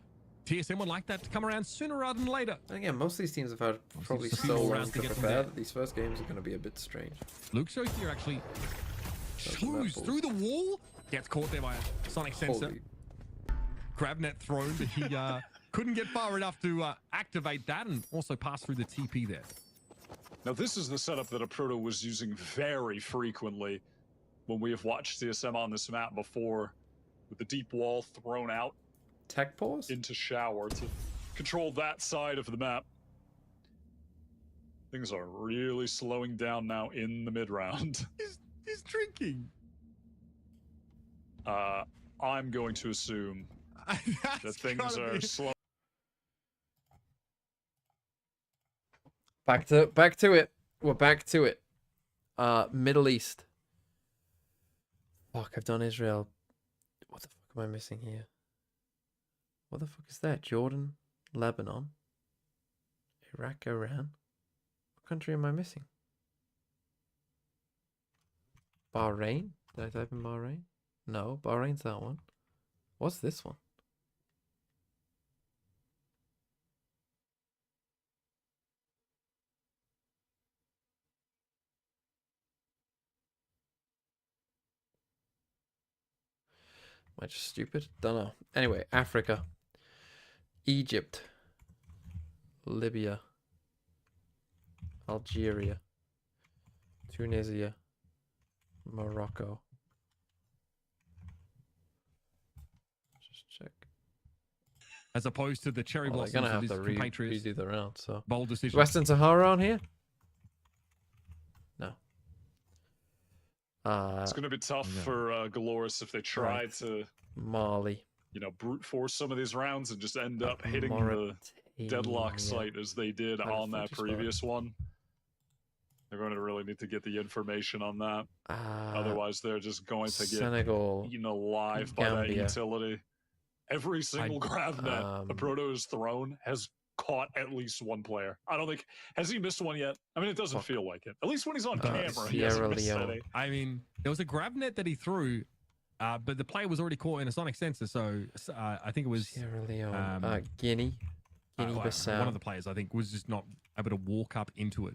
TSM would like that to come around sooner rather than later. And again, most of these teams have had probably just a few so more long rounds to to get from prepare there. that these first games are going to be a bit strange. Luxo here actually shoes balls. through the wall. Gets caught there by a Sonic sensor. Holy. Grabnet thrown, but he couldn't get far enough to activate that and also pass through the TP there. Now, this is the setup that a Proto was using very frequently when we have watched TSM on this map before, with the deep wall thrown out Tech pause? into shower to control that side of the map. Things are really slowing down now in the mid-round. He's drinking. I'm going to assume that things are slow. Back to it. We're back to it. Middle East. Fuck, I've done Israel. What the fuck am I missing here? What the fuck is that? Jordan, Lebanon, Iraq, Iran. What country am I missing? Bahrain? Did I type in Bahrain? No, Bahrain's that one. What's this one? Am I just stupid? Don't know. Anyway, Africa, Egypt, Libya, Algeria, Tunisia, Morocco. Just check. As opposed to the cherry Well, blossoms they're gonna of have his to compatriots. redo the round. So Bold is decision. Western Sahara on here? No. It's going to be tough for Galoris if they try to Mali. You know, brute force some of these rounds and just end up hitting the deadlock site as they did on that previous one. They're going to really need to get the information on that. Otherwise, they're just going to get Senegal, eaten alive by that Gambia. utility. Every single grab net a Proto has thrown has caught at least one player. I don't think... Has he missed one yet? I mean, it doesn't feel like it. At least when he's on camera, he hasn't missed any. I mean, there was a grab net that he threw, but the player was already caught in a sonic sensor, so I think it was... Sierra Leone. Guinea. Guinea-Bissau. One of the players, I think, was just not able to walk up into it.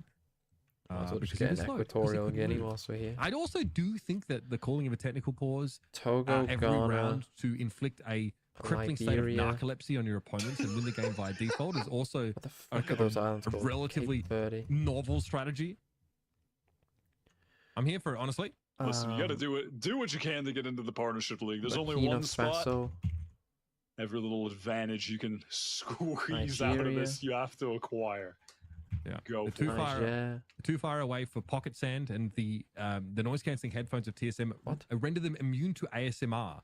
Might as well just because get it was an slow, Equatorial because it Guinea couldn't move. whilst we're here. I also do think that the calling of a technical pause Togo, every Ghana, round to inflict a crippling state of Liberia. narcolepsy on your opponents and win the game via default is also fuck are those islands a called? relatively Cape Verde. novel strategy. I'm here for it, honestly. Listen, you got to do it. Do what you can to get into the partnership league. There's only Burkina one spot. Faso, Every little advantage you can squeeze out of Nigeria. this, you have to acquire. Yeah, Go the for it. too far away for pocket sand and the noise cancelling headphones of TSM render them immune to ASMR.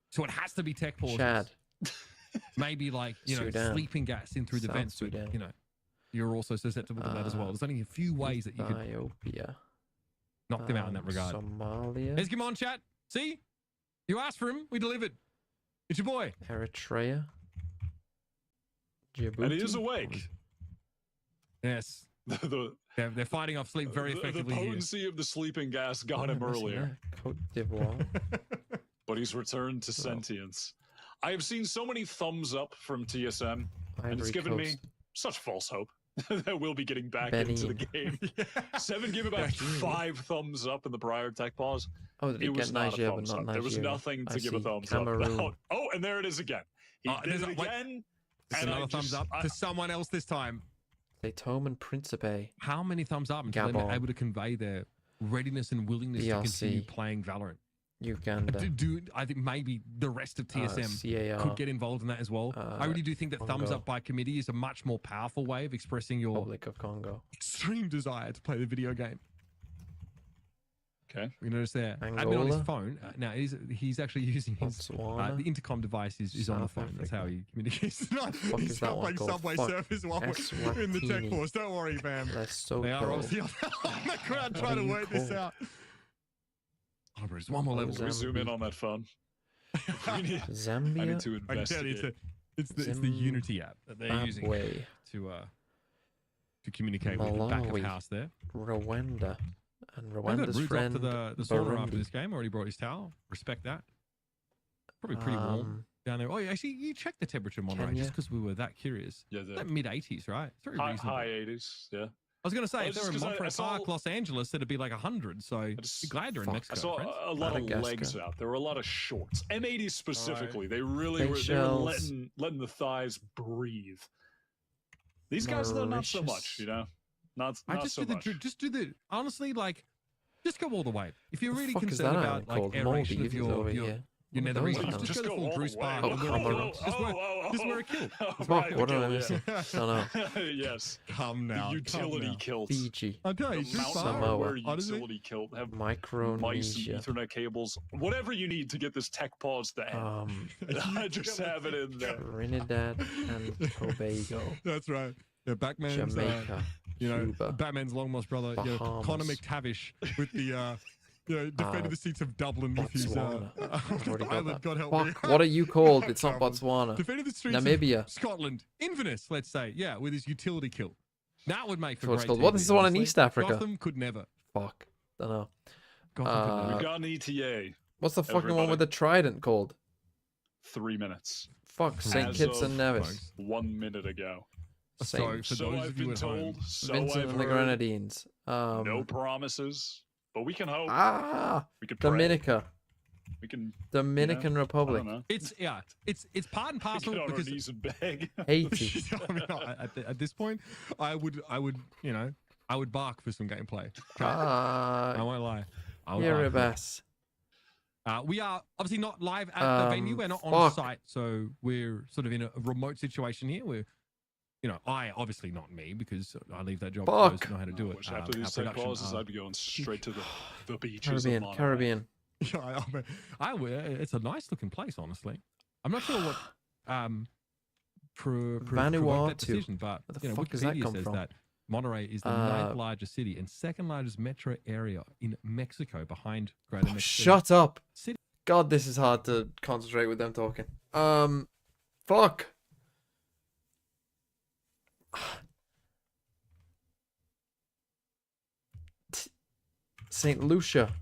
So it has to be tech pauses. Chad. Maybe like Sudan. sleeping gas in through the South vents. But, Sudan. you're also susceptible to that as well. There's only a few ways that you could Ethiopia. knock them out in that regard. Somalia. Let's come on, chat. See, you asked for him, we delivered. It's your boy. Eritrea. Djibouti. And he is awake. Yes. They're fighting off sleep very The effectively here. potency of the sleeping gas got him earlier. Cote d'Ivoire. But he's returned to sentience. I have seen so many thumbs up from TSM, and it's Ivory given me Coast. such false hope that we'll be getting back Benin. into the game. Seven gave about 5 thumbs up in the prior tech pause. Oh, did it it was get not Nigeria, a but thumbs not up. There was Nigeria? nothing I to give a see. thumbs Cameroon. up about. Oh, and there it is again. He did there's it a- wait. again. There's and I another thumbs just- up to someone else this time. Daytona Principe. How many thumbs up until they're Gabon. able to convey their readiness and willingness to continue DRC. playing Valorant? Uganda. I think maybe the rest of TSM CAR. could get involved in that as well. I really do think that thumbs Congo. up by committee is a much more powerful way of expressing your Republic of Congo. extreme desire to play the video game. Okay. You notice there, admin on Angola. his phone. Now he's actually using his Botswana. the intercom device is on the South phone. That's how he communicates. fuck He's is that not one playing called? Subway Fuck. Surfers while we're in the tech Eswatini. force. Don't worry, fam. Lesotho. They are obviously on the crowd What trying are to you work this called? out. Oh, bro, there's one more level. Can we zoom in on that phone? We need- Zambia. I need to I can tell you, investigate. it's the Unity app that they're using Zimbabwe. to communicate with the back of Malawi. house there. Rwanda. And I got Rwanda's Bruce friend. off to the sauna after Burundi. this game. Already brought his towel. Respect that. Probably pretty warm down there. Oh, yeah, actually, you checked the temperature, Monterey, Kenya. just because we were that curious. Yeah, Like mid-80s, right? It's very reasonable. high 80s, yeah. I was going to say, Well, if they just were in 'cause I Monterey saw- Park, Los Angeles, it'd be like 100. So be glad you're in fuck. Mexico, I saw friends. a lot of Madagascar. legs out. There were a lot of shorts. M80s specifically. They really were, they were Seychelles. letting the thighs breathe. These guys, though, not so much, Mauritius. you know? Not just so do much. just do the honestly, like, just go all the way. If you're The really fuck is concerned that about island like called? aeration Maldives of is over your here. your What are nether those regions, islands? just go the go full all Drew the way. Spark. Oh, and wear a Comoros. kill. Just wear a kill. Fuck, Right, what am I kill, missing? yeah. Don't know. Yes. Come now. The utility kilt. Fiji. I tell you, The Drew mountain Spark. Samoa. hardware Honestly, utility kilt. Have mice and Micronesia. Ethernet cables. Whatever you need to get this tech pause to end. I just have it in there. Trinidad and Tobago. that's right. Yeah, Batman's Jamaica. Cuba. Batman's long lost brother, Bahamas. Conor McTavish with the defended the seats of Dublin with his Botswana. I've already got island. that. God help me. Fuck, what are you called? It's not Botswana. Defended the streets Namibia. of Scotland. Infamous, let's say. Yeah, with his utility kill. That would make for So it's great called. What TV, is the one in honestly. East Africa? Gotham could never. Fuck. Don't know. Gotham could never. We got an ETA. What's the fucking one with the trident called? 3 minutes. Fuck, St. As Kitts of and Nevis. 1 minute ago. So, for So those I've of you been at home, told. So Vincent I've and the heard. Grenadines. No promises, but we can hope. We could pray. Dominica. We can. Dominican Republic. I don't know. it's part and parcel Get on our because knees and beg. Haiti. I mean, at this point, I would bark for some gameplay. I won't lie. Kiribati. We are obviously not live at the venue. We're not on site, so we're sort of in a remote situation here. We're, I obviously not me because I leave that job to those who know how to do it. Which after these 10 pauses, I'd be going straight to the beaches. Caribbean. Yeah, it's a nice looking place, honestly. I'm not sure what provoked Vanuatu. that decision, but Where the fuck does that Wikipedia come says from? that Monterrey is the 9th largest city and 2nd largest metro area in Mexico, behind Greater Mexico. Shut up. City. God, this is hard to concentrate with them talking. Fuck. St. Lucia.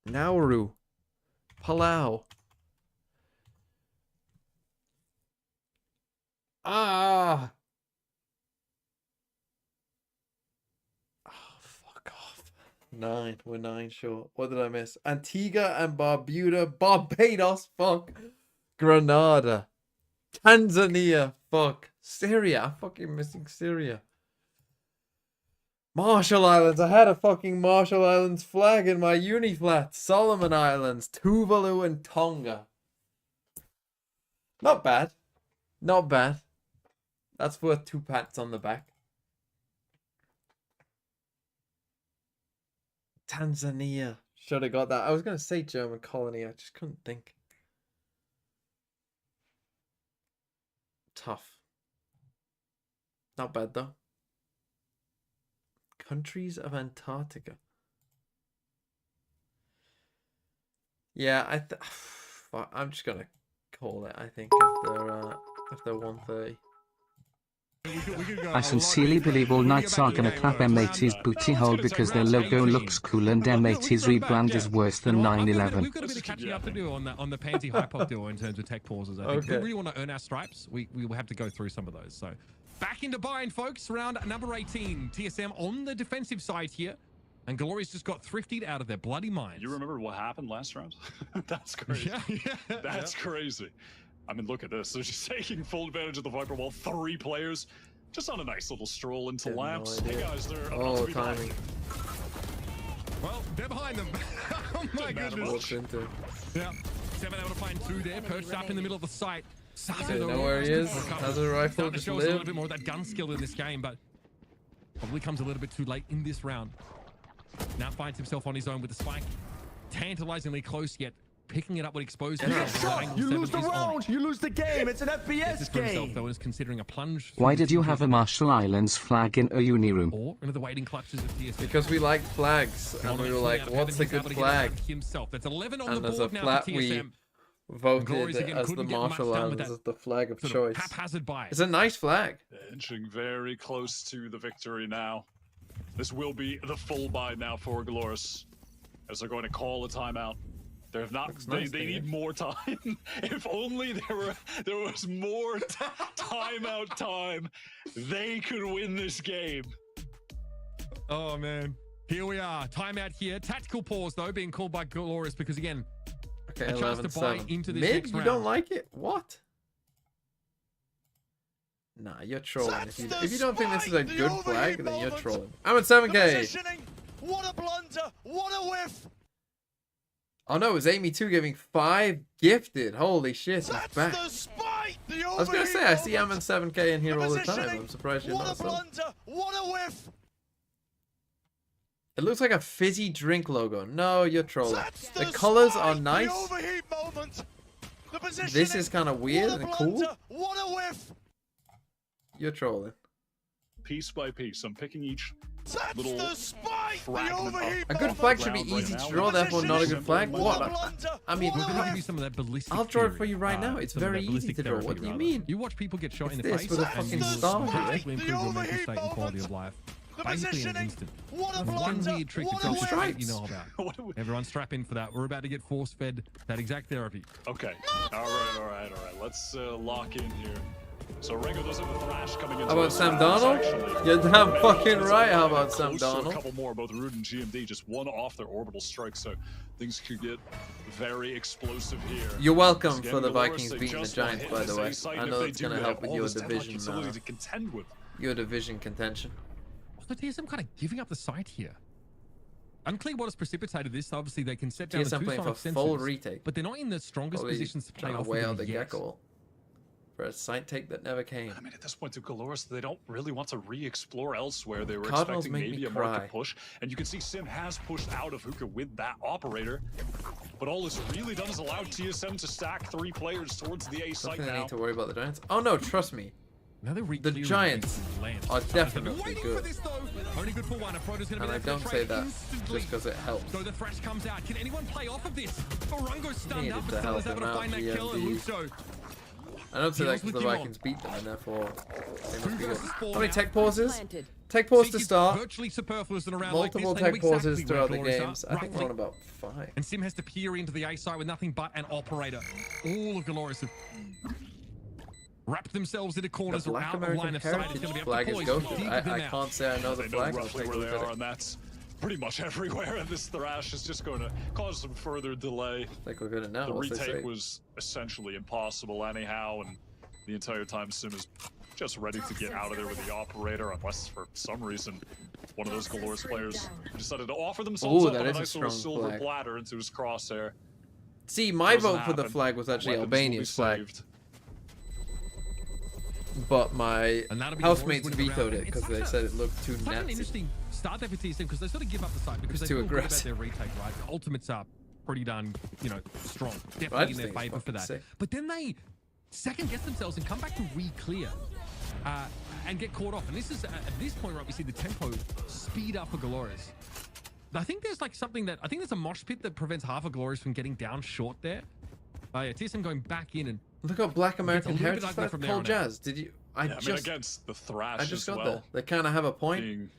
Nauru. Palau. Ah. Oh, fuck off. 9. We're 9 short. What did I miss? Antigua and Barbuda. Barbados. Fuck. Grenada. Tanzania. Fuck. Syria. I'm fucking missing Syria. Marshall Islands. I had a fucking Marshall Islands flag in my uni flat. Solomon Islands. Tuvalu and Tonga. Not bad. Not bad. That's worth 2 pats on the back. Tanzania. Should have got that. I was going to say German colony. I just couldn't think. Tough. Not bad though. Countries of Antarctica. Yeah, I'm just gonna call it. I think after 1:30. I sincerely believe all knights are gonna clap M80's booty hole because their logo looks cool and M80's rebrand is worse than 9/11. We've got a bit of catching up to do on the Pansy Hypop duo in terms of tech pauses. I think if we really want to earn our stripes, we will have to go through some of those. So back into buying, folks. Round number 18. TSM on the defensive side here. And Glorious just got thrifted out of their bloody minds. You remember what happened last round? That's crazy. Yeah. That's crazy. I mean, look at this. They're just taking full advantage of the Viper Wall. 3 players just on a nice little stroll into lamps. Hey guys, they're about to be timing. Well, they're behind them. Oh my goodness. Yeah. 7 able to find 2 there, perched up in the middle of the site. They know where he is. Has a rifle. Just show us a little bit more of that gun skill in this game, but probably comes a little bit too late in this round. Now finds himself on his own with the spike. Tantalizingly close, yet picking it up would expose himself. You lose the round, you lose the game. It's an FPS game. Himself, though, is considering a plunge. Why did you have a Marshall Islands flag in a uni room? Or into the waiting clutches of TSM. Because we like flags, and we were like, what's a good flag? That's 11 on and the as a board now flat, for we TSM. voted as the Marshall Islands as the flag of choice. Haphazard buy. It's a nice flag. Inching very close to the victory now. This will be the full buy now for Glorious, as they're going to call a timeout. They have not. They need more time. If only there was more timeout time, they could win this game. Oh man, here we are. Timeout here. Tactical pause though, being called by Glorious because again, okay, a chance to buy 11-7. into this Mid, next you round. don't like it? What? Nah, you're trolling. If you don't think this is a good flag, then you're trolling. I'm at 7K. What a blunder! What a whiff! Oh no, it was Amy 2 giving 5 gifted. Holy shit, he's back. I was gonna say, I see I'm in 7K in here all the time. I'm surprised you're not. What a whiff! It looks like a fizzy drink logo. No, you're trolling. The colors are nice. This is kind of weird and cool. What a whiff! You're trolling. Piece by piece, I'm picking each little fragment of A good flag should be round right easy to now. draw, therefore not a good flag. What? I mean, We're gonna give you some of that ballistic I'll draw it theory, for you right now. It's some of that very easy ballistic to draw. therapy, What do you rather. mean? You watch people get shot in It's the this face, with a and fucking you star will here. drastically improve your mental state and quality of life. Basically in an instant. What One weird trick to drop straight you know What about. do we- Everyone strap in for that. We're about to get force-fed that exact therapy. Okay. All right. Let's lock in here. So Ringo does have a thrash coming into How about this Sam round, Darnold? actually. You're damn Maybe fucking it's right. How about Sam close to Darnold? A couple more, both Rude and GMD, just one off their orbital strike, so things could get very explosive here. You're welcome Again, for the Dolores, Vikings they beating the just wanna Giants, hit by this the way. A site, I and know if they it's do, going to they help have with all your this talent division, utility to contend with. your division contention. Also, TSM kind of giving up the site here. Unclear what has precipitated this. Obviously, they can set down TSM the playing for 2-5 full sensors, retake. but they're not in the strongest Probably positions to play trying to off weigh of out the yet. Gecko for a site take that never came. I mean, at this point, to Galoris, they don't really want to re-explore elsewhere. They were Cardinals expecting make maybe me a cry. market push, and you can see Sim has pushed out of Hookah with that operator. But all it's really done is allowed TSM to stack 3 players towards the A Don't site think I now. need to worry about the Giants. Oh no, trust me. The Giants are definitely good. Only good for one. And I don't say that just because it helps. So the thrash comes out. Can anyone play off of this? Barungo's stunned Needed up, to but still help is able him to out, find that kill, and GMD. Luxo. I don't say that Heals because the looking on. Vikings beat them and therefore they must be good. four How many now. tech pauses? Tech pause to Seek is start. virtually superfluous in a round Multiple like this. They tech know pauses exactly throughout the where Glorious games. are, I think we're roughly. on about 5. And Sim has to peer into the A side with nothing but an operator. All of Glorious have wrapped themselves into The corners or Black out of American line of sight. It's Heritage going to be flag up is to Poise to ghosted. dig I them out. can't say I know the They know flag. I'll roughly take a where look they at are, it. and that's pretty much everywhere. And this thrash is just going to cause some further delay. Take a look at it now. The What's they say? retake was essentially impossible anyhow, and the entire time Sim is just ready to get out of there with the operator, unless for some reason one of those Galores players decided to offer themselves Ooh, up that on a is a nice little strong silver flag. bladder into his crosshair. See, my Doesn't vote for the happen. flag was actually Weapons will be Albania's flag. saved. But my And that'll be housemates Glorious winning the vetoed round. it It's because they such a- said it looked too It's like an nazi. interesting start there for TSM because they sort of give up the site because It's they too feel good about aggressive. their retake, right? The ultimates are pretty darn, strong. I Definitely just in their think it's favor for fucking that. sick. But then they second guess themselves and come back to re-clear and get caught off. And this is at this point, right? We see the tempo speed up for Glorious. I think there's there's a mosh pit that prevents half of Glorious from getting down short there. Yeah, TSM going back in and Look at Black American little bit Heritage ugly flag. from there Cold on out. Jazz. Did you? I Yeah, I mean, just against the thrash I just as got well. there. They kind of have a point. Being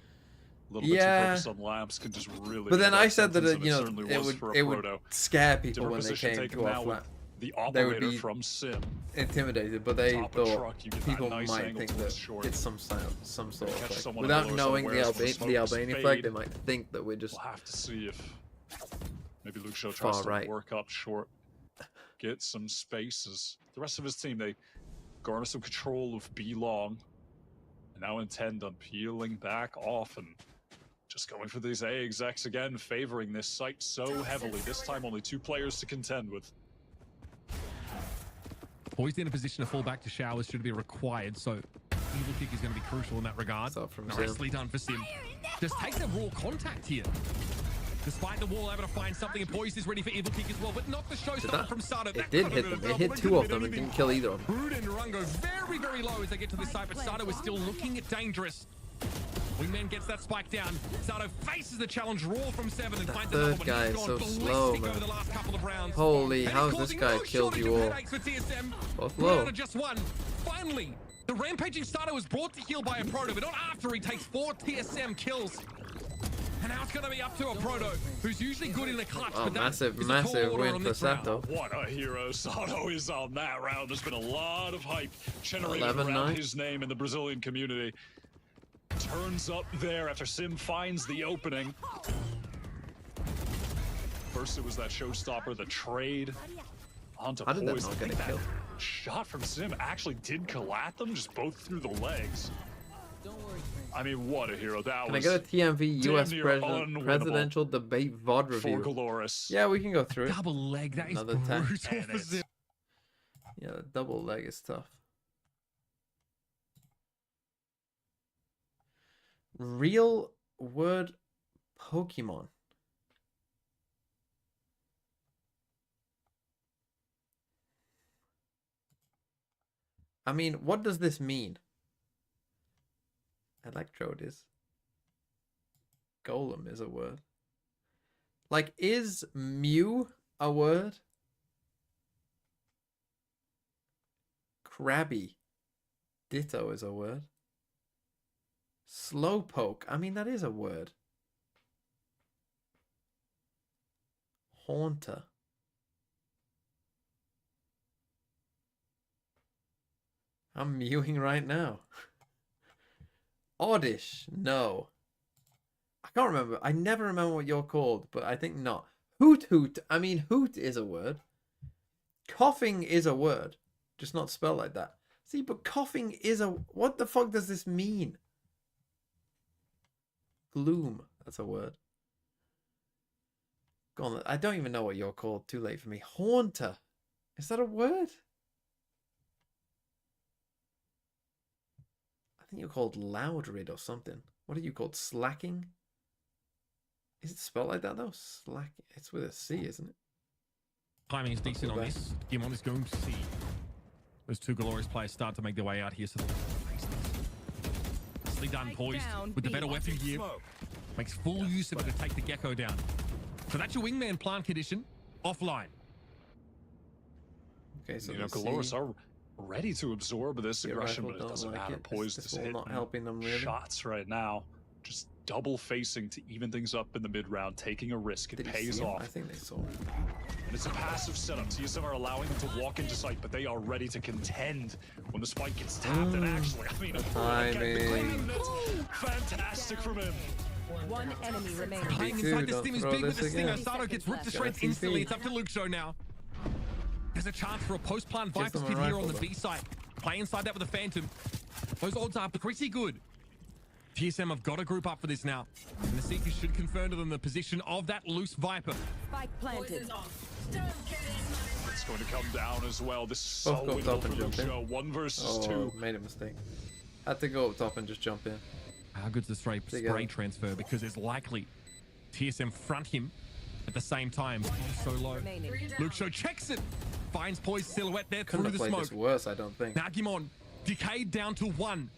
a little Yeah. bit too focused on lamps can just really. But then be I that said that sentence, and it certainly was for a it would proto. scare people Different when they position came taken to now our with flat. the They would operator be from Sim. intimidated, but they Top of thought truck, you get that people nice might angle think to that the short. it's some sort of Catch flag. someone Without below knowing somewhere, so the the smoke Albania is flag, fade. they might think that we're just We'll have to see if maybe Luke Show far tries to right. work up short, get some spaces. The rest of his team, they garner some control of B long, and now intend on peeling back off and just going for these A execs again, favoring this site so heavily. This time only 2 players to contend with. Poised in a position to fall back to showers should be required, so evil kick is going to be crucial in that regard. Nicely done for Sim. Just take the raw contact here. Despite the wall able to find something, and Poised is ready for evil kick as well, but not the showstopper from Sato. It did hit them. It hit 2 of them and didn't kill either of them. Rude and Rungo very, very low as they get to this side, but Sato is still looking at dangerous. Wingman gets that spike down. Sato faces the challenge raw from 7 and finds another Third one. guy He's is gone so ballistic slow, over man. the last couple of rounds. Holy, And how's he's this causing guy no killed shortage you of all? headaches for TSM. Both One out low. of just one. Finally, the rampaging Sato was brought to heel by a Proto, but not after he takes 4 TSM kills. And now it's going to be up to a Proto, who's usually good in the clutch. Oh, but that massive, is a tall massive order win on for this round. Sato. What a hero Sato is on that round. There's been a lot of hype generated 11-9. around his name in the Brazilian community. Turns up there after Sim finds the opening. First it was that showstopper, the trade onto How did that Poise. not I get think a kill? that shot from Sim actually did collat them, just both through the legs. I mean, what a hero that Can I was. get a TMV damn US near presidential unwinnable debate VOD for review? Galoris. Yeah, we can go through it. Double leg, that is Another brutal 10 for minutes. Sim. Yeah, the double leg is tough. Real word Pokemon. I mean, what does this mean? Electrode is. Golem is a word. Like, is Mew a word? Crabby. Ditto is a word. Slowpoke. I mean, that is a word. Haunter. I'm mewing right now. Oddish. No. I can't remember. I never remember what you're called, but I think not. Hoot hoot. I mean, hoot is a word. Coughing is a word. Just not spelled like that. See, but coughing is a... What the fuck does this mean? Gloom. That's a word. Go on. I don't even know what you're called. Too late for me. Haunter. Is that a word? I think you're called Loudrid or something. What are you called? Slacking? Is it spelled like that though? Slack. It's with a C, isn't it? Timing is decent on this. Gimon is going to see those two Glorious players start to make their way out here. So nicely done, poised with the better weapon here. Makes full use of it to take the Gecko down. So that's your wingman plant condition offline. Okay, so Glorious are ready to absorb this aggression, but it doesn't matter. Poised is hitting not helping them really. Shots right now. Just double facing to even things up in the mid round, taking a risk. It pays off. I think they saw him. And it's a passive setup. TSM are allowing them to walk into sight, but they are ready to contend when the spike gets tapped. And actually, I mean, fantastic from him. One enemy remaining. Playing inside the stim is big with the Stinger. Sato gets ripped to shreds instantly. It's up to Luke Show now. There's a chance for a post-plant Viper's Pit here on the B side. Play inside that with a Phantom. Those odds are pretty good. TSM have got to group up for this now. And the Seekers should confirm to them the position of that loose Viper. Spike planted. It's going to come down as well. This is so window for Luke Show. 1 versus 2. Made a mistake. Had to go up top and just jump in. How good's the spray transfer? Because it's likely TSM front him at the same time. So low. Luke Show checks it. Finds poised silhouette there through the smoke. This worse, I don't think. Now Gimon decayed down to 1.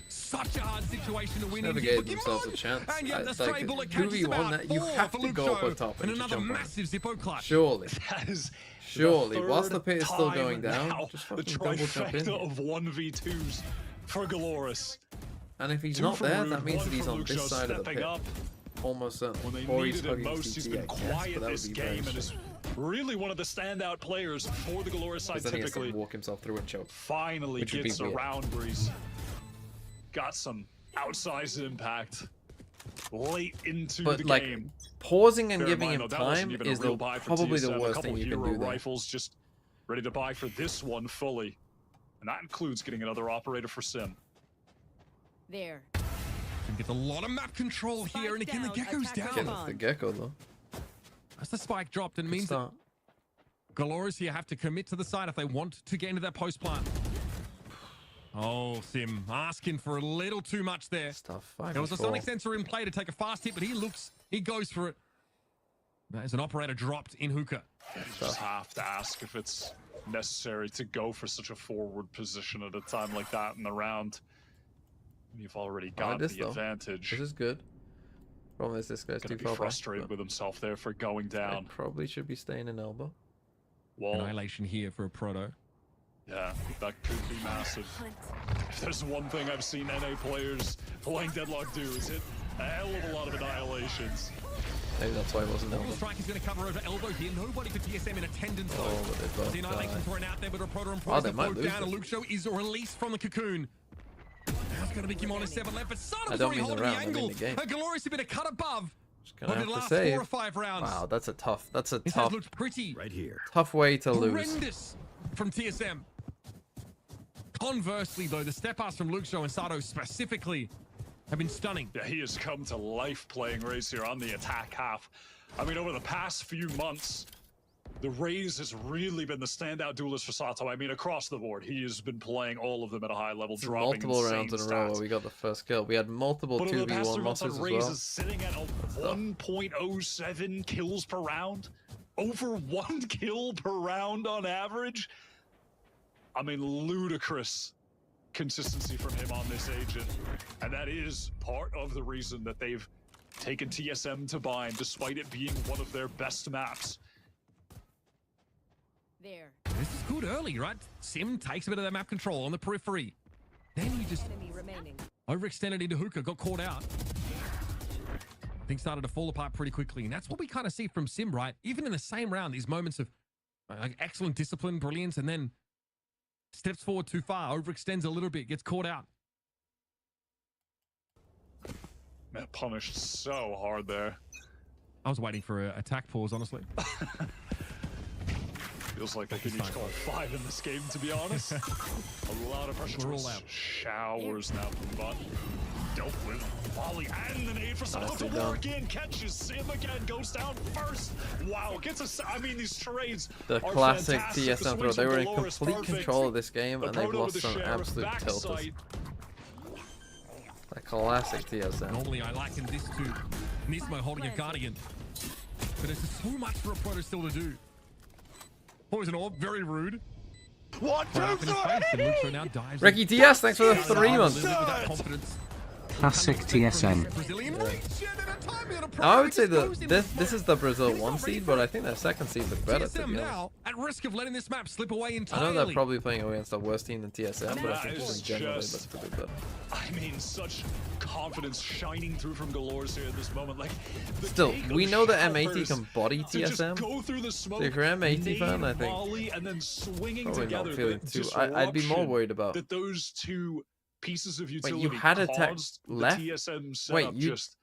Such a hard situation to win Never in. gave themselves a chance. And yet the stray like bullet catches about that you 4 have for to Luke go up Show. on top And another massive Zippo clutch. Surely. That is surely. Whilst the pit is still going down, just the fucking double jump in. trifecta of 1v2s for Glorious. And if he's 2 not from there, Rude, that means 1 that he's from on Luke this Show side of the stepping pit. up. Almost certainly. When they Or he's needed it hugging most, CT, he's been I guess, quiet but that this would be very game and is really one of the standout players for the Glorious side. Then he has to Typically, walk himself through and choke. finally Which would be gets a weird. round where he's got some outsized impact late into But the like game. pausing and Bear in giving mind, him though, that wasn't time even a is real buy for probably the TSM. worst a couple thing you can hero do there. rifles just ready to buy for this one fully, and that includes getting another operator for Sim. There. And gets a lot of map control here, and again the Gecko's down. Again, it's the Gecko though. As the spike dropped, and means start. that Glorious here have to commit to the side if they want to get into that post plant. Oh, Sim asking for a little too much there. Tough. There was a sonic sensor in play to take a fast hit, but he goes for it. There's an operator dropped in hookah. You just have to ask if it's necessary to go for such a forward position at a time like that in the round. You've already got the advantage. This is good. Problem is, this guy's too Gonna be far back. frustrated with himself there for going down. Probably should be staying in elbow. Wall. Annihilation here for a proto. Yeah, that could be massive. If there's one thing I've seen NA players playing Deadlock do, is hit a hell of a lot of annihilations. Maybe that's why it wasn't elbow. Strike is going to cover over elbow here. Nobody for TSM in attendance. Oh, but they both The annihilation thrown out there, but a proto and Oh, Proto they might both lose down. And it. Luke Show is released from the cocoon. Now it's going to be Kimon 7 left, but I Sato's don't already mean the holding the round, I mean angle. the game. A Glorious a bit of cut above. Gonna Over have the to last save. 4 or 5 rounds. Wow, that's a tough. That's a This tough. has looked pretty. Right here. Tough way to lose. Horrendous from TSM. Conversely, though, the step ups from Luke Show and Sato specifically have been stunning. Yeah, he has come to life playing Raze here on the attack half. I mean, over the past few months, the Raze has really been the standout duelist for Sato. I mean, across the board, he has been playing all of them at a high level, dropping Multiple insane rounds in a stats. row where we got the first kill. We had multiple But over the past 2v1 3 months, losses as Raze well. is sitting at a 1.07 kills per round. Over 1 kill per round on average. I mean, ludicrous consistency from him on this agent. And that is part of the reason that they've taken TSM to bind, despite it being one of their best maps. There. This is good early, right? Sim takes a bit of that map control on the periphery. Then he just Enemy remaining. overextended into hookah, got caught out. Things started to fall apart pretty quickly, and that's what we kind of see from Sim, right? Even in the same round, these moments of excellent discipline, brilliance, and then steps forward too far, overextends a little bit, gets caught out. Man, punished so hard there. I was waiting for an attack pause, honestly. Feels like they could each call 5 in this game, to be honest. A lot of pressure. We're all out. Showers now from Bot. Dope with volley and the nade for someone to down. work in. Catches Sim again, goes down first. Wow, gets a. I mean, these trades. The are classic fantastic. TSM The throw. swings They from were in Dolores, complete perfect. control of this game, The and they've proto lost with the some sheriff, absolute tilters. backside. A classic TSM. Normally, I liken this to Nismo holding a Guardian, but there's so much for a Proto still to do. Poison orb, very rude. 1, 2, 3. Ricky TS, thanks for the 3 months. Classic TSM. Now, I would say that this is the Brazil 1 seed, but I think their 2nd seed look better, to be honest. Now at risk of letting this map slip away I entirely. know they're probably playing against a worse team than TSM, but I think That is in general just- it looks a bit better. I mean, such confidence shining through from Galores here at this moment. Like, the Still, take we of know that M80 Showers can body to just TSM. go through the smoke, So if you're an M80 nade, fan, I think volley, and then swinging probably together, not feeling the too. I'd be more disruption worried about. that those two pieces of Wait, utility you had a tech caused the left? TSM Wait, setup you. just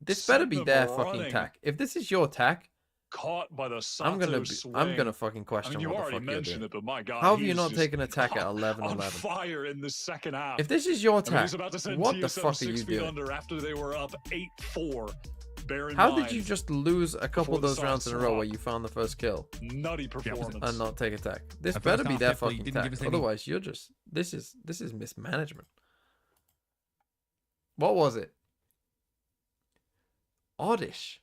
This better sent be them their fucking running. tack. If this is your tack, caught by the Sato I'm gonna swing. fucking question I mean, you what the already fuck you're mentioned doing. it, but my God, How have he you is not just taken attack at on 11-11? fire in the second half. If this is your I mean, tack, he's about to send what the TSM fuck are 6 you feet doing? under after they were up 8-4. Bear in How mind, did you just lose a couple before of the those rounds in a row Sato where you found the first kill nutty performance. and not take attack? This That better first be half their definitely fucking didn't give tack. us any- Otherwise, you're just this is mismanagement. What was it? Oddish.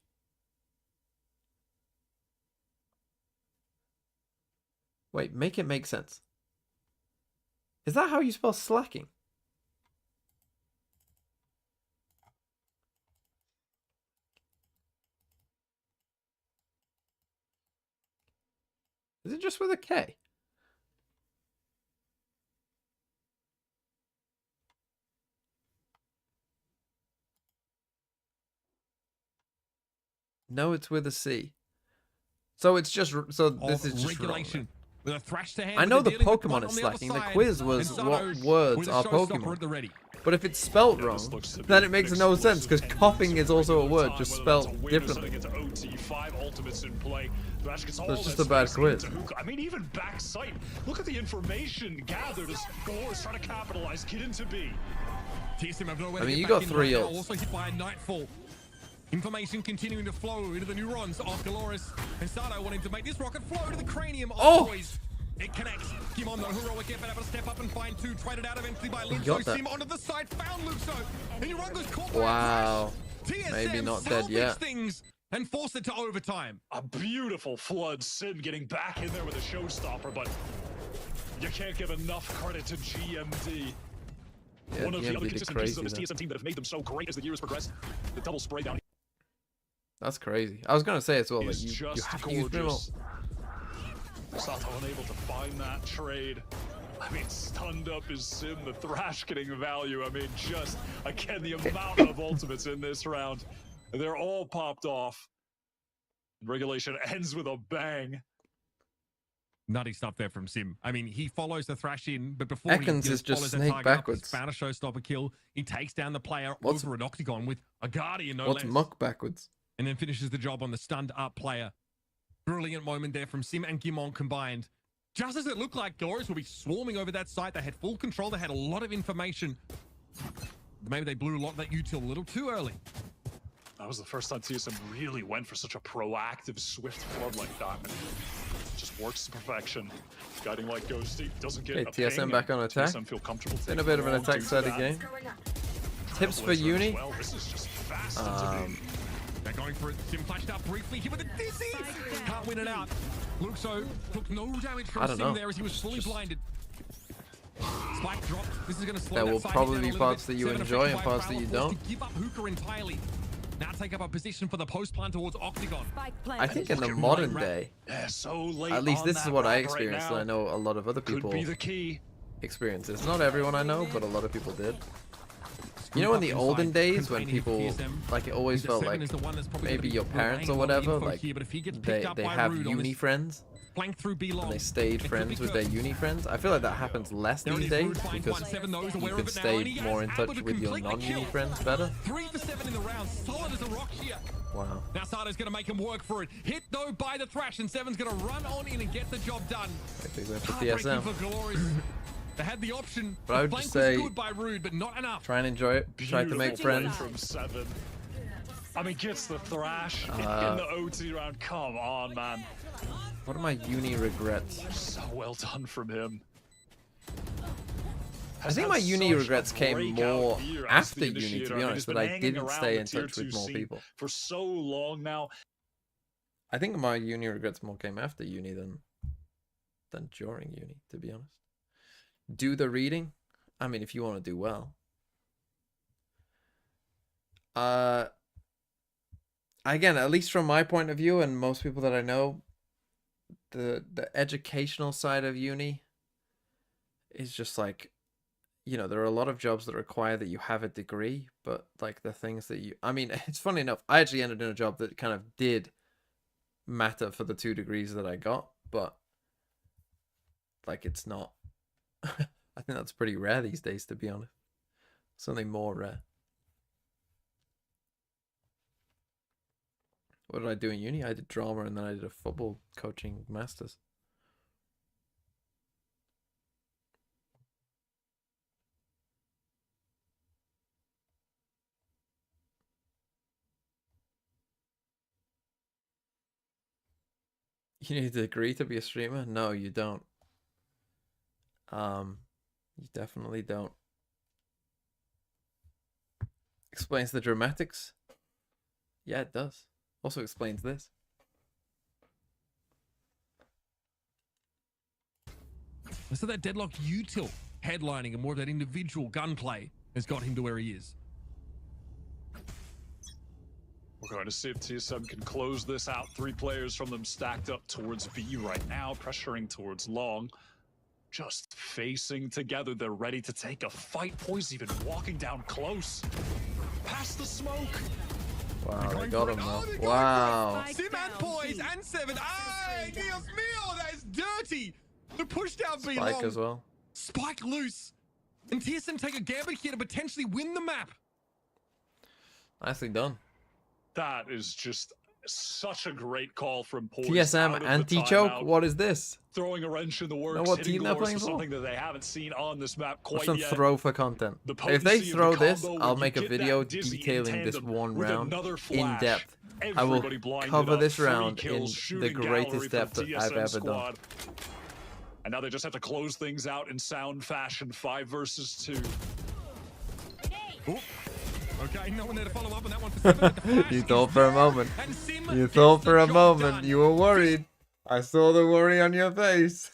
Wait, make it make sense. Is that how you spell slacking? Is it just with a K? No, it's with a C. So it's just so this is just wrong, regulation. With a thrash to hand, I know but the they're dealing with Pokemon one is on the other slacking. The side. quiz was And Sato what words with a are showstopper Pokemon. at the ready. But if it's spelt Yeah, wrong, this looks to be then it an makes no sense because explosive coughing is also a time, word, just whether spelled that's a win or differently. something, it's OT, 5 ultimates in play. Thrash gets all it's that just a bad space quiz. into Hookah. I mean, even backside. Look at the information gathered as Galores trying to capitalize. Get into B. TSM have nowhere I to mean, get you back got in 3 right now, ults. Also hit by a Nightfall. Information continuing to flow into the neurons of Galores. And Sato wanting to make this rocket flow to the cranium of Oh! the boys. It connects. Kimon, the heroic effort, able to step up and find 2. Traded out eventually by He Luxo. got that. Sim onto the side, found Luxo. And Yurango's caught by Wow. a flash. TSM Maybe not dead salvaged yet. things and forced it to overtime. A beautiful flood. Sim getting back in there with a showstopper, but you can't give enough credit to GMD. Yeah, One of the GMD other did consistent crazy pieces of this there. TSM team that have made them so great as the years progress. The double spray down That's crazy. I was gonna say as well that is you just have to use Brimble. gorgeous. Sato unable to find that trade. I mean, stunned up is Sim, the Thrash getting value. I mean, just, again, the amount of ultimates in this round. They're all popped off. Regulation ends with a bang. Nutty stuff there from Sim. I mean, he follows the thrash in, but before Ekans he is just follows the snake target up, backwards. he's found a showstopper kill. He takes down the player What's- over an octagon with a Guardian, no What's less. muck backwards? And then finishes the job on the stunned up player. Brilliant moment there from Sim and Gimon combined. Just as it looked like Galores will be swarming over that site, they had full control, they had a lot of information. Maybe they blew a lot of that util a little too early. That was the first time TSM really went for such a proactive, swift flood like that. Just works to perfection. Guiding light goes deep, doesn't get Okay, a TSM ping, back on and attack. TSM feel comfortable Been a taking bit of an long attack due to steady that. game. Tips for Blazer as uni. well. This is just fast into B. They're going for it. Sim flashed up briefly. Hit with a dizzy. Can't win it out. Luxo took no damage I from don't Sim know. there as he was fully blinded. Spike dropped. This is going to slow There that will side probably down a be little parts bit. that you Seven enjoy and affected by parts that Prowler you forced don't. to give up Hookah entirely. Now take up a position for the post plant towards Octagon. I think in the modern day, Yeah, so late at least on this is that what I ramp experienced, right and I now. know a lot of other people Could be the key. experience this. Not everyone I know, but a lot of people did. You know, in the olden days when people, like, it always felt like maybe your parents or whatever, like, they have uni friends, and they stayed friends with their uni friends. I feel like that happens less these days because you can stay more in touch with your non-uni friends better. 3 for 7 in the round, solid as a rock here. Wow. Now Sato's going to make him work for it. Hit though by the Thrash, and Seven's going to run on in and get the job done. Big win for Heartbreaking TSM. for Glorious. They had the option. But I would The just flank say, was good by Rude, but not enough. try and enjoy it. Try to make friends. From 7. I mean, gets the Thrash in the OT round. Come on, man. What are my uni regrets? So well done from him. I think my uni regrets came more after uni, to be honest, that I didn't stay in touch with more people. For so long now. I think my uni regrets more came after uni than during uni, to be honest. Do the reading. I mean, if you want to do well. Again, at least from my point of view and most people that I know, the educational side of uni is just like, you know, there are a lot of jobs that require that you have a degree, but like the things that you, I mean, it's funny enough, I actually ended in a job that kind of did matter for the 2 degrees that I got, but like it's not, I think that's pretty rare these days, to be honest. Something more rare. What did I do in uni? I did drama and then I did a football coaching masters. You need a degree to be a streamer? No, you don't. You definitely don't. Explains the dramatics. Yeah, it does. Also explains this. So that Deadlock util headlining and more of that individual gunplay has got him to where he is. We're going to see if TSM can close this out. 3 players from them stacked up towards B right now, pressuring towards long. Just facing together. They're ready to take a fight. Poise even walking down close. Past the smoke. Wow, they got him though. Wow. Sim and Poise and 7. Ay, Dios mío, that is dirty. The push down B Spike long. as well. Spike loose. And TSM take a gambit here to potentially win the map. Nicely done. That is just such a great call from Poise. TSM anti-choke? What is this? Throwing a wrench in the works. Know what hitting team they're Glorious playing with for? something that they haven't seen on this map quite What's some yet. throw for content? The If they potency of throw the this, combo, I'll when make you a get video that Dizzy in detailing this tandem one with round another in flash, depth. I will everybody blinded cover up, this 3 round in kills, the shooting greatest gallery depth from that I've TSM ever squad. done. And now they just have to close things out in sound fashion. 5 versus 2. Ooh. Okay, no one there to follow up on that one for 7. The flash You is thought for a there, moment. and Sim You gets thought the for a job moment. done. You were worried. I saw the worry on your face.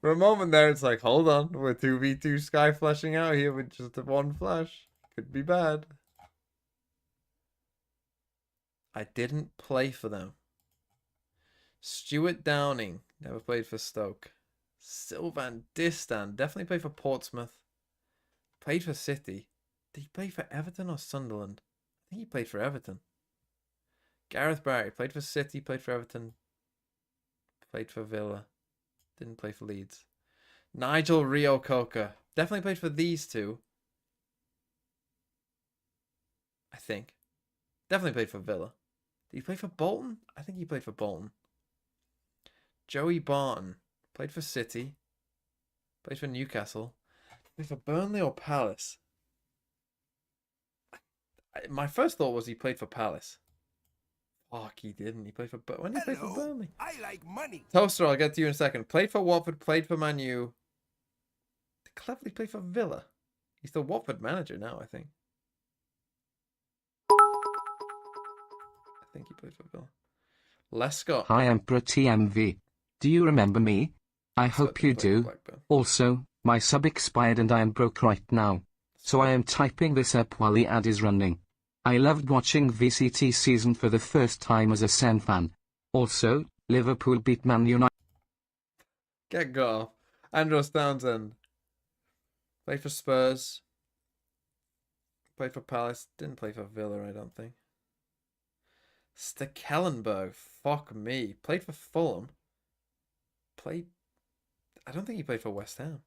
For a moment there, it's like, hold on, we're 2v2 sky flashing out here with just one flash. Could be bad. I didn't play for them. Stuart Downing, never played for Stoke. Sylvan Distan, definitely played for Portsmouth. Played for City. Did he play for Everton or Sunderland? I think he played for Everton. Gareth Barry, played for City, played for Everton. Played for Villa. Didn't play for Leeds. Nigel Reo-Coker. Definitely played for these two. I think. Definitely played for Villa. Did he play for Bolton? I think he played for Bolton. Joey Barton. Played for City. Played for Newcastle. Played for Burnley or Palace? My first thought was he played for Palace. Fuck, he didn't. He played for when did he play for Burnley? I like money. Toaster, I'll get to you in a second. Played for Watford, played for Man U. Did Cleverly play for Villa? He's the Watford manager now, I think. I think he played for Villa. Lescott. Hi Emperor TMV. Do you remember me? I hope you do. Also, my sub expired and I am broke right now. So I am typing this up while the ad is running. I loved watching VCT season for the first time as a Sen fan. Also, Liverpool beat Man United. Get got off. Andros Townsend. Played for Spurs. Played for Palace. Didn't play for Villa, I don't think. Stekelenburg. Fuck me. Played for Fulham. I don't think he played for West Ham.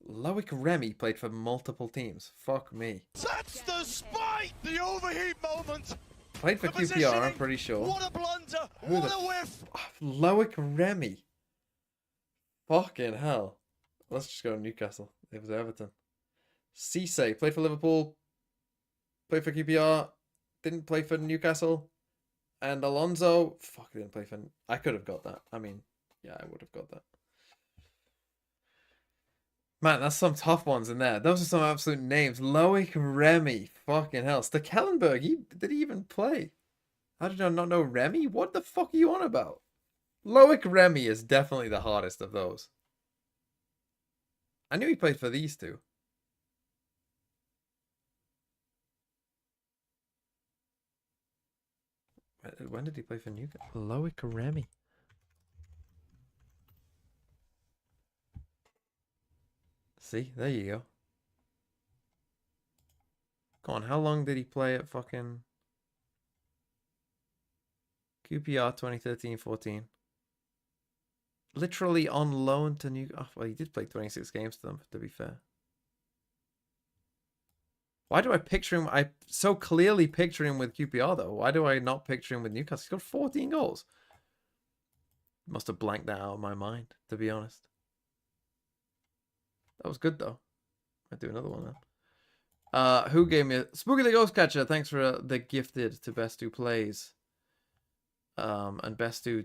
Loic Remy played for multiple teams. Fuck me. That's the spike! The overheat moment! Played for QPR, I'm pretty sure. What a blunder! What a whiff! Loic Remy. Fucking hell. Let's just go to Newcastle. It was Everton. Cisse played for Liverpool. Played for QPR. Didn't play for Newcastle. And Alonso. Fuck, didn't play for... I could have got that. I mean, yeah, I would have got that. Man, that's some tough ones in there. Those are some absolute names. Loic Remy. Fucking hell. Stekelenburg. Did he even play? How did I not know Remy? What the fuck are you on about? Loic Remy is definitely the hardest of those. I knew he played for these two. When did he play for Newcastle? Loic Remy. See, there you go. Come on, how long did he play at fucking QPR 2013-14? Literally on loan to Newcastle. Oh, well, he did play 26 games to them, to be fair. Why do I picture him? I so clearly picture him with QPR, though. Why do I not picture him with Newcastle? He's got 14 goals. Must have blanked that out of my mind, to be honest. That was good, though. I'd do another one now. Who gave me a... Spooky the Ghost Catcher, thanks for the gifted to Best Who Plays. And Best Who...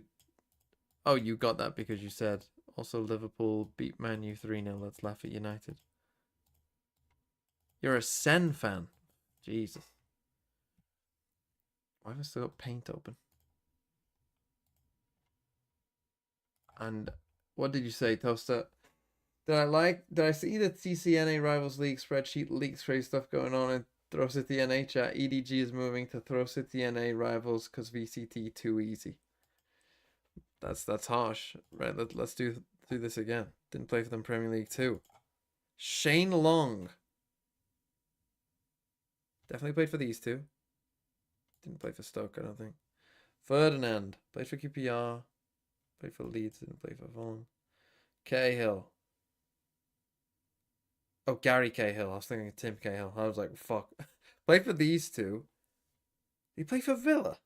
Oh, you got that because you said. Also, Liverpool beat Man U 3-0. Let's laugh at United. You're a Sen fan. Jesus. Why have I still got Paint open? And what did you say, Toaster? Did I see the TCNA Rivals League spreadsheet leaks crazy stuff going on in Throw City NA chat? EDG is moving to Throw City NA Rivals because VCT too easy. That's harsh. Right, let's do this again. Didn't play for them Premier League 2. Shane Long. Definitely played for these two. Didn't play for Stoke, I don't think. Ferdinand. Played for QPR. Played for Leeds. Didn't play for Fulham. Cahill. Oh, Gary Cahill. I was thinking of Tim Cahill. I was like, fuck. Played for these two. He played for Villa.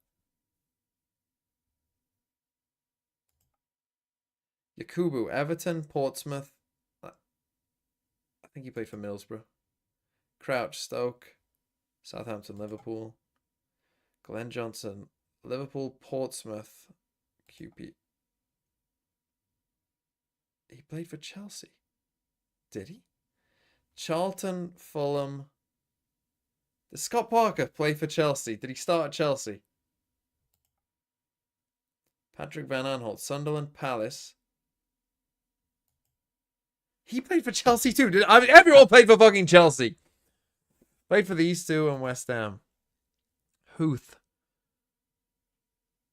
Yakubu. Everton. Portsmouth. I think he played for Middlesbrough. Crouch. Stoke. Southampton, Liverpool. Glenn Johnson, Liverpool, Portsmouth, QP. He played for Chelsea. Did he? Charlton, Fulham. Did Scott Parker play for Chelsea? Did he start at Chelsea? Patrick Van Aanholt, Sunderland, Palace. He played for Chelsea too. I mean, everyone played for fucking Chelsea. Played for these two and West Ham. Huth.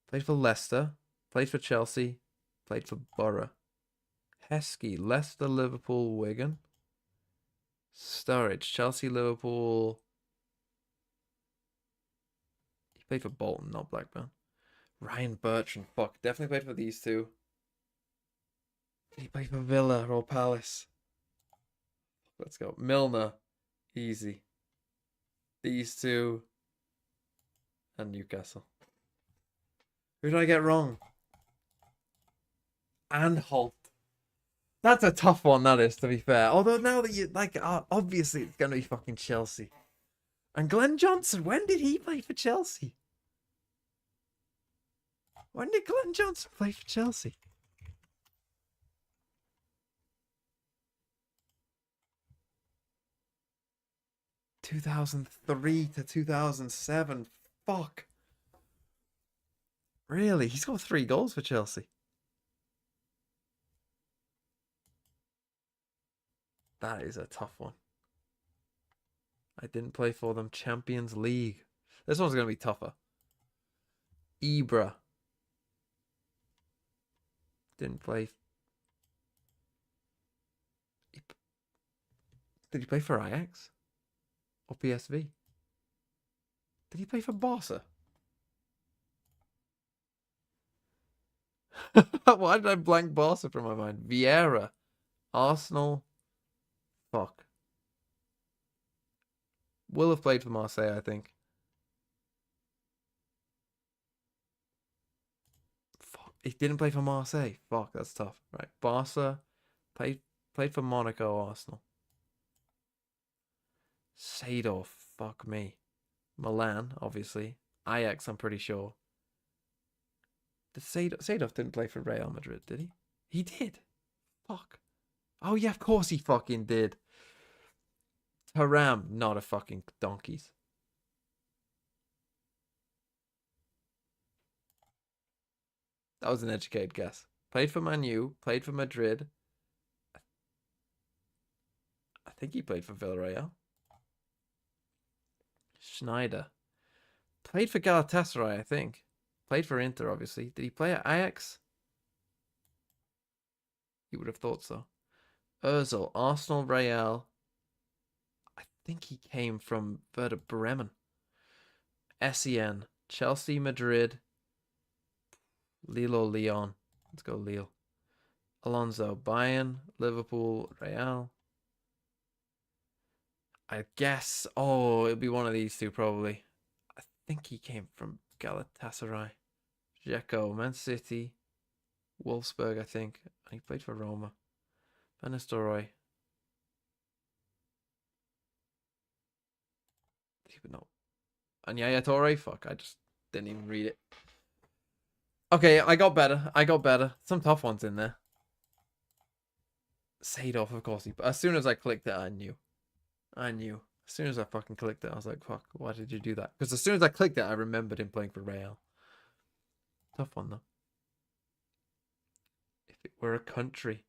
Played for Leicester. Played for Chelsea. Played for Borough. Heskey. Leicester, Liverpool, Wigan. Sturridge. Chelsea, Liverpool. He played for Bolton, not Blackburn. Ryan Bertrand. Fuck. Definitely played for these two. Did he play for Villa or Palace? Let's go. Milner. Easy. These two. And Newcastle. Who did I get wrong? Anholt. That's a tough one, that is, to be fair. Although now that you, like, obviously it's going to be fucking Chelsea. And Glenn Johnson, when did he play for Chelsea? When did Glenn Johnson play for Chelsea? (2003 to 2007). Fuck. Really? He's got 3 goals for Chelsea. That is a tough one. I didn't play for them. Champions League. This one's going to be tougher. Ibra. Didn't play. Did he play for Ajax? Or PSV? Did he play for Barca? Why did I blank Barca from my mind? Vieira. Arsenal. Fuck. Will have played for Marseille, I think. Fuck. He didn't play for Marseille. Fuck, that's tough. Right. Barca. Played for Monaco, Arsenal. Seedorf. Fuck me. Milan, obviously. Ajax, I'm pretty sure. Seedorf didn't play for Real Madrid, did he? He did. Fuck. Oh, yeah, of course he fucking did. Haram, not a fucking donkeys. That was an educated guess. Played for Man U, played for Madrid. I think he played for Villarreal. Schneider. Played for Galatasaray, I think. Played for Inter, obviously. Did he play at Ajax? You would have thought so. Ozil, Arsenal, Real. I think he came from Werder Bremen. Sen, Chelsea, Madrid. Lille, Lyon. Let's go Lille. Alonso, Bayern, Liverpool, Real. I guess. Oh, it'll be one of these two probably. I think he came from Galatasaray. Dzeko, Man City, Wolfsburg, I think. And he played for Roma. Van Nistelrooy. No. And Yaya Toure? Fuck, I just didn't even read it. Okay, I got better. Some tough ones in there. Seedorf, of course. As soon as I clicked it, I knew. As soon as I fucking clicked it, I was like, fuck, why did you do that? Because as soon as I clicked it, I remembered him playing for Real. Tough one, though. If it were a country.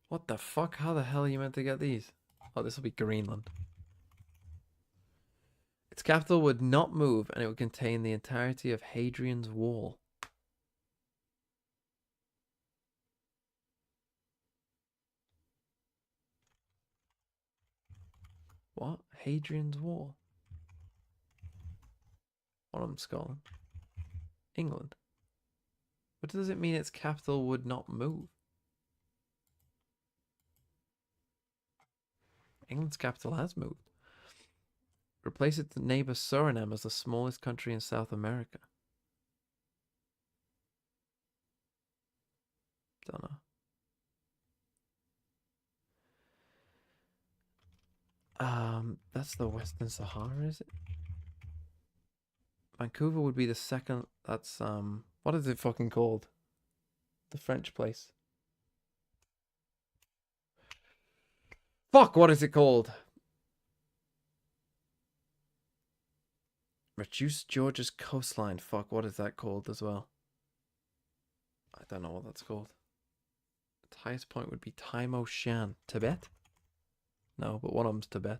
What the fuck? How the hell are you meant to get these? Oh, this will be Greenland. Its capital would not move, and it would contain the entirety of Hadrian's Wall. What? Hadrian's Wall? What am Scotland? England. What does it mean its capital would not move? England's capital has moved. Replace its neighbor Suriname as the smallest country in South America. Don't know. That's the Western Sahara, is it? Vancouver would be the second. That's what is it fucking called? The French place. Fuck, what is it called? Reduce Georgia's coastline. Fuck, what is that called as well? I don't know what that's called. The highest point would be Taimo Shan. Tibet? No, but one of them's Tibet.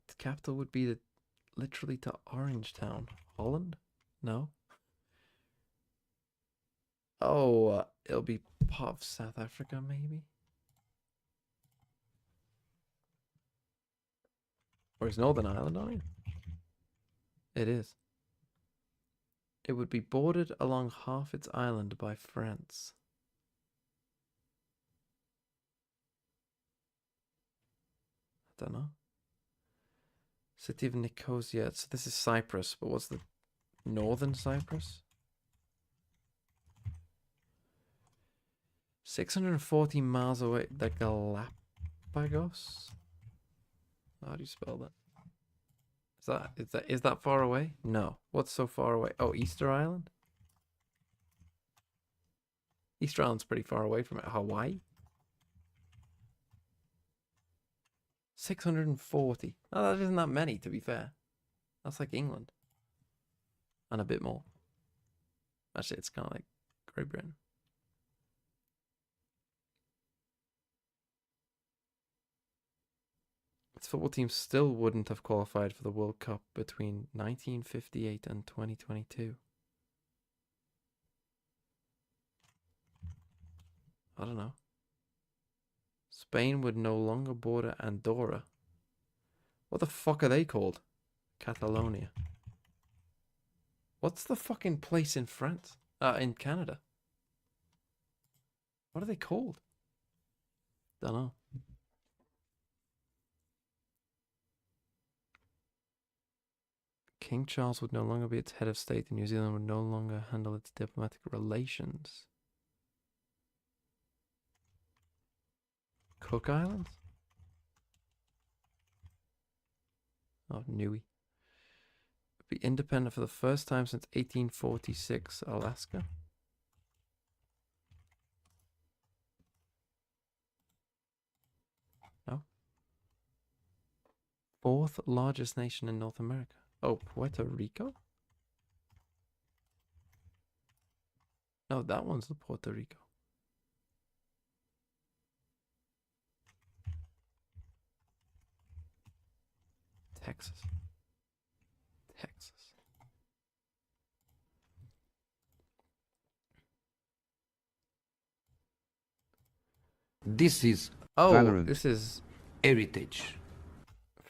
Its capital would be literally to Orangetown. Holland? No. Oh, it'll be part of South Africa, maybe? Or is Northern Ireland on it? It is. It would be bordered along half its island by France. I don't know. City of Nicosia. So this is Cyprus, but what's the northern Cyprus? 640 miles away. The Galapagos? How do you spell that? Is that far away? No. What's so far away? Oh, Easter Island? Easter Island's pretty far away from it. Hawaii? 640. Oh, that isn't that many, to be fair. That's like England. And a bit more. Actually, it's kind of like Great Britain. Its football team still wouldn't have qualified for the World Cup between 1958 and 2022. I don't know. Spain would no longer border Andorra. What the fuck are they called? Catalonia. What's the fucking place in France? In Canada. What are they called? Don't know. King Charles would no longer be its head of state, and New Zealand would no longer handle its diplomatic relations. Cook Islands? Oh, Niue. Be independent for the first time since 1846. Alaska? No. Fourth largest nation in North America. Oh, Puerto Rico? No, that one's the Puerto Rico. Texas. Texas. This is Valorant. This is Heritage.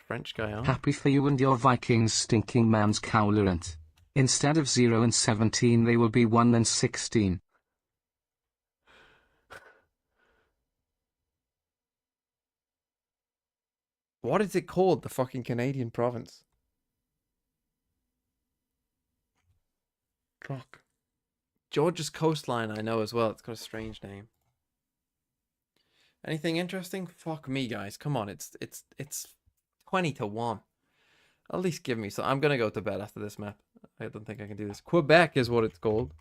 French Guiana. Happy for you and your Vikings, stinking man's cowlerant. Instead of 0-17, they will be 1-16. What is it called? The fucking Canadian province. Fuck. Georgia's coastline, I know as well. It's got a strange name. Anything interesting? Fuck me, guys. Come on, it's 20-1. At least give me some. I'm gonna go to bed after this map. I don't think I can do this. Quebec is what it's called.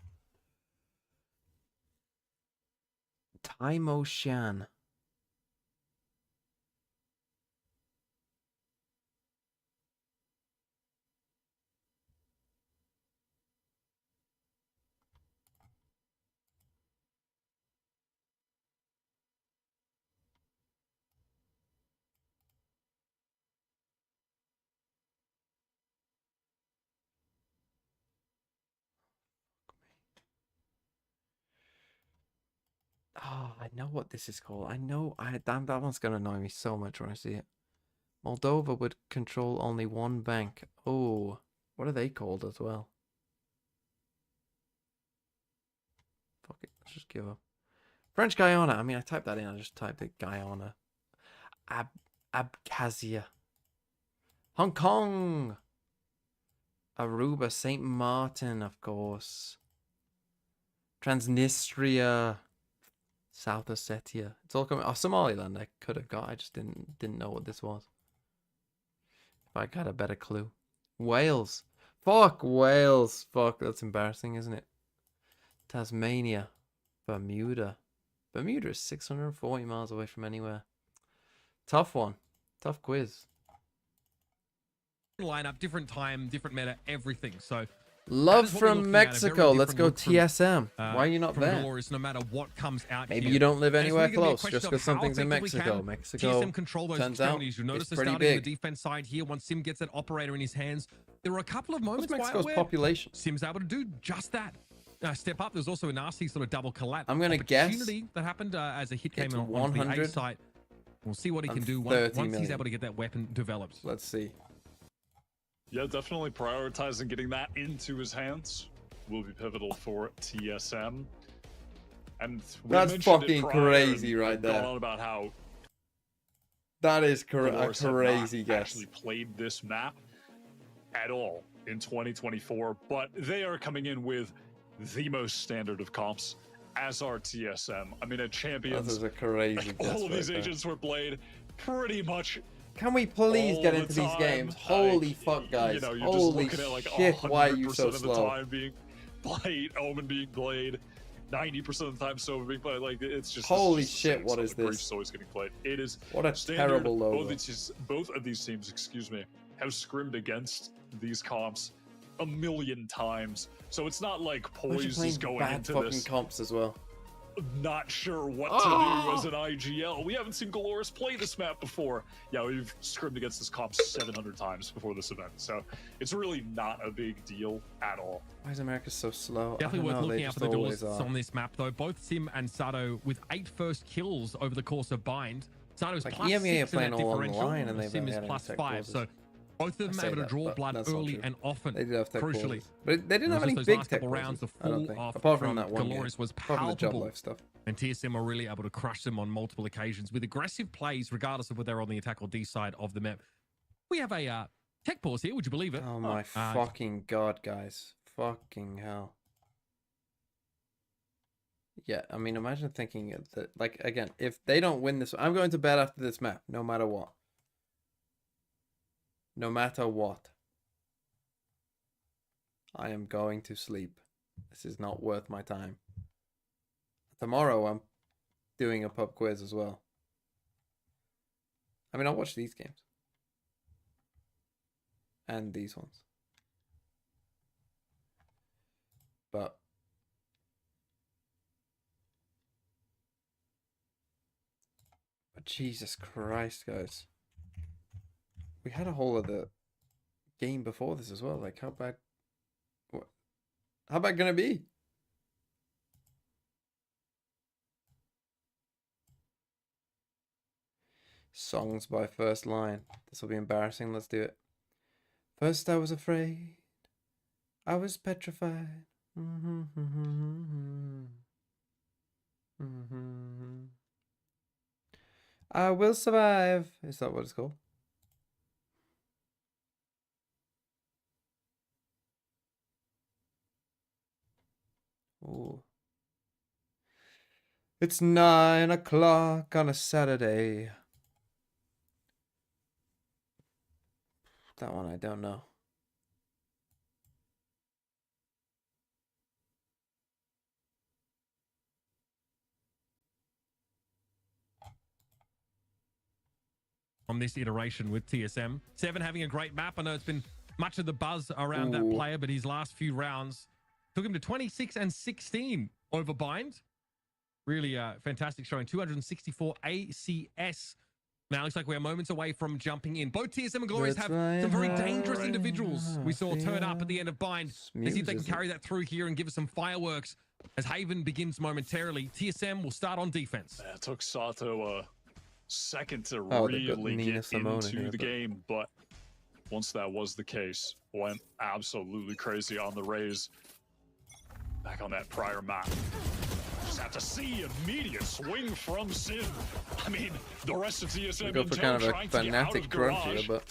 Taimo Shan. Oh, I know what this is called. Damn, that one's gonna annoy me so much when I see it. Moldova would control only one bank. Oh, what are they called as well? Fuck it, let's just give up. French Guiana. I mean, I typed that in. I just typed it Guyana. Abkhazia. Hong Kong. Aruba, St. Martin, of course. Transnistria. South Ossetia. It's all coming. Oh, Somaliland I could have got. I just didn't know what this was. If I got a better clue. Wales. Fuck Wales. Fuck, that's embarrassing, isn't it? Tasmania. Bermuda. Bermuda is 640 miles away from anywhere. Tough one. Tough quiz. Lineup, different time, different meta, everything. So Love from Mexico. Let's go TSM. Why are you not there? No matter what comes out Maybe here. you don't live And it's anywhere really gonna be a close question just of because how something's in effectively Mexico. can Mexico, TSM control those turns out, extremities. You'll notice it's they're pretty starting on big. the defense side here. Once Sim gets that operator in his hands, there were a couple of moments Mexico's where population? Sim's able to do just that. Step up. There's also a nasty sort of double collapse. I'm gonna guess that happened as a hit came it's on the 100 A site. We'll see what he can do 30 once he's million. able to get that weapon developed. Let's see. Yeah, definitely prioritizing getting that into his hands will be pivotal for TSM. And we That's mentioned it fucking prior crazy and right gone there. on about how That is a Dolores have not crazy guess. actually played this map at all in 2024, but they are coming in with the most standard of comps, as are TSM. I mean, at Champions, That is a crazy guess all of these right there. agents were played pretty much. Can we please all get the into these time. games? Holy fuck, guys. You know, you're Holy just looking at like shit, why are you 100% so of the slow? time being played, Omen being played. 90% of the time so being played. Like it's just Holy it's just shit! insane. What So is the Grief's this? always getting played. It is What a standard. terrible logo. Both of these teams, excuse me, have scrimmed against these comps a million times. So it's not like Poise is going bad into fucking this comps as well. not sure what to do as an IGL. We haven't seen Galorus play this map before. Yeah, we've scrimmed against this comp 700 times before this event, so it's really not a big deal at all. Why is America so slow? Definitely worth looking out for the doors duelists on this map, though. Both Sim and Sato with 8 first kills over the course of Bind. Sato's Like, plus EMEA 6 are in playing that all on the differential. line, and they've Sim barely is had any plus tech 5, pauses. so both of them I say able to that, draw but blood that's not early true. and often. They did have tech Crucially, pauses. But they didn't have any those big last tech couple rounds, the pauses, I don't fall think. off Apart from that one game. Galorus was Apart from the job palpable. life stuff. And TSM are really able to crush them on multiple occasions with aggressive plays, regardless of whether they're on the attack or D side of the map. We have a tech pause here, would you believe it? Oh my fucking god, guys. Fucking hell. Yeah, I mean, imagine thinking that, like, again, if they don't win this, I'm going to bed after this map, no matter what. No matter what. I am going to sleep. This is not worth my time. Tomorrow, I'm doing a pub quiz as well. I mean, I'll watch these games. And these ones. But Jesus Christ, guys. We had a whole other game before this as well. Like, how bad... What? How bad gonna be? Songs by First Line. This will be embarrassing. Let's do it. First I was afraid. I was petrified. I will survive. Is that what it's called? Ooh. It's 9 o'clock on a Saturday. That one I don't know. On this iteration with TSM. Seven having a great map. I know it's been much of the buzz around that player, but his last few rounds took him to 26 and 16 over Bind. Really fantastic showing. 264 ACS. Now looks like we're moments away from jumping in. Both TSM and Glorious have some very dangerous individuals we saw turn up at the end of Bind. Let's see if they can carry that through here and give us some fireworks as Haven begins momentarily. TSM will start on defense. Yeah, it took Sato a second to really get into the game, but once that was the case, went absolutely crazy on the Rays. Back on that prior map. Just have to see immediate swing from Sim. I mean, the rest of TSM go for kind of a fanatic crunch here, but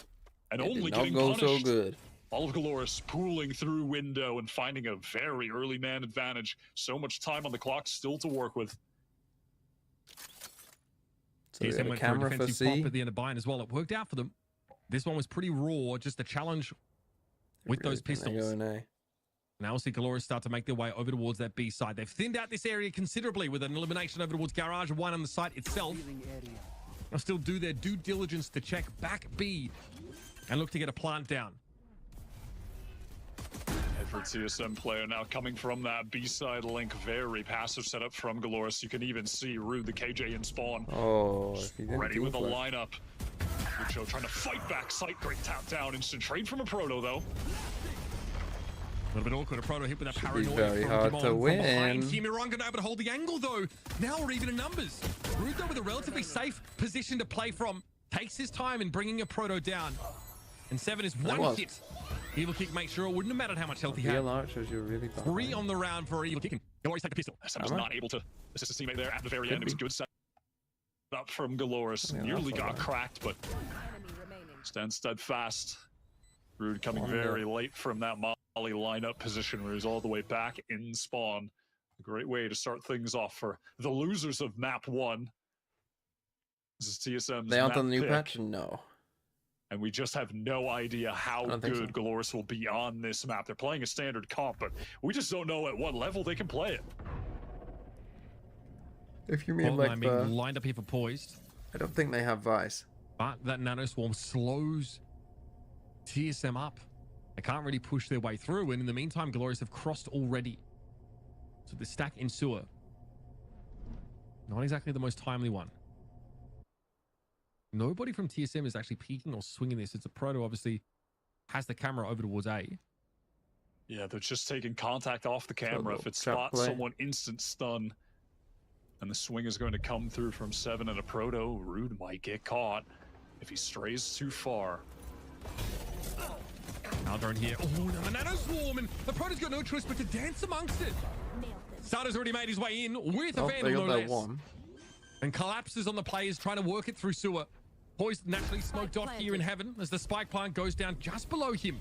and it did only not getting go punished. so good. All of Galorus pooling through window and finding a very early man advantage. So much time on the clock still to work with. So TSM went for a defensive pop at the end of Bind as well. It worked out for them. This one was pretty raw, just a challenge with those pistols. Now we'll see Galorus start to make their way over towards that B side. They've thinned out this area considerably with an elimination over towards Garage, one on the site itself. They'll still do their due diligence to check back B and look to get a plant down. Every TSM player now coming from that B-side link. Very passive setup from Galorus. You can even see Rude the KJ in spawn. Oh, if he didn't ready do with the that. lineup. Lucho trying to fight back sight. Great tap down. Instant trade from a Proto though. A little bit awkward. A Proto hit with that Should be paranoia very from hard Dimon to from win. behind. Miron gonna be able to hold the angle though. Now we're even in numbers. Rude though with a relatively safe position to play from. Takes his time in bringing a Proto down. And Seven is one hit. Evil Kick makes sure it wouldn't have mattered how much health he had. Shows you're really bad. 3 on the round for Evil Kick. He'll always take a pistol. SM was not able to assist his teammate there at the very end. It was a good setup from Galorus. Nearly got cracked, but stands steadfast. Rude coming very late from that Molly lineup position where he's all the way back in spawn. A great way to start things off for the losers of map 1. This is TSM's They aren't on the new pick. patch? No. And we just have no idea how good Galorus will be on this map. They're playing a standard comp, but we just don't know at what level they can play it. If you mean Fault like line being lined up here for poised. I don't think they have Vice. But that nano swarm slows TSM up. They can't really push their way through, and in the meantime, Glorious have crossed already. So the stack in sewer. Not exactly the most timely one. Nobody from TSM is actually peeking or swinging this. It's a Proto, obviously, has the camera over towards A. Yeah, they're just taking contact off the camera. If it trap spots play. someone, instant stun. And the swing is going to come through from 7 and a Proto. Rude might get caught if he strays too far. Aldron here. Oh, now the nano swarm, and the Proto's got no choice but to dance amongst it. Starter's already made his way in with a They Vandal, got no that less. one. And collapses on the players trying to work it through sewer. Poised naturally smoked off here in heaven as the spike plant goes down just below him.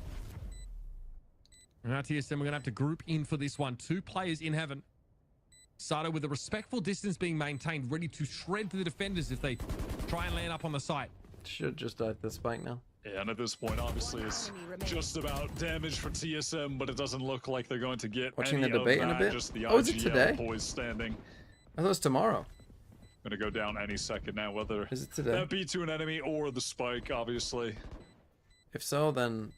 And now TSM, we're going to have to group in for this one. 2 players in heaven. Sato with a respectful distance being maintained, ready to shred the defenders if they try and land up on the site. Should just dive the spike now. Yeah, and at this point, obviously, it's just about damage for TSM, but it doesn't look like they're going to get Watching any the debate of in a that. bit? Just the Oh, is it IGL today? boys standing. I thought it was tomorrow. Going to go down any second now, whether Is it today? that be to an enemy or the spike, obviously. If so, then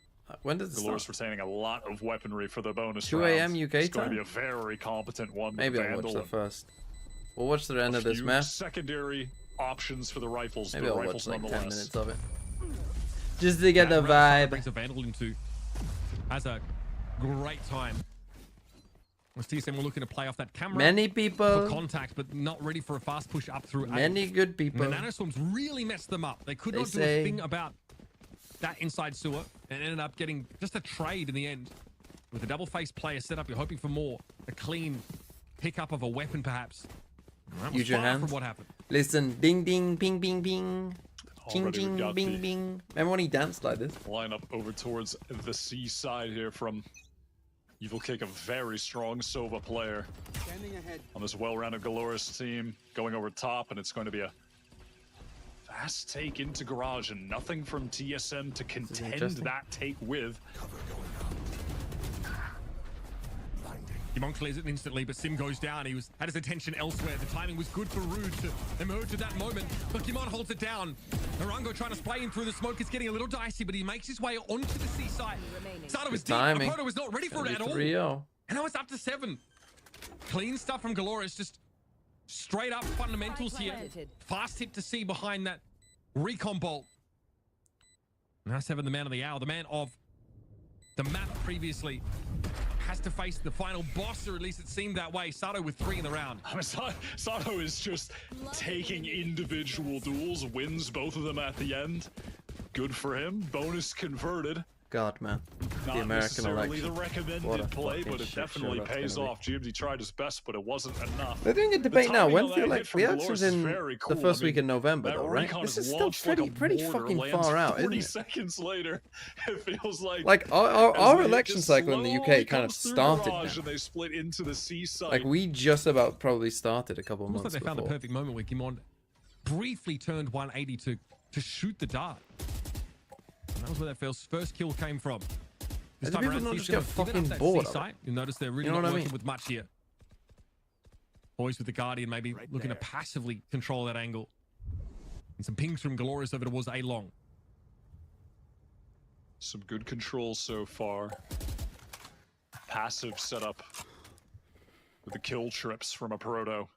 when does it Glorious start? retaining a lot of weaponry for the bonus 2 round. a.m. UK It's going to time? be a very competent one. Maybe with I'll watch Vandal that and first. We'll watch the end of this few map. secondary options for the rifles. Maybe but I'll watch rifles like 10 nonetheless. minutes of it. Just to get the Sato vibe. brings a Vandal into has a great time. As TSM were looking to play off that camera. Many For people. contact, but not ready for a fast push up through A. Many good And people. the nanoswarms really messed them up. They could They not do say- a thing about that inside sewer and ended up getting just a trade in the end. With a double face player set up, you're hoping for more. A clean pickup of a weapon, perhaps. And that was Use your far hands. from what happened. Listen, ding ding, ping ping ping. Ching Already we've ching, got bing the bing. Remember when he danced like this? line up over towards the C side here from Evil Kick, a very strong Sova player on this well-rounded Glorious team, going over top, and it's going to be a fast take into garage, and nothing from TSM to contend interesting. that take with. Kimon clears it instantly, but Sim goes down. He had his attention elsewhere. The timing was good for Rude to emerge at that moment, but Kimon holds it down. Narango trying to spray him through the smoke. It's getting a little dicey, but he makes his way onto the seaside. Sato was deep. timing. Proto was not ready for it at all. 3-0. And now it's up to 7. Clean stuff from Glorious. Just straight up fundamentals here. Fast hit to see behind that recon bolt. Now 7, the man of the hour, the man of the map previously, has to face the final boss, or at least it seemed that way. Sato with 3 in the round. I mean, Sato is just taking individual duels, wins both of them at the end. Good for him. Bonus converted. God, man. Not The American necessarily election. the What a recommended play, fucking but it shit show definitely that's pays gonna be. off. GMD tried his best, but it wasn't enough. They're doing a The debate now. timing When on that feel hit like from the Glorious election's is in very cool. the first I mean, week in November, that though, right? recon This is is still launched like a pretty mortar, fucking lands far out, 40 isn't it? seconds later, it feels like. Like our as the hit election just cycle in the UK slowly kind of comes through started garage now. and they split into the seaside. Like we just about probably started a couple of Almost like months they found the before. perfect moment where Kimon briefly turned 180 to shoot the dart. And that was where that first kill came from. This And do time people around, not just TSM get have given up fucking that bored C of site. it? You'll notice they're really You know not what I working mean? with much here. Boys with the Guardian maybe looking to passively control that angle. And some pings from Glorious over towards A long. Some good control so far. Passive setup with the kill trips from a Proto.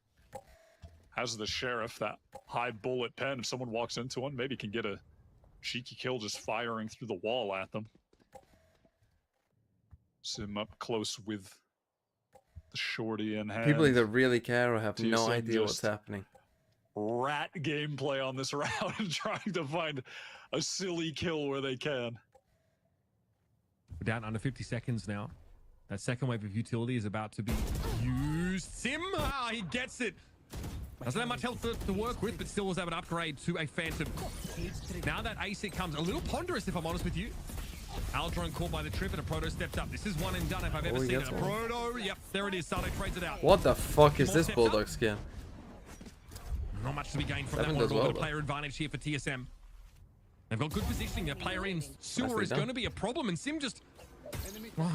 Has the Sheriff that high bullet pen. If someone walks into one, maybe can get a cheeky kill just firing through the wall at them. Sim up close with the shorty in hand. People either really care or have no TSM idea what's just happening. rat gameplay on this round and trying to find a silly kill where they can. We're down under 50 seconds now. That second wave of utility is about to be used. Sim, he gets it. Doesn't have much health to work with, but still was able to upgrade to a Phantom. Now that ASIC comes a little ponderous, if I'm honest with you. Aldron caught by the trip and a Proto stepped up. This is one and done if I've ever he seen it. gets A one. Proto, yep, there it is. Sato trades it out. What the fuck is Kimon this steps Bulldog up. skin? Not much to be gained from Seven that one. does A little well, bit of player advantage here for TSM. They've got good positioning. Their player in sewer Nicely is done. going to be a problem, and Sim just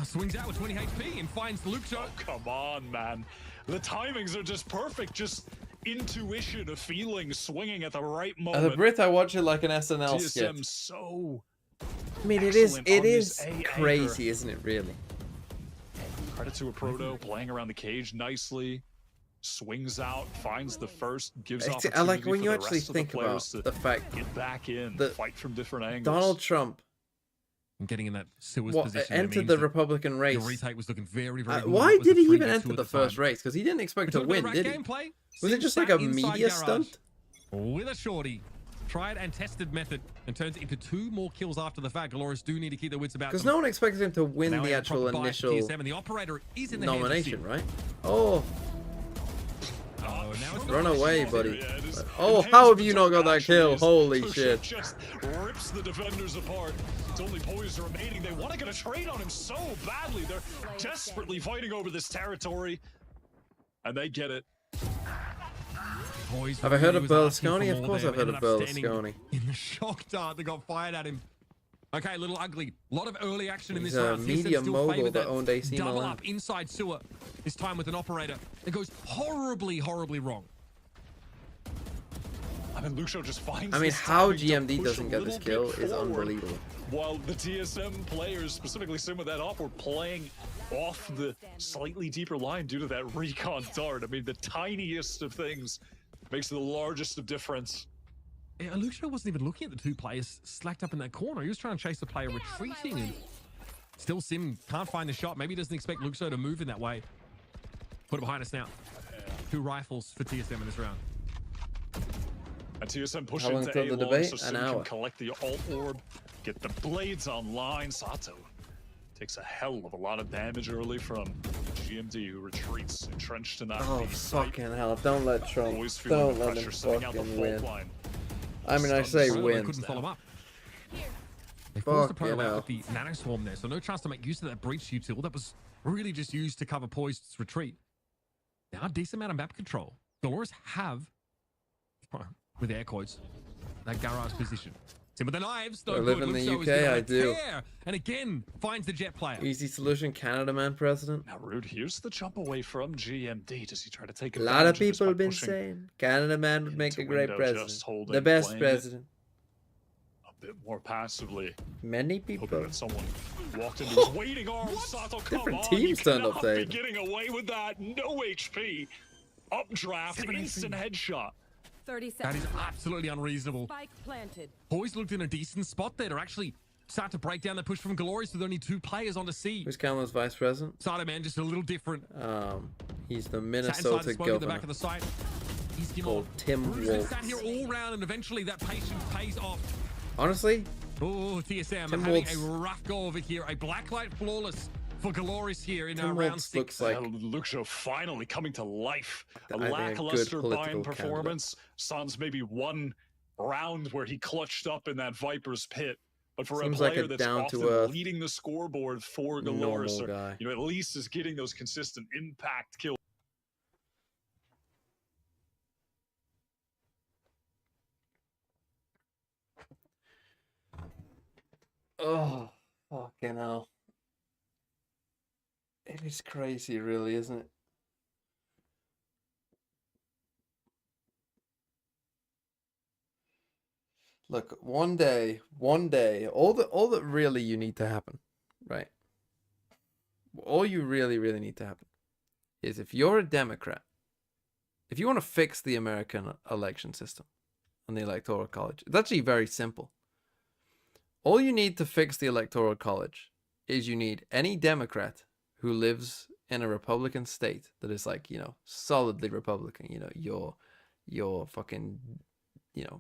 swings out with 20 HP and finds Luke. Oh, come on, man. The timings are just perfect. Just intuition, a feeling, swinging at the right As a moment. Brit, I watch it like an SNL skit. TSM so. I mean, it excellent on is this A crazy, anchor. isn't it? Really. Credit to a Proto playing around the cage nicely. Swings out, finds the first, gives I opportunity like when for you the actually rest of think the about players to the fact get back in, that fight from different angles. Donald Trump And getting in that Suez what, position. entered the Republican race. Your retake was looking very, very good. Why That was did a he even 3v2 enter at the first time. race? Because he didn't expect It's to a bit of win, rat did he? gameplay. Was it Sim just like sat a inside media garage stunt? With a shorty. Tried and tested method and turns into 2 more kills after the fact. Glorious do need to keep their wits about Because them. no one expected him to win Now we the have a proper actual buy for initial TSM, and the operator is in the hands of nomination, Sim. right? Oh, Oh, now it's run away, buddy. Yeah, it is Oh, how have you not got that kill? Holy Lucio shit. just rips the defenders apart. It's only poise remaining. They want to get a trade on him so badly. They're desperately fighting over this territory. And they get it. Boys Have I heard really of was asking Berlusconi? for Of more course there, I've heard but of ended up standing Berlusconi. In the shock dart that got fired at him. Okay, a little ugly. A lot of early action in He's this a round. TSM media still mogul favoured that owned AC double Milan. up inside sewer. This time with an operator. It goes horribly, horribly wrong. I mean, Lucio just finds I mean, this how timing to GMD push doesn't a get this little kill bit is forward, unbelievable. While the TSM players, specifically Sim with that op, were playing off the slightly deeper line due to that recon dart. I mean, the tiniest of things makes the largest of difference. Yeah, Lucio wasn't even looking at the 2 players slacked up in that corner. He was trying to chase the player retreating. And still, Sim can't find the shot. Maybe he doesn't expect Lucio to move in that way. Put it behind us now. 2 rifles for TSM in this round. And TSM push How long into till A the long debate? so An Sim hour. can collect the alt orb, get the blades online. Sato takes a hell of a lot of damage early from GMD, who retreats entrenched in that. Oh, fucking hell. Don't let Trump. Always feeling Don't the let him pressure setting out the fucking fault win. line. I mean, I say They win. couldn't follow up. They forced the Fucking proto out hell. with the nano swarm there, so no chance to make use of that breach util. That was really just used to cover Poised's retreat. Now a decent amount of map control. Dolores have, with air quotes, that garage position. Sim with the knives, though. I live good. in the Lucio is UK, gonna I do. tear, and again finds the jet player. Easy solution, Canada man president. Now, Rude, here's the jump away from GMD. Does he try to take A lot of advantage this people by have been pushing saying Canada man would make a into great window, president. just holding, The best playing it president. a bit more passively? Many Hoping people. that someone walked into his waiting arms. Sato, come Different on, teams you turned up cannot there. be getting away with that. No HP. Updraft, instant headshot. 30 That seconds. is absolutely unreasonable. Spike planted. Poise looked in a decent spot there to actually start to break down the push from Glorious with only 2 players on the sea. Who's Cameron's vice president? Sato, man, just a little different. He's the Sat inside Minnesota the smoke at the back governor of the site. He's him called on. Tim Bruce been Wolf. sat here all round, and eventually that patience pays off. Honestly, Oh, TSM Tim having Wolf's- a rough go over here. A blacklight flawless for Glorious here in Tim round Wolf 6. looks like Lucio finally coming to life. A I think a good lackluster political Bayern candidate. performance. Sans maybe one round where he clutched up in that Viper's pit. But for Seems a like player a that's often down-to-earth, leading the scoreboard for Galoris, normal guy. at least is getting those consistent impact kills. Oh, fucking hell. It is crazy, really, isn't it? Look, one day, all that really you need to happen, right? All you really need to happen is if you're a Democrat, if you want to fix the American election system and the Electoral College, it's actually very simple. All you need to fix the Electoral College is you need any Democrat who lives in a Republican state that is like, solidly Republican, your fucking,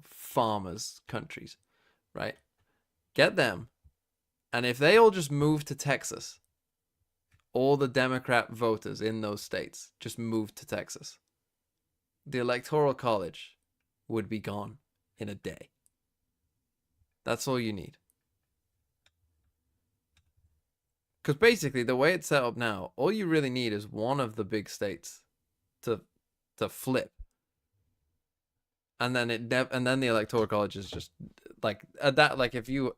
farmers' countries, right? Get them. And if they all just move to Texas, all the Democrat voters in those states just move to Texas, the Electoral College would be gone in a day. That's all you need. Because basically, the way it's set up now, all you really need is one of the big states to flip, and then the Electoral College is just like that. Like if you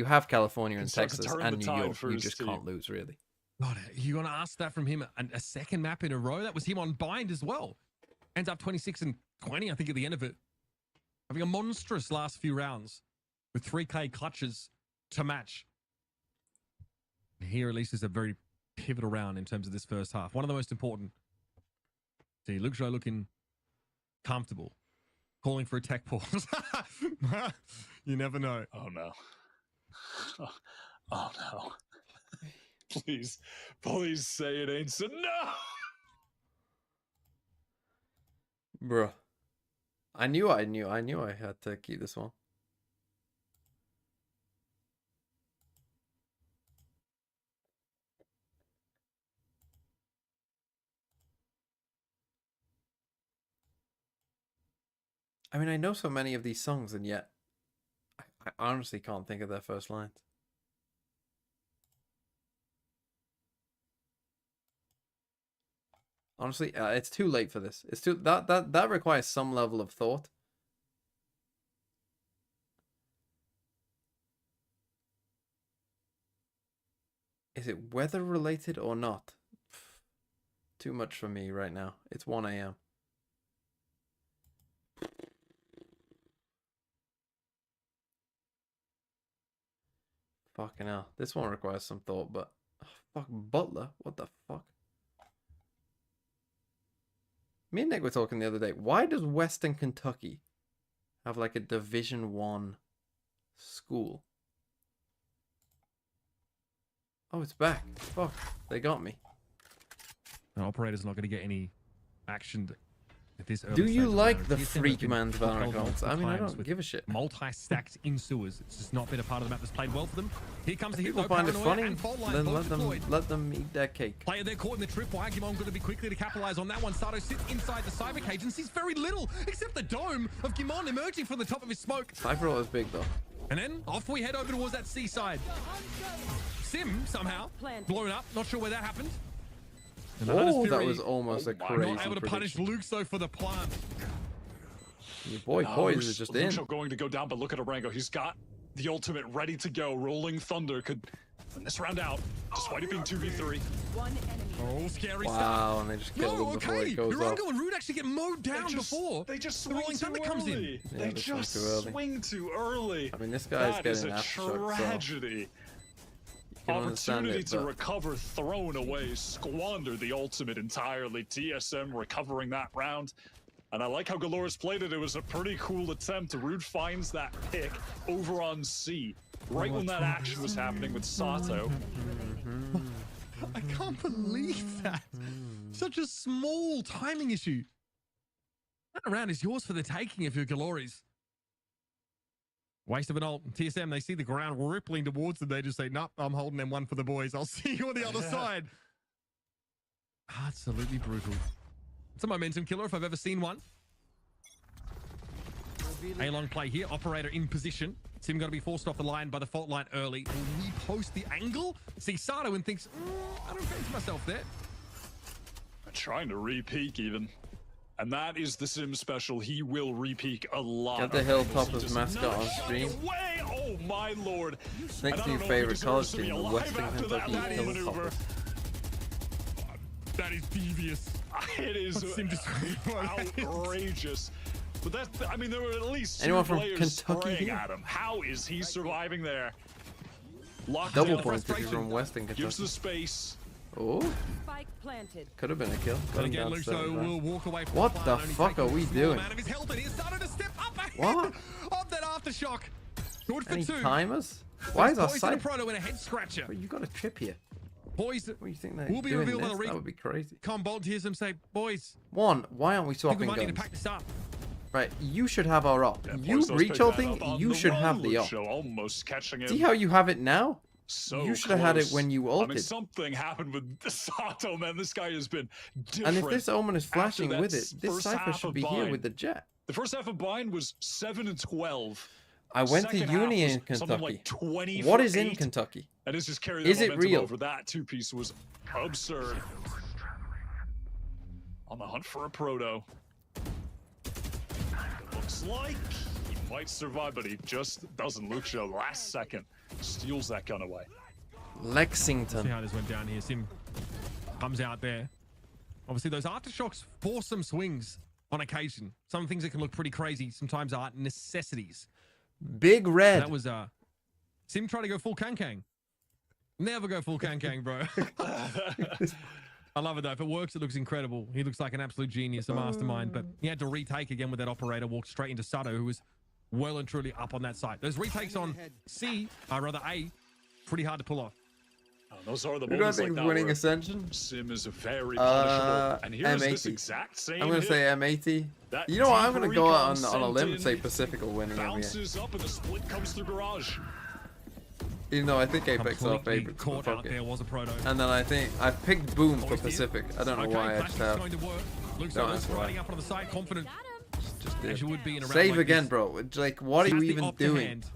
have California and Start to Texas turn and the New tide York, for you his just team. can't lose, really. God, you're going to ask that from him. A second map in a row? That was him on bind as well. Ends up 26 and 20, I think, at the end of it. Having a monstrous last few rounds with 3K clutches to match. Here, at least, is a very pivotal round in terms of this first half. One of the most important. See, Luke Shaw looking comfortable. Calling for a tech pause. You never know. Oh, no. Oh, no. Please say it ain't so. No! Bruh. I knew I had to keep this one. I mean, I know so many of these songs, and yet I honestly can't think of their first lines. Honestly, it's too late for this. It's too that requires some level of thought. Is it weather related or not? Too much for me right now. It's 1 a.m. Fucking hell. This one requires some thought, but fuck Butler. What the fuck? Me and Nick were talking the other day. Why does Western Kentucky have like a Division 1 school? Oh, it's back. Fuck. They got me. The operator's not going to get any action at this early Do you stage like of the round. Freak Man's upheld Valorant? I mean, I times don't with give a shit. Multi-stacked in sewers. It's just not been a part of the map that's played well for them. Here comes the hit, People though. find it Paranoia funny, and fault line then both deployed. let them eat their cake. Player there caught in the tripwire. Gimon going to be quickly to capitalize on that one. Sato sits inside the cyber cage and sees very little except the dome of Gimon emerging from the top of his smoke. Cypher is big though. And then off we head over towards that seaside. Sim somehow blown up. Not sure where that happened. And Oh, that was almost a crazy not able to punish prediction. Luke though for the plant. Your boy Poise is just in. Lucio going to go down, but look at Arango. He's got the ultimate ready to go. Rolling Thunder could win this round out, despite it being 2v3. Oh, scary Wow, stuff. and they just killed him before okay. it goes off. Urango and Rude actually get mowed down before They just the swing Rolling too Thunder comes in. early. Yeah, They they swing just too early. swing too early. I mean, this guy's That is getting a aftershock, so tragedy. can understand Opportunity it, to but- recover, thrown away, squander the ultimate entirely. TSM recovering that round. And I like how Galores played it. It was a pretty cool attempt. Rude finds that pick over on C, right when that action was happening with Sato. I can't believe that. Such a small timing issue. That round is yours for the taking if you're Galores. Waste of an ult. TSM, they see the ground rippling towards them. They just say, nope, I'm holding them one for the boys. I'll see you on the other side. Absolutely brutal. It's a momentum killer if I've ever seen one. A-long play here. Operator in position. Sim got to be forced off the line by the fault line early. Will he post the angle? Sees Sato and thinks, I don't fancy myself there. Trying to re-peek even. And that is the Sim special. He will re-peak a lot. Get the Hilltoppers mascot on stream. Way! Oh my lord! Next to your favorite college team, the Western Kentucky Hilltoppers. That is devious. It is outrageous. But that, I mean, there were at least Anyone two from players Kentucky spraying here? at him. How is he surviving there? Locked Double down, points if you're from Western gives Kentucky. the space. Oh, Spike planted. could have been a kill. Got But him again, down Luke 75. will walk away from What the the plan, only fuck are taking we a small doing? amount of his health, and he started to step up ahead What? of that aftershock. Good for Any two. timers? Why is our Poison side? Proto in a head scratcher. Bro, you got a trip here. Boys, What do you think they're will be doing revealed by this? the That would be crazy. Come Bolt hears them say, boys, One, why aren't we I think we swapping might need to guns? pack this up. Right, you should have our op. Yeah, You Poison's reach picking that ulting, up on you the should run, have the Luke op. Show, almost catching him. See how you have it now? So you should have had it close. when you I mean, ulted. something happened with Sato, man. This guy has been different. And if this Omen is after flashing that with it, this first Cypher half should of be here Bind. with the jet. The first half of Bind was 7-12. I went to Second half uni was in something Kentucky. like 20 What for is in 8. Kentucky? And it's just carried Is that it momentum real? over. That two-piece was absurd. On the hunt for a proto. Looks like he might survive, but he just doesn't. Luke Show last second steals that gun away. See Lexington. how this went down here. Sim comes out there. Obviously, those aftershocks force some swings. on occasion. Some things that can look pretty crazy sometimes are necessities. Big Red. That was Sim trying to go full Kang. Never go full Kang, bro. I love it though. If it works, it looks incredible. He looks like an absolute genius, a mastermind. But he had to retake again with that operator, walked straight into Sato, who was well and truly up on that site. Those retakes on A, pretty hard to pull off. Those are the Who do I moments think like is that winning where Ascension? Sim is very punishable. And here's this M80. exact same I'm gonna hit. say M80. That You know what? I'm deep gonna go out recon on a limb and sent say in, Pacific will win in NBA. bounces up and the split comes through garage. Even though I think Apex are our Completely favorite. caught out there was a proto. And then I think I picked Boom for Pacific. I don't know Okay, why I Flash just is have. going to work. Looks Don't like ask riding why. up on the side, confident. Just As you would be in a round Save like again, this. bro. Like, what are Has you the even up to doing? hand.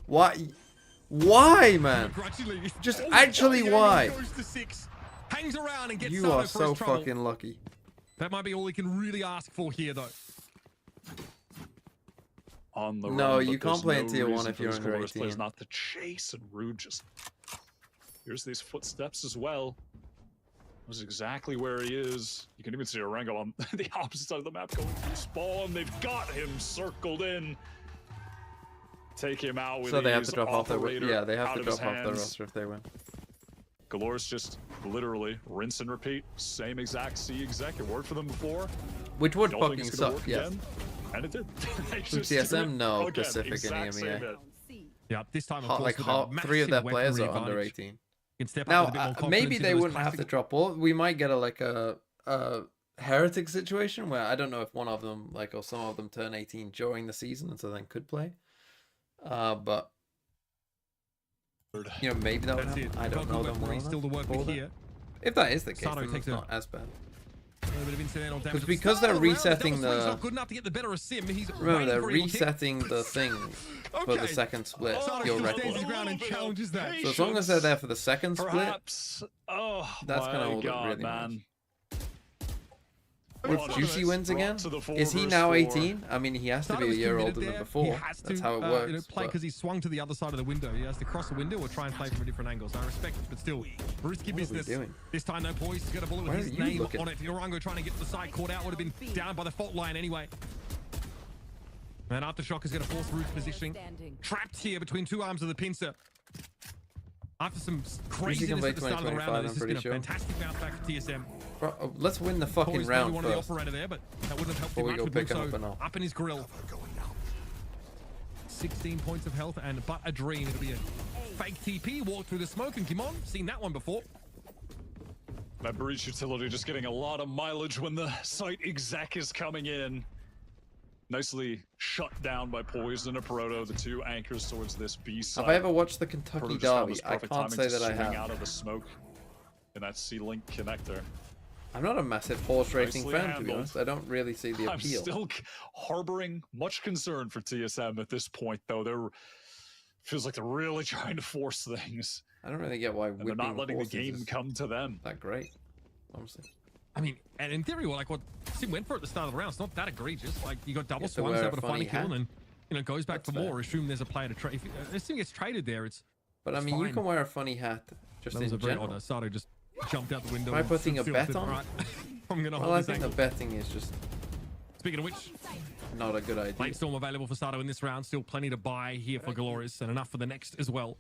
Why, man? Begrudgingly. Just Oh, actually Young why? goes to 6. Hangs around and gets You Sato are for so his trouble. fucking lucky. That might be all he can really ask for here, though. On the No, run, you but can't there's play in no tier 1 reason if for you're this under Glorious players 18. not to chase, and Rude just... Here's these footsteps as well. Knows exactly where he is. You can even see Orango on the opposite side of the map going through spawn. They've got him circled in. Take him out with So they have ease. to drop off their Operator yeah, they have out to of his drop off their hands. roster if they win. Galor's just literally rinse and repeat. Same exact C exec. It worked for them before. Which would Don't think fucking it's gonna suck, work yes. again. And it did. They With just did TSM, it no, again. Pacific and Exact same EMEA. hit. Yeah, this time, of Hot, course, like with hot, a 3 of their massive players are weaponry under advantage. 18. Can step Now, up with a bit more maybe confidence they into his wouldn't have to plastic. drop all. We might get a heretic situation where I don't know if one of them, like, or some of them turn 18 during the season and so then could play. But you know, maybe that would That's happen. it. I don't know them well Weaponry still to work enough with for here. that. If that is the case, Sato then takes it's a not as bad. A little bit of incidental damage. Because they're resetting That was the. not good enough to get the better of Sim. He's Remember, waiting they're for him to kick. resetting the thing for the Okay. second split. Sato Your just record. stands his ground and challenges that. So as long as they're there for the second split, Perhaps. Oh, that's my gonna hold it God, really man. much. If What a Juicy wins brought again, to the 4 is he versus now 4. 18? I mean, he has to Sato be a was year committed older than there. before. He has That's to, how it works. you know, play but- because he swung to the other side of the window. He has to cross the window or try and play from a different angle. So I respect it, but still, risky What are we business. doing? This time, no poise. He's got a bullet Where with his are you name looking? on it. Orango trying to get to the side, caught out, would have been down by the fault line anyway. And Aftershock is going to force Root's positioning. Trapped here between two arms of the pincer. After some craziness at the start of the round, this has been a fantastic bounce back for TSM. Bro, let's win the fucking Poise round maybe one first. of the operator there, but that wouldn't have helped Before him we much go with pick him Muso up and all. up in his grill. 16 points of health and but a dream. It'll be a fake TP, walk through the smoke and Kimon. Seen that one before. That breach utility just getting a lot of mileage when the site exec is coming in. Nicely shut down by Poison and Peroto, the two anchors towards this B side. Have I ever watched the Kentucky Peroto just found Derby? this I perfect can't timing say to that I swing have. out of the smoke in that C-Link connector. I'm not a massive horse racing Nicely fan, to be handled. honest. I don't really see the I'm appeal. still harboring much concern for TSM at this point, though. They're feels like they're really trying to force things. I don't really get why And they're not letting the game is come to them. that great, honestly. I mean, and in theory, well, like what Sim went for at the start of the round, it's not that egregious. Like you got double You have to swans, wear a able to find a funny kill, hat. and then you know goes back That's for more. fair. Assume there's a player to trade. If Sim gets traded there, it's. But I it's mean, you fine. can wear a funny hat just That was in a very general. odd. Sato just jumped out the window. Am I and putting a Sim bet said, on? "Right, I'm gonna Well, hold I this think the angle." betting is just Speaking of which, not a good idea. Blade Storm available for Sato in this round. Still plenty to buy here for Glorious, and enough for the next as well.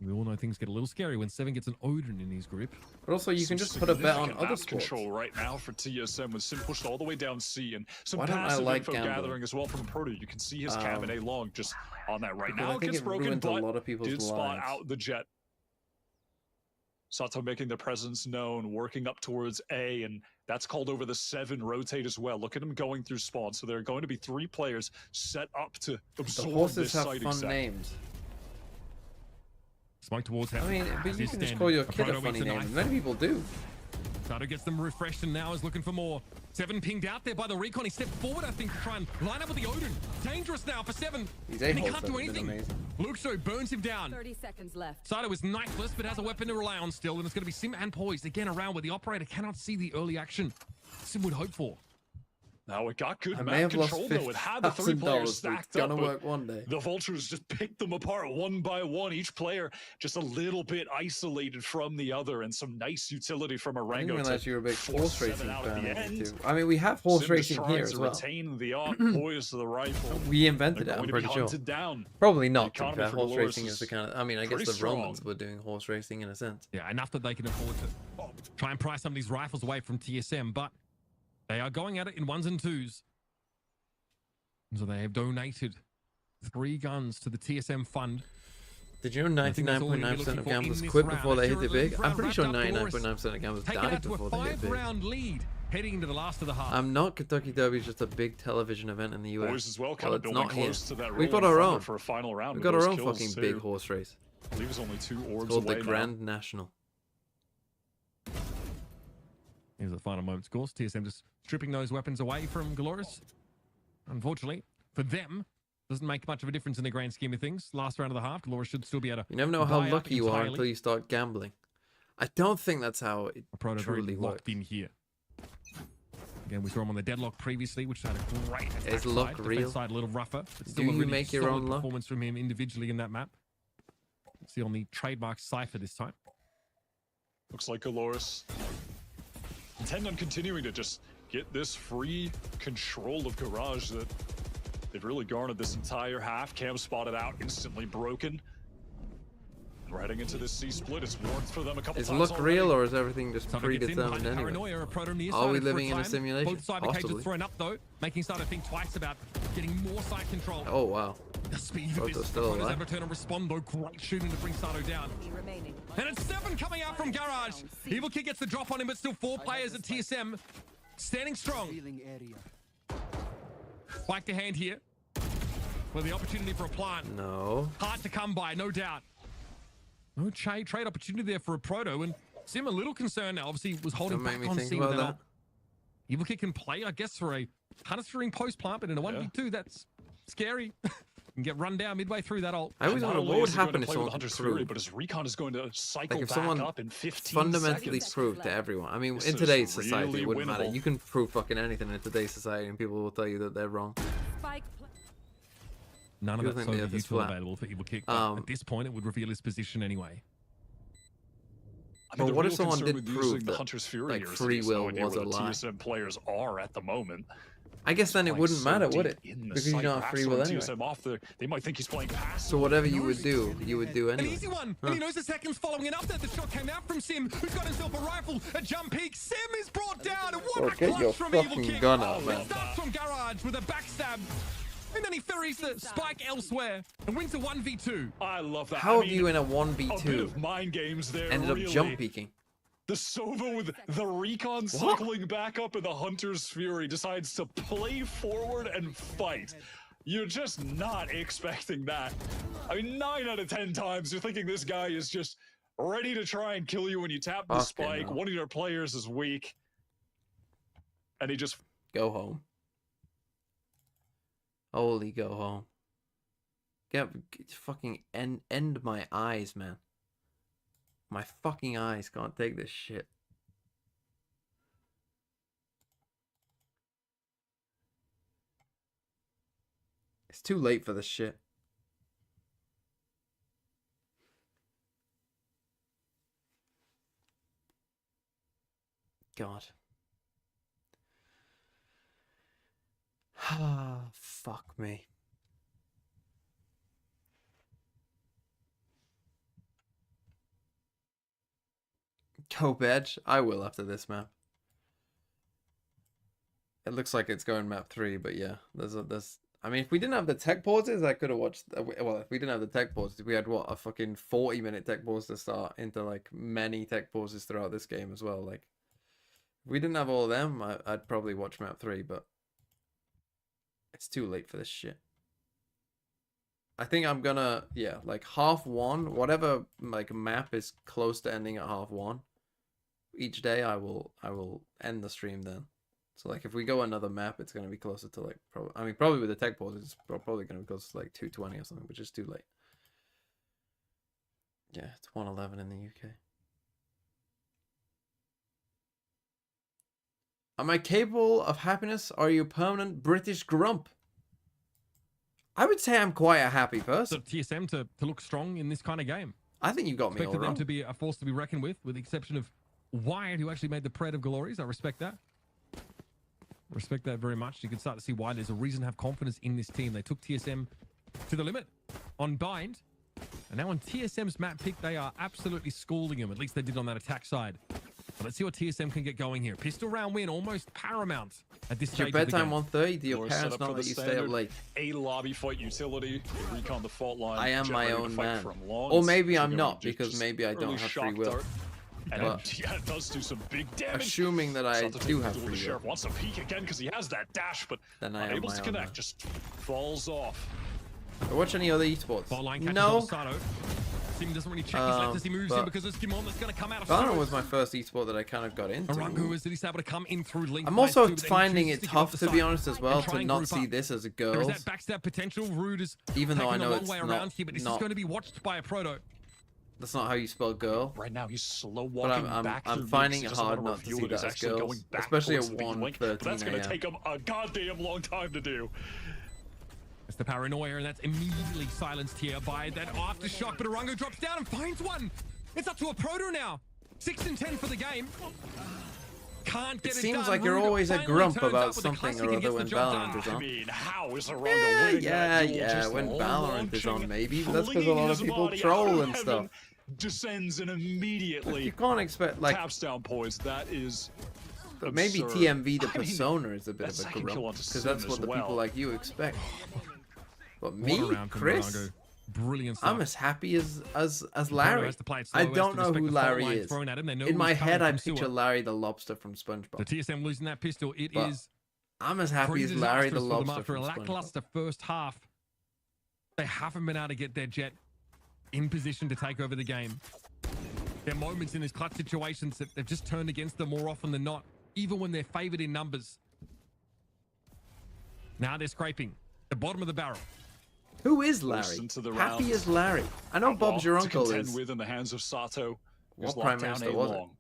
We all know things get a little scary when Seven gets an Odin in his grip. But also, you can Some just put a bet on significant other map sports. control right now for TSM with Sim pushed all the way down C and some Why don't I passive like info gambling? gathering as well from Proto. You can see his cam and A long just on that right because I now. It think gets it broken, ruins a but lot of people's did spot lives. out the jet. Sato making their presence known, working up towards A, and that's called over the 7 rotate as well. Look at him going through spawn. So there are going to be 3 players set up to The absorb horses this have site fun exec. names. Smoke towards I heaven. mean, but As you he's can just standing. call your A kid a Proto funny eats a name. knife. and Many people do. Sato gets them refreshed and now is looking for more. Seven pinged out there by the recon. He stepped forward, I think, to try and line up with the Odin. Dangerous now for Seven. These And he a-holes can't do have been anything. amazing. Luxo burns him down. 30 seconds left. Sato is knifeless, but has a weapon to rely on still, and it's going to be Sim and Poised again around where the operator cannot see the early action Sim would hope for. Now it got good I may map have lost control though. It had the 3 $50,000, players but it's stacked up. gonna but work one day. The Vultures just picked them apart one by one. Each player just a little bit isolated from the other, and some nice utility from I didn't Arango realize to you were a big force horse 7 racing out at fan. the Maybe end. too. I mean, we have horse Sim just racing trying here to as well. retain the poise of the rifle. We invented They're it, I'm going to pretty be sure. hunted down. Probably not. To be economy fair. for Horse Dolores racing is is the kind of. I mean, I guess pretty the strong. Romans were doing horse racing in a sense. Yeah, enough that they can afford to try and pry some of these rifles away from TSM, but they are going at it in 1s and 2s. So they have donated 3 guns to the TSM fund. Did you know 99.9% of gamblers quit before they hit it big? I'm pretty sure 99.9% of gamblers died before they hit it big. Round lead heading into the last of the half. I'm not. Kentucky Derby is just a big television event in the US. Boys as well, kind Well, of it's building not here. close to that We've got rolling our thunder own. for a final round. We've with got our those own kills, fucking too. big horse race. I believe it's only 2 It's orbs called the away now. Grand National. Here's the final moments, of course. TSM just stripping those weapons away from Glorious. Unfortunately, for them, doesn't make much of a difference in the grand scheme of things. Last round of the half, Glorious should still be able to. You never know how buy up lucky you are entirely. until you start gambling. I don't think that's how it Proto very truly works. locked in here. Again, we saw him on the deadlock previously, which had a great attack Is luck side. real? Defense side a little rougher, but still Do a you really make your solid own luck? performance from him individually in that map. See on the trademark cipher this time. Looks like Dolores intend on continuing to just get this free control of Garage that they've really garnered this entire half. Cam spotted out, instantly broken. We're heading into this C split. It's worked for them a couple Is times luck already. real or is everything just Sutter gets in behind predetermined anyway? Paranoia, a Proto near Are we sided for living in a time. simulation? Both cyber cages Possibly. thrown up though, making Sutter think twice about getting more side control. Oh wow. The speed of Proto's this. still Proto's alive. able to turn and respond though. Great shooting to bring Sato down. And it's 7 coming out from Garage. Evil Kid gets the drop on him, but still 4 players at TSM standing strong. Spike to hand here. With the opportunity for a plant. No. Hard to come by, no doubt. No trade opportunity there for a Proto, and Sim a little concerned now. Obviously, was holding Don't make back me on think seeing about that. that. Evil Kid can play, I guess, for a Hunter post plant, but in a 1v2, that's scary. Can get run down midway through that ult. I always Not wonder only what would is he going happen to if play with someone Hunter's proved. Fury, but his recon is going to cycle Like if back someone up in 15 fundamentally seconds. proved to everyone. I mean, This in is today's society, really it wouldn't matter. winnable. You can prove fucking anything in today's society, and people will tell you that they're wrong. None of People that think the Soviet Earth is util flat. available for Evil Kick, but at this point, it would reveal his position anyway. I mean, But the what if real someone concern did with prove using the that, Hunter's Fury like, here is free that he has no will idea was where a the lie? TSM players are at the moment. I guess then it Playing wouldn't so matter, would deep it? in the Because you site, don't have perhaps free will throwing anyway. TSM off they might think he's playing passive. So whatever you would do An anyway. easy one, Huh. and he knows the seconds following it up that the shot came out from Sim, who's got himself a rifle, a jump peek. Sim is brought down, and what Bro, a get your clutch from Evil fucking Kick. gun out, man. It starts from Garage with a backstab, and then he ferries the spike elsewhere and wins a 1v2. I love that. How I have you mean, in a a bit 1v2 of mind games there. ended up really. jump peeking? The Sova with the recon cycling back up, and the Hunter's Fury decides to play forward and fight. You're just not expecting that. I mean, 9 out of 10 times you're thinking this guy is just ready to try and kill you when you tap the Fucking spike. hell. One of your players is weak, and he just Go home. Holy go home. Get fucking end my eyes, man. My fucking eyes can't take this shit. It's too late for this shit. God. Ah, fuck me. Go Edge? I will after this map. It looks like it's going map 3, but yeah, there's. I mean, if we didn't have the tech pauses, I could have watched. Well, if we didn't have the tech pauses, we had what, a fucking 40-minute tech pause to start into like many tech pauses throughout this game as well. Like, if we didn't have all of them, I'd probably watch map 3, but it's too late for this shit. I think I'm gonna, yeah, like half 1, whatever like map is close to ending at half 1. Each day I will end the stream then. So like if we go another map, it's gonna be closer to like probably with the tech pause, it's probably gonna be close to like 2:20 or something, which is too late. Yeah, it's 1:11 in the UK. Am I capable of happiness? Or are you a permanent British grump? I would say I'm quite a happy person. So TSM to look strong in this kind of game. I think you got me all Expected them wrong. to be a force to be reckoned with the exception of Wyatt, who actually made the Pred of Glories. I respect that. Respect that very much. You can start to see why there's a reason to have confidence in this team. They took TSM to the limit on Bind. And now on TSM's map pick, they are absolutely schooling him. At least they did on that attack side. But let's see what TSM can get going here. Pistol round win, almost paramount at this It's your stage of the bedtime game. 1:30. Do your Or parents set up not for let the you stay up standard late? A lobby fight utility, recon the fault line. I am Jet my ready to own fight man. from long. Or maybe So I'm going not, to because just maybe I don't early have free shock will. dart. And But yeah, it does do some big damage. assuming that I Something do to have the free will, Sheriff wants to peek again because he has that dash, but then I am unable my to own connect. man. Just falls off. I watch any other esports? Ball line catches No. Sato. Sim doesn't really check his left as he moves in but because there's Skimon that's going to come out of Valorant Sato. was my first esport that I kind of got into. Arangu is at least able to come in through link. I'm finds also two, but then finding chooses it to get off tough, the to be side honest, as and well, try to and not group see up. this as a There is girl. that backstab potential. Rude is Even though I taking know a long it's way not- around here, but this is not- going to be watched by a Proto. That's not how you spell girl. Right now, he's slow But walking I'm back. I'm through finding nukes. He it doesn't hard wanna not to reveal see it. He's that as actually girls, going back especially at towards the big link, but that's 1:13 going to a.m. take him a goddamn long time to do. It's the paranoia, and that's immediately silenced here by that aftershock. But Arangu drops down and finds one. It's up to a Proto now. 6 and 10 for the game. Can't get It it seems done. like you're Rude always a finally grump turns about up with a something classic or and other gets the when job Valorant done. is on. I mean, how is Arangu Yeah, winning that duel? yeah. Just When Valorant is on, launching, maybe, but that's because a flinging lot of his people body troll out of and stuff. heaven, descends and immediately You can't expect, like, taps down points. That is but maybe absurd. TMV the I mean, persona is a bit that of a second kill grump, onto because Sim that's what as the people well. like you expect. But What me, a round from Chris, Arangu. Brilliant stuff. I'm as happy as Proto Larry. has to play it slow, I has don't to know respect who the fault Larry line is. thrown at him. They know In my who's coming head, I from picture sewer. Larry the lobster from SpongeBob. The TSM losing that pistol. It But is I'm as happy as pretty Larry the disastrous for them lobster after a from SpongeBob. lackluster first half. They haven't been able to get their jet in position to take over the game. There are moments in these clutch situations that they've just turned against them more often than not, even when they're favored in numbers. Now they're scraping the bottom of the barrel. Who is Forced Larry? into the Happy round. as Larry. I know Bob's your To uncle contend is. with in the hands of Sato. What is Prime locked down Minister A was it? long.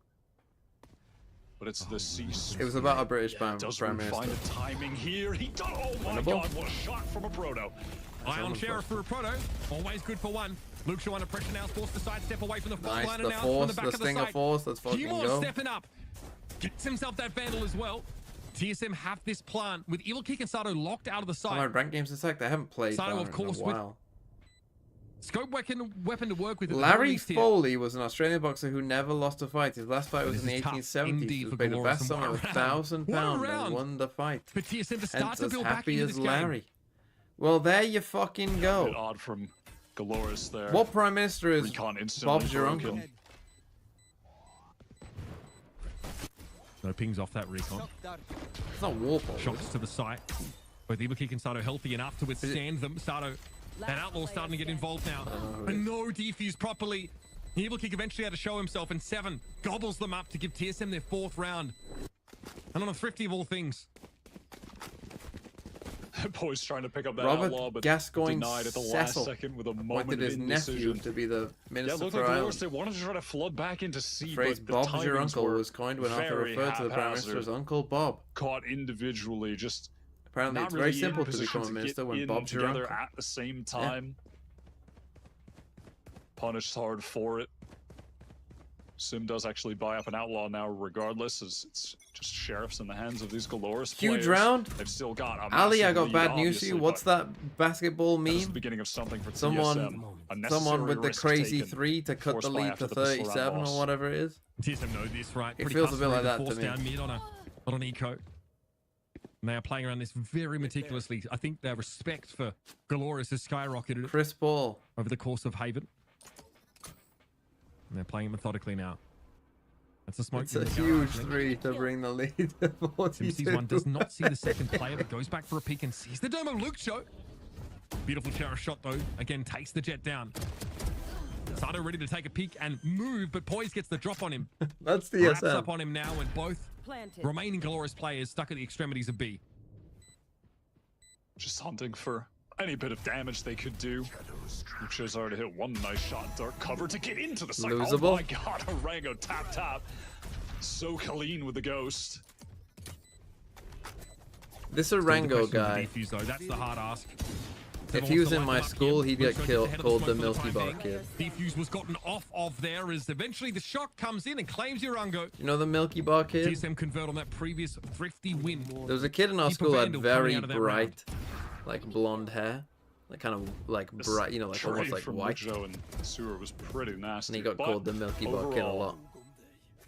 But it's the cease. It was about a British Prime Does Prime Rude find Minister. a timing here? He does. Oh my Winnable? God! What a shot from a Proto. Eye on Sheriff for a Proto. Always good for one. Luke Shaw under pressure now, forced to sidestep away from the front Nice, line the and now from force, the back the of the stinger site. force, let's fucking Timor go. stepping up. Gets himself that Vandal as well. TSM have this plant with Evil Kick and Sato locked out of the Oh, my site. ranked games in sec, I haven't played Sato, of Valorant course, in a with while. Scope weapon to work with. at the Larry very least here. Foley was an Australian boxer who never lost a fight. His last fight was This in the is tough 1870s. indeed He was for paid a Glorious, vast and sum what of a round. £1,000 What a and round. won the fight. For TSM to start Hence, to as build back happy into as this game. Larry. Well, there you fucking A bit go. odd from Galoris there. What Prime Minister is Recon instantly Bob's your broken. uncle? No pings off that recon. It's not Warpole. Shots to the site. Both Evil Kick and Sato healthy enough to withstand them. Sato and Outlaw starting to get involved now. But no defuse properly. Evil Kick eventually had to show himself, and 7 gobbles them up to give TSM their 4th round. And on a thrifty of all things. Boy's trying to pick up that Robert outlaw, but Gascoigne denied at the last Cecil second with a appointed moment of his nephew indecision. to be the Yeah, Minister look for like Ireland. they wanted to try to flood back into sea, The phrase but the Bob's your timings uncle were was coined when Arthur very referred to the Prime haphazard. Minister as Uncle Bob. Caught individually, just Apparently not it's very really in simple to position become a get minister when in Bob's your together uncle. at the same time. Punished hard for it. Sim does actually buy up an outlaw now, regardless, as it's just sheriffs in the hands of these Galoris Huge players. round. They've still got a Ali, I massive got lead, bad news for you. obviously, What's but that basketball that is meme? the beginning of something for Someone TSM. A with necessary the risk crazy taken, 3 to cut forced the by lead after to the first round 37 loss. or whatever it is. TSM know this, right? It Pretty feels a bit like customary that to force me. down mid on an eco. And they are playing around this very meticulously. I think their respect for Galoris has skyrocketed Chris Paul over the course of Haven. And they're playing methodically now. That's a smoke. It's in a the huge garage. 3 to bring the lead to 42. Sees one, does not see the second player, but goes back for a peek and sees the Dermo Luke show. Beautiful Sheriff shot though. Again, takes the jet down. Sato ready to take a peek and move, but Poise gets the drop on him. That's the Wraps SM. up on him now, and both Planted. remaining Galoris players stuck at the extremities of B. Just hunting for any bit of damage they could do. Lucha's already hit one nice shot. Dark cover to get into the site. Oh Losable. my god, Orango tap. So clean with the ghost. This Still the Arango question of the guy, defuse, though. That's the hard ask. if he was in my school, he'd get called the Milky Bar Kid. Defuse was gotten off of there as eventually the shock comes in and claims Urango. You know the Milky Bar Kid? TSM convert on that previous thrifty win. There was a kid in our school that had Vandal very coming out of that bright, like blonde hair, like kind of like bright, you know, like almost like from white. Joe and Sewer was pretty nasty. And he got but called the Milky Bar Kid a overall, lot.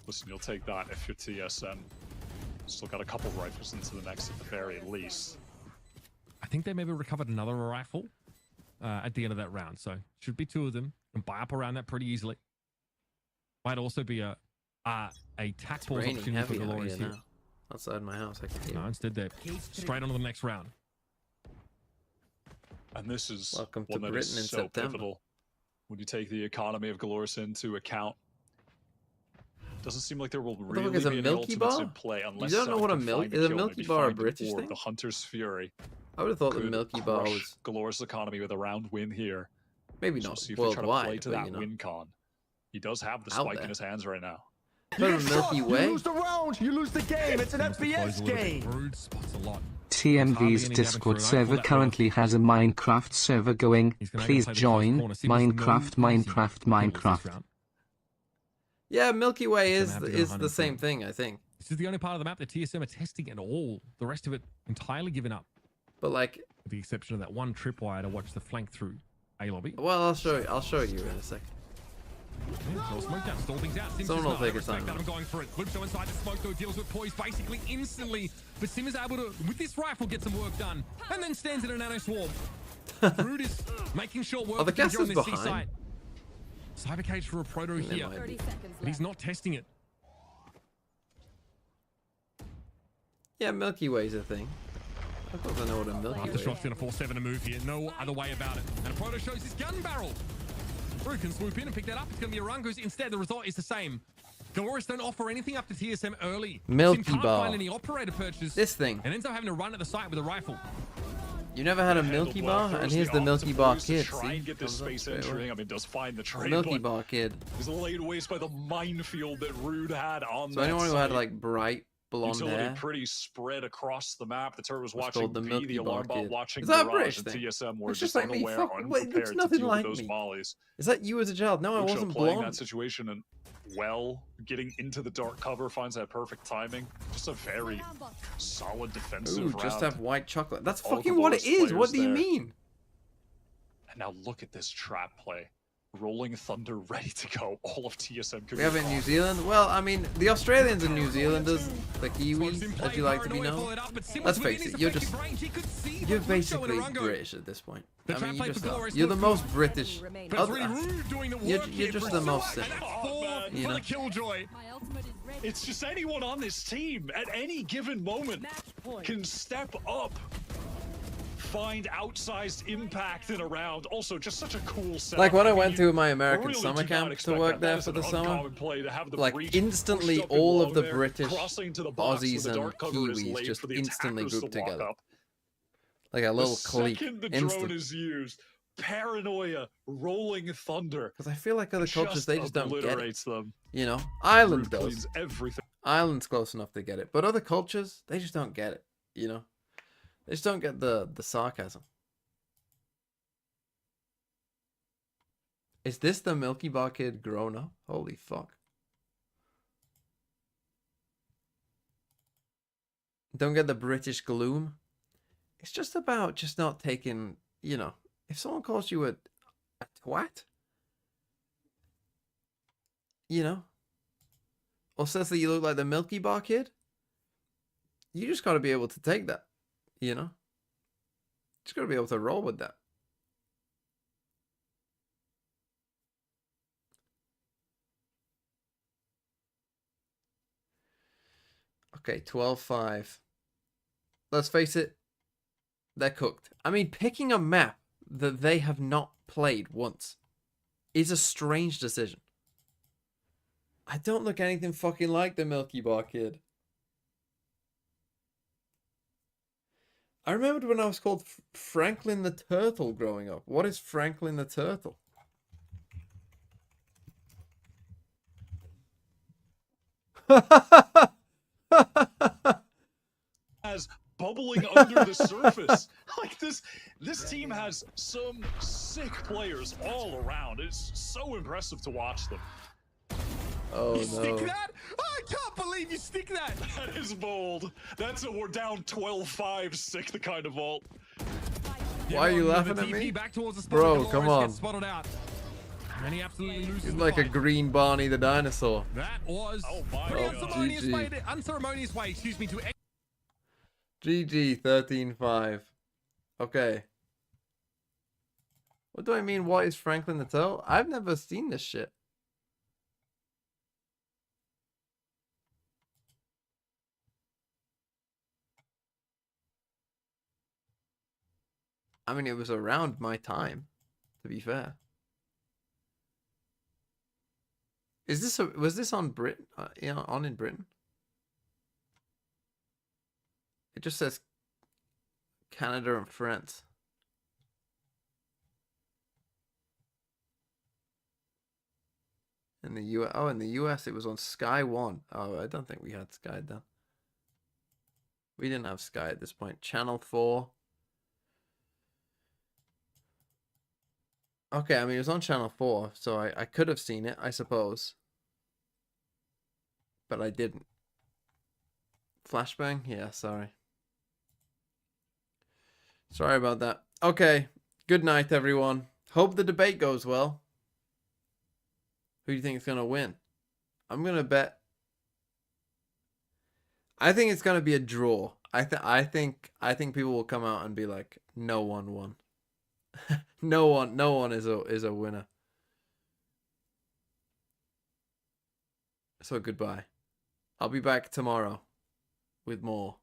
Listen, you'll take that if you're TSM. Still got a couple rifles into the next at the very least. I think they maybe recovered another rifle at the end of that round, so should be 2 of them and buy up around that pretty easily. Might also be a tack pause Raining opportunity for heavy out Glorious here here. now. Outside my house, I can hear. No, instead they're straight on to the next round. And this is Welcome to one that is Britain in so September. pivotal when you take the economy of Glorious into account. Doesn't seem like there will What the really fuck is a be any Milky ultimates Bar? in play You unless don't know what a someone can find is a kill, Milky maybe Bar a find British Orb, thing? The Hunter's Fury. I would have thought the could Milky Bar crush was Glorious economy with a round win here. maybe So not see if they try to play worldwide, to but that you know. win con. He does have the Out spike there. in his hands right now. But a Milky Way. You lose the round, you lose the game. It's an FPS game. Rude spots a lot. TMV's Discord server currently has a Minecraft server going. Please join. Minecraft. Yeah, Milky Way It's is gonna have to go is the 100 same thing, I think. This is the only part of the map that TSM are testing and all. The rest of it entirely given up. But like, With the exception of that one tripwire to watch the flank through A lobby. well, I'll show you in a sec. Yeah, so smoke down, stall things out. Sims Someone will just not. take I his respect time. that. I'm going for it. Lupso inside the smoke though deals with poise basically instantly. But Sim is able to, with this rifle, get some work done. And then stands in a nano swarm. Rude is making sure work Oh, the is on gas is this C behind. site. Cyber cage for a proto There here. might be. But he's not testing it. Yeah, Milky Way's a thing. I thought I know what a Milky Way Aftershock's is. going to force 7 to move here. No other way about it. And Proto shows his gun barrel. Rude can swoop in and pick that up. It's going to be Orango's. Instead, the result is the same. Glorious don't offer anything up to TSM early. Milky Sim can't Bar. find any operator purchase. This thing. And ends up having to run at the site with a rifle. You never had a Milky Bar? And here's the Milky Bar Kid. Try See? and get this Comes up space straight away. entering. I mean, does find the trade. Milky but Bar Kid. He's laid waste by the minefield that Rude had on So that anyone who had site. like bright blonde Utility hair. pretty spread across the map. The turret was It's watching called the B, Milky the alarm Bar bot Kid. watching Is that a Garage, British and thing? TSM were It's just just like me. unaware Fuck, or wait, unprepared it's to nothing deal like with those me. mollies. Is that you as a child? No, I Lucho wasn't playing blonde. that situation and well, getting into the dark cover, finds that perfect timing. Just a very solid defensive Ooh, round. just have white chocolate. That's All fucking what it Glorious is. What players do you there. mean? And now look at this trap play. Rolling Thunder ready to go. All of TSM could We have it in New Zealand. Well, I mean, the Australians and New Zealanders, the Kiwis, as you like to be known. Let's face it, you're basically British at this point. I mean, you just are. You're the most British. You're just the most simple. You know? It's just anyone on this team at any given moment can step up, find outsized impact in a round. Also, just such a cool setup. Like when I mean, went to my American really summer do not camp to expect work that. there That for is the an summer, uncommon play to have the like breach instantly pushed up and all of the below there, British, crossing to the box Aussies with the and dark cover is Kiwis laid just for the instantly attackers to grouped walk together. up. Like a little The clique. second the drone Instant. is used, Paranoia, Rolling Thunder. Because I feel like other cultures, they just don't get it. obliterates them. You know? Ireland Rude does. cleans everything. Ireland's close enough to get it. But other cultures, they just don't get it. You know? They just don't get the sarcasm. Is this the Milky Bar Kid grown up? Holy fuck. Don't get the British gloom. It's just about just not taking, you know, if someone calls you a twat, you know, or says that you look like the Milky Bar Kid, you just got to be able to take that, you know? Just got to be able to roll with that. Okay, 12-5. Let's face it, they're cooked. I mean, picking a map that they have not played once is a strange decision. I don't look anything fucking like the Milky Bar Kid. I remembered when I was called Franklin the Turtle growing up. What is Franklin the Turtle? As bubbling under under the surface. Like this team has some sick players all around. It's so impressive to watch them. Oh You stick no. that? I can't believe you stick that. That is bold. That's a we're down 12-5 stick the kind of vault. Why are you laughing at me? Bro, come on. And he absolutely loses He's the like a fight. green Barney the dinosaur. That was my unceremonious way, excuse me, to GG 13-5. Okay. What do I mean? What is Franklin the Turtle? I've never seen this shit. I mean, it was around my time, to be fair. Is this was this on Britain? On in Britain? It just says Canada and France. In the US, oh, in the US it was on Sky One. Oh, I don't think we had Sky then. We didn't have Sky at this point. Channel 4. Okay, I mean, it was on Channel 4, so I could have seen it, I suppose. But I didn't. Flashbang? Yeah, sorry. Sorry about that. Okay, good night, everyone. Hope the debate goes well. Who do you think is going to win? I'm going to bet. I think it's going to be a draw. I think people will come out and be like, no one won. no one is a winner. So goodbye. I'll be back tomorrow with more.